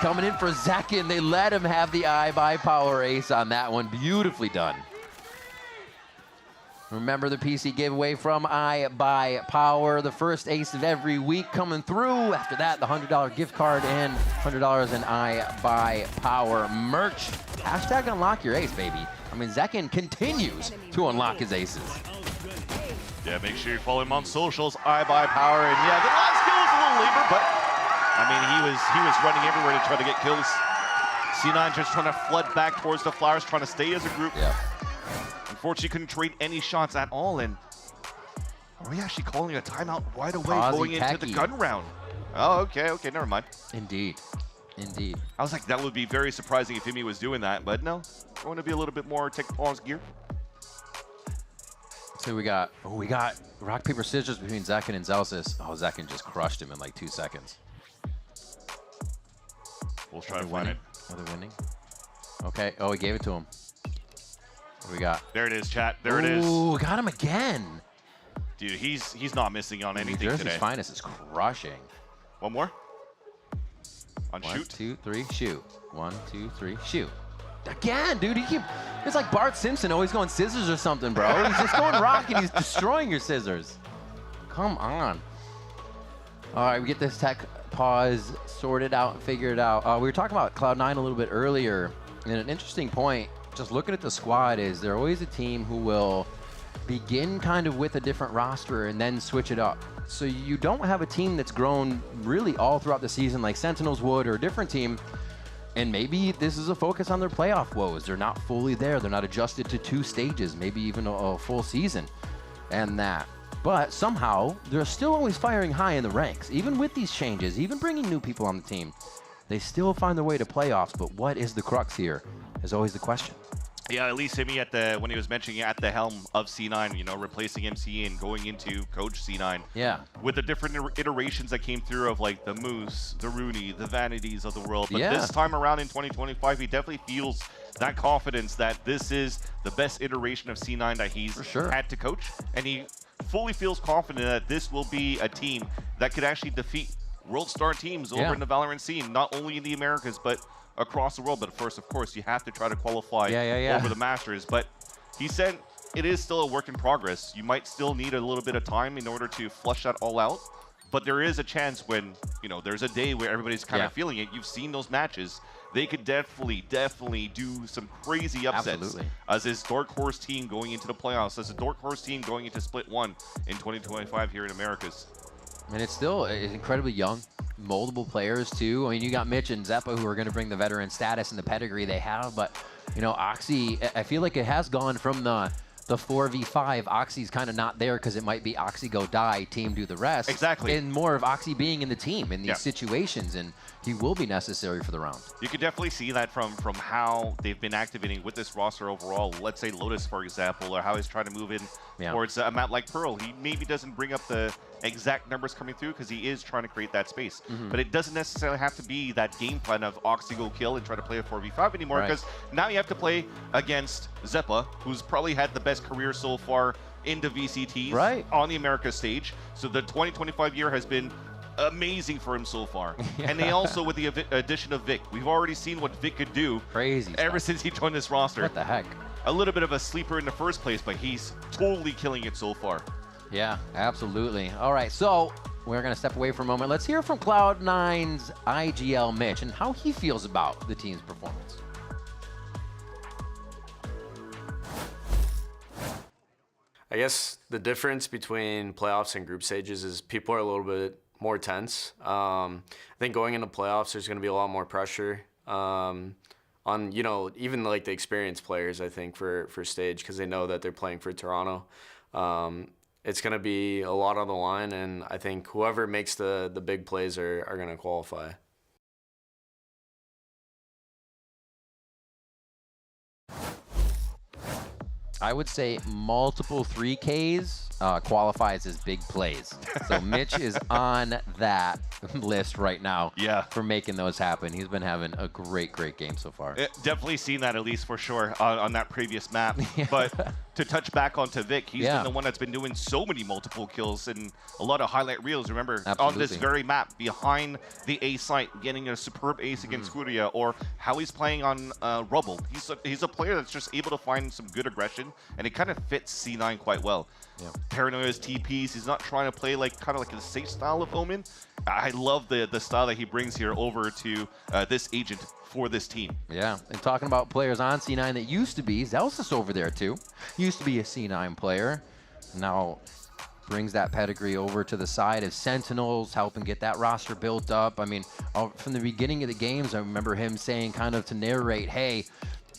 Coming in for Zekin, they let him have the eye by power ace on that one. Beautifully done. Remember the PC giveaway from I by Power, the first ace of every week coming through. After that, the $100 gift card and $100 in I by Power merch. Hashtag unlock your ace, baby. I mean, Zekin continues to unlock his aces. Yeah, make sure you follow him on socials, I by Power. And yeah, the last kill was a little labor, but I mean, he was running everywhere to try to get kills. C9 just trying to flood back towards the Flowers, trying to stay as a group. Yeah. Unfortunately, couldn't trade any shots at all. And are we actually calling a timeout right away going into the gun round? Oh, okay, never mind. Indeed. I was like, that would be very surprising if Imi was doing that, but no. Going to be a little bit more take pause gear. So we got rock, paper, scissors between Zekin and Zelsis. Oh, Zekin just crushed him in like 2 seconds. We'll try to find it. Oh, they're winning. Okay. Oh, he gave it to him. What do we got? There it is, chat. There it is. Ooh, got him again. Dude, he's not missing on anything New today. Jersey's finest is crushing. One more. On 1, shoot. 2, 3, shoot. 1, 2, 3, shoot. Again, dude. It's like Bart Simpson always going scissors or something, bro. He's just going rock and he's destroying your scissors. Come on. All right, we get this tech pause sorted out and figured out. We were talking about Cloud9 a little bit earlier, and an interesting point, just looking at the squad, is they're always a team who will begin kind of with a different roster and then switch it up. So you don't have a team that's grown really all throughout the season like Sentinels would, or a different team. And maybe this is a focus on their playoff woes. They're not fully there. They're not adjusted to 2 stages, maybe even a full season and that. But somehow, they're still always firing high in the ranks. Even with these changes, even bringing new people on the team, they still find their way to playoffs. But what is the crux here is always the question. Yeah, at least Himi when he was mentioning at the helm of C9, you know, replacing MCE and going into Coach C9. Yeah. With the different iterations that came through of like the Moose, the Rooney, the Vanities of the world. But Yeah. this time around in 2025, he definitely feels that confidence that this is the best iteration of C9 that he's had to coach. And he fully feels confident that this will be a team that could actually defeat world star teams over in the VALORANT scene, not only in the Americas, but across the world. But first, of course, you have to try to qualify over the Masters. But he said it is still a work in progress. You might still need a little bit of time in order to flush that all out. But there is a chance when, you know, there's a day where everybody's kind of feeling it. You've seen those matches. They could definitely do some crazy upsets as this dark horse team going into the playoffs, as a dark horse team going into Split 1 in 2025 here in Americas. And it's still incredibly young, multiple players too. I mean, you got Mitch and Zeppa who are going to bring the veteran status and the pedigree they have, but you know, Oxy, I feel like it has gone from the 4v5. Oxy's kind of not there because it might be Oxy go die, team do the rest. Exactly. And more of Oxy being in the team in these situations, and he will be necessary for the round. You could definitely see that from how they've been activating with this roster overall. Let's say Lotus, for example, or how he's trying to move in towards a map like Pearl. He maybe doesn't bring up the exact numbers coming through because he is trying to create that space. But it doesn't necessarily have to be that game plan of Oxy go kill and try to play a 4v5 anymore, because now you have to play against Zeppa, who's probably had the best career so far into VCTs on the Americas stage. So the 2025 year has been amazing for him so far. And they also, with the addition of Vic, we've already seen what Vic could do ever since he joined this roster. What the heck? A little bit of a sleeper in the first place, but he's totally killing it so far. Yeah, absolutely. All right, so we're going to step away for a moment. Let's hear from Cloud9's IGL Mitch and how he feels about the team's performance. I guess the difference between playoffs and group stages is people are a little bit more tense. I think going into playoffs, there's going to be a lot more pressure on, you know, even like the experienced players, I think, for stage, because they know that they're playing for Toronto. It's going to be a lot on the line, and I think whoever makes the big plays are going to qualify. I would say multiple 3Ks qualifies as big plays. So Mitch is on that list right now for making those happen. He's been having a great game so far. Definitely seen that, at least for sure, on that previous map. But to touch back onto Vic, he's been the one that's been doing so many multiple kills and a lot of highlight reels. Remember, on this very map, behind the A site, getting a superb ace against Furia, or how he's playing on Rubble. He's a player that's just able to find some good aggression, and it kind of fits C9 quite well. Paranoia's TPs, he's not trying to play like kind of like a safe style of Omen. I love the style that he brings here over to this agent for this team. Yeah, and talking about players on C9 that used to be, Zelsis over there too. Used to be a C9 player. Now brings that pedigree over to the side of Sentinels, helping get that roster built up. I mean, from the beginning of the games, I remember him saying kind of to narrate, hey,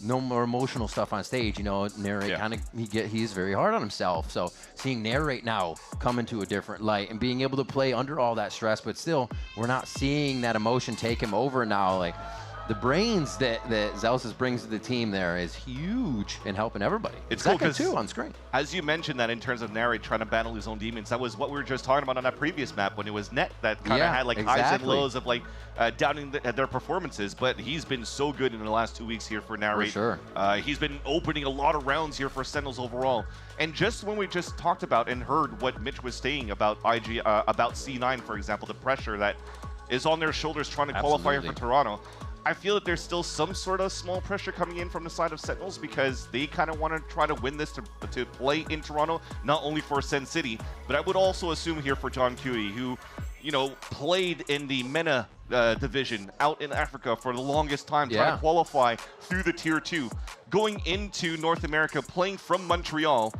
no more emotional stuff on stage, you know, narrate kind of, he's very hard on himself. So seeing narrate now come into a different light and being able to play under all that stress, but still we're not seeing that emotion take him over now. Like the brains that Zelsis brings to the team there is huge in helping everybody. It's cool because too on screen. As you mentioned that in terms of narrate trying to battle his own demons, that was what we were just talking about on that previous map when it was Net that kind of had like highs and lows of like doubting their performances. But he's been so good in the last 2 weeks here for narrate. For sure. He's been opening a lot of rounds here for Sentinels overall. And just when we just talked about and heard what Mitch was saying about about C9, for example, the pressure that is on their shoulders trying to qualify for Toronto. I feel that there's still some sort of small pressure coming in from the side of Sentinels because they kind of want to try to win this to play in Toronto, not only for Sen City, but I would also assume here for John Cui, who, you know, played in the MENA division out in Africa for the longest time, trying to qualify through the Tier 2, going into North America, playing from Montreal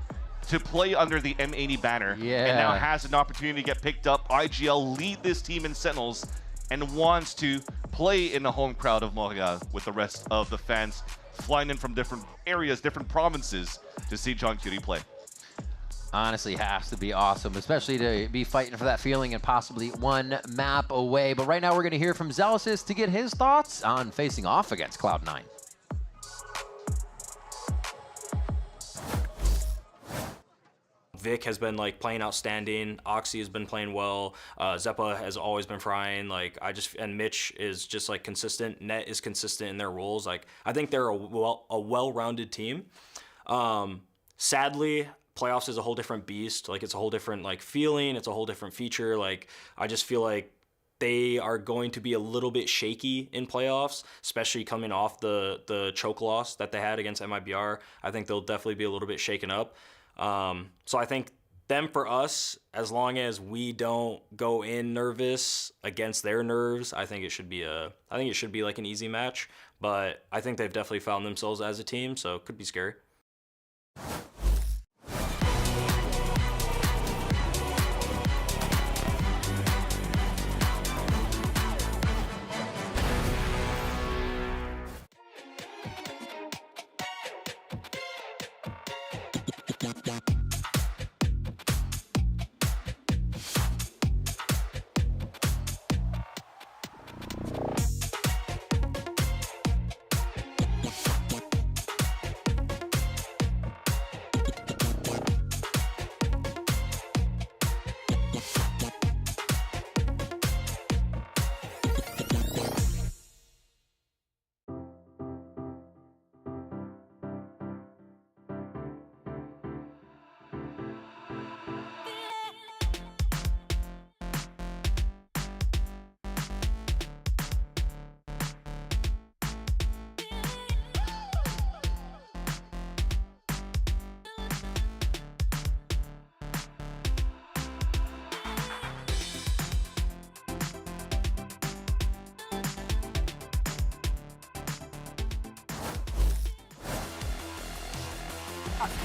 to play under the M80 banner, and now has an opportunity to get picked up. IGL lead this team in Sentinels and wants to play in the home crowd of Montreal with the rest of the fans flying in from different areas, different provinces to see John Curie play. Honestly, has to be awesome, especially to be fighting for that feeling and possibly one map away. But right now we're going to hear from Zealous's to get his thoughts on facing off against Cloud9. Vic has been like playing outstanding. Oxy has been playing well. Zeppa has always been frying. Like and Mitch is just like consistent. Net is consistent in their roles. Like I think they're a well-rounded team. Sadly, playoffs is a whole different beast. Like it's a whole different like feeling. It's a whole different feature. Like I just feel like they are going to be a little bit shaky in playoffs, especially coming off the choke loss that they had against MIBR. I think they'll definitely be a little bit shaken up. So I think them for us, as long as we don't go in nervous against their nerves, I think it should be like an easy match. But I think they've definitely found themselves as a team, so it could be scary.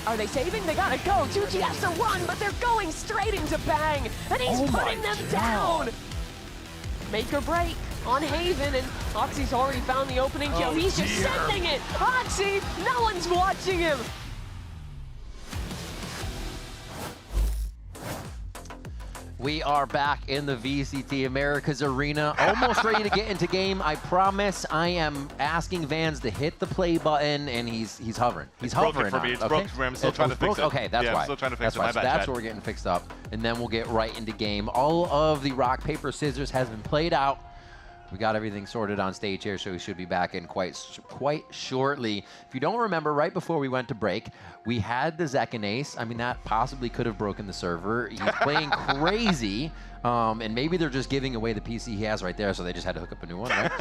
Are they saving? They gotta go. Tucci has to run, but they're going straight into Bang, and he's putting them down. Make or break on Haven, and Oxy's already found the opening kill. He's just sending it. Oxy, no one's watching him. We are back in the VCT Americas Arena, almost ready to get into game. I promise I am asking Vans to hit the play button, and he's hovering. He's hovering. Broken for me. It's broken for me. I'm still trying to fix it. Okay, that's why. I'm still trying to fix it. That's why. So that's where we're getting fixed up, and then we'll get right into game. All of the rock, paper, scissors has been played out. We got everything sorted on stage here, so we should be back in quite shortly. If you don't remember, right before we went to break, we had the Zekin Ace. I mean, that possibly could have broken the server. He's playing crazy, and maybe they're just giving away the PC he has right there, so they just had to hook up a new one, right?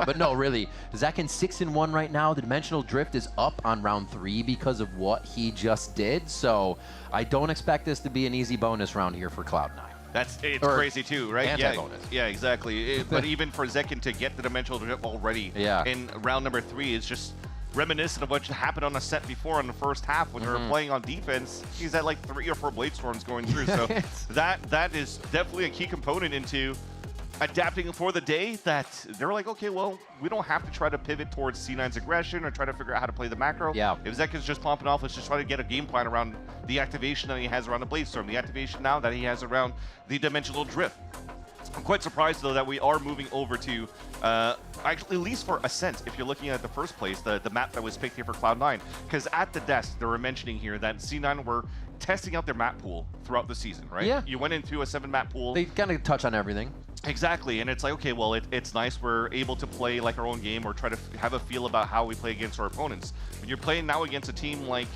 But no, really, Zekin 6-1 right now. The Dimensional Drift is up on round 3 because of what he just did, so I don't expect this to be an easy bonus round here for Cloud9. It's crazy too, right? Anti-bonus. Yeah, exactly. But even for Zekin to get the Dimensional Drift already in round number 3 is just reminiscent of what happened on a set before in the first half when they were playing on defense. He's at like 3 or 4 Blade Storms going through. So that is definitely a key component into adapting for the day, that they're like, okay, well, we don't have to try to pivot towards C9's aggression or try to figure out how to play the macro. Yeah. If Zekin's just pumping off, let's just try to get a game plan around the activation that he has around the Blade Storm, the activation now that he has around the Dimensional Drift. I'm quite surprised, though, that we are moving over to, actually, at least for Ascent, if you're looking at the first place, the map that was picked here for Cloud9. Because at the desk, they were mentioning here that C9 were testing out their map pool throughout the season, right? Yeah. You went into a 7-map pool. They kind of touch on everything. Exactly, and it's like, okay, well, it's nice we're able to play like our own game or try to have a feel about how we play against our opponents. When you're playing now against a team like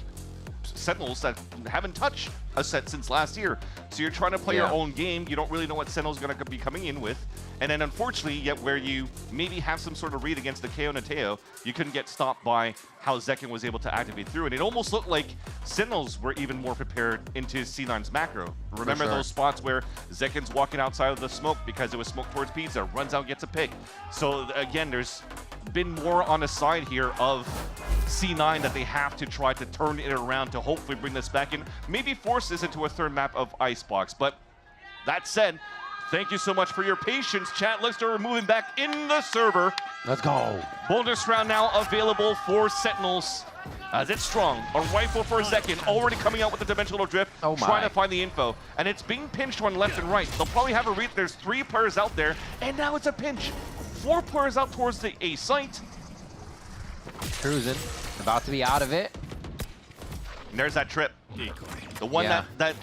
Sentinels that haven't touched Post-ascent since last year. So you're trying to play your own game. You don't really know what Sentinel's going to be coming in with. And then unfortunately, yet where you maybe have some sort of read against the KO Nateo, you couldn't get stopped by how Zekin was able to activate through. And it almost looked like Sentinels were even more prepared into C9's macro. Remember those spots where Zekin's walking outside of the smoke because it was smoke towards pizza, runs out, gets a pick. So again, there's been more on the side here of C9 that they have to try to turn it around to hopefully bring this back in, maybe force this into a third map of Icebox. But that said, thank you so much for your patience, chat. Let's start moving back in the server. Let's go. Bonus round now available for Sentinels. As it's strong, a rifle for Zekin, already coming out with the dimensional drift, trying to find the info. And it's being pinched on left and right. They'll probably have a read. There's 3 players out there, and now it's a pinch. 4 players out towards the A site. Cruising, about to be out of it. And there's that trip. The one that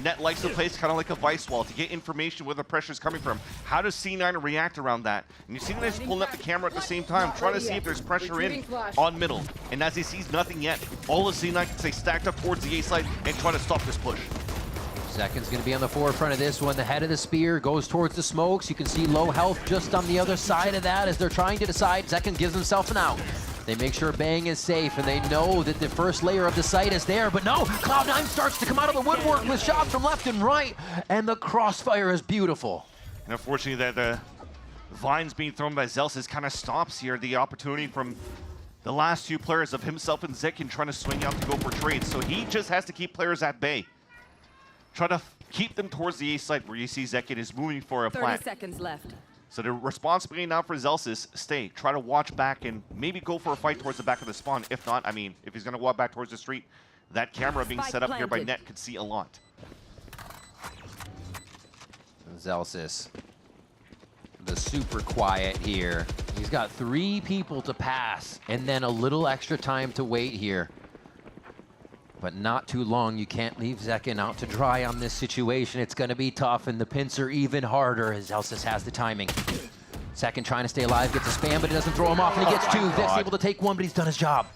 Net likes to place kind of like a vice wall to get information where the pressure is coming from. How does C9 react around that? And you see that he's pulling up the camera at the same time, trying to see if there's pressure in on middle. And as he sees nothing yet, all of C9 can stay stacked up towards the A side and try to stop this push. Zekin's going to be on the forefront of this one. The head of the spear goes towards the smokes. You can see low health just on the other side of that as they're trying to decide. Zekin gives himself an out. They make sure Bang is safe, and they know that the first layer of the site is there. But no, Cloud9 starts to come out of the woodwork with shots from left and right, and the crossfire is beautiful. And unfortunately, the vines being thrown by Zelsis kind of stops here the opportunity from the last 2 players of himself and Zekin trying to swing out to go for trades. So he just has to keep players at bay. Try to keep them towards the A site where you see Zekin is moving for a plant. 30 seconds left. So the responsibility now for Zelsis, stay, try to watch back and maybe go for a fight towards the back of the spawn. If not, I mean, if he's going to walk back towards the street, that camera being set up here by Net could see a lot. Zelsis, the super quiet here. He's got 3 people to pass and then a little extra time to wait here. But not too long. You can't leave Zekin out to dry on this situation. It's going to be tough, and the pincer even harder as Zelsis has the timing. Zekin trying to stay alive, gets a spam, but it doesn't throw him off, and he gets 2. Vic's able to take 1, but he's done his job.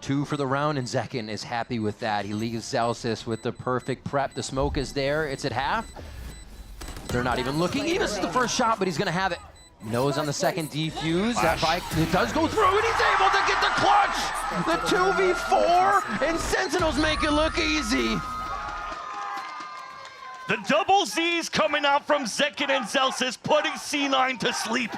2 for the round, and Zekin is happy with that. He leaves Zelsis with the perfect prep. The smoke is there. It's at half. They're not even looking. He misses the first shot, but he's going to have it. Nose on the second defuse. That bike, it does go through, and he's able to get the clutch! The 2v4, and Sentinels make it look easy. The double Z's coming out from Zekin and Zelsis, putting C9 to sleep.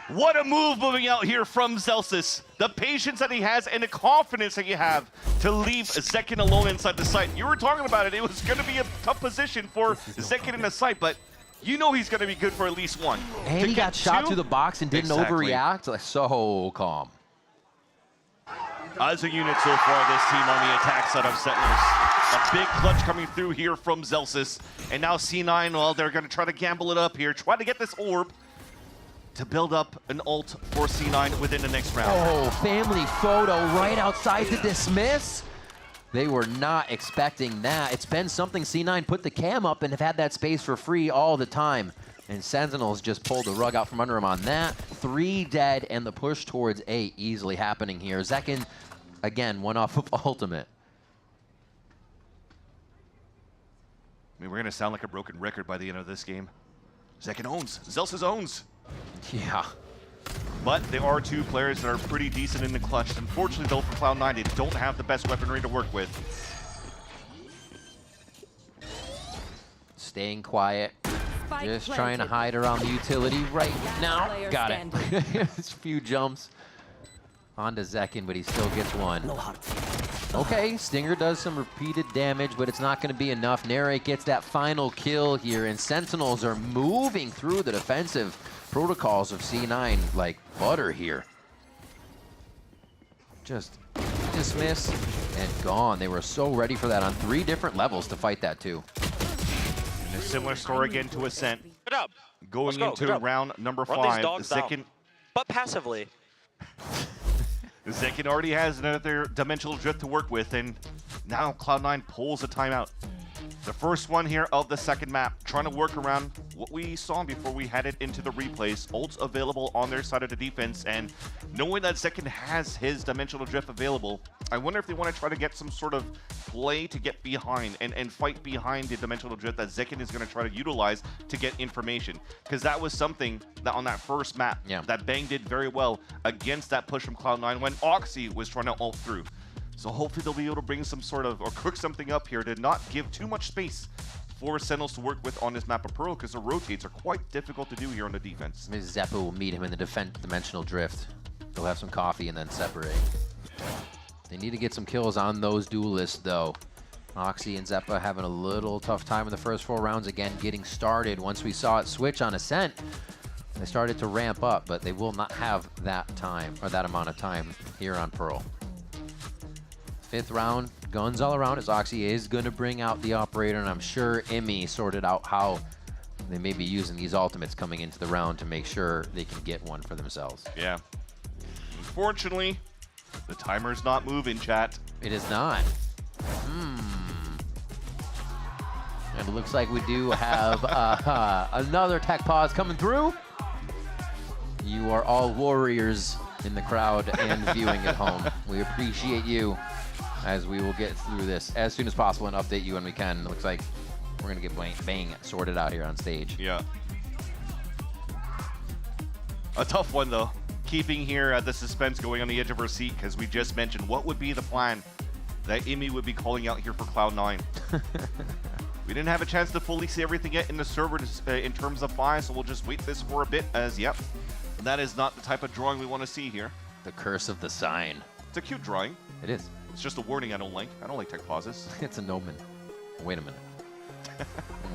What a move moving out here from Zelsis. The patience that he has and the confidence that you have to leave Zekin alone inside the site. You were talking about it. It was going to be a tough position for Zekin in the site, but you know he's going to be good for at least 1. And he got shot through the box and didn't overreact. Like, so calm. As a unit so far, this team on the attack side of Sentinels. A big clutch coming through here from Zelsis. And now C9, well, they're going to try to gamble it up here. Try to get this orb to build up an ult for C9 within the next round. Oh, family photo right outside the dismiss. They were not expecting that. It's been something C9 put the cam up and have had that space for free all the time. And Sentinels just pulled the rug out from under him on that. 3 dead, and the push towards A easily happening here. Zekin, again, 1 off of ultimate. I mean, we're going to sound like a broken record by the end of this game. Zekin owns. Zelsis owns. Yeah. But there are 2 players that are pretty decent in the clutch. Unfortunately, though, for Cloud9, they don't have the best weaponry to work with. Staying quiet. Just trying to hide around the utility right now. Got it. It's a few jumps onto Zekin, but he still gets 1. Okay, Stinger does some repeated damage, but it's not going to be enough. Narrate gets that final kill here, and Sentinels are moving through the defensive protocols of C9 like butter here. Just dismiss and gone. They were so ready for that on 3 different levels to fight that too. And a similar story again to Ascent. Good up. Going into round number 5. Run these dogs down, but passively. Zekin already has another dimensional drift to work with, and now Cloud9 pulls a timeout. The first one here of the second map, trying to work around what we saw before we headed into the replays. Ults available on their side of the defense, and knowing that Zekin has his Dimensional Drift available, I wonder if they want to try to get some sort of play to get behind and fight behind the Dimensional Drift that Zekin is going to try to utilize to get information. Because that was something that on that first map that Bang did very well against that push from Cloud9 when Oxy was trying to ult through. So hopefully they'll be able to bring some sort of, or cook something up here to not give too much space for Sentinels to work with on this map of Pearl, because the rotates are quite difficult to do here on the defense. Maybe Zeppo will meet him in the Dimensional Drift. They'll have some coffee and then separate. They need to get some kills on those duelists, though. Oxy and Zeppa having a little tough time in the first 4 rounds, again getting started. Once we saw it switch on Ascent, they started to ramp up, but they will not have that time, or that amount of time here on Pearl. 5th round, guns all around, as Oxy is going to bring out the operator, and I'm sure Emmy sorted out how they may be using these ultimates coming into the round to make sure they can get one for themselves. Yeah. Unfortunately, the timer's not moving, chat. It is not. And it looks like we do have another tech pause coming through. You are all warriors in the crowd and viewing at home. We appreciate you, as we will get through this as soon as possible and update you when we can. It looks like we're going to get Bang sorted out here on stage. Yeah. A tough one, though. Keeping here the suspense going on the edge of our seat, because we just mentioned what would be the plan that Imi would be calling out here for Cloud9. We didn't have a chance to fully see everything yet in the server in terms of buy, so we'll just wait this for a bit, as, yep, that is not the type of drawing we want to see here. The curse of the sign. It's a cute drawing. It is. It's just a warning I don't like. I don't like tech pauses. It's an omen. Wait a minute.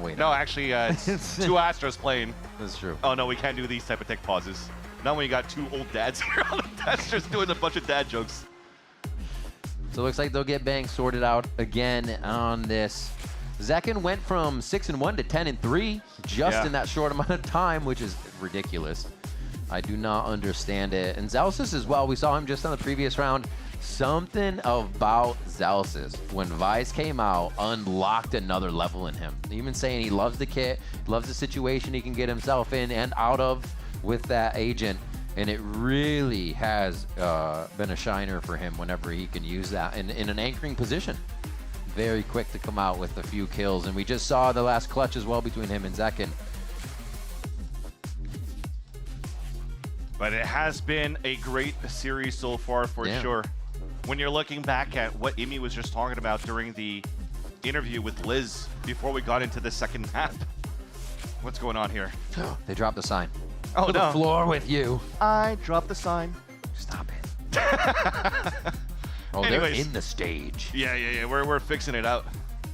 Wait. No, actually, it's 2 Astros playing. That's true. Oh, no, we can't do these type of tech pauses. Not when you got 2 old dads here on the desk just doing a bunch of dad jokes. So it looks like they'll get Bang sorted out again on this. Zekin went from 6-1 to 10-3 just in that short amount of time, which is ridiculous. I do not understand it. And Zelsis as well, we saw him just on the previous round. Something about Zelsis, when Vice came out, unlocked another level in him. Even saying he loves the kit, loves the situation he can get himself in and out of with that agent. And it really has been a shiner for him whenever he can use that in an anchoring position. Very quick to come out with a few kills. And we just saw the last clutch as well between him and Zekin. But it has been a great series so far, for sure. When you're looking back at what Imi was just talking about during the interview with Liz before we got into the second map. What's going on here? They dropped the sign. Oh, to the floor with you. I dropped the sign. Stop it. Oh, Anyways, they're in the stage. Yeah. We're fixing it out.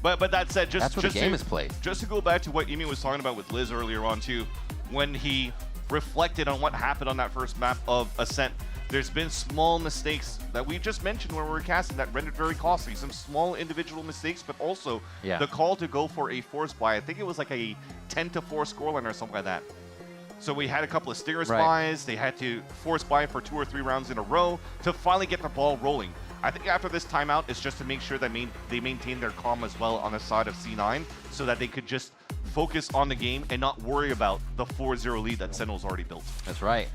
But that said, that's what the game is played. Just to go back to what Imi was talking about with Liz earlier on too, when he reflected on what happened on that first map of Ascent, there's been small mistakes that we just mentioned when we were casting that rendered very costly. Some small individual mistakes, but also the call to go for a force buy. I think it was like a 10-4 scoreline or something like that. So we had a couple of Stingers buys. They had to force buy for 2 or 3 rounds in a row to finally get the ball rolling. I think after this timeout, it's just to make sure that they maintain their calm as well on the side of C9 so that they could just focus on the game and not worry about the 4-0 lead that Sentinels already built. That's right.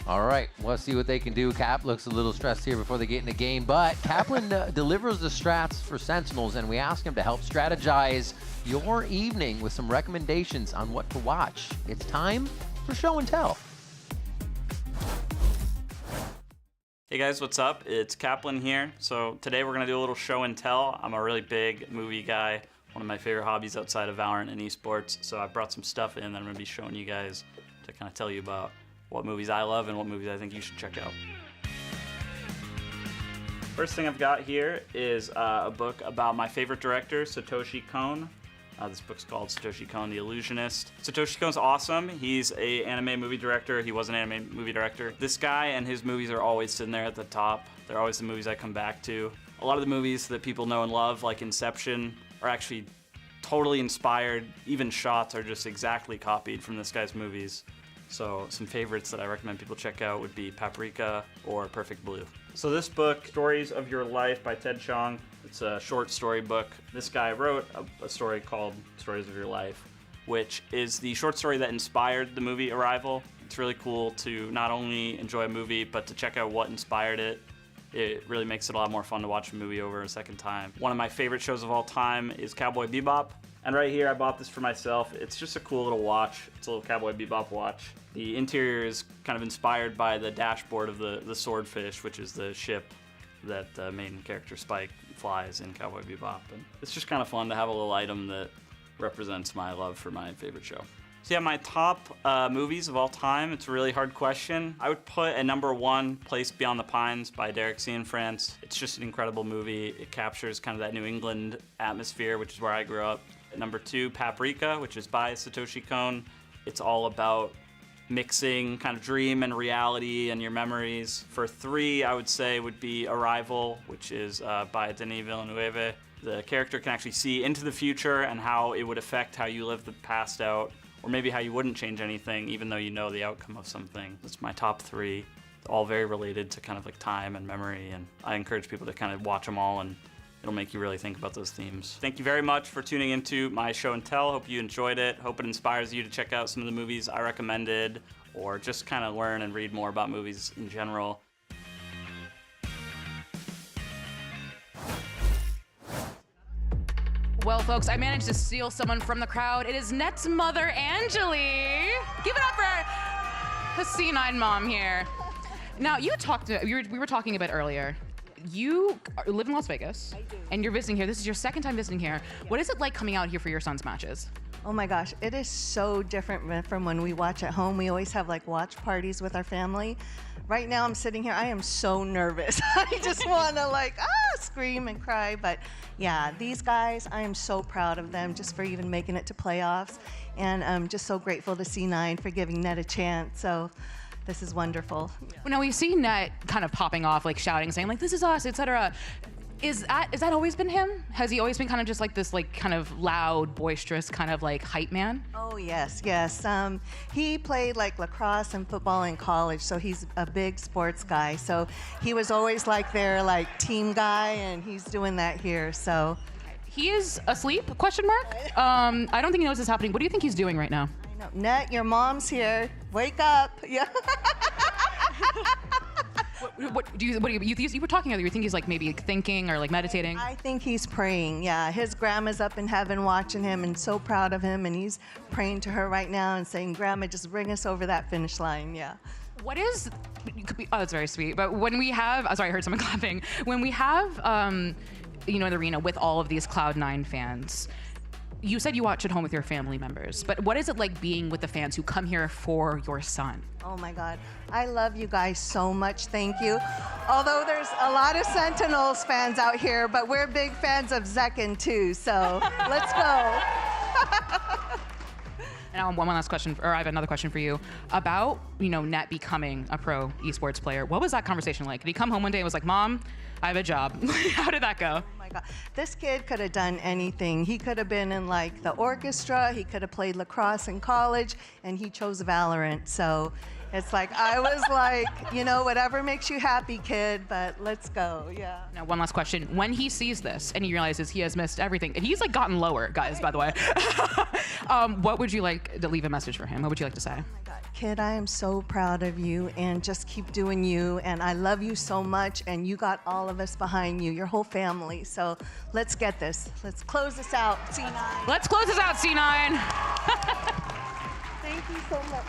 All right, let's see what they can do. Cap looks a little stressed here before they get in the game, but Kaplan delivers the strats for Sentinels, and we ask him to help strategize your evening with some recommendations on what to watch. It's time for Show and Tell. Hey guys, what's up? It's Kaplan here. So today we're gonna do a little show and tell. I'm a really big movie guy, one of my favorite hobbies outside of VALORANT and esports. So I brought some stuff in that I'm gonna be showing you guys to kind of tell you about what movies I love and what movies I think you should check out. First thing I've got here is a book about my favorite director, Satoshi Kon. This book's called Satoshi Kon, The Illusionist. Satoshi Kon's awesome. He's an anime movie director. He was an anime movie director. This guy and his movies are always sitting there at the top. They're always the movies I come back to. A lot of the movies that people know and love, like Inception, are actually totally inspired. Even shots are just exactly copied from this guy's movies. So some favorites that I recommend people check out would be Paprika or Perfect Blue. So this book, Stories of Your Life by Ted Chiang, it's a short story book. This guy wrote a story called Stories of Your Life. which is the short story that inspired the movie Arrival. It's really cool to not only enjoy a movie, but to check out what inspired it. It really makes it a lot more fun to watch a movie over a second time. One of my favorite shows of all time is Cowboy Bebop. And right here, I bought this for myself. It's just a cool little watch. It's a little Cowboy Bebop watch. The interior is kind of inspired by the dashboard of the Swordfish, which is the ship that the main character Spike flies in Cowboy Bebop. And it's just kind of fun to have a little item that represents my love for my favorite show. So yeah, my top movies of all time, it's a really hard question. I would put at number 1, Place Beyond the Pines by Derek Cianfrance. It's just an incredible movie. It captures kind of that New England atmosphere, which is where I grew up. At number 2, Paprika, which is by Satoshi Kon. It's all about mixing kind of dream and reality and your memories. For 3, I would say would be Arrival, which is by Denis Villeneuve. The character can actually see into the future and how it would affect how you live the past out, or maybe how you wouldn't change anything even though you know the outcome of something. That's my top 3, all very related to kind of like time and memory, and I encourage people to kind of watch them all, and it'll make you really think about those themes. Thank you very much for tuning into my show and tell. Hope you enjoyed it. Hope it inspires you to check out some of the movies I recommended, or just kind of learn and read more about movies in general. Well, folks, I managed to steal someone from the crowd. It is Net's mother, Angeli. Give it up for the C9 mom here. Now, we were talking a bit earlier. You live in Las Vegas, and you're visiting here. This is your second time visiting here. What is it like coming out here for your son's matches? Oh my gosh, it is so different from when we watch at home. We always have like watch parties with our family. Right now I'm sitting here, I am so nervous. I just want to like, scream and cry. But yeah, these guys, I am so proud of them just for even making it to playoffs. And I'm just so grateful to C9 for giving Net a chance. So this is wonderful. Well, now we see Net kind of popping off, like shouting, saying like, this is us, etc. Is that always been him? Has he always been kind of just like this, like kind of loud, boisterous, kind of like hype man? Oh yes. He played like lacrosse and football in college, so he's a big sports guy. So he was always like their like team guy, and he's doing that here. So he is asleep? Question mark. I don't think he knows this is happening. What do you think he's doing right now? I know. Net, your mom's here. Wake up. Yeah. What do you were talking earlier, you think he's like maybe thinking or like meditating? I think he's praying, yeah. His grandma's up in heaven watching him and so proud of him, and he's praying to her right now and saying, Grandma, just bring us over that finish line, yeah. What is, that's very sweet, but when we have, sorry, I heard someone clapping. When we have, an arena with all of these Cloud9 fans, you said you watch at home with your family members, but what is it like being with the fans who come here for your son? Oh my God, I love you guys so much, thank you. Although there's a lot of Sentinels fans out here, but we're big fans of Zekin too, so let's go. And one last question, or I have another question for you about, Net becoming a pro esports player. What was that conversation like? Did he come home one day and was like, Mom, I have a job? How did that go? Oh my God, this kid could have done anything. He could have been in like the orchestra, he could have played lacrosse in college, and he chose VALORANT. So it's like, I was like, whatever makes you happy, kid, but let's go, yeah. Now, one last question. When he sees this and he realizes he has missed everything, and he's like gotten lower, guys, by the way, what would you like to leave a message for him? What would you like to say? Oh my God, kid, I am so proud of you, and just keep doing you, and I love you so much, and you got all of us behind you, your whole family, so let's get this. Let's close this out, C9. Let's close this out, C9. Thank you so much.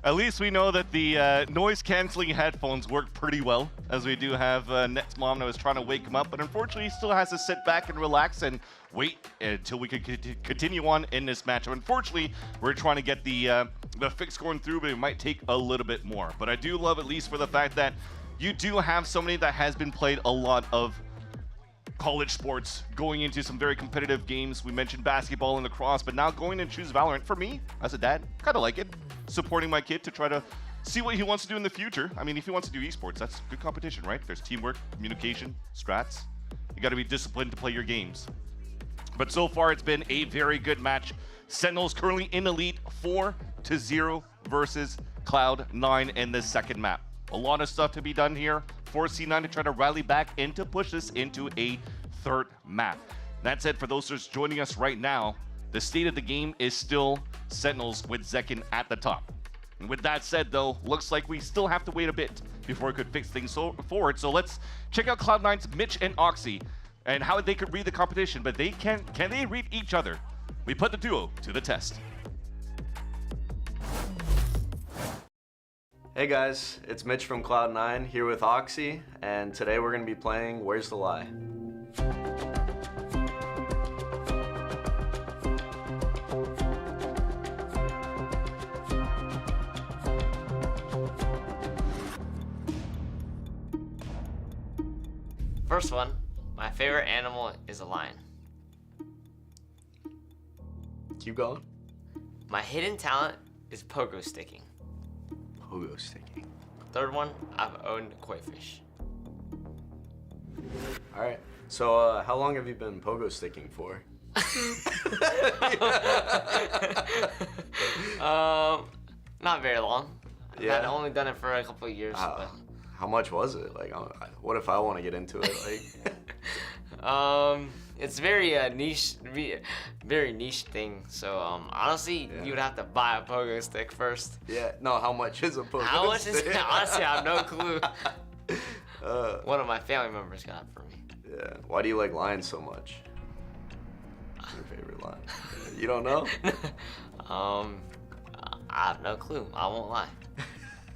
At least we know that the noise-canceling headphones work pretty well, as we do have Net's mom that was trying to wake him up, but unfortunately he still has to sit back and relax and wait until we can continue on in this match. Unfortunately, we're trying to get the fix going through, but it might take a little bit more. But I do love, at least for the fact that you do have somebody that has been played a lot of college sports, going into some very competitive games. We mentioned basketball and lacrosse, but now going and choose VALORANT, for me, as a dad, kind of like it. Supporting my kid to try to see what he wants to do in the future. I mean, if he wants to do esports, that's good competition, right? There's teamwork, communication, strats. You got to be disciplined to play your games. But so far, it's been a very good match. Sentinels currently in the lead 4-0 versus Cloud9 in this second map. A lot of stuff to be done here for C9 to try to rally back and to push this into a third map. That said, for those just joining us right now, the state of the game is still Sentinels with Zekin at the top. And with that said, though, looks like we still have to wait a bit before we could fix things forward. So let's check out Cloud9's Mitch and Oxy and how they could read the competition, but can they read each other? We put the duo to the test. Hey guys, it's Mitch from Cloud9 here with Oxy, and today we're going to be playing Where's the Lie? First one, my favorite animal is a lion. Keep going. My hidden talent is pogo sticking. Pogo sticking. Third one, I've owned koi fish. All right. So how long have you been pogo sticking for? Not very long. Yeah. I've only done it for a couple of years. But... How much was it? Like, what if I want to get into it? Like, it's very niche, very niche thing. So honestly, you would have to buy a pogo stick first. Yeah. No. How much is a pogo How much stick? is it? Honestly, I have no clue. One of my family members got it for me. Yeah. Why do you like lions so much? What's your favorite lion? You don't know? I have no clue. I won't lie.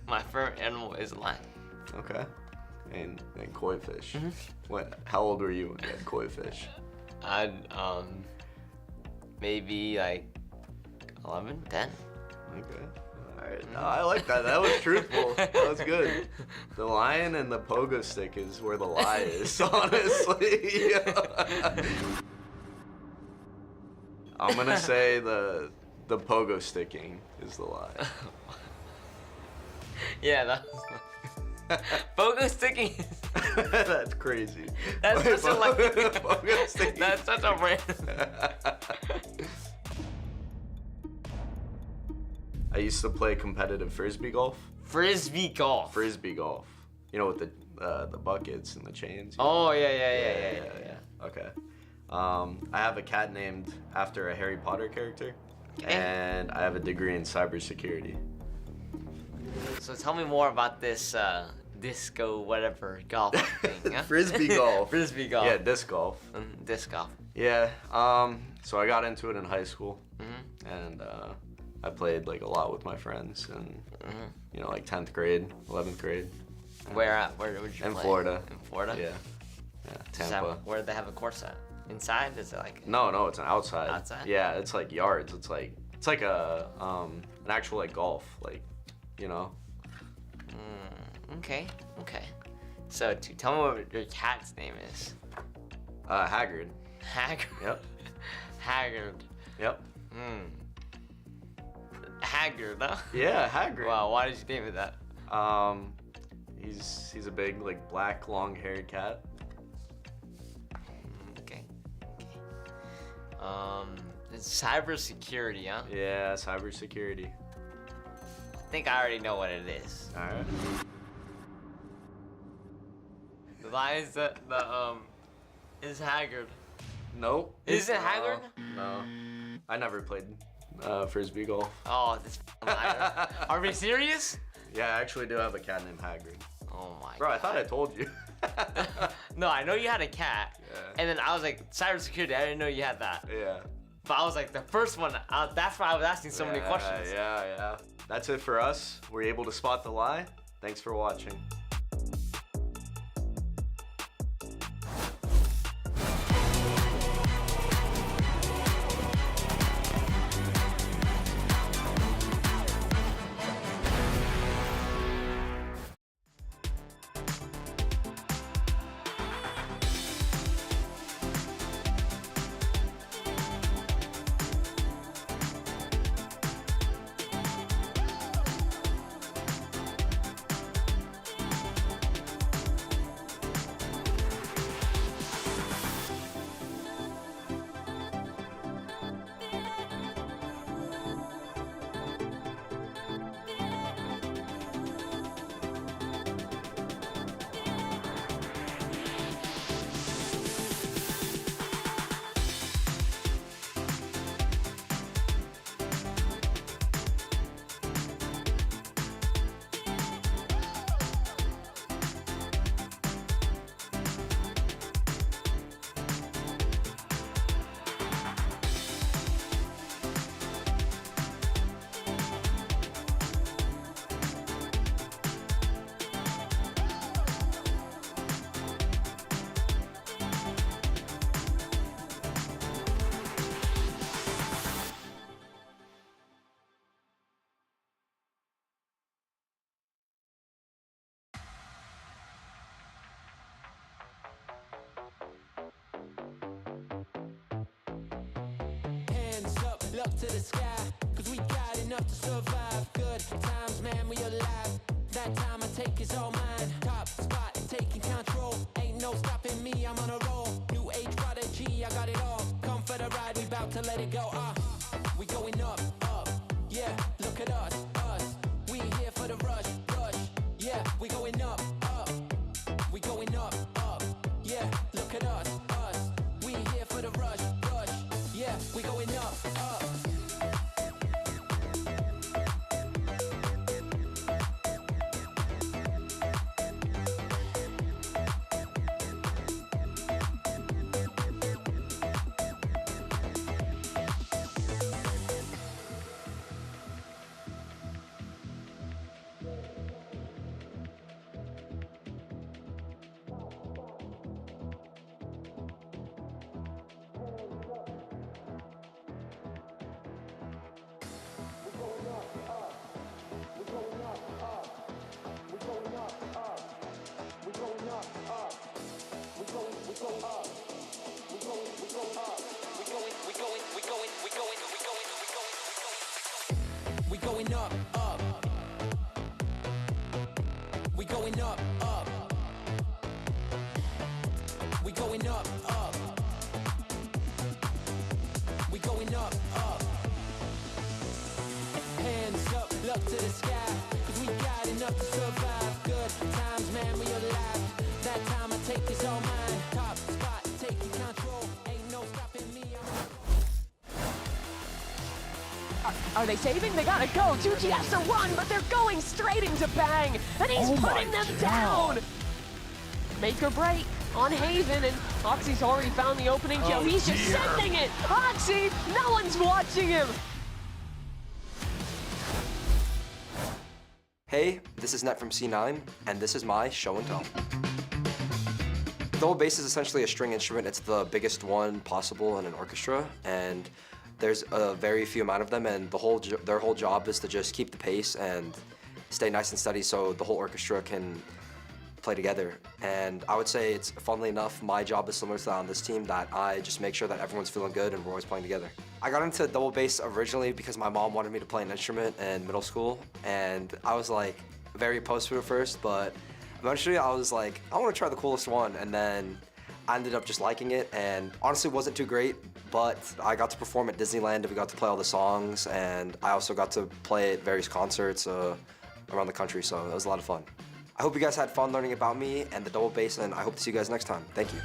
My favorite animal is a lion. Okay. And koi fish. How old were you when you had koi fish? I'd maybe like 11, 10. Okay. All right. No, I like that. That was truthful. That was good. The lion and the pogo stick is where the lie is, honestly. I'm gonna say the pogo sticking is the lie. Yeah, that's pogo sticking. That's crazy. That's such a like. Pogo sticking. That's such a random. I used to play competitive frisbee golf. Frisbee golf. Frisbee golf. You know, with the buckets and the chains. Oh yeah. Okay. I have a cat named after a Harry Potter character, and I have a degree in cybersecurity. So tell me more about this disco whatever golf thing. Huh? Frisbee golf. Frisbee golf. Yeah, disc golf. Disc golf. Yeah. So I got into it in high school, and I played like a lot with my friends, and you know, like 10th grade, 11th grade. Where would you play? In Florida. In Florida? Yeah. Tampa. Where do they have a course at? Inside? Is it like? No, it's an outside. Outside? Yeah, it's like yards. It's like a an actual like golf, like, you know. Okay. So tell me what your cat's name is. Haggard. Haggard. Yep. Haggard. Yep. Haggard, huh? Yeah, Haggard. Wow, why did you name it that? He's a big like black long-haired cat. Okay. It's cybersecurity, huh? Yeah, cybersecurity. I think I already know what it is. All right. The lion's is Haggard. Nope. Is it Haggard? No. I never played frisbee golf. Oh, this liar. Are we serious? Yeah, I actually do have a cat named Haggard. Oh my Bro, God. I thought I told you. No, I know you had a cat. Yeah. And then I was like, cybersecurity, I didn't know you had that. Yeah. But I was like, the first one, that's why I was asking so many questions. Yeah. That's it for us. We're able to spot the lie. Thanks for watching. Hands up, look to the sky, cause we got enough to survive. Good times, man, we alive. That time I take is all mine. Top spot, taking control. Ain't no stopping me, I'm on a roll. New age prodigy, I got it all. Come for the ride, we bout to let it go. We going up, up. Yeah, look at us, us. We here for the rush, rush. Yeah, we going up, up. We going up, up. Yeah, look at us, us. We here for the rush, rush. Yeah, we going up, up. We going up, up. We going up, up. We going up, up. We going up, up. Hands up, look to the sky, cause we got enough to survive. Good times, man, we alive. That time I take is all mine. Top spot, taking control. Ain't no stopping me. Are they saving? They gotta go. 2G has to run, but they're going straight into Bang, and he's putting them down. Make or break on Haven, and Oxy's already found the opening kill. He's just sending it. Oxy, no one's watching him. Hey, this is Net from C9, and this is my show and tell. Double bass is essentially a string instrument. It's the biggest one possible in an orchestra, and there's a very few amount of them, and their whole job is to just keep the pace and stay nice and steady so the whole orchestra can play together. And I would say it's, funnily enough, my job is similar to that on this team, that I just make sure that everyone's feeling good and we're always playing together. I got into double bass originally because my mom wanted me to play an instrument in middle school, and I was like very opposed to it first, but eventually I was like, I want to try the coolest one, and then I ended up just liking it, and honestly it wasn't too great, but I got to perform at Disneyland and we got to play all the songs, and I also got to play at various concerts around the country, so it was a lot of fun. I hope you guys had fun learning about me and the double bass, and I hope to see you guys next time. Thank you.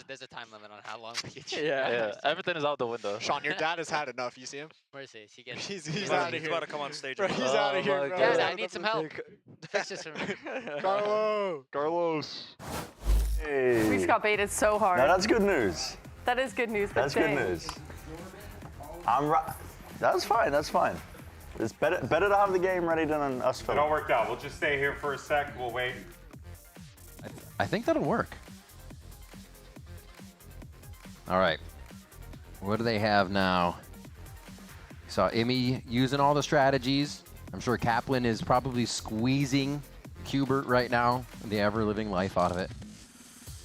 There's a time limit on how long we can Yeah, everything is out the window. Sean, your dad has had enough. You see him? Where is he? Is he getting? He's out of here. He's about to come on stage. Bro, he's out of here, bro. Dad, I need some help. Fix this for me. Carlos. Hey. We just got baited so hard. No, that's good news. That is good news. But That's good news. That's fine. That's fine. It's better to have the game ready than us It fill all it. worked out. We'll just stay here for a sec. We'll wait. I think that'll work. All right. What do they have now? Saw Emmy using all the strategies. I'm sure Kaplan is probably squeezing Hubert right now, the ever-living life out of it.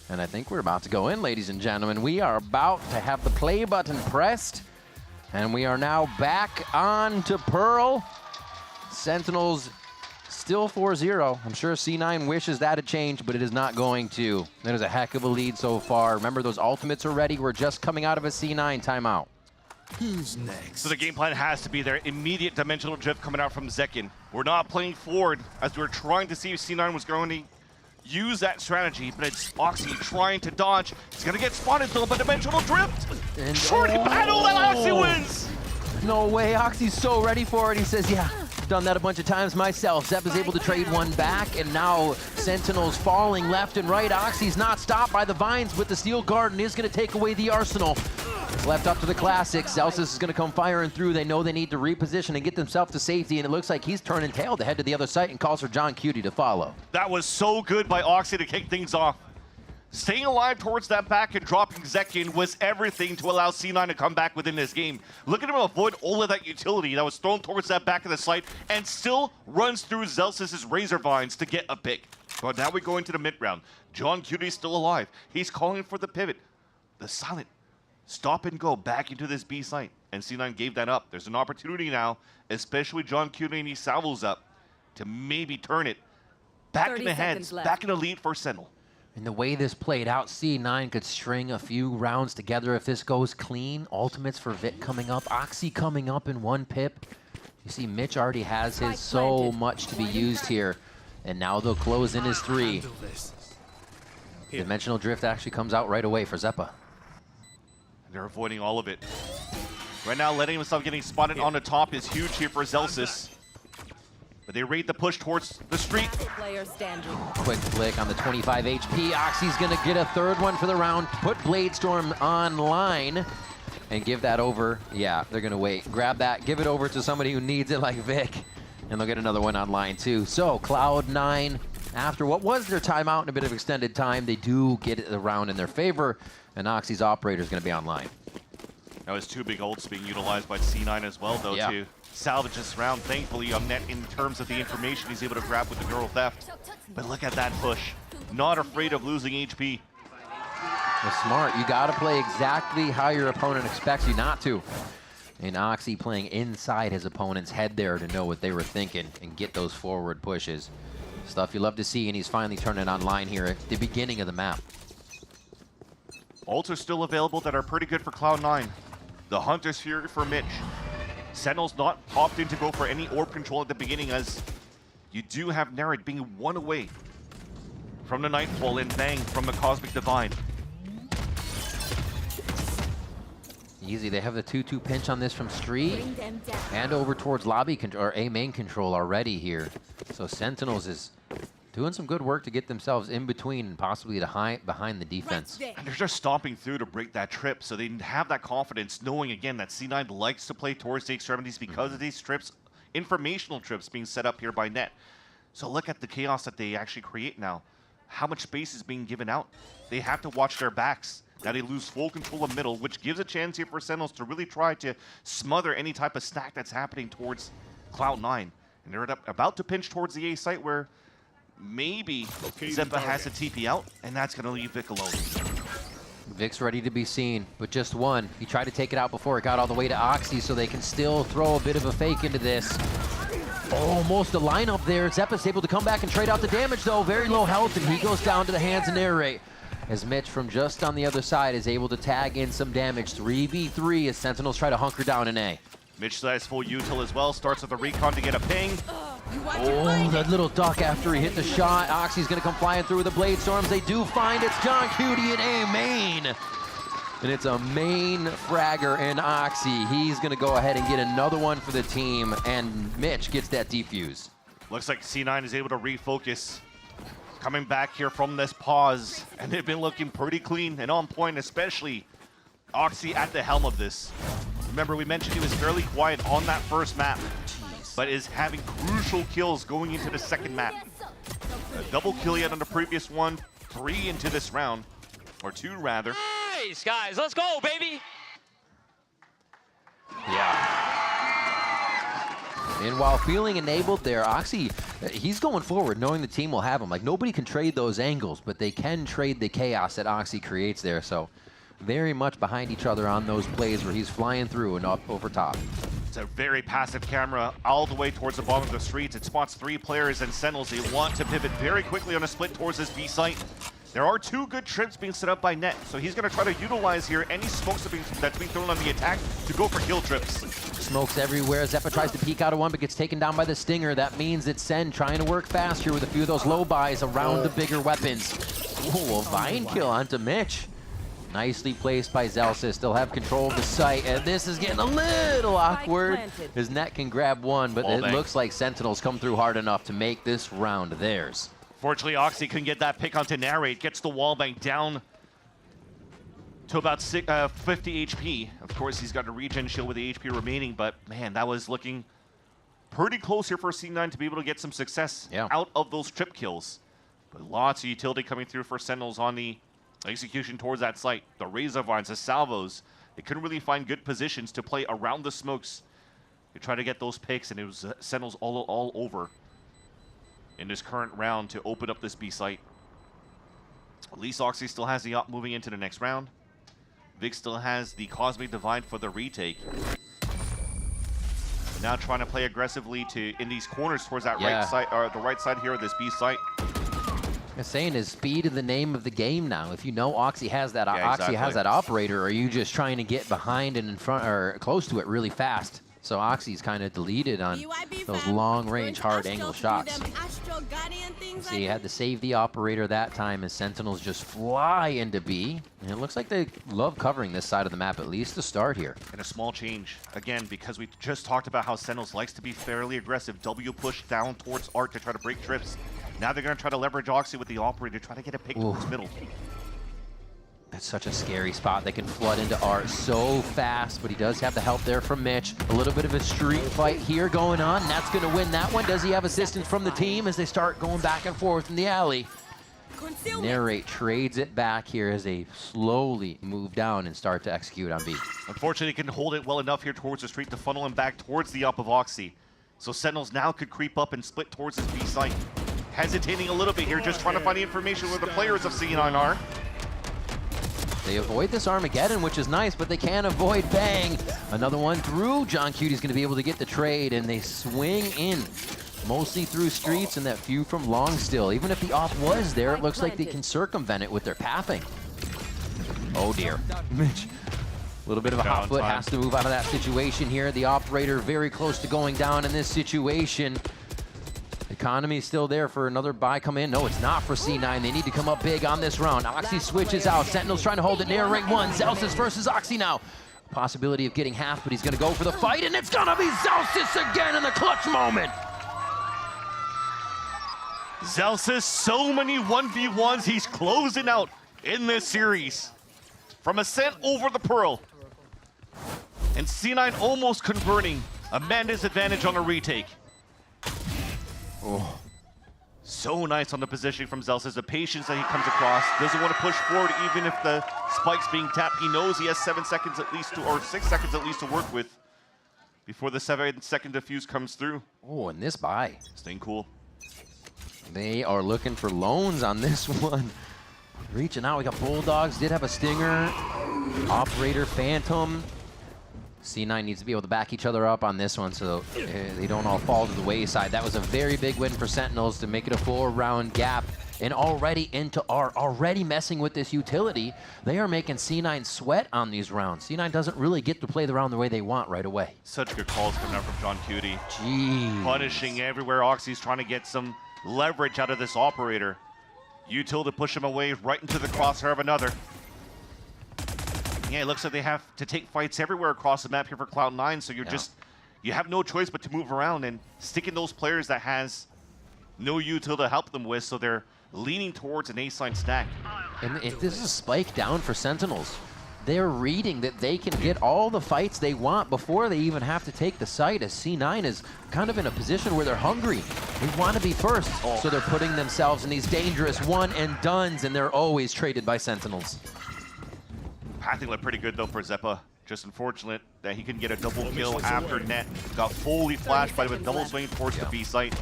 And I think we're about to go in, ladies and gentlemen. We are about to have the play button pressed. And we are now back on to Pearl. Sentinels still 4-0. I'm sure C9 wishes that had changed, but it is not going to. That is a heck of a lead so far. Remember, those ultimates are ready. We're just coming out of a C9 timeout. Who's next? So the game plan has to be there. Immediate dimensional drift coming out from Zekin. We're not playing forward as we're trying to see if C9 was going to use that strategy, but it's Oxy trying to dodge. He's going to get spotted though, but dimensional drift. And short battle and Oxy wins. No way, Oxy's so ready for it. He says, yeah, I've done that a bunch of times myself. Zep is able to trade one back, and now Sentinels falling left and right. Oxy's not stopped by the vines, but the Steel Garden is going to take away the arsenal. It's left up to the Classics. Celsius is going to come firing through. They know they need to reposition and get themselves to safety, and it looks like he's turning tail to head to the other site and calls for John Cutie to follow. That was so good by Oxy to kick things off. Staying alive towards that back and dropping Zekin was everything to allow C9 to come back within this game. Look at him avoid all of that utility that was thrown towards that back of the site and still runs through Celsius's Razor Vines to get a pick. But now we go into the mid-round. John Cuty's still alive. He's calling for the pivot. The silent stop and go back into this B site. And C9 gave that up. There's an opportunity now, especially John Cuty and he salvos up to maybe turn it back in the heads, back in the lead for Sentinel. And the way this played out, C9 could string a few rounds together if this goes clean. Ultimates for Vic coming up. Oxy coming up in 1 pip. You see Mitch already has his so much to be used here. And now they'll close in his 3. Dimensional Drift actually comes out right away for Zeppa. They're avoiding all of it. Right now, letting himself getting spotted on the top is huge here for Zelsis. But they rate the push towards the street. Quick flick on the 25 HP. Oxy's gonna get a 3rd one for the round. Put Bladestorm online and give that over. Yeah, they're gonna wait. Grab that, give it over to somebody who needs it like Vic. And they'll get another one online too. So Cloud9, after what was their timeout and a bit of extended time, they do get it around in their favor. And Oxy's operator is gonna be online. That was 2 big ults being utilized by C9 as well, though, to salvage this round. Thankfully, on net in terms of the information he's able to grab with the Neural Theft. But look at that push. Not afraid of losing HP. Well, smart. You got to play exactly how your opponent expects you not to. And Oxy playing inside his opponent's head there to know what they were thinking and get those forward pushes. Stuff you love to see, and he's finally turning online here at the beginning of the map. Ults are still available that are pretty good for Cloud9. The Hunter's Fury for Mitch. Sentinel's not opting to go for any orb control at the beginning, as you do have Narrate being 1 away from the Nightfall and Bang from the Cosmic Divine. Easy. They have the 2-2 pinch on this from Street and over towards lobby or A main control already here. So Sentinels is doing some good work to get themselves in between and possibly behind the defense. And they're just stomping through to break that trip, so they have that confidence, knowing again that C9 likes to play towards the extremities because of these trips, informational trips being set up here by net. So look at the chaos that they actually create now. How much space is being given out? They have to watch their backs. Now they lose full control of middle, which gives a chance here for Sentinels to really try to smother any type of stack that's happening towards Cloud9. And they're about to pinch towards the A site where maybe Zeppa has a TP out, and that's going to leave Vic alone. Vic's ready to be seen, but just 1. He tried to take it out before it got all the way to Oxy, so they can still throw a bit of a fake into this. Almost a lineup there. Zeppa's able to come back and trade out the damage, though. Very low health, and he goes down to the hands of Narrate. As Mitch from just on the other side is able to tag in some damage. 3v3 as Sentinels try to hunker down in A. Mitch has full util as well. Starts with a recon to get a ping. Oh, that little duck after he hit the shot. Oxy's going to come flying through with the Blade Storms. They do find it's John Cuty in A main. And it's a main fragger in Oxy. He's going to go ahead and get another one for the team. And Mitch gets that defuse. Looks like C9 is able to refocus. Coming back here from this pause. And they've been looking pretty clean and on point, especially Oxy at the helm of this. Remember, we mentioned he was fairly quiet on that first map, but is having crucial kills going into the second map. A double kill yet on the previous one, 3 into this round, or 2 rather. Nice, guys, let's go, baby! Yeah. And while feeling enabled there, Oxy, he's going forward knowing the team will have him. Like, nobody can trade those angles, but they can trade the chaos that Oxy creates there. So very much behind each other on those plays where he's flying through and up over top. It's a very passive camera all the way towards the bottom of the streets. It spots 3 players and Sentinels. They want to pivot very quickly on a split towards this B site. There are 2 good trips being set up by net, so he's going to try to utilize here any smokes that's being thrown on the attack to go for kill trips. Smokes everywhere. Zeppa tries to peek out of one, but gets taken down by the Stinger. That means it's Sen trying to work fast here with a few of those low buys around the bigger weapons. Oh, a Vine kill onto Mitch. Nicely placed by Zelsis. Still have control of the site, and this is getting a little awkward. His net can grab one, but it looks like Sentinels come through hard enough to make this round theirs. Fortunately, Oxy couldn't get that pick onto Narrate. Gets the wallbang down to about 50 HP. Of course, he's got a regen shield with the HP remaining, but man, that was looking pretty close here for C9 to be able to get some success out of those trip kills. But lots of utility coming through for Sentinels on the execution towards that site. The Razor Vines, the Salvos, they couldn't really find good positions to play around the smokes. They tried to get those picks, and it was Sentinels all over. in this current round to open up this B site. At least Oxy still has the op moving into the next round. Vic still has the Cosmic Divide for the retake. Now trying to play aggressively in these corners towards that right side, or the right side here of this B site. I'm saying is speed is the name of the game now. If you know Oxy has that, exactly. has that operator, are you just trying to get behind and in front or close to it really fast? So Oxy's kind of deleted on those long-range, hard-angle shots. So you had to save the operator that time as Sentinels just fly into B. And it looks like they love covering this side of the map, at least to start here. And a small change, again, because we just talked about how Sentinels likes to be fairly aggressive. W push down towards Art to try to break drifts. Now they're going to try to leverage Oxy with the operator, try to get a pick towards middle. That's such a scary spot. They can flood into Art so fast, but he does have the help there from Mitch. A little bit of a street fight here going on. And that's going to win that one. Does he have assistance from the team as they start going back and forth in the alley? Narrate trades it back here as they slowly move down and start to execute on B. Unfortunately, he can hold it well enough here towards the street to funnel him back towards the up of Oxy. So Sentinels now could creep up and split towards his B site. Hesitating a little bit here, just trying to find the information where the players of C9 are. They avoid this Armageddon, which is nice, but they can't avoid Bang. Another one through. John Cutie's going to be able to get the trade, and they swing in. Mostly through streets and that few from long still. Even if the op was there, it looks like they can circumvent it with their pathing. Oh dear. Mitch, a little bit of a hot foot, has to move out of that situation here. The operator very close to going down in this situation. Economy is still there for another buy come in. No, it's not for C9. They need to come up big on this round. Oxy switches out. Sentinels trying to hold it near ring one. Zelsis versus Oxy now. Possibility of getting half, but he's going to go for the fight, and it's going to be Zelsis again in the clutch moment. Zelsis, so many 1v1s. He's closing out in this series. From Ascent over the Pearl. And C9 almost converting a man disadvantage on a retake. Oh. So nice on the positioning from Zelsis. The patience that he comes across. Doesn't want to push forward even if the spike's being tapped. He knows he has 7 seconds at least, or 6 seconds at least to work with before the 7-second defuse comes through. Oh, and this buy. Staying cool. They are looking for loans on this one. Reaching out, we got Bulldogs, did have a stinger. Operator, Phantom. C9 needs to be able to back each other up on this one so they don't all fall to the wayside. That was a very big win for Sentinels to make it a 4-round gap. And already into Art, already messing with this utility. They are making C9 sweat on these rounds. C9 doesn't really get to play the round the way they want right away. Such good calls coming out from John Cutie. Jeez. Punishing everywhere. Oxy's trying to get some leverage out of this operator. Util to push him away right into the crosshair of another. Yeah, it looks like they have to take fights everywhere across the map here for Cloud9, so you're you have no choice but to move around and stick in those players that has no util to help them with, so they're leaning towards an ace line stack. And if this is a spike down for Sentinels, they're reading that they can get all the fights they want before they even have to take the site, as C9 is kind of in a position where they're hungry. They want to be first, so they're putting themselves in these dangerous one-and-dones, and they're always traded by Sentinels. Pathing looked pretty good though for Zeppa. Just unfortunate that he couldn't get a double kill after net. Got fully flashed by the double swing towards the B site.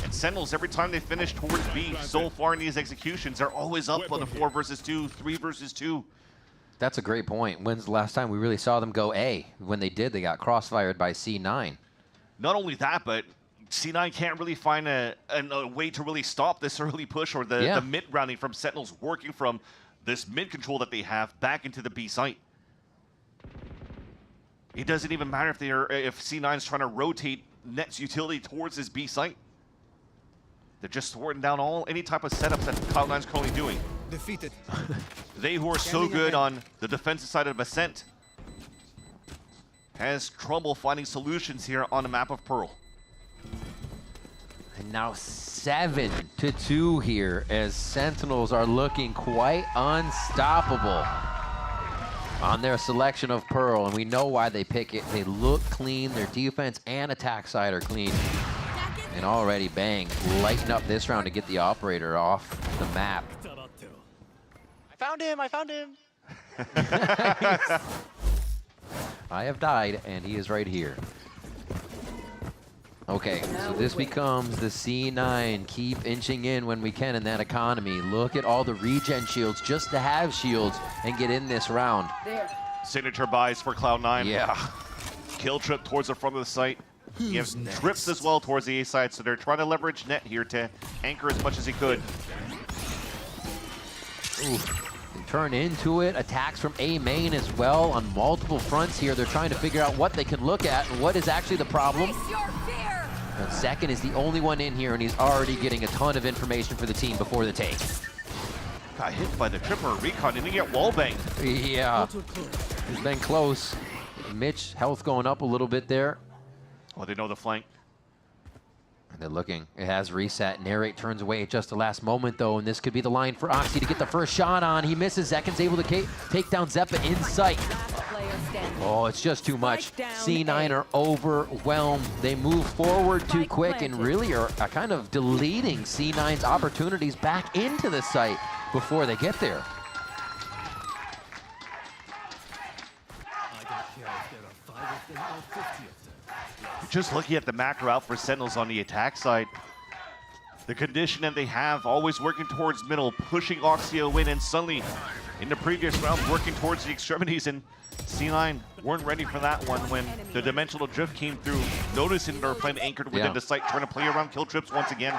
And Sentinels, every time they finish towards B so far in these executions, they're always up on the 4 versus 2, 3 versus 2. That's a great point. When's the last time we really saw them go A? When they did, they got crossfired by C9. Not only that, but C9 can't really find a way to really stop this early push or the mid-rounding from Sentinels working from this mid-control that they have back into the B site. It doesn't even matter if C9's trying to rotate Net's utility towards his B site. They're just thwarting down any type of setups that Cloud9's currently doing. Defeated. They who are so good on the defensive side of Ascent has trouble finding solutions here on the map of Pearl. And now 7-2 here as Sentinels are looking quite unstoppable on their selection of Pearl, and we know why they pick it. They look clean, their defense and attack side are clean. And already Bang lighten up this round to get the operator off the map. I found him, I found him. I have died, and he is right here. Okay, so this becomes the C9. Keep inching in when we can in that economy. Look at all the regen shields just to have shields and get in this round. Signature buys for Cloud9. Yeah. Kill trip towards the front of the site. He has trips as well towards the A side, so they're trying to leverage net here to anchor as much as he could. Ooh. Turn into it. Attacks from A main as well on multiple fronts here. They're trying to figure out what they can look at and what is actually the problem. And Second is the only one in here, and he's already getting a ton of information for the team before the take. Got hit by the tripper recon, and he get wallbanged. Yeah, he's been close. Mitch, health going up a little bit there. Oh, they know the flank. And they're looking. It has reset. Narrate turns away at just the last moment, though, and this could be the line for Oxy to get the first shot on. He misses. Zekken's able to take down Zeppa in sight. Oh, it's just too much. C9 are overwhelmed. They move forward too quick and really are kind of deleting C9's opportunities back into the site before they get there. Just looking at the macro out for Sentinels on the attack side. The condition that they have, always working towards middle, pushing Oxio in, and suddenly, in the previous round, working towards the extremities, and C9 weren't ready for that one when the dimensional drift came through, noticing they're playing anchored within the site, trying to play around kill trips once again.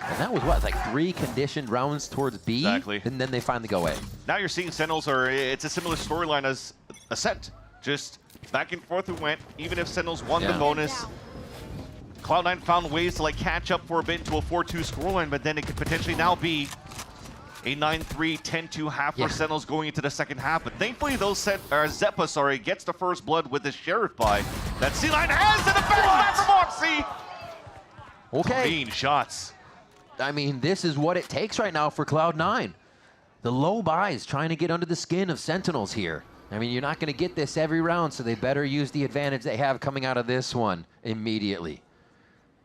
And that was what, like 3 conditioned rounds towards B? Exactly. And then they finally go A. Now you're seeing Sentinels it's a similar storyline as Ascent. Just back and forth we went, even if Sentinels won the bonus. Cloud9 found ways to like catch up for a bit into a 4-2 scoreline, but then it could potentially now be a 9-3, 10-2 half for Sentinels going into the second half. But thankfully, Zeppa, gets the first blood with the Sheriff buy that C9 has, and the back from Oxy. Okay. Clean shots. I mean, this is what it takes right now for Cloud9. The low buys trying to get under the skin of Sentinels here. I mean, you're not going to get this every round, so they better use the advantage they have coming out of this one immediately.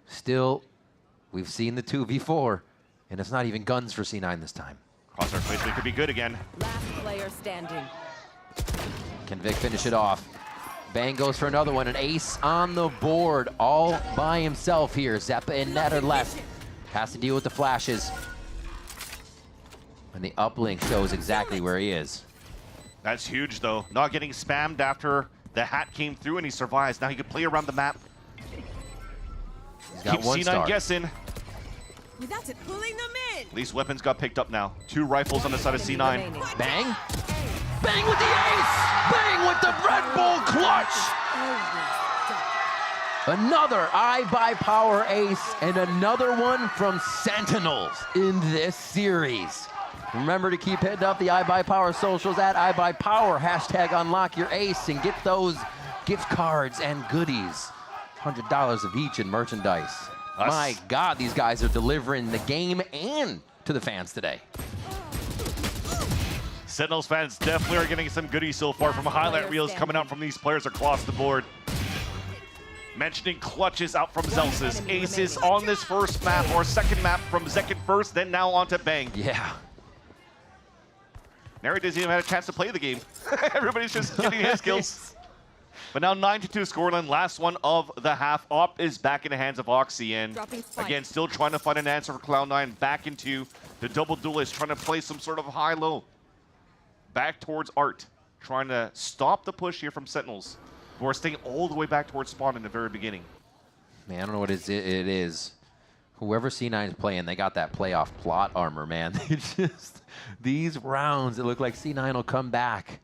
Still, we've seen the 2v4, and it's not even guns for C9 this time. Crosshair placement could be good again. Last player standing. Can Vic finish it off? Bang goes for another one, an ace on the board all by himself here. Zeppa and Net are left. Has to deal with the flashes. And the uplink shows exactly where he is. That's huge, though. Not getting spammed after the hat came through and he survives. Now he can play around the map. He's got Keep one C9 star. guessing. Without it pulling them in. At least weapons got picked up now. 2 rifles on the side of C9. Bang. Bang with the ace. Bang with the Red Bull clutch. Another iBuyPower ace and another one from Sentinels in this series. Remember to keep hitting up the iBuyPower socials at iBuyPower. Hashtag unlock your ace and get those gift cards and goodies. $100 of each in merchandise. My God, these guys are delivering the game and to the fans today. Sentinels fans definitely are getting some goodies so far from highlight reels coming out from these players across the board. Mentioning clutches out from Zelsis. Aces on this first map or second map from Zekken first, then now on to Bang. Yeah. Nary doesn't even have a chance to play the game. Everybody's just getting his kills. But now 9-2 scoreline, last one of the half. Op is back in the hands of Oxy, and again, still trying to find an answer for Cloud9. Back into the double duelist, trying to play some sort of high-low. Back towards Art, trying to stop the push here from Sentinels, who are staying all the way back towards spawn in the very beginning. Man, I don't know what it is. Whoever C9 is playing, they got that playoff plot armor, man. These rounds, it look like C9 will come back.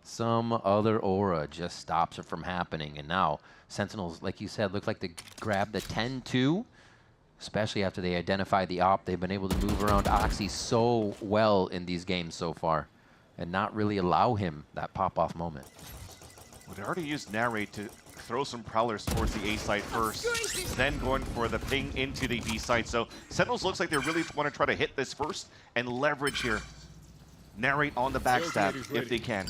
Some other aura just stops it from happening. And now, Sentinels, like you said, look like they grabbed the 10-2, especially after they identified the op. They've been able to move around Oxy so well in these games so far and not really allow him that pop-off moment. Well, they already used Narrate to throw some Prowlers towards the A side first, then going for the ping into the B side. So Sentinels looks like they really want to try to hit this first and leverage here. Narrate on the backstab if they can.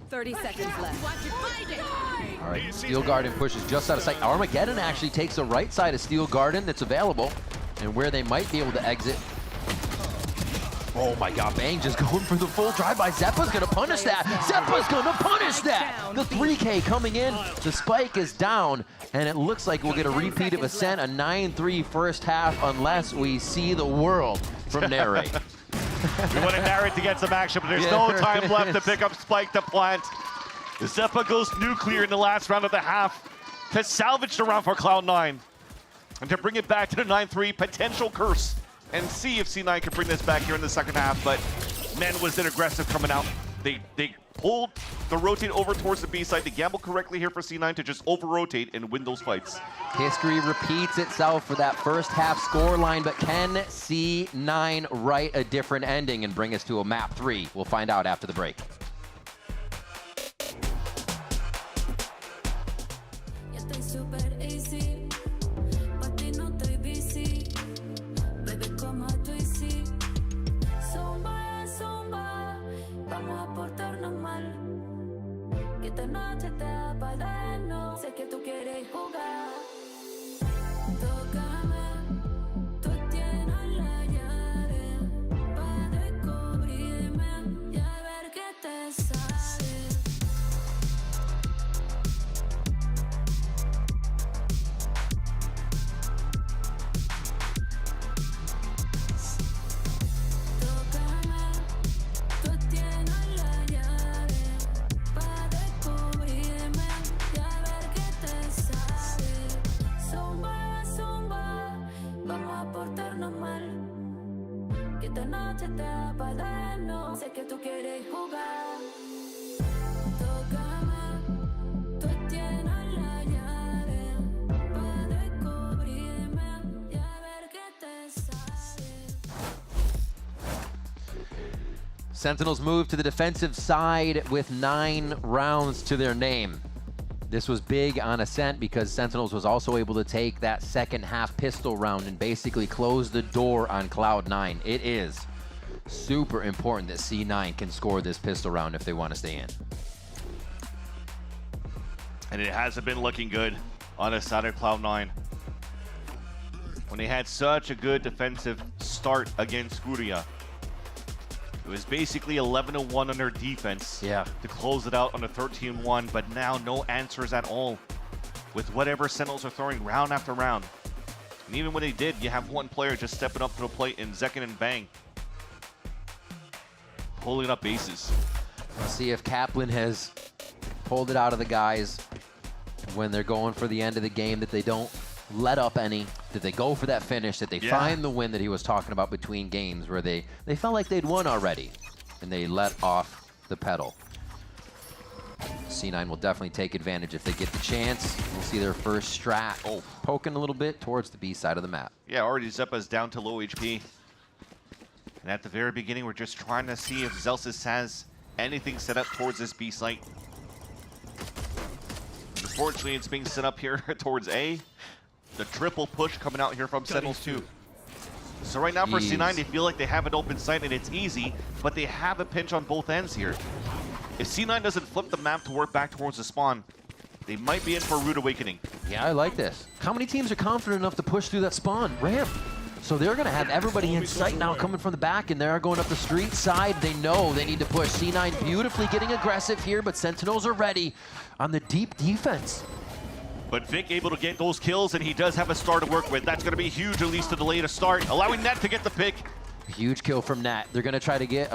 30 seconds left. All right, Steel Garden pushes just out of sight. Armageddon actually takes the right side of Steel Garden that's available and where they might be able to exit. Oh my God, Bang just going for the full drive-by. Zeppa's gonna punish that. Zeppa's gonna punish that. The 3K coming in, the spike is down, and it looks like we'll get a repeat of Ascent, a 9-3 first half, unless we see the world from Narrate. We want to Narrate to get some action, but there's no time left to pick up Spike to plant. Zeppa goes nuclear in the last round of the half to salvage the round for Cloud9 and to bring it back to the 9-3 potential curse and see if C9 can bring this back here in the second half. But men was it aggressive coming out. They pulled the rotate over towards the B side. They gambled correctly here for C9 to just over-rotate and win those fights. History repeats itself for that first half scoreline, but can C9 write a different ending and bring us to a map 3? We'll find out after the break. Sentinels move to the defensive side with 9 rounds to their name. This was big on Ascent because Sentinels was also able to take that second half pistol round and basically close the door on Cloud9. It is super important that C9 can score this pistol round if they want to stay in. And it hasn't been looking good on the side of Cloud9. When they had such a good defensive start against Furia, it was basically 11-1 on their defense to close it out on a 13-1, but now no answers at all with whatever Sentinels are throwing round after round. And even when they did, you have one player just stepping up to the plate in Zekin and Bang, pulling up bases. Let's see if Kaplan has pulled it out of the guys when they're going for the end of the game, that they don't let up any, that they go for that finish, that they find the win that he was talking about between games where they felt like they'd won already and they let off the pedal. C9 will definitely take advantage if they get the chance. We'll see their first strat poking a little bit towards the B side of the map. Yeah, already Zeppa's down to low HP. And at the very beginning, we're just trying to see if Zelsis has anything set up towards this B site. Unfortunately, it's being set up here towards A. The triple push coming out here from Sentinels too. So right now for C9, they feel like they have an open site and it's easy, but they have a pinch on both ends here. If C9 doesn't flip the map to work back towards the spawn, they might be in for a rude awakening. Yeah, I like this. How many teams are confident enough to push through that spawn ramp? So they're going to have everybody in sight now coming from the back, and they're going up the street side. They know they need to push. C9 beautifully getting aggressive here, but Sentinels are ready on the deep defense. But Vic able to get those kills, and he does have a star to work with. That's going to be huge, at least to delay the start, allowing Net to get the pick. Huge kill from Nat. They're going to try to get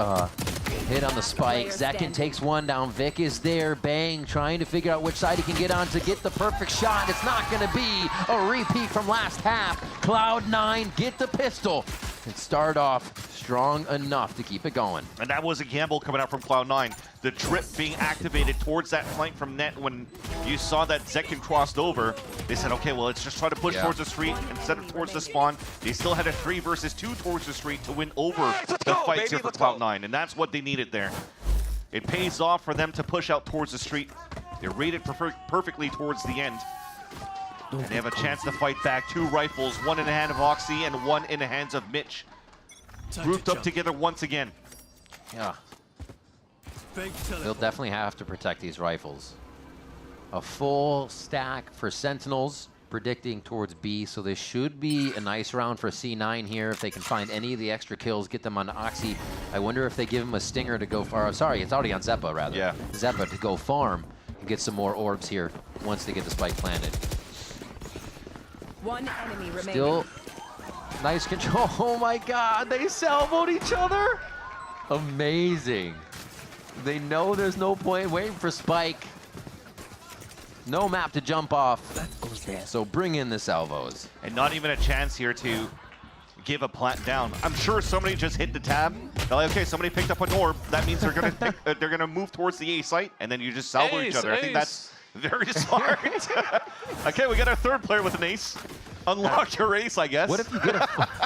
hit on the spike. Zekin takes one down. Vic is there. Bang, trying to figure out which side he can get on to get the perfect shot. It's not going to be a repeat from last half. Cloud9 get the pistol and start off strong enough to keep it going. And that was a gamble coming out from Cloud9. The trip being activated towards that flank from Net. When you saw that Zekin crossed over, they said, okay, well, let's just try to push towards the street instead of towards the spawn. They still had a 3 versus 2 towards the street to win over the fights here for Cloud9, and that's what they needed there. It pays off for them to push out towards the street. They rated perfectly towards the end. And they have a chance to fight back. 2 rifles, one in the hand of Oxy and one in the hands of Mitch. Grouped up together once again. Yeah. They'll definitely have to protect these rifles. A full stack for Sentinels. predicting towards B, so this should be a nice round for C9 here. If they can find any of the extra kills, get them on Oxy. I wonder if they give him a stinger to go far. Sorry, it's already on Zeppa, rather. Yeah. Zeppa to go farm and get some more orbs here once they get the spike planted. One enemy remaining. Still nice control. Oh my god, they salvoed each other. Amazing. They know there's no point waiting for spike. No map to jump off. So bring in the salvos. And not even a chance here to give a plant down. I'm sure somebody just hit the tab. They're like, okay, somebody picked up an orb. That means they're gonna move towards the A site, and then you just salvo each other. I think that's very smart. Okay, we got our third player with an ace. Unlock your ace, I guess. What if you get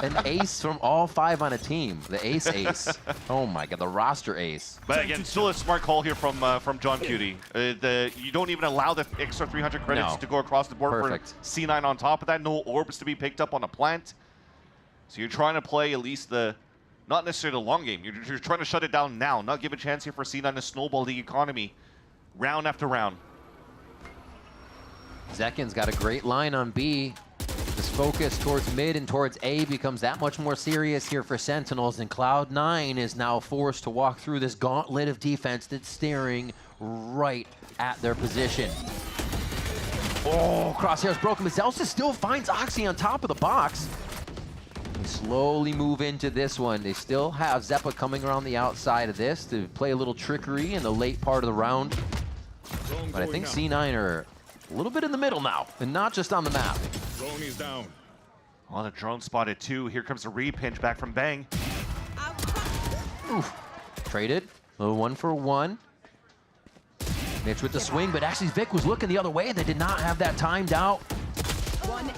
an ace from all 5 on a team? The ace. Oh my god, the roster ace. But again, still a smart call here from John Cutie. You don't even allow the extra 300 credits to go across the board. Perfect. For C9 on top of that. No orbs to be picked up on a plant. So you're trying to play at least not necessarily the long game. You're trying to shut it down now, not give a chance here for C9 to snowball the economy round after round. Zekin's got a great line on B. This focus towards mid and towards A becomes that much more serious here for Sentinels, and Cloud9 is now forced to walk through this gauntlet of defense that's staring right at their position. Oh, crosshairs broken, but Zelsa still finds Oxy on top of the box. They slowly move into this one. They still have Zeppa coming around the outside of this to play a little trickery in the late part of the round. But I think C9 are a little bit in the middle now, and not just on the map. Drone is down. On a drone spotted too. Here comes a repinch back from Bang. Oof. Traded. A little 1-for-1. Mitch with the swing, but actually Vic was looking the other way. They did not have that timed out.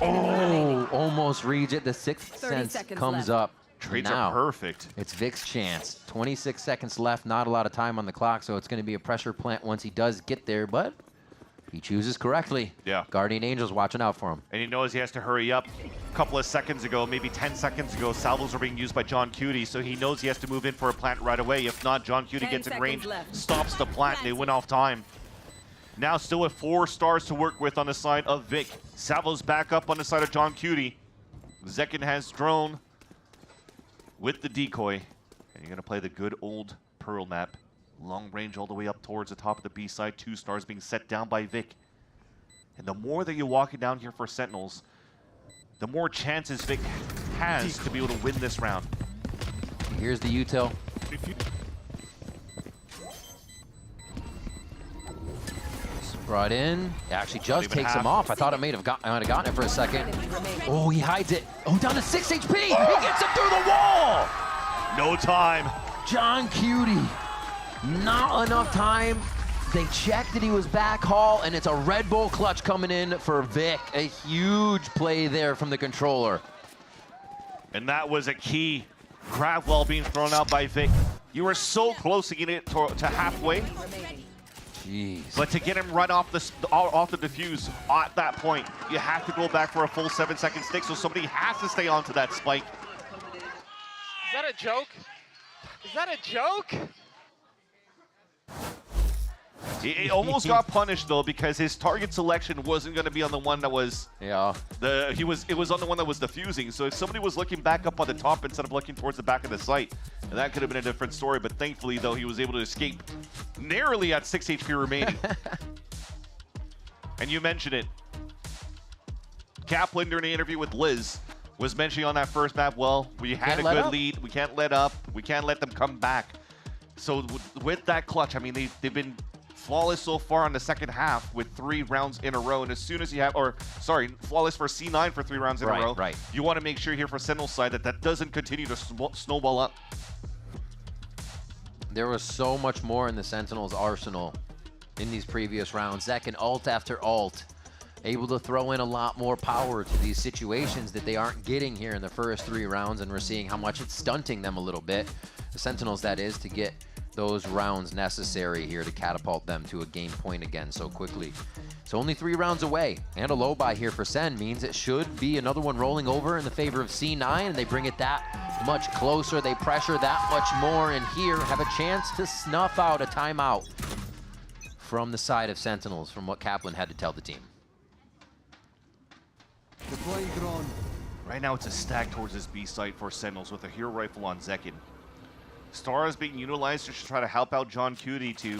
Oh, almost reads it. The sixth sense comes up. Trades now, are perfect. It's Vic's chance. 26 seconds left, not a lot of time on the clock, so it's going to be a pressure plant once he does get there, but he chooses correctly. Yeah. Guardian Angel's watching out for him. And he knows he has to hurry up. A couple of seconds ago, maybe 10 seconds ago, salvos are being used by John Cutie, so he knows he has to move in for a plant right away. If not, John Cutie gets in range, stops the plant, and they win off time. Now still with 4 stars to work with on the side of Vic. Salvo's back up on the side of John Cutie. Zekin has drone with the decoy. And you're going to play the good old Pearl map. Long range all the way up towards the top of the B side. 2 stars being set down by Vic. And the more that you're walking down here for Sentinels, the more chances Vic has to be able to win this round. Here's the util. Brought in. It actually just takes him off. I thought it might have gotten it for a second. Oh, he hides it. Oh, down to 6 HP. He gets him through the wall. No time. John Cutie. Not enough time. They checked that he was back hall, and it's a Red Bull clutch coming in for Vic. A huge play there from the controller. And that was a key. Grab wall being thrown out by Vic. You were so close to getting it to halfway. Jeez. But to get him right off the defuse at that point, you have to go back for a full 7-second stick, so somebody has to stay onto that spike. Is that a joke? Is that a joke? He almost got punished though, because his target selection wasn't going to be on the one that was. Yeah. It was on the one that was diffusing. So if somebody was looking back up on the top instead of looking towards the back of the site, and that could have been a different story. But thankfully, though, he was able to escape narrowly at 6 HP remaining. And you mentioned it. Kaplan during the interview with Liz was mentioning on that first map, well, we had a good lead. We can't let up. We can't let them come back. So with that clutch, I mean, they've been flawless so far in the second half with 3 rounds in a row. And as soon as you have, flawless for C9 for 3 rounds in a row. Right. You want to make sure here for Sentinel's side that doesn't continue to snowball up. There was so much more in the Sentinels' arsenal in these previous rounds. Zekin ult after ult, able to throw in a lot more power to these situations that they aren't getting here in the first 3 rounds, and we're seeing how much it's stunting them a little bit. The Sentinels, that is, to get those rounds necessary here to catapult them to a game point again so quickly. So only 3 rounds away, and a low buy here for Sen means it should be another one rolling over in the favor of C9, and they bring it that much closer. They pressure that much more, and here have a chance to snuff out a timeout from the side of Sentinels, from what Kaplan had to tell the team. Right now, it's a stack towards this B site for Sentinels with a hero rifle on Zekin. Star is being utilized to try to help out John Cutie to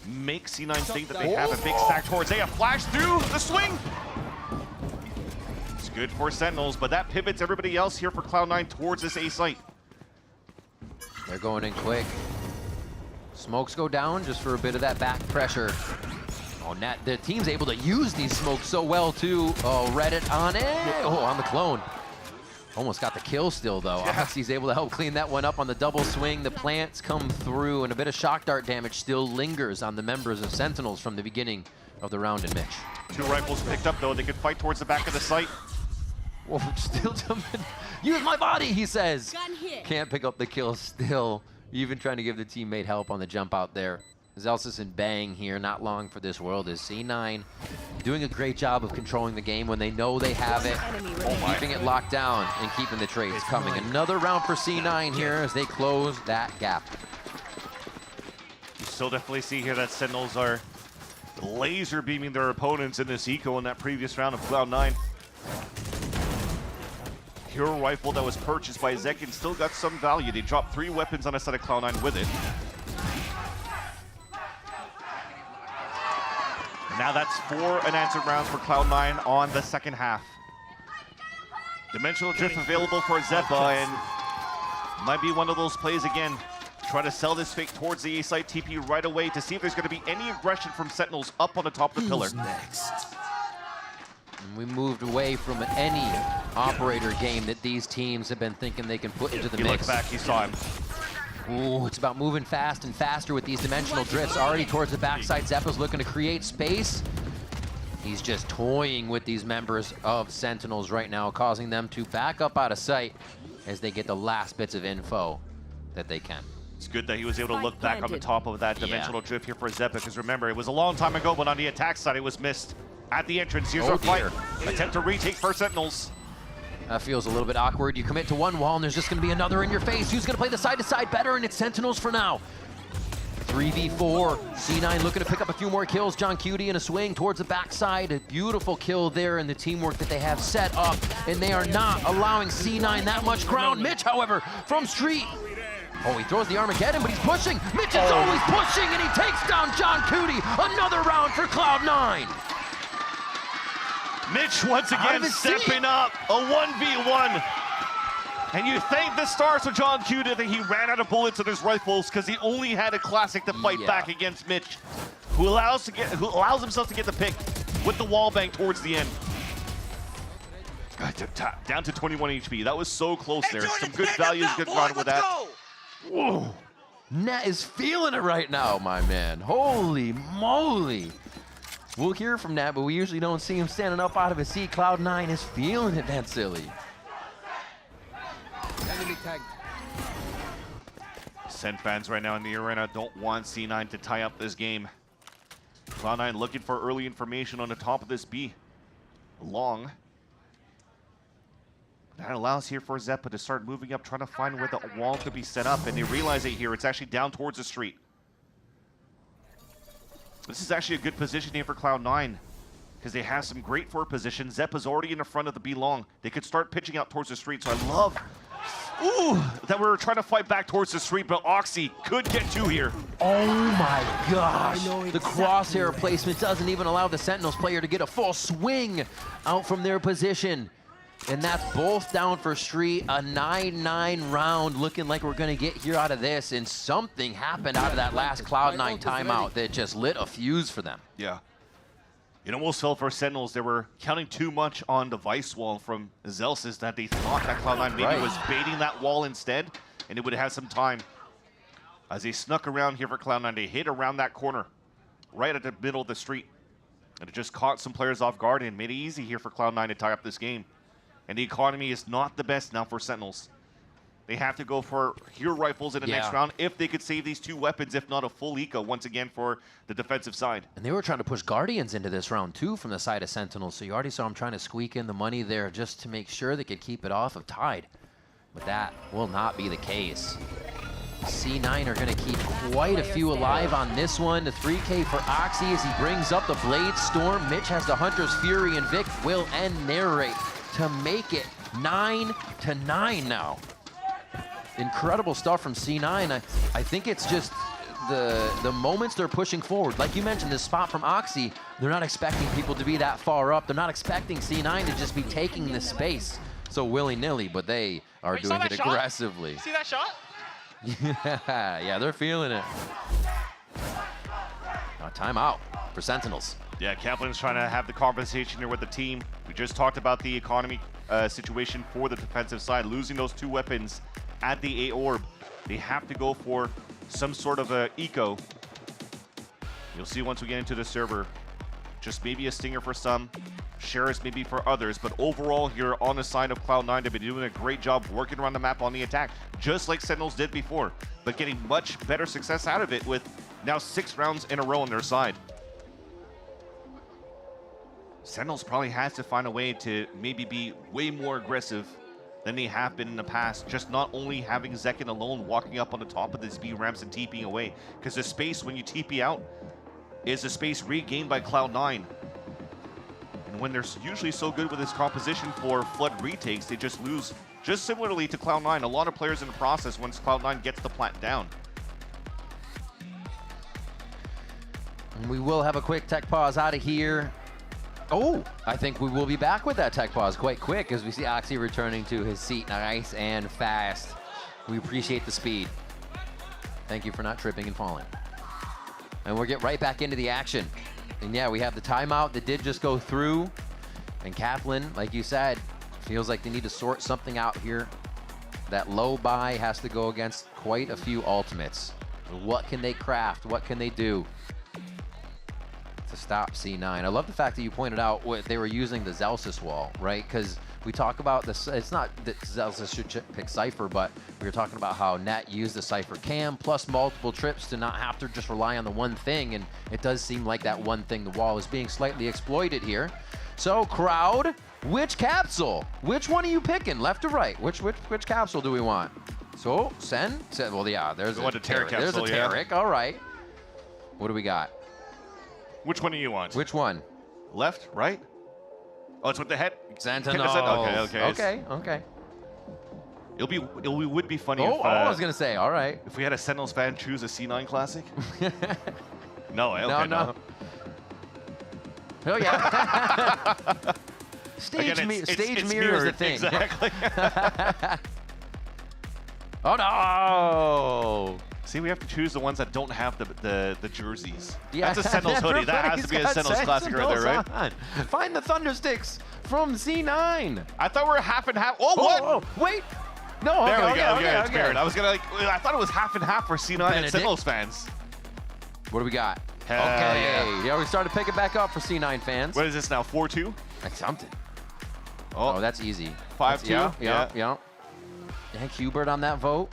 make C9 think that they have a big stack towards A. A flash through the swing! It's good for Sentinels, but that pivots everybody else here for Cloud9 towards this A site. They're going in quick. Smokes go down just for a bit of that back pressure. Oh, the team's able to use these smokes so well, too. Oh, Reddit on it. Oh, on the clone. Almost got the kill still, though. Yeah. He's able to help clean that one up on the double swing. The plants come through, and a bit of shock dart damage still lingers on the members of Sentinels from the beginning of the round in Mitch. 2 rifles picked up, though. They could fight towards the back of the site. Whoa, still jumping. Use my body, he says. Can't pick up the kill still. Even trying to give the teammate help on the jump out there. Zelsis and Bang here, not long for this world, is C9 doing a great job of controlling the game when they know they have it, keeping it locked down and keeping the trades coming. Another round for C9 here as they close that gap. You still definitely see here that Sentinels are laser beaming their opponents in this eco in that previous round of Cloud9. Hero rifle that was purchased by Zekin still got some value. They dropped 3 weapons on a set of Cloud9 with it. Now that's 4 unanswered rounds for Cloud9 on the second half. Dimensional Drift available for Zeppa, and might be one of those plays again. Try to sell this fake towards the A site TP right away to see if there's going to be any aggression from Sentinels up on the top of the pillar. Next. And we moved away from any operator game that these teams have been thinking they can put into the mix. He looked back, he saw him. Ooh, it's about moving fast and faster with these dimensional drifts. Already towards the backside, Zeppa's looking to create space. He's just toying with these members of Sentinels right now, causing them to back up out of sight as they get the last bits of info that they can. It's good that he was able to look back on the top of that dimensional drift here for Zeppa, because remember, it was a long time ago, but on the attack side, it was missed at the entrance. Here's our fight. Attempt to retake for Sentinels. That feels a little bit awkward. You commit to one wall, and there's just going to be another in your face. Who's going to play the side-to-side better? And it's Sentinels for now. 3v4. C9 looking to pick up a few more kills. John Cutie in a swing towards the backside. A beautiful kill there in the teamwork that they have set up, and they are not allowing C9 that much ground. Mitch, however, from street. Oh, he throws the Armageddon, but he's pushing. Mitch is always pushing, and he takes down John Cutie. Another round for Cloud9. Mitch once again stepping up, a 1v1. And you thank the stars for John Cutie that he ran out of bullets in his rifles because he only had a classic to fight back against Mitch, who allows himself to get the pick with the wall bang towards the end. Down to 21 HP. That was so close there. Some good values, good run with that. Whoa. Nat is feeling it right now, my man. Holy moly. We'll hear from Nat, but we usually don't see him standing up out of his seat. Cloud9 is feeling it, that silly. Sen fans right now in the arena don't want C9 to tie up this game. Cloud9 looking for early information on the top of this B. Long. That allows here for Zeppa to start moving up, trying to find where the wall could be set up, and they realize it here. It's actually down towards the street. This is actually a good position here for Cloud9 because they have some great forward position. Zeppa's already in the front of the B long. They could start pitching out towards the street, so I love that we're trying to fight back towards the street, but Oxy could get 2 here. Oh my gosh. The crosshair placement doesn't even allow the Sentinels player to get a full swing out from their position. And that's both down for street. A 9-9 round looking like we're going to get here out of this. And something happened out of that last Cloud9 timeout that just lit a fuse for them. Yeah. It almost felt for Sentinels. They were counting too much on the Vice wall from Zelsis that they thought that Cloud9 maybe was baiting that wall instead, and it would have some time. As they snuck around here for Cloud9, they hit around that corner, right at the middle of the street. And it just caught some players off guard and made it easy here for Cloud9 to tie up this game. And the economy is not the best now for Sentinels. They have to go for hero rifles in the next round if they could save these 2 weapons, if not a full eco once again for the defensive side. And they were trying to push Guardians into this round too from the side of Sentinels, so you already saw them trying to squeak in the money there just to make sure they could keep it off of Tide. But that will not be the case. C9 are going to keep quite a few alive on this one. The 3K for Oxy as he brings up the Blade Storm. Mitch has the Hunter's Fury, and Vic will end narrate to make it 9-9 now. Incredible stuff from C9. I think it's just the moments they're pushing forward. Like you mentioned, this spot from Oxy, they're not expecting people to be that far up. They're not expecting C9 to just be taking this space so willy-nilly, but they are doing it aggressively. See that shot? Yeah, they're feeling it. Now timeout for Sentinels. Yeah, Kaplan's trying to have the conversation here with the team. We just talked about the economy situation for the defensive side, losing those 2 weapons at the A orb. They have to go for some sort of a eco. You'll see once we get into the server, just maybe a stinger for some, shares maybe for others, but overall here on the side of Cloud9, they've been doing a great job working around the map on the attack, just like Sentinels did before, but getting much better success out of it with now 6 rounds in a row on their side. Sentinels probably has to find a way to maybe be way more aggressive than they have been in the past, just not only having Zekin alone walking up on the top of these B ramps and TPing away, because the space when you TP out is a space regained by Cloud9. And when they're usually so good with this composition for flood retakes, they just lose. Just similarly to Cloud9, a lot of players in the process once Cloud9 gets the plant down. And we will have a quick tech pause out of here. Oh, I think we will be back with that tech pause quite quick as we see Oxy returning to his seat nice and fast. We appreciate the speed. Thank you for not tripping and falling. And we'll get right back into the action. And yeah, we have the timeout that did just go through. And Kaplan, like you said, feels like they need to sort something out here. That low buy has to go against quite a few ultimates. What can they craft? What can they do to stop C9? I love the fact that you pointed out what they were using the Zelsis wall, right? Because we talk about this, it's not that Zelsis should pick Cypher, but we were talking about how Net used the Cypher cam plus multiple trips to not have to just rely on the one thing, and it does seem like that one thing, the wall, is being slightly exploited here. So crowd, which capsule? Which one are you picking, left or right? Which capsule do we want? So Sen, well yeah, there's a Tarek. There's a Tarek, all right. What do we got? Which one do you want? Which one? Left, right? Oh, it's with the head. Sentinels. Okay. It would be funny. Oh, if, I was gonna say. All right. If we had a Sentinels fan choose a C9 Classic. No. Okay, no. Oh yeah. Stage mirror is the thing. Exactly. Oh no. See, we have to choose the ones that don't have the jerseys. Yeah. That's a Sentinels hoodie. That has to be a Sentinels Classic right there, right? On. Find the Thundersticks from C9. I thought we were half and half. Oh, what? Oh, wait. No, there we go. Okay. It's paired. I thought it was half and half for C9 and Sentinels fans. What do we got? Hell okay. Yeah, we started to pick it back up for C9 fans. What is this now? 4-2? That's something. Oh, that's easy. 5-2? Yeah. Hank Hubert on that vote.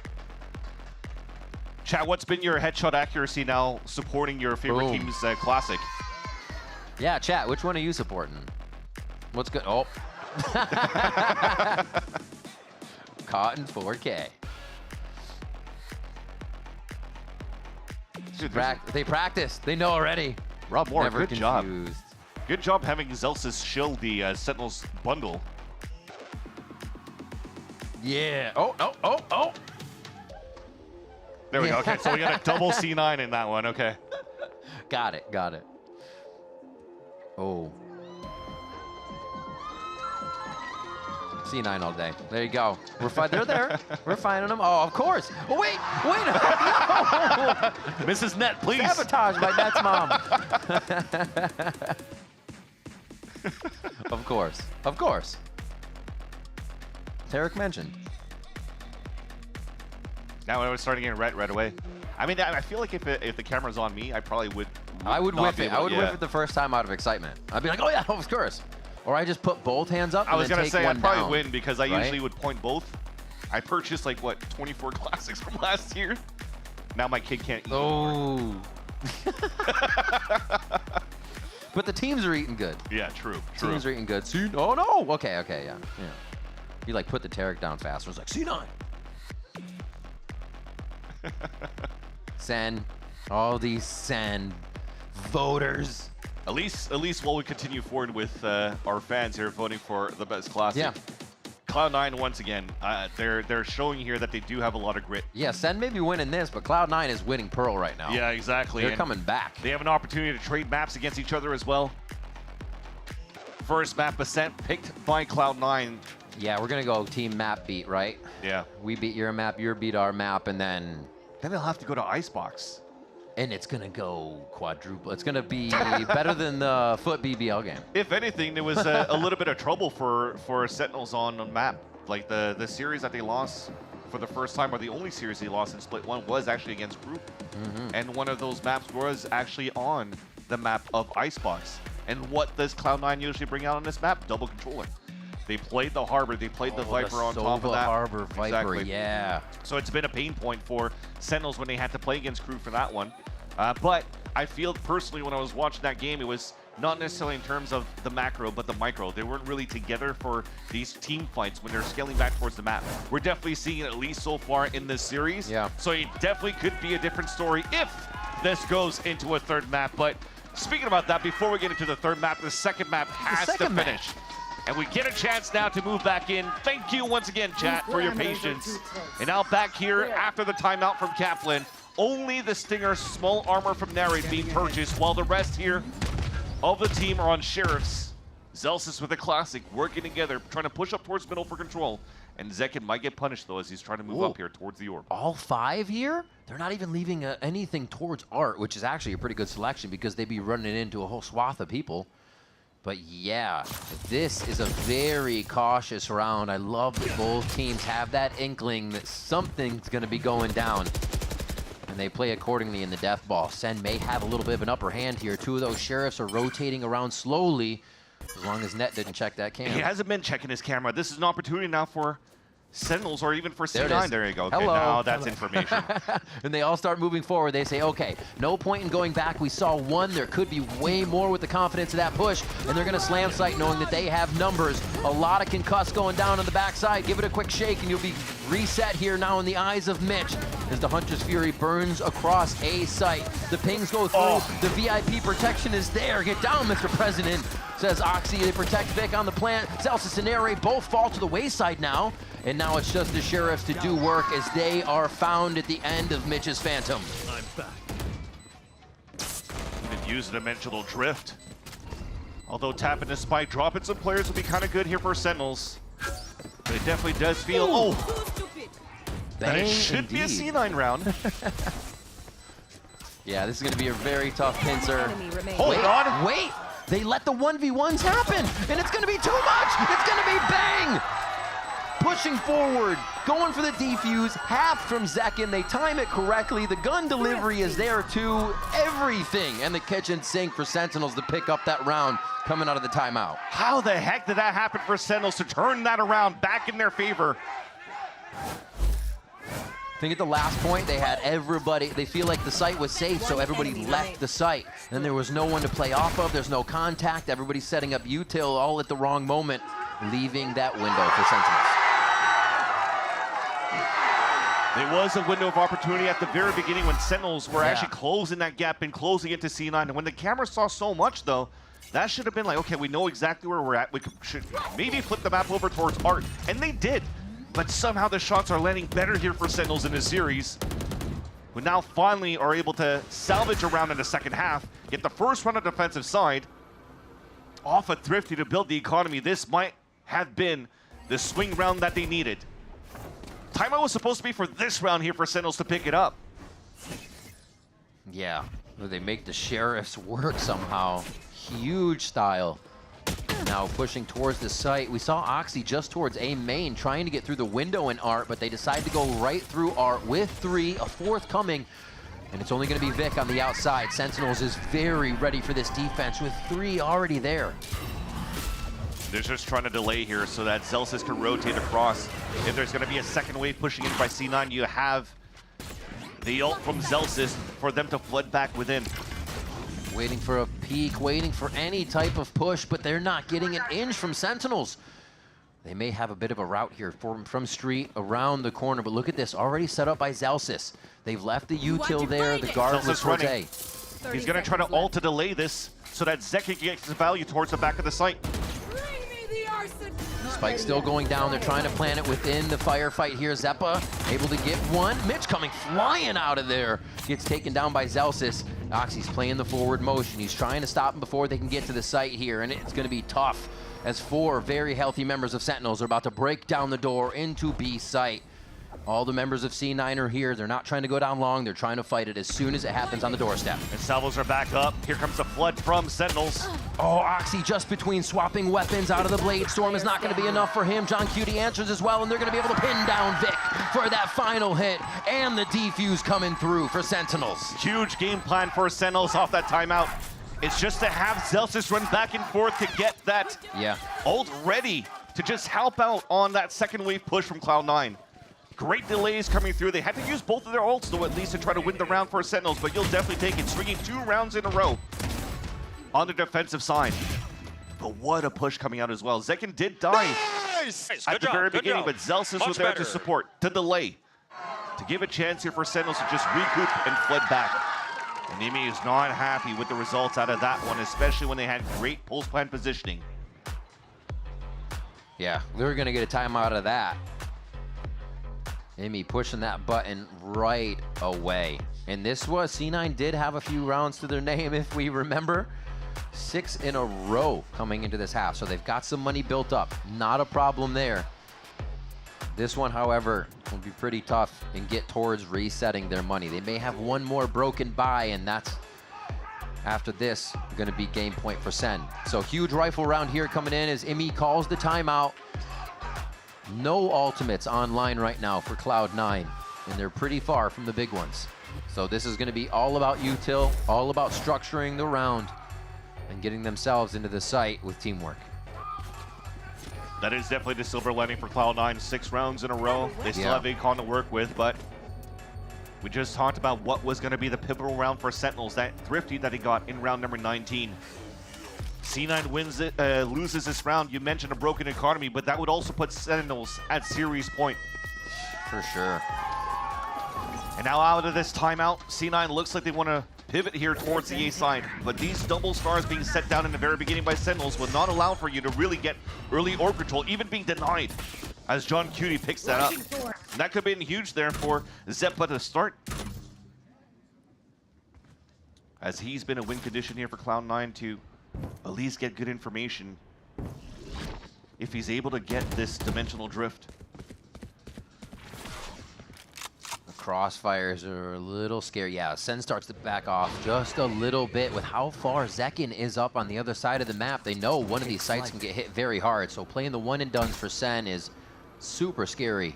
Chat, what's been your headshot accuracy now supporting your favorite team's Classic? Yeah, chat, which one are you supporting? What's good? Oh. Caught in 4K. Dude, they practiced. They know already. Rob Moore, Never good job. confused. Good job having Zelsis shield the Sentinels bundle. Yeah. Oh. There we go. Okay, so we got a double C9 in that one. Okay. Got it. Oh. C9 all day. There you go. They're there. We're finding them. Oh, of course. Oh, wait. No. Mrs. Net, please. Sabotage by Net's mom. Of course. Tarek mentioned. Now I was starting getting right away. I mean, I feel like if the camera's on me, I probably would. I would whiff it. I would whiff it the first time out of excitement. I'd be like, oh yeah, of course. Or I just put both hands up. I was gonna say I'd probably win because I right? usually would point both. I purchased like what 24 classics from last year. Now my kid can't eat. Oh. But the teams are eating good. Yeah, true. Teams are eating good. Oh no. Okay, yeah. You like put the Tarek down fast. I was like C9. SEN, all these SEN voters. At least while we continue forward with our fans here voting for the best classic. Yeah. Cloud9 once again, they're showing here that they do have a lot of grit. Yeah, SEN may be winning this, but Cloud9 is winning Pearl right now. Yeah, exactly. They're coming back. They have an opportunity to trade maps against each other as well. First map, Ascent, picked by Cloud9. Yeah, we're gonna go team map beat, right? Yeah. We beat your map, you beat our map, and then they'll have to go to Icebox. And it's gonna go quadruple. It's gonna be better than the Foot BBL game. If anything, there was a little bit of trouble for Sentinels on the map. Like the series that they lost for the first time, or the only series they lost in Split 1, was actually against Group. And one of those maps was actually on the map of Icebox. And what does Cloud9 usually bring out on this map? Double controller. They played the Harbor, they played the Viper on top of that. Harbor Viper, exactly. Yeah. So it's been a pain point for Sentinels when they had to play against Crew for that one. But I feel personally when I was watching that game, it was not necessarily in terms of the macro, but the micro. They weren't really together for these team fights when they're scaling back towards the map. We're definitely seeing it at least so far in this series. Yeah. So it definitely could be a different story if this goes into a third map. But speaking about that, before we get into the third map, the second map has to finish. And we get a chance now to move back in. Thank you once again, chat, for your patience. And now back here after the timeout from Kaplan. Only the Stinger small armor from Narrate being purchased, while the rest here of the team are on Sheriffs. Zelsis with a classic, working together, trying to push up towards middle for control. And Zekin might get punished, though, as he's trying to move up here towards the orb. All 5 here? They're not even leaving anything towards Art, which is actually a pretty good selection because they'd be running into a whole swath of people. But yeah, this is a very cautious round. I love that both teams have that inkling that something's going to be going down. And they play accordingly in the death ball. SEN may have a little bit of an upper hand here. 2 of those Sheriffs are rotating around slowly, as long as Net didn't check that camera. He hasn't been checking his camera. This is an opportunity now for Sentinels, or even for C9. There you go. Okay, Hello. now that's information. And they all start moving forward. They say, okay, no point in going back. We saw 1. There could be way more with the confidence of that push. And they're going to slam site knowing that they have numbers. A lot of concuss going down on the backside. Give it a quick shake and you'll be reset here now in the eyes of Mitch as the Hunter's Fury burns across A site. The pings go through. The VIP protection is there. Get down, Mr. President, says Oxy. They protect Vic on the plant. Zelsis and Aerie both fall to the wayside now. And now it's just the Sheriffs to do work as they are found at the end of Mitch's Phantom. I'm back. And use a dimensional drift. Although tapping the spike, dropping some players would be kind of good here for Sentinels. But it definitely does feel, that it should be a C9 round. Yeah, this is going to be a very tough pincer. Hold on. Wait, they let the 1v1s happen, and it's going to be too much. It's going to be bang. Pushing forward, going for the defuse, half from Zekin. They time it correctly. The gun delivery is there too. Everything, and the kitchen sink for Sentinels to pick up that round coming out of the timeout. How the heck did that happen for Sentinels to turn that around back in their favor? I think at the last point, they had everybody, they feel like the site was safe, so everybody left the site. Then there was no one to play off of, there's no contact, everybody's setting up util all at the wrong moment, leaving that window for Sentinels. There was a window of opportunity at the very beginning when Sentinels were actually closing that gap and closing it to C9. And when the camera saw so much, though, that should have been like, okay, we know exactly where we're at. We should maybe flip the map over towards Art. And they did. But somehow the shots are landing better here for Sentinels in this series, who now finally are able to salvage a round in the second half, get the first run on the defensive side, off a Thrifty to build the economy. This might have been the swing round that they needed. Timeout was supposed to be for this round here for Sentinels to pick it up. Yeah, they make the Sheriffs work somehow. Huge style. Now pushing towards the site. We saw Oxy just towards A main trying to get through the window in Art, but they decide to go right through Art with 3, a 4th coming. And it's only going to be Vic on the outside. Sentinels is very ready for this defense with 3 already there. They're just trying to delay here so that Zelsis can rotate across. If there's going to be a second wave pushing in by C9, you have the ult from Zelsis for them to flood back within. Waiting for a peek, waiting for any type of push, but they're not getting an inch from Sentinels. They may have a bit of a route here from street around the corner, but look at this, already set up by Zelsis. They've left the util there, the guard was towards A. He's going to try to ult to delay this so that Zek can get his value towards the back of the site. Spike still going down. They're trying to plant it within the firefight here. Zeppa able to get one. Mitch coming flying out of there. Gets taken down by Zelsis. Oxy's playing the forward motion. He's trying to stop him before they can get to the site here, and it's going to be tough as 4 very healthy members of Sentinels are about to break down the door into B site. All the members of C9 are here. They're not trying to go down long. They're trying to fight it as soon as it happens on the doorstep. And salvos are back up. Here comes the flood from Sentinels. Oh, Oxy just between swapping weapons out of the Blade Storm is not going to be enough for him. John Cutie answers as well, and they're going to be able to pin down Vic for that final hit. And the defuse coming through for Sentinels. Huge game plan for Sentinels off that timeout. It's just to have Zelsis run back and forth to get that ult ready to just help out on that second wave push from Cloud9. Great delays coming through. They had to use both of their ults, though, at least to try to win the round for Sentinels, but you'll definitely take it. Stringing 2 rounds in a row on the defensive side. But what a push coming out as well. Zekin did die at the very beginning, but Zelsis was there to support, to delay, to give a chance here for Sentinels to just recoup and fled back. And Nimi is not happy with the results out of that one, especially when they had great post-plan positioning. Yeah, they're going to get a timeout out of that. Amy pushing that button right away. And this was, C9 did have a few rounds to their name, if we remember. 6 in a row coming into this half, so they've got some money built up. Not a problem there. This one, however, will be pretty tough and get towards resetting their money. They may have one more broken buy, and that's, after this, going to be game point for Sen. So huge rifle round here coming in as Imi calls the timeout. No ultimates online right now for Cloud9, and they're pretty far from the big ones. So this is going to be all about util, all about structuring the round and getting themselves into the site with teamwork. That is definitely the silver lining for Cloud9. 6 rounds in a row. They still have Akon to work with, but we just talked about what was going to be the pivotal round for Sentinels, that thrifty that he got in round number 19. C9 wins it, loses this round. You mentioned a broken economy, but that would also put Sentinels at series point. For sure. And now out of this timeout, C9 looks like they want to pivot here towards the A side, but these double stars being set down in the very beginning by Sentinels would not allow for you to really get early orb control, even being denied, as John Cutie picks that up. And that could have been huge there for Zeppa to start, as he's been a win condition here for Cloud9 to at least get good information if he's able to get this dimensional drift. The crossfires are a little scary. Yeah, Sen starts to back off just a little bit with how far Zekin is up on the other side of the map. They know one of these sites can get hit very hard, so playing the one and dones for Sen is super scary.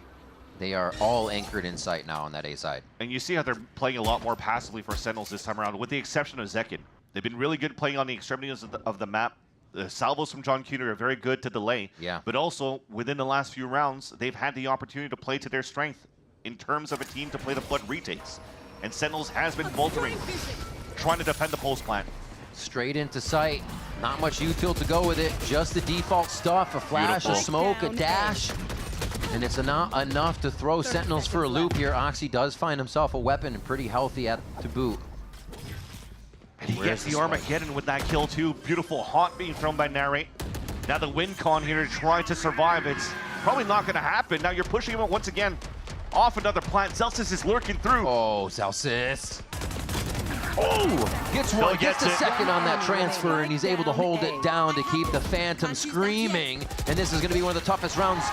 They are all anchored in sight now on that A side. And you see how they're playing a lot more passively for Sentinels this time around, with the exception of Zekin. They've been really good playing on the extremities of the map. The salvos from John Cutie are very good to delay. Yeah. But also, within the last few rounds, they've had the opportunity to play to their strength in terms of a team to play the flood retakes. And Sentinels has been faltering, trying to defend the post plant. Straight into sight. Not much util to go with it. Just the default stuff. A flash, a smoke, a dash. And it's not enough to throw Sentinels for a loop here. Oxy does find himself a weapon and pretty healthy to boot. And he gets the Armageddon with that kill too. Beautiful haunt being thrown by Narrate. Now the win con here to try to survive. It's probably not going to happen. Now you're pushing him once again off another plant. Zelsis is lurking through. Oh, Zelsis. Oh, gets one, gets a second on that transfer, and he's able to hold it down to keep the Phantom screaming. And this is going to be one of the toughest rounds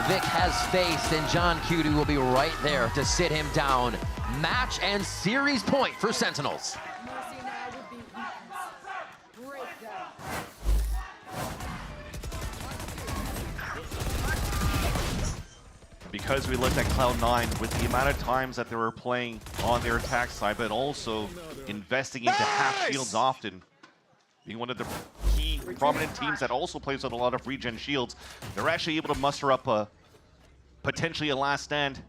Vic has faced, and John Cutie will be right there to sit him down. Match and series point for Sentinels. Because we looked at Cloud9 with the amount of times that they were playing on their attack side, but also investing into half shields often, being one of the key prominent teams that also plays with a lot of regen shields, they're actually able to muster up potentially a last stand.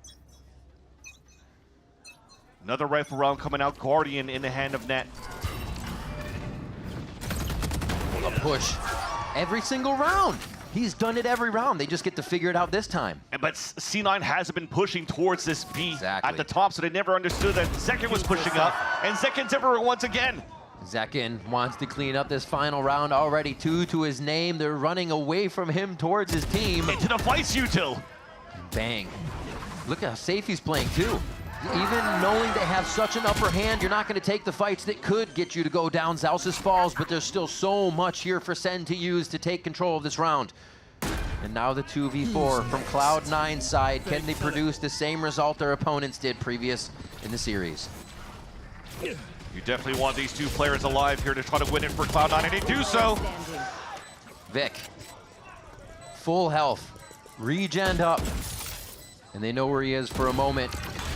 Another rifle round coming out, Guardian in the hand of Net. A push every single round. He's done it every round. They just get to figure it out this time. But C9 hasn't been pushing towards this B at the top, so they never understood that Zekin was pushing up, and Zekin's everywhere once again. Zekin wants to clean up this final round already. 2 to his name. They're running away from him towards his team. Into the vice util. Bang. Look how safe he's playing too. Even knowing they have such an upper hand, you're not going to take the fights that could get you to go down Zalsis Falls, but there's still so much here for Sen to use to take control of this round. And now the 2v4 from Cloud9's side. Can they produce the same result their opponents did previous in the series? You definitely want these two players alive here to try to win it for Cloud9, and they do so. Vic, full health, regened up, and they know where he is for a moment.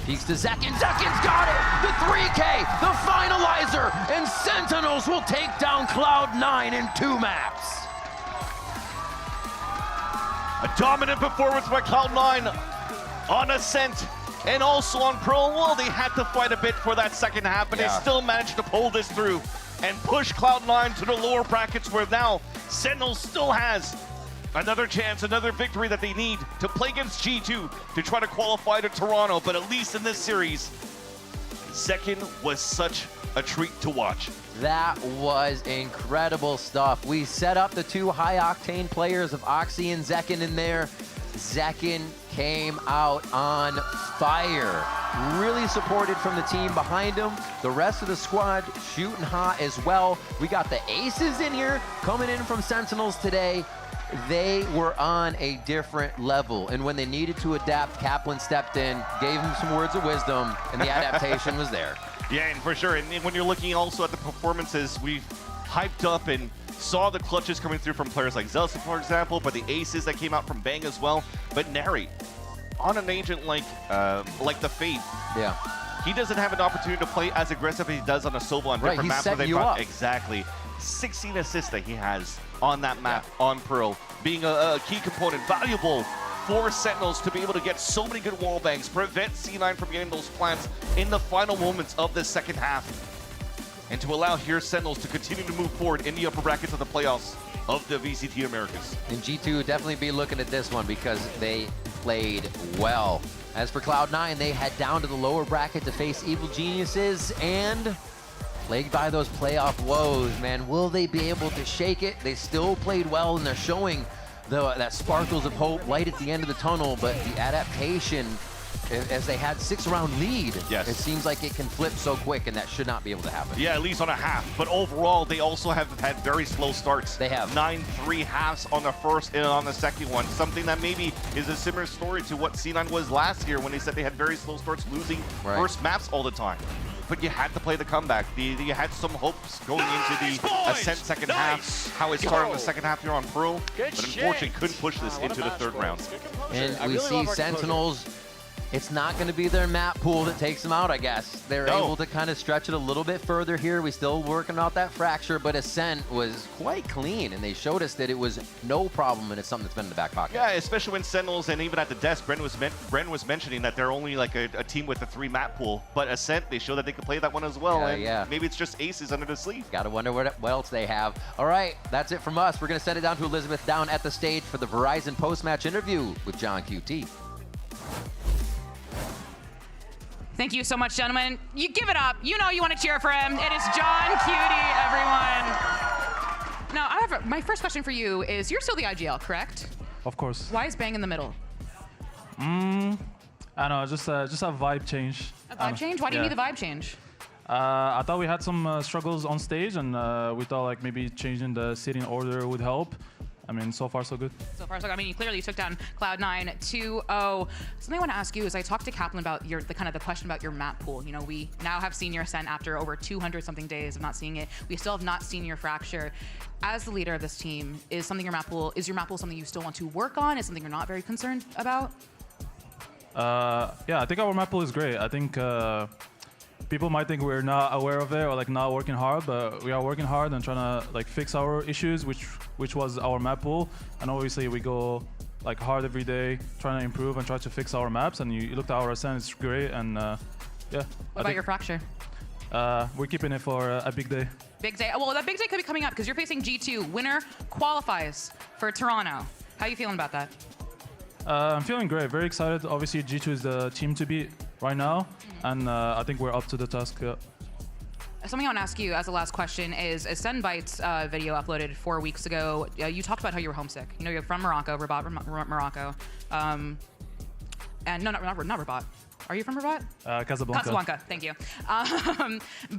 Peeks to Zekin. Zekin's got it! The 3K, the finalizer, and Sentinels will take down Cloud9 in 2 maps. A dominant performance by Cloud9 on Ascent and also on Pro. Well, they had to fight a bit for that second half, but they still managed to pull this through and push Cloud9 to the lower brackets, where now Sentinels still has another chance, another victory that they need to play against G2 to try to qualify to Toronto. But at least in this series, Zekin was such a treat to watch. That was incredible stuff. We set up the 2 high-octane players of Oxy and Zekin in there. Zekin came out on fire. Really supported from the team behind him. The rest of the squad shooting hot as well. We got the aces in here coming in from Sentinels today. They were on a different level, and when they needed to adapt, Kaplan stepped in, gave him some words of wisdom, and the adaptation was there. Yeah, and for sure. And when you're looking also at the performances, we've hyped up and saw the clutches coming through from players like Zelsa, for example, but the aces that came out from Bang as well. But Nary, on an agent like the Fate, he doesn't have an opportunity to play as aggressive as he does on a Sova on different maps. Setting you up. Exactly. 16 assists that he has on that map on Pearl, being a key component, valuable for Sentinels to be able to get so many good wall bangs, prevent C9 from getting those plants in the final moments of the second half, and to allow here Sentinels to continue to move forward in the upper brackets of the playoffs of the VCT Americas. And G2 definitely be looking at this one because they played well. As for Cloud9, they head down to the lower bracket to face Evil Geniuses and plagued by those playoff woes, man. Will they be able to shake it? They still played well, and they're showing that sparkles of hope, light at the end of the tunnel, but the adaptation, as they had 6-round lead, it seems like it can flip so quick, and that should not be able to happen. Yeah, at least on a half. But overall, they also have had very slow starts. They have 9-3 halves on the first and on the second one. Something that maybe is a similar story to what C9 was last year when they said they had very slow starts, losing first maps all the time. But you had to play the comeback. You had some hopes going into the Ascent second half, how it started in the second half here on Pro, but unfortunately couldn't push this into the third round. And we see Sentinels, it's not going to be their map pool that takes them out, I guess. They're able to kind of stretch it a little bit further here. We're still working out that fracture, but Ascent was quite clean, and they showed us that it was no problem, and it's something that's been in the back pocket. Yeah, especially when Sentinels, and even at the desk, Bren was mentioning that they're only like a team with a 3 map pool, but Ascent, they show that they can play that one as well, and maybe it's just aces under the sleeve. Gotta wonder what else they have. All right, that's it from us. We're gonna send it down to Elizabeth down at the stage for the Verizon post-match interview with John QT. Thank you so much, gentlemen. You give it up. You know you want to cheer for him. It is John Cutie, everyone. Now, my first question for you is, you're still the IGL, correct? Of course. Why is Bang in the middle? I don't know, just a vibe change. A vibe change? Why do you need the vibe change? I thought we had some struggles on stage, and we thought like maybe changing the seating order would help. I mean, so far so good. So far so good. I mean, you clearly took down Cloud9 2-0. Something I want to ask you is, I talked to Kaplan about the question about your map pool. You know, we now have seen your Ascent after over 200 something days of not seeing it. We still have not seen your fracture. As the leader of this team, is your map pool something you still want to work on? Is something you're not very concerned about? Yeah, I think our map pool is great. I think people might think we're not aware of it or like not working hard, but we are working hard and trying to like fix our issues, which was our map pool. And obviously we go like hard every day, trying to improve and try to fix our maps. And you looked at our Ascent, it's great. And yeah. What about your fracture? We're keeping it for a big day. Big day. Well, that big day could be coming up because you're facing G2. Winner qualifies for Toronto. How are you feeling about that? I'm feeling great, very excited. Obviously, G2 is the team to beat right now, and I think we're up to the task. Something I want to ask you as a last question is a SEN Bites video uploaded 4 weeks ago. You talked about how you were homesick. You know, you're from Morocco, Rabat, Morocco. And no, not Rabat. Are you from Rabat? Casablanca. Casablanca, thank you.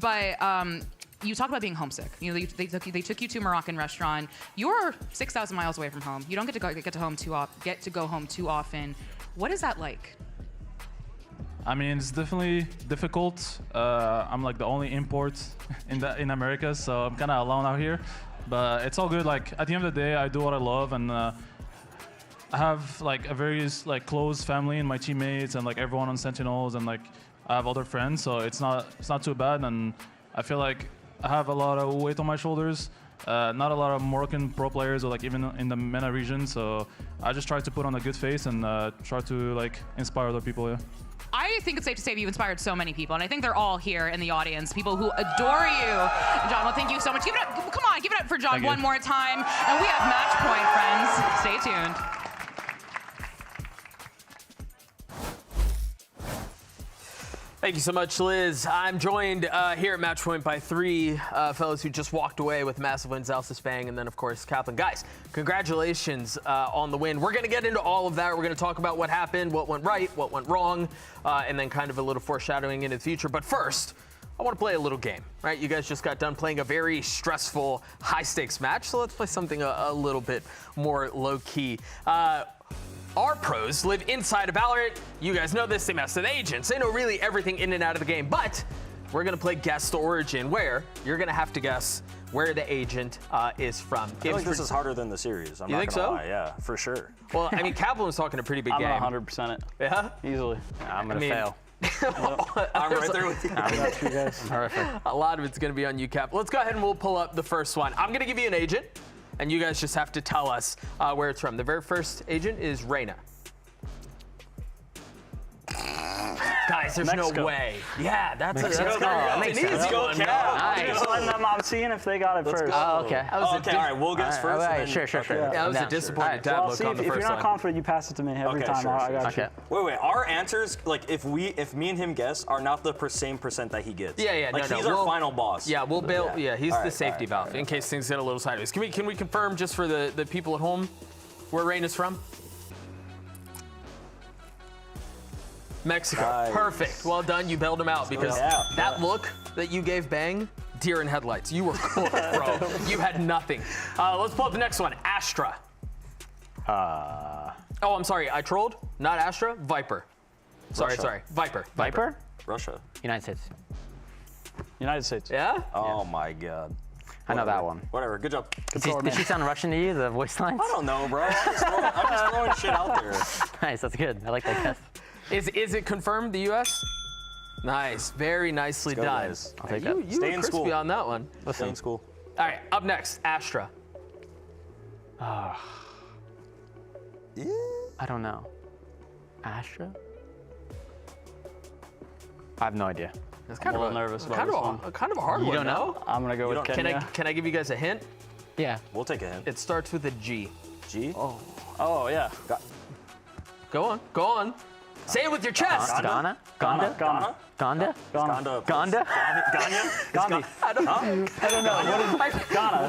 But you talked about being homesick. You know, they took you to a Moroccan restaurant. You're 6,000 miles away from home. You don't get to go home too often. What is that like? I mean, it's definitely difficult. I'm like the only import in America, so I'm kind of alone out here. But it's all good. Like at the end of the day, I do what I love, and I have like a very like close family and my teammates and like everyone on Sentinels, and like I have other friends, so it's not too bad. And I feel like I have a lot of weight on my shoulders. Not a lot of Moroccan pro players, or like even in the MENA region. So I just try to put on a good face and try to like inspire other people. Yeah. I think it's safe to say you've inspired so many people, and I think they're all here in the audience, people who adore you. John, well, thank you so much. Give it up, come on, give it up for John one more time. And we have match point, friends. Stay tuned. Thank you so much, Liz. I'm joined here at Matchpoint by three fellows who just walked away with massive wins, Zelsys, Bang, and then, of course, Kaplan. Guys, congratulations on the win. We're going to get into all of that. We're going to talk about what happened, what went right, what went wrong, and then kind of a little foreshadowing into the future. But first, I want to play a little game, right? You guys just got done playing a very stressful, high-stakes match, so let's play something a little bit more low-key. Our pros live inside of VALORANT. You guys know this. They mess with agents. They know really everything in and out of the game. But we're going to play Guess the Origin, where you're going to have to guess where the agent is from. I feel like this is harder than the series. I'm not gonna lie. Yeah, for sure. Well, I mean, Kaplan was talking a pretty big game. I'm 100% it. Yeah? Easily. I'm going to fail. I'm right there with you. I got you guys. Perfect. A lot of it's going to be on you, Cap. Let's go ahead and we'll pull up the first one. I'm going to give you an agent, and you guys just have to tell us where it's from. The very first agent is Reyna. Guys, there's Mexico. No way. Yeah, that's an easy one. Nice. I'm seeing if they got it first. Oh, okay. All right, we'll guess first. Right, sure. Yeah, that was a disappointing dad look on the first one. If you're not confident, you pass it to me every time. I got you. Wait. Our answers, like if me and him guess, are not the same percent that he gets. Yeah. Like he's our final boss. Yeah, we'll bail. Yeah, he's the safety valve in case things get a little sideways. Can we confirm just for the people at home where Reyna's from? Mexico. Nice. Perfect. Well done. You bailed him out because that look that you gave Bang, deer in headlights. You were cooked, bro. You had nothing. Let's pull up the next one. Astra. Oh, I'm sorry. I trolled. Not Astra. Viper. Sorry. Viper. Russia. United States. United States. Yeah? Oh my God. I know that one. Whatever. Good job. Did she sound Russian to you, the voice lines? I don't know, bro. I'm just throwing shit out there. Nice. That's good. I like that guess. Is it confirmed, the U.S.? Nice. Very nicely done. Guys. I'll take that. You were crispy on that one. Stay in school. All right, up next, Astra. I don't know. Astra? I have no idea. It's kind I'm of a little nervous about kind this of one. kind of a hard one. You don't know? I'm gonna go with Kenya. Can I give you guys a hint? Yeah. We'll take a hint. It starts with a G. G? Oh yeah. Go on. Say it with your chest. Ghana? Gonda? Ghana? Gonda? Gonda. Gonda? Gandhi. I don't know. Ghana.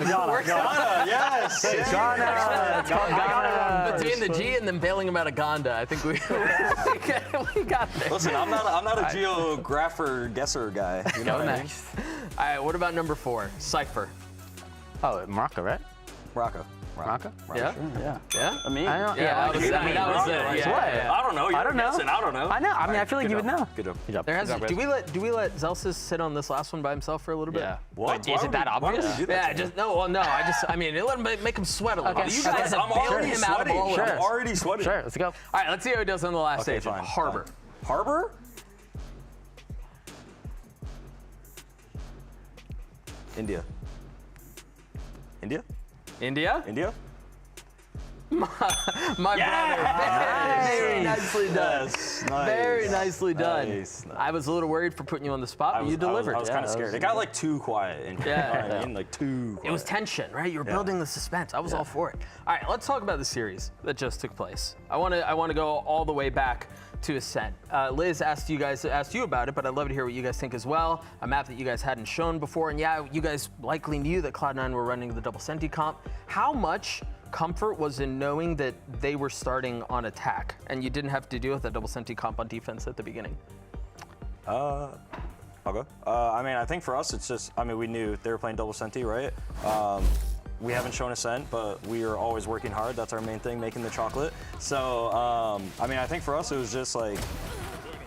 Yes. Ghana. Between the G and then bailing him out of Gonda, I think we got there. Listen, I'm not a geographer guesser guy. You know what I mean? All right, what about number 4? Cypher. Oh, Morocco, right? Morocco. Yeah? Yeah? I mean, that was it. Yeah. I don't know. You're guessing. I don't know. I know. I mean, I feel like you would know. Good job. Do we let Zelsys sit on this last one by himself for a little bit? Yeah. What? Is it that obvious? Why would we do that? I mean, let him make him sweat a little. Okay. You guys have bailed him out of all of I'm this. already sweating. Sure, let's go. All right, let's see how he does on the last stage. Fine. Harbor. Harbor? India. India? India? My brother. Very nicely done. Yes, nice. Very nicely done. Nice. I was a little worried for putting you on the spot, but you delivered. I was kind of scared. It got like too quiet in here. You know what I mean? Like too quiet. It was tension, right? You were building the suspense. I was all for it. All right, let's talk about the series that just took place. I want to go all the way back to Ascent. Liz asked you about it, but I'd love to hear what you guys think as well. A map that you guys hadn't shown before, and yeah, you guys likely knew that Cloud9 were running the double Senti comp. How much comfort was in knowing that they were starting on attack, and you didn't have to deal with that double Senti comp on defense at the beginning? I'll go. I mean, I think for us, it's just, I mean, we knew they were playing double Senti, right? We haven't shown Ascent, but we are always working hard. That's our main thing, making the chocolate. So, I mean, I think for us, it was just like,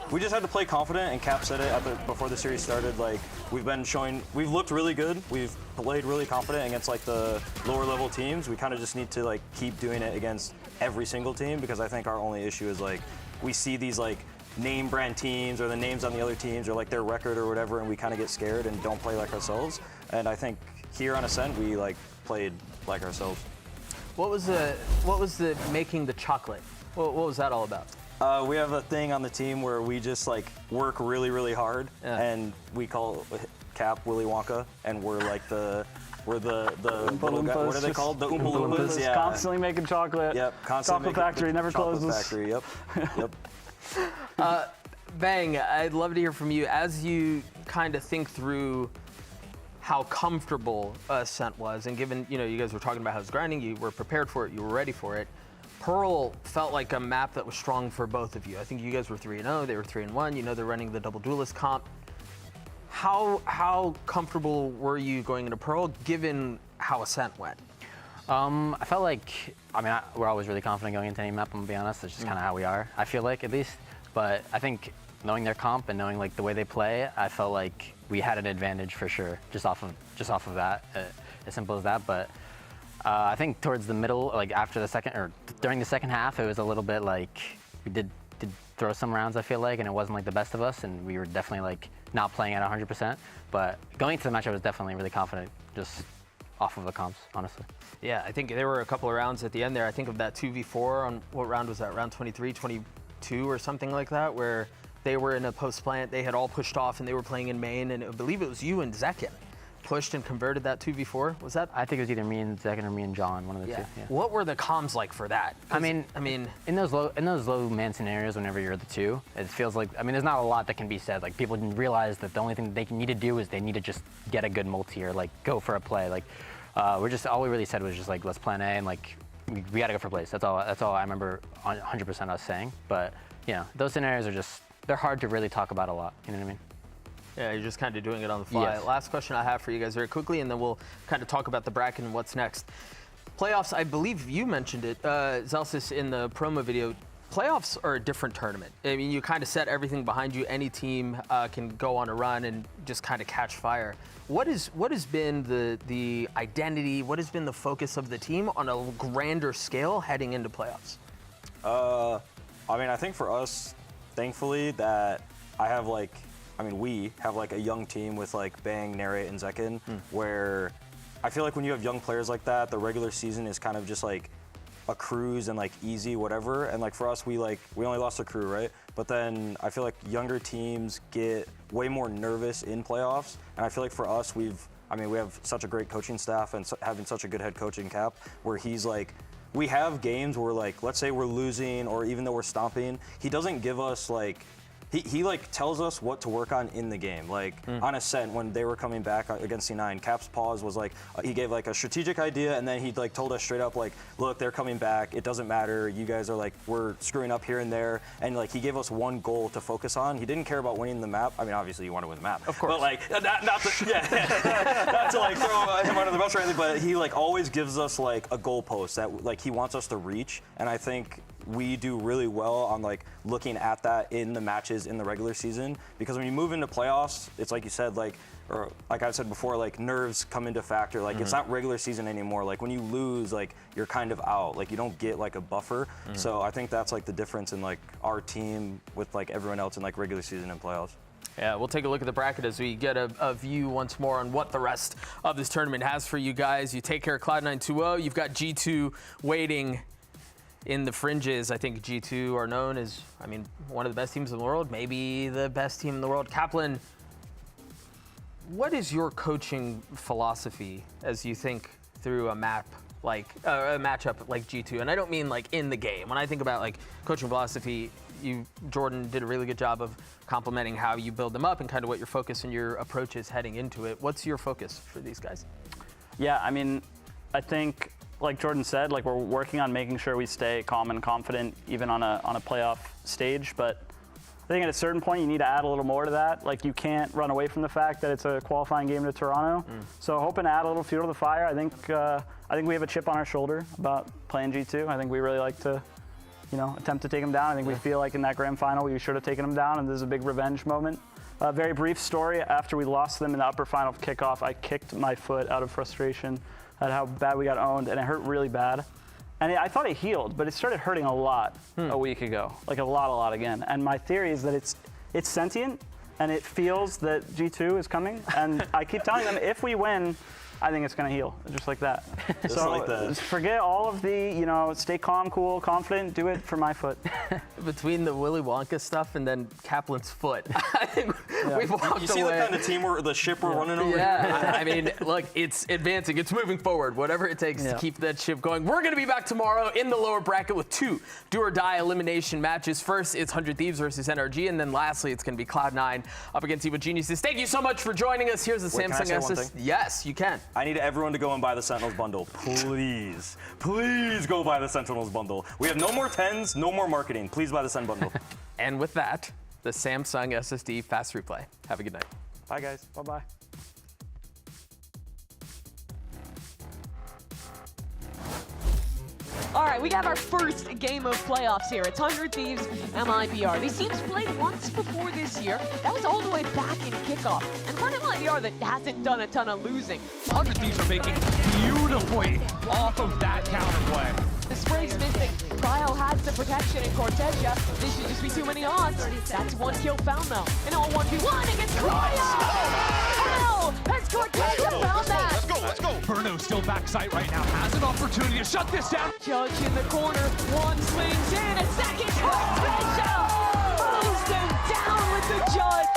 we just had to play confident, and Cap said it before the series started, like, we've looked really good. We've played really confident against like the lower level teams. We kind of just need to like keep doing it against every single team, because I think our only issue is like, we see these like name brand teams or the names on the other teams or like their record or whatever, and we kind of get scared and don't play like ourselves. And I think here on Ascent, we like played like ourselves. What was the making the chocolate? What was that all about? We have a thing on the team where we just like work really, really hard, and we call Cap Willy Wonka, and we're like we're the little guy, what are they called? The Oompa Loompas. Yeah. Constantly making chocolate. Yep. Constantly Chocolate factory never closes. Factory. Yep. Yep. Bang, I'd love to hear from you as you kind of think through how comfortable Ascent was, and given you guys were talking about how it's grinding, you were prepared for it, you were ready for it. Pearl felt like a map that was strong for both of you. I think you guys were 3-0, they were 3-1. You know they're running the double duelist comp. How comfortable were you going into Pearl, given how Ascent went? I felt like, we're always really confident going into any map, I'm gonna be honest. It's just kind of how we are, I feel like, at least. But I think knowing their comp and knowing like the way they play, I felt like we had an advantage for sure, just off of that, as simple as that. But I think towards the middle, like after the second, or during the second half, it was a little bit like we did throw some rounds, I feel like, and it wasn't like the best of us, and we were definitely like not playing at 100%. But going into the match, I was definitely really confident, just off of the comps, honestly. Yeah, I think there were a couple of rounds at the end there. I think of that 2v4 on, what round was that? Round 23, 22 or something like that, where they were in a post plant, they had all pushed off and they were playing in main, and I believe it was you and Zekin pushed and converted that 2v4. Was that? I think it was either me and Zekin or me and John, one of the two. Yeah. What were the comms like for that? I mean, in those low man scenarios, whenever you're the two, it feels like, there's not a lot that can be said. Like, people didn't realize that the only thing they need to do is they need to just get a good multi or like go for a play. Like, all we really said was just like, let's plan A, and like we got to go for plays. That's all I remember 100% us saying. But those scenarios are they're hard to really talk about a lot. You know what I mean? Yeah, you're just kind of doing it on the fly. Yes. Last question I have for you guys very quickly, and then we'll kind of talk about the bracket and what's next. Playoffs, I believe you mentioned it, Zelsis, in the promo video. Playoffs are a different tournament. I mean, you kind of set everything behind you. Any team can go on a run and just kind of catch fire. What has been the identity? What has been the focus of the team on a grander scale heading into playoffs? I think for us, thankfully, that we have like a young team with like Bang, Narrate, and Zekin, where I feel like when you have young players like that, the regular season is kind of just like a cruise and like easy, whatever. And like for us, we only lost a crew, right? But then I feel like younger teams get way more nervous in playoffs. And I feel like for us, we have such a great coaching staff and having such a good head coach in Cap, where he's like, we have games where like, let's say we're losing or even though we're stomping, he doesn't give us like, he like tells us what to work on in the game. Like on Ascent, when they were coming back against C9, Cap's pause was like, he gave like a strategic idea, and then he like told us straight up like, look, they're coming back. It doesn't matter. You guys are like, we're screwing up here and there. And like, he gave us one goal to focus on. He didn't care about winning the map. Obviously you want to win the map. Of course. But like, not to like throw him under the bus or anything, but he like always gives us like a goalpost that like he wants us to reach. And I think we do really well on like looking at that in the matches in the regular season, because when you move into playoffs, it's like you said, like I said before, like nerves come into factor. Like it's not regular season anymore. Like when you lose, like you're kind of out. Like you don't get like a buffer. So I think that's like the difference in like our team with like everyone else in like regular season and playoffs. Yeah, we'll take a look at the bracket as we get a view once more on what the rest of this tournament has for you guys. You take care of Cloud9 2-0. You've got G2 waiting in the fringes, I think G2 are known as, one of the best teams in the world, maybe the best team in the world. Kaplan, what is your coaching philosophy as you think through a matchup like G2? And I don't mean like in the game. When I think about like coaching philosophy, Jordan did a really good job of complementing how you build them up and kind of what your focus and your approach is heading into it. What's your focus for these guys? Yeah, I think, like Jordan said, like we're working on making sure we stay calm and confident even on a playoff stage. But I think at a certain point you need to add a little more to that. Like you can't run away from the fact that it's a qualifying game to Toronto. So hoping to add a little fuel to the fire. I think we have a chip on our shoulder about playing G2. I think we really like to, attempt to take them down. I think we feel like in that grand final we should have taken them down, and this is a big revenge moment. A very brief story. After we lost them in the upper final of Kickoff, I kicked my foot out of frustration at how bad we got owned, and it hurt really bad. And I thought it healed, but it started hurting a lot a week ago, like a lot again. And my theory is that it's sentient, and it feels that G2 is coming. And I keep telling them, if we win, I think it's going to heal, just like that. Just forget all of the, stay calm, cool, confident, do it for my foot. Between the Willy Wonka stuff and then Kaplan's foot, I think we've walked away. You see the kind of team the ship we're running over? Yeah, look, it's advancing, it's moving forward, whatever it takes to keep that ship going. We're going to be back tomorrow in the lower bracket with 2 do-or-die elimination matches. First, it's 100 Thieves versus NRG, and then lastly, it's going to be Cloud9 up against Evil Geniuses. Thank you so much for joining us. Here's the Samsung SS. Yes, you can. I need everyone to go and buy the Sentinels bundle. Please. Please go buy the Sentinels bundle. We have no more 10s, no more marketing. Please buy the Sen bundle. And with that, the Samsung SSD Fast Replay. Have a good night. Bye, guys. Bye-bye. All right, we got our first game of playoffs here. It's 100 Thieves, MIBR. These teams played once before this year. That was all the way back in Kickoff. And for an MIBR that hasn't done a ton of losing. 100 Thieves are making beautifully off of that counterplay. The spray's missing. Cryo has the protection in Cortesia. This should just be too many odds. That's 1 kill found though. And all 1v1 against Cryo! Has Cortesia found that? Let's go. Burno's still backside right now. Has an opportunity to shut this down. Judge in the corner. 1 slings in. A second. Cortesia mows them down with the Judge.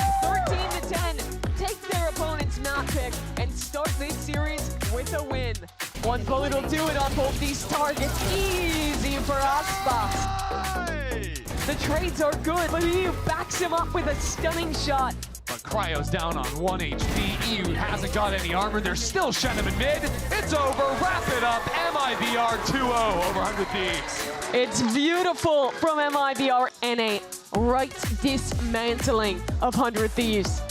13-10. Take their opponent's map pick and start this series with a win. 1 bullet will do it on both these targets. Easy for Icebox. The trades are good, but EU backs him up with a stunning shot. But Cryo's down on 1 HP. EU hasn't got any armor. There's still Shenham in mid. It's over. Wrap it up. MIBR 2-0 over 100 Thieves. It's beautiful from MIBR and a right dismantling of 100 Thieves.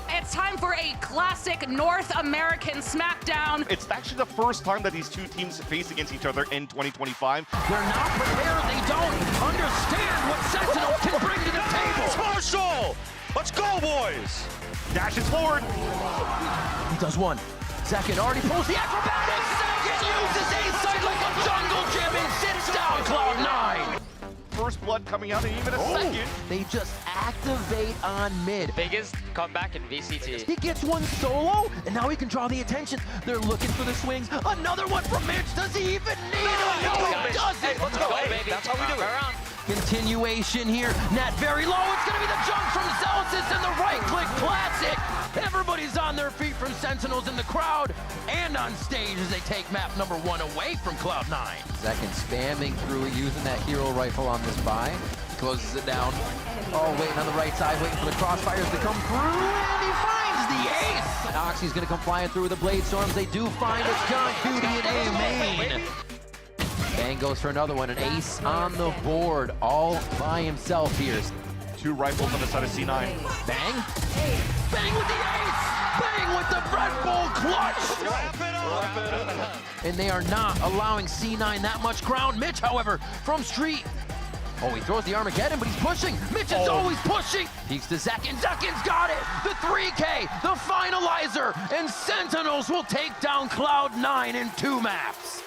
It's time for a classic North American smackdown. It's actually the first time that these two teams face against each other in 2025. They're not prepared. They don't understand what Sentinels can bring to the table. Marshall! Let's go, boys! Dashes forward. He does one. Zekin already pulls the acrobatics. Zekin uses A-side like a jungle gym and sits down Cloud9. First blood coming out in even a second. They just activate on mid. Biggest comeback in VCT. He gets one solo, and now he can draw the attention. They're looking for the swings. Another one from Mitch. Does he even need it? No, he doesn't. Hey, let's go, baby. That's how we do it. Continuation here. Net very low. It's going to be the jump from Celsius and the right-click classic. Everybody's on their feet from Sentinels in the crowd and on stage as they take map number 1 away from Cloud9. Zekin spamming through, using that hero rifle on this buy. He closes it down. Oh, waiting on the right side, waiting for the crossfires to come through, and he finds the ace! Oxy's going to come flying through with the Blade Storms. They do find a John Duty in A main. Bang goes for another one, an ace on the board, all by himself here. 2 rifles on the side of C9. Bang. Bang with the ace! Bang with the Red Bull clutch! Wrap it up! And they are not allowing C9 that much ground. Mitch, however, from street. Oh, he throws the Armageddon, but he's pushing. Mitch is always pushing. Peeks to Zekin. Zekin's got it. The 3K, the finalizer, and Sentinels will take down Cloud9 in 2 maps.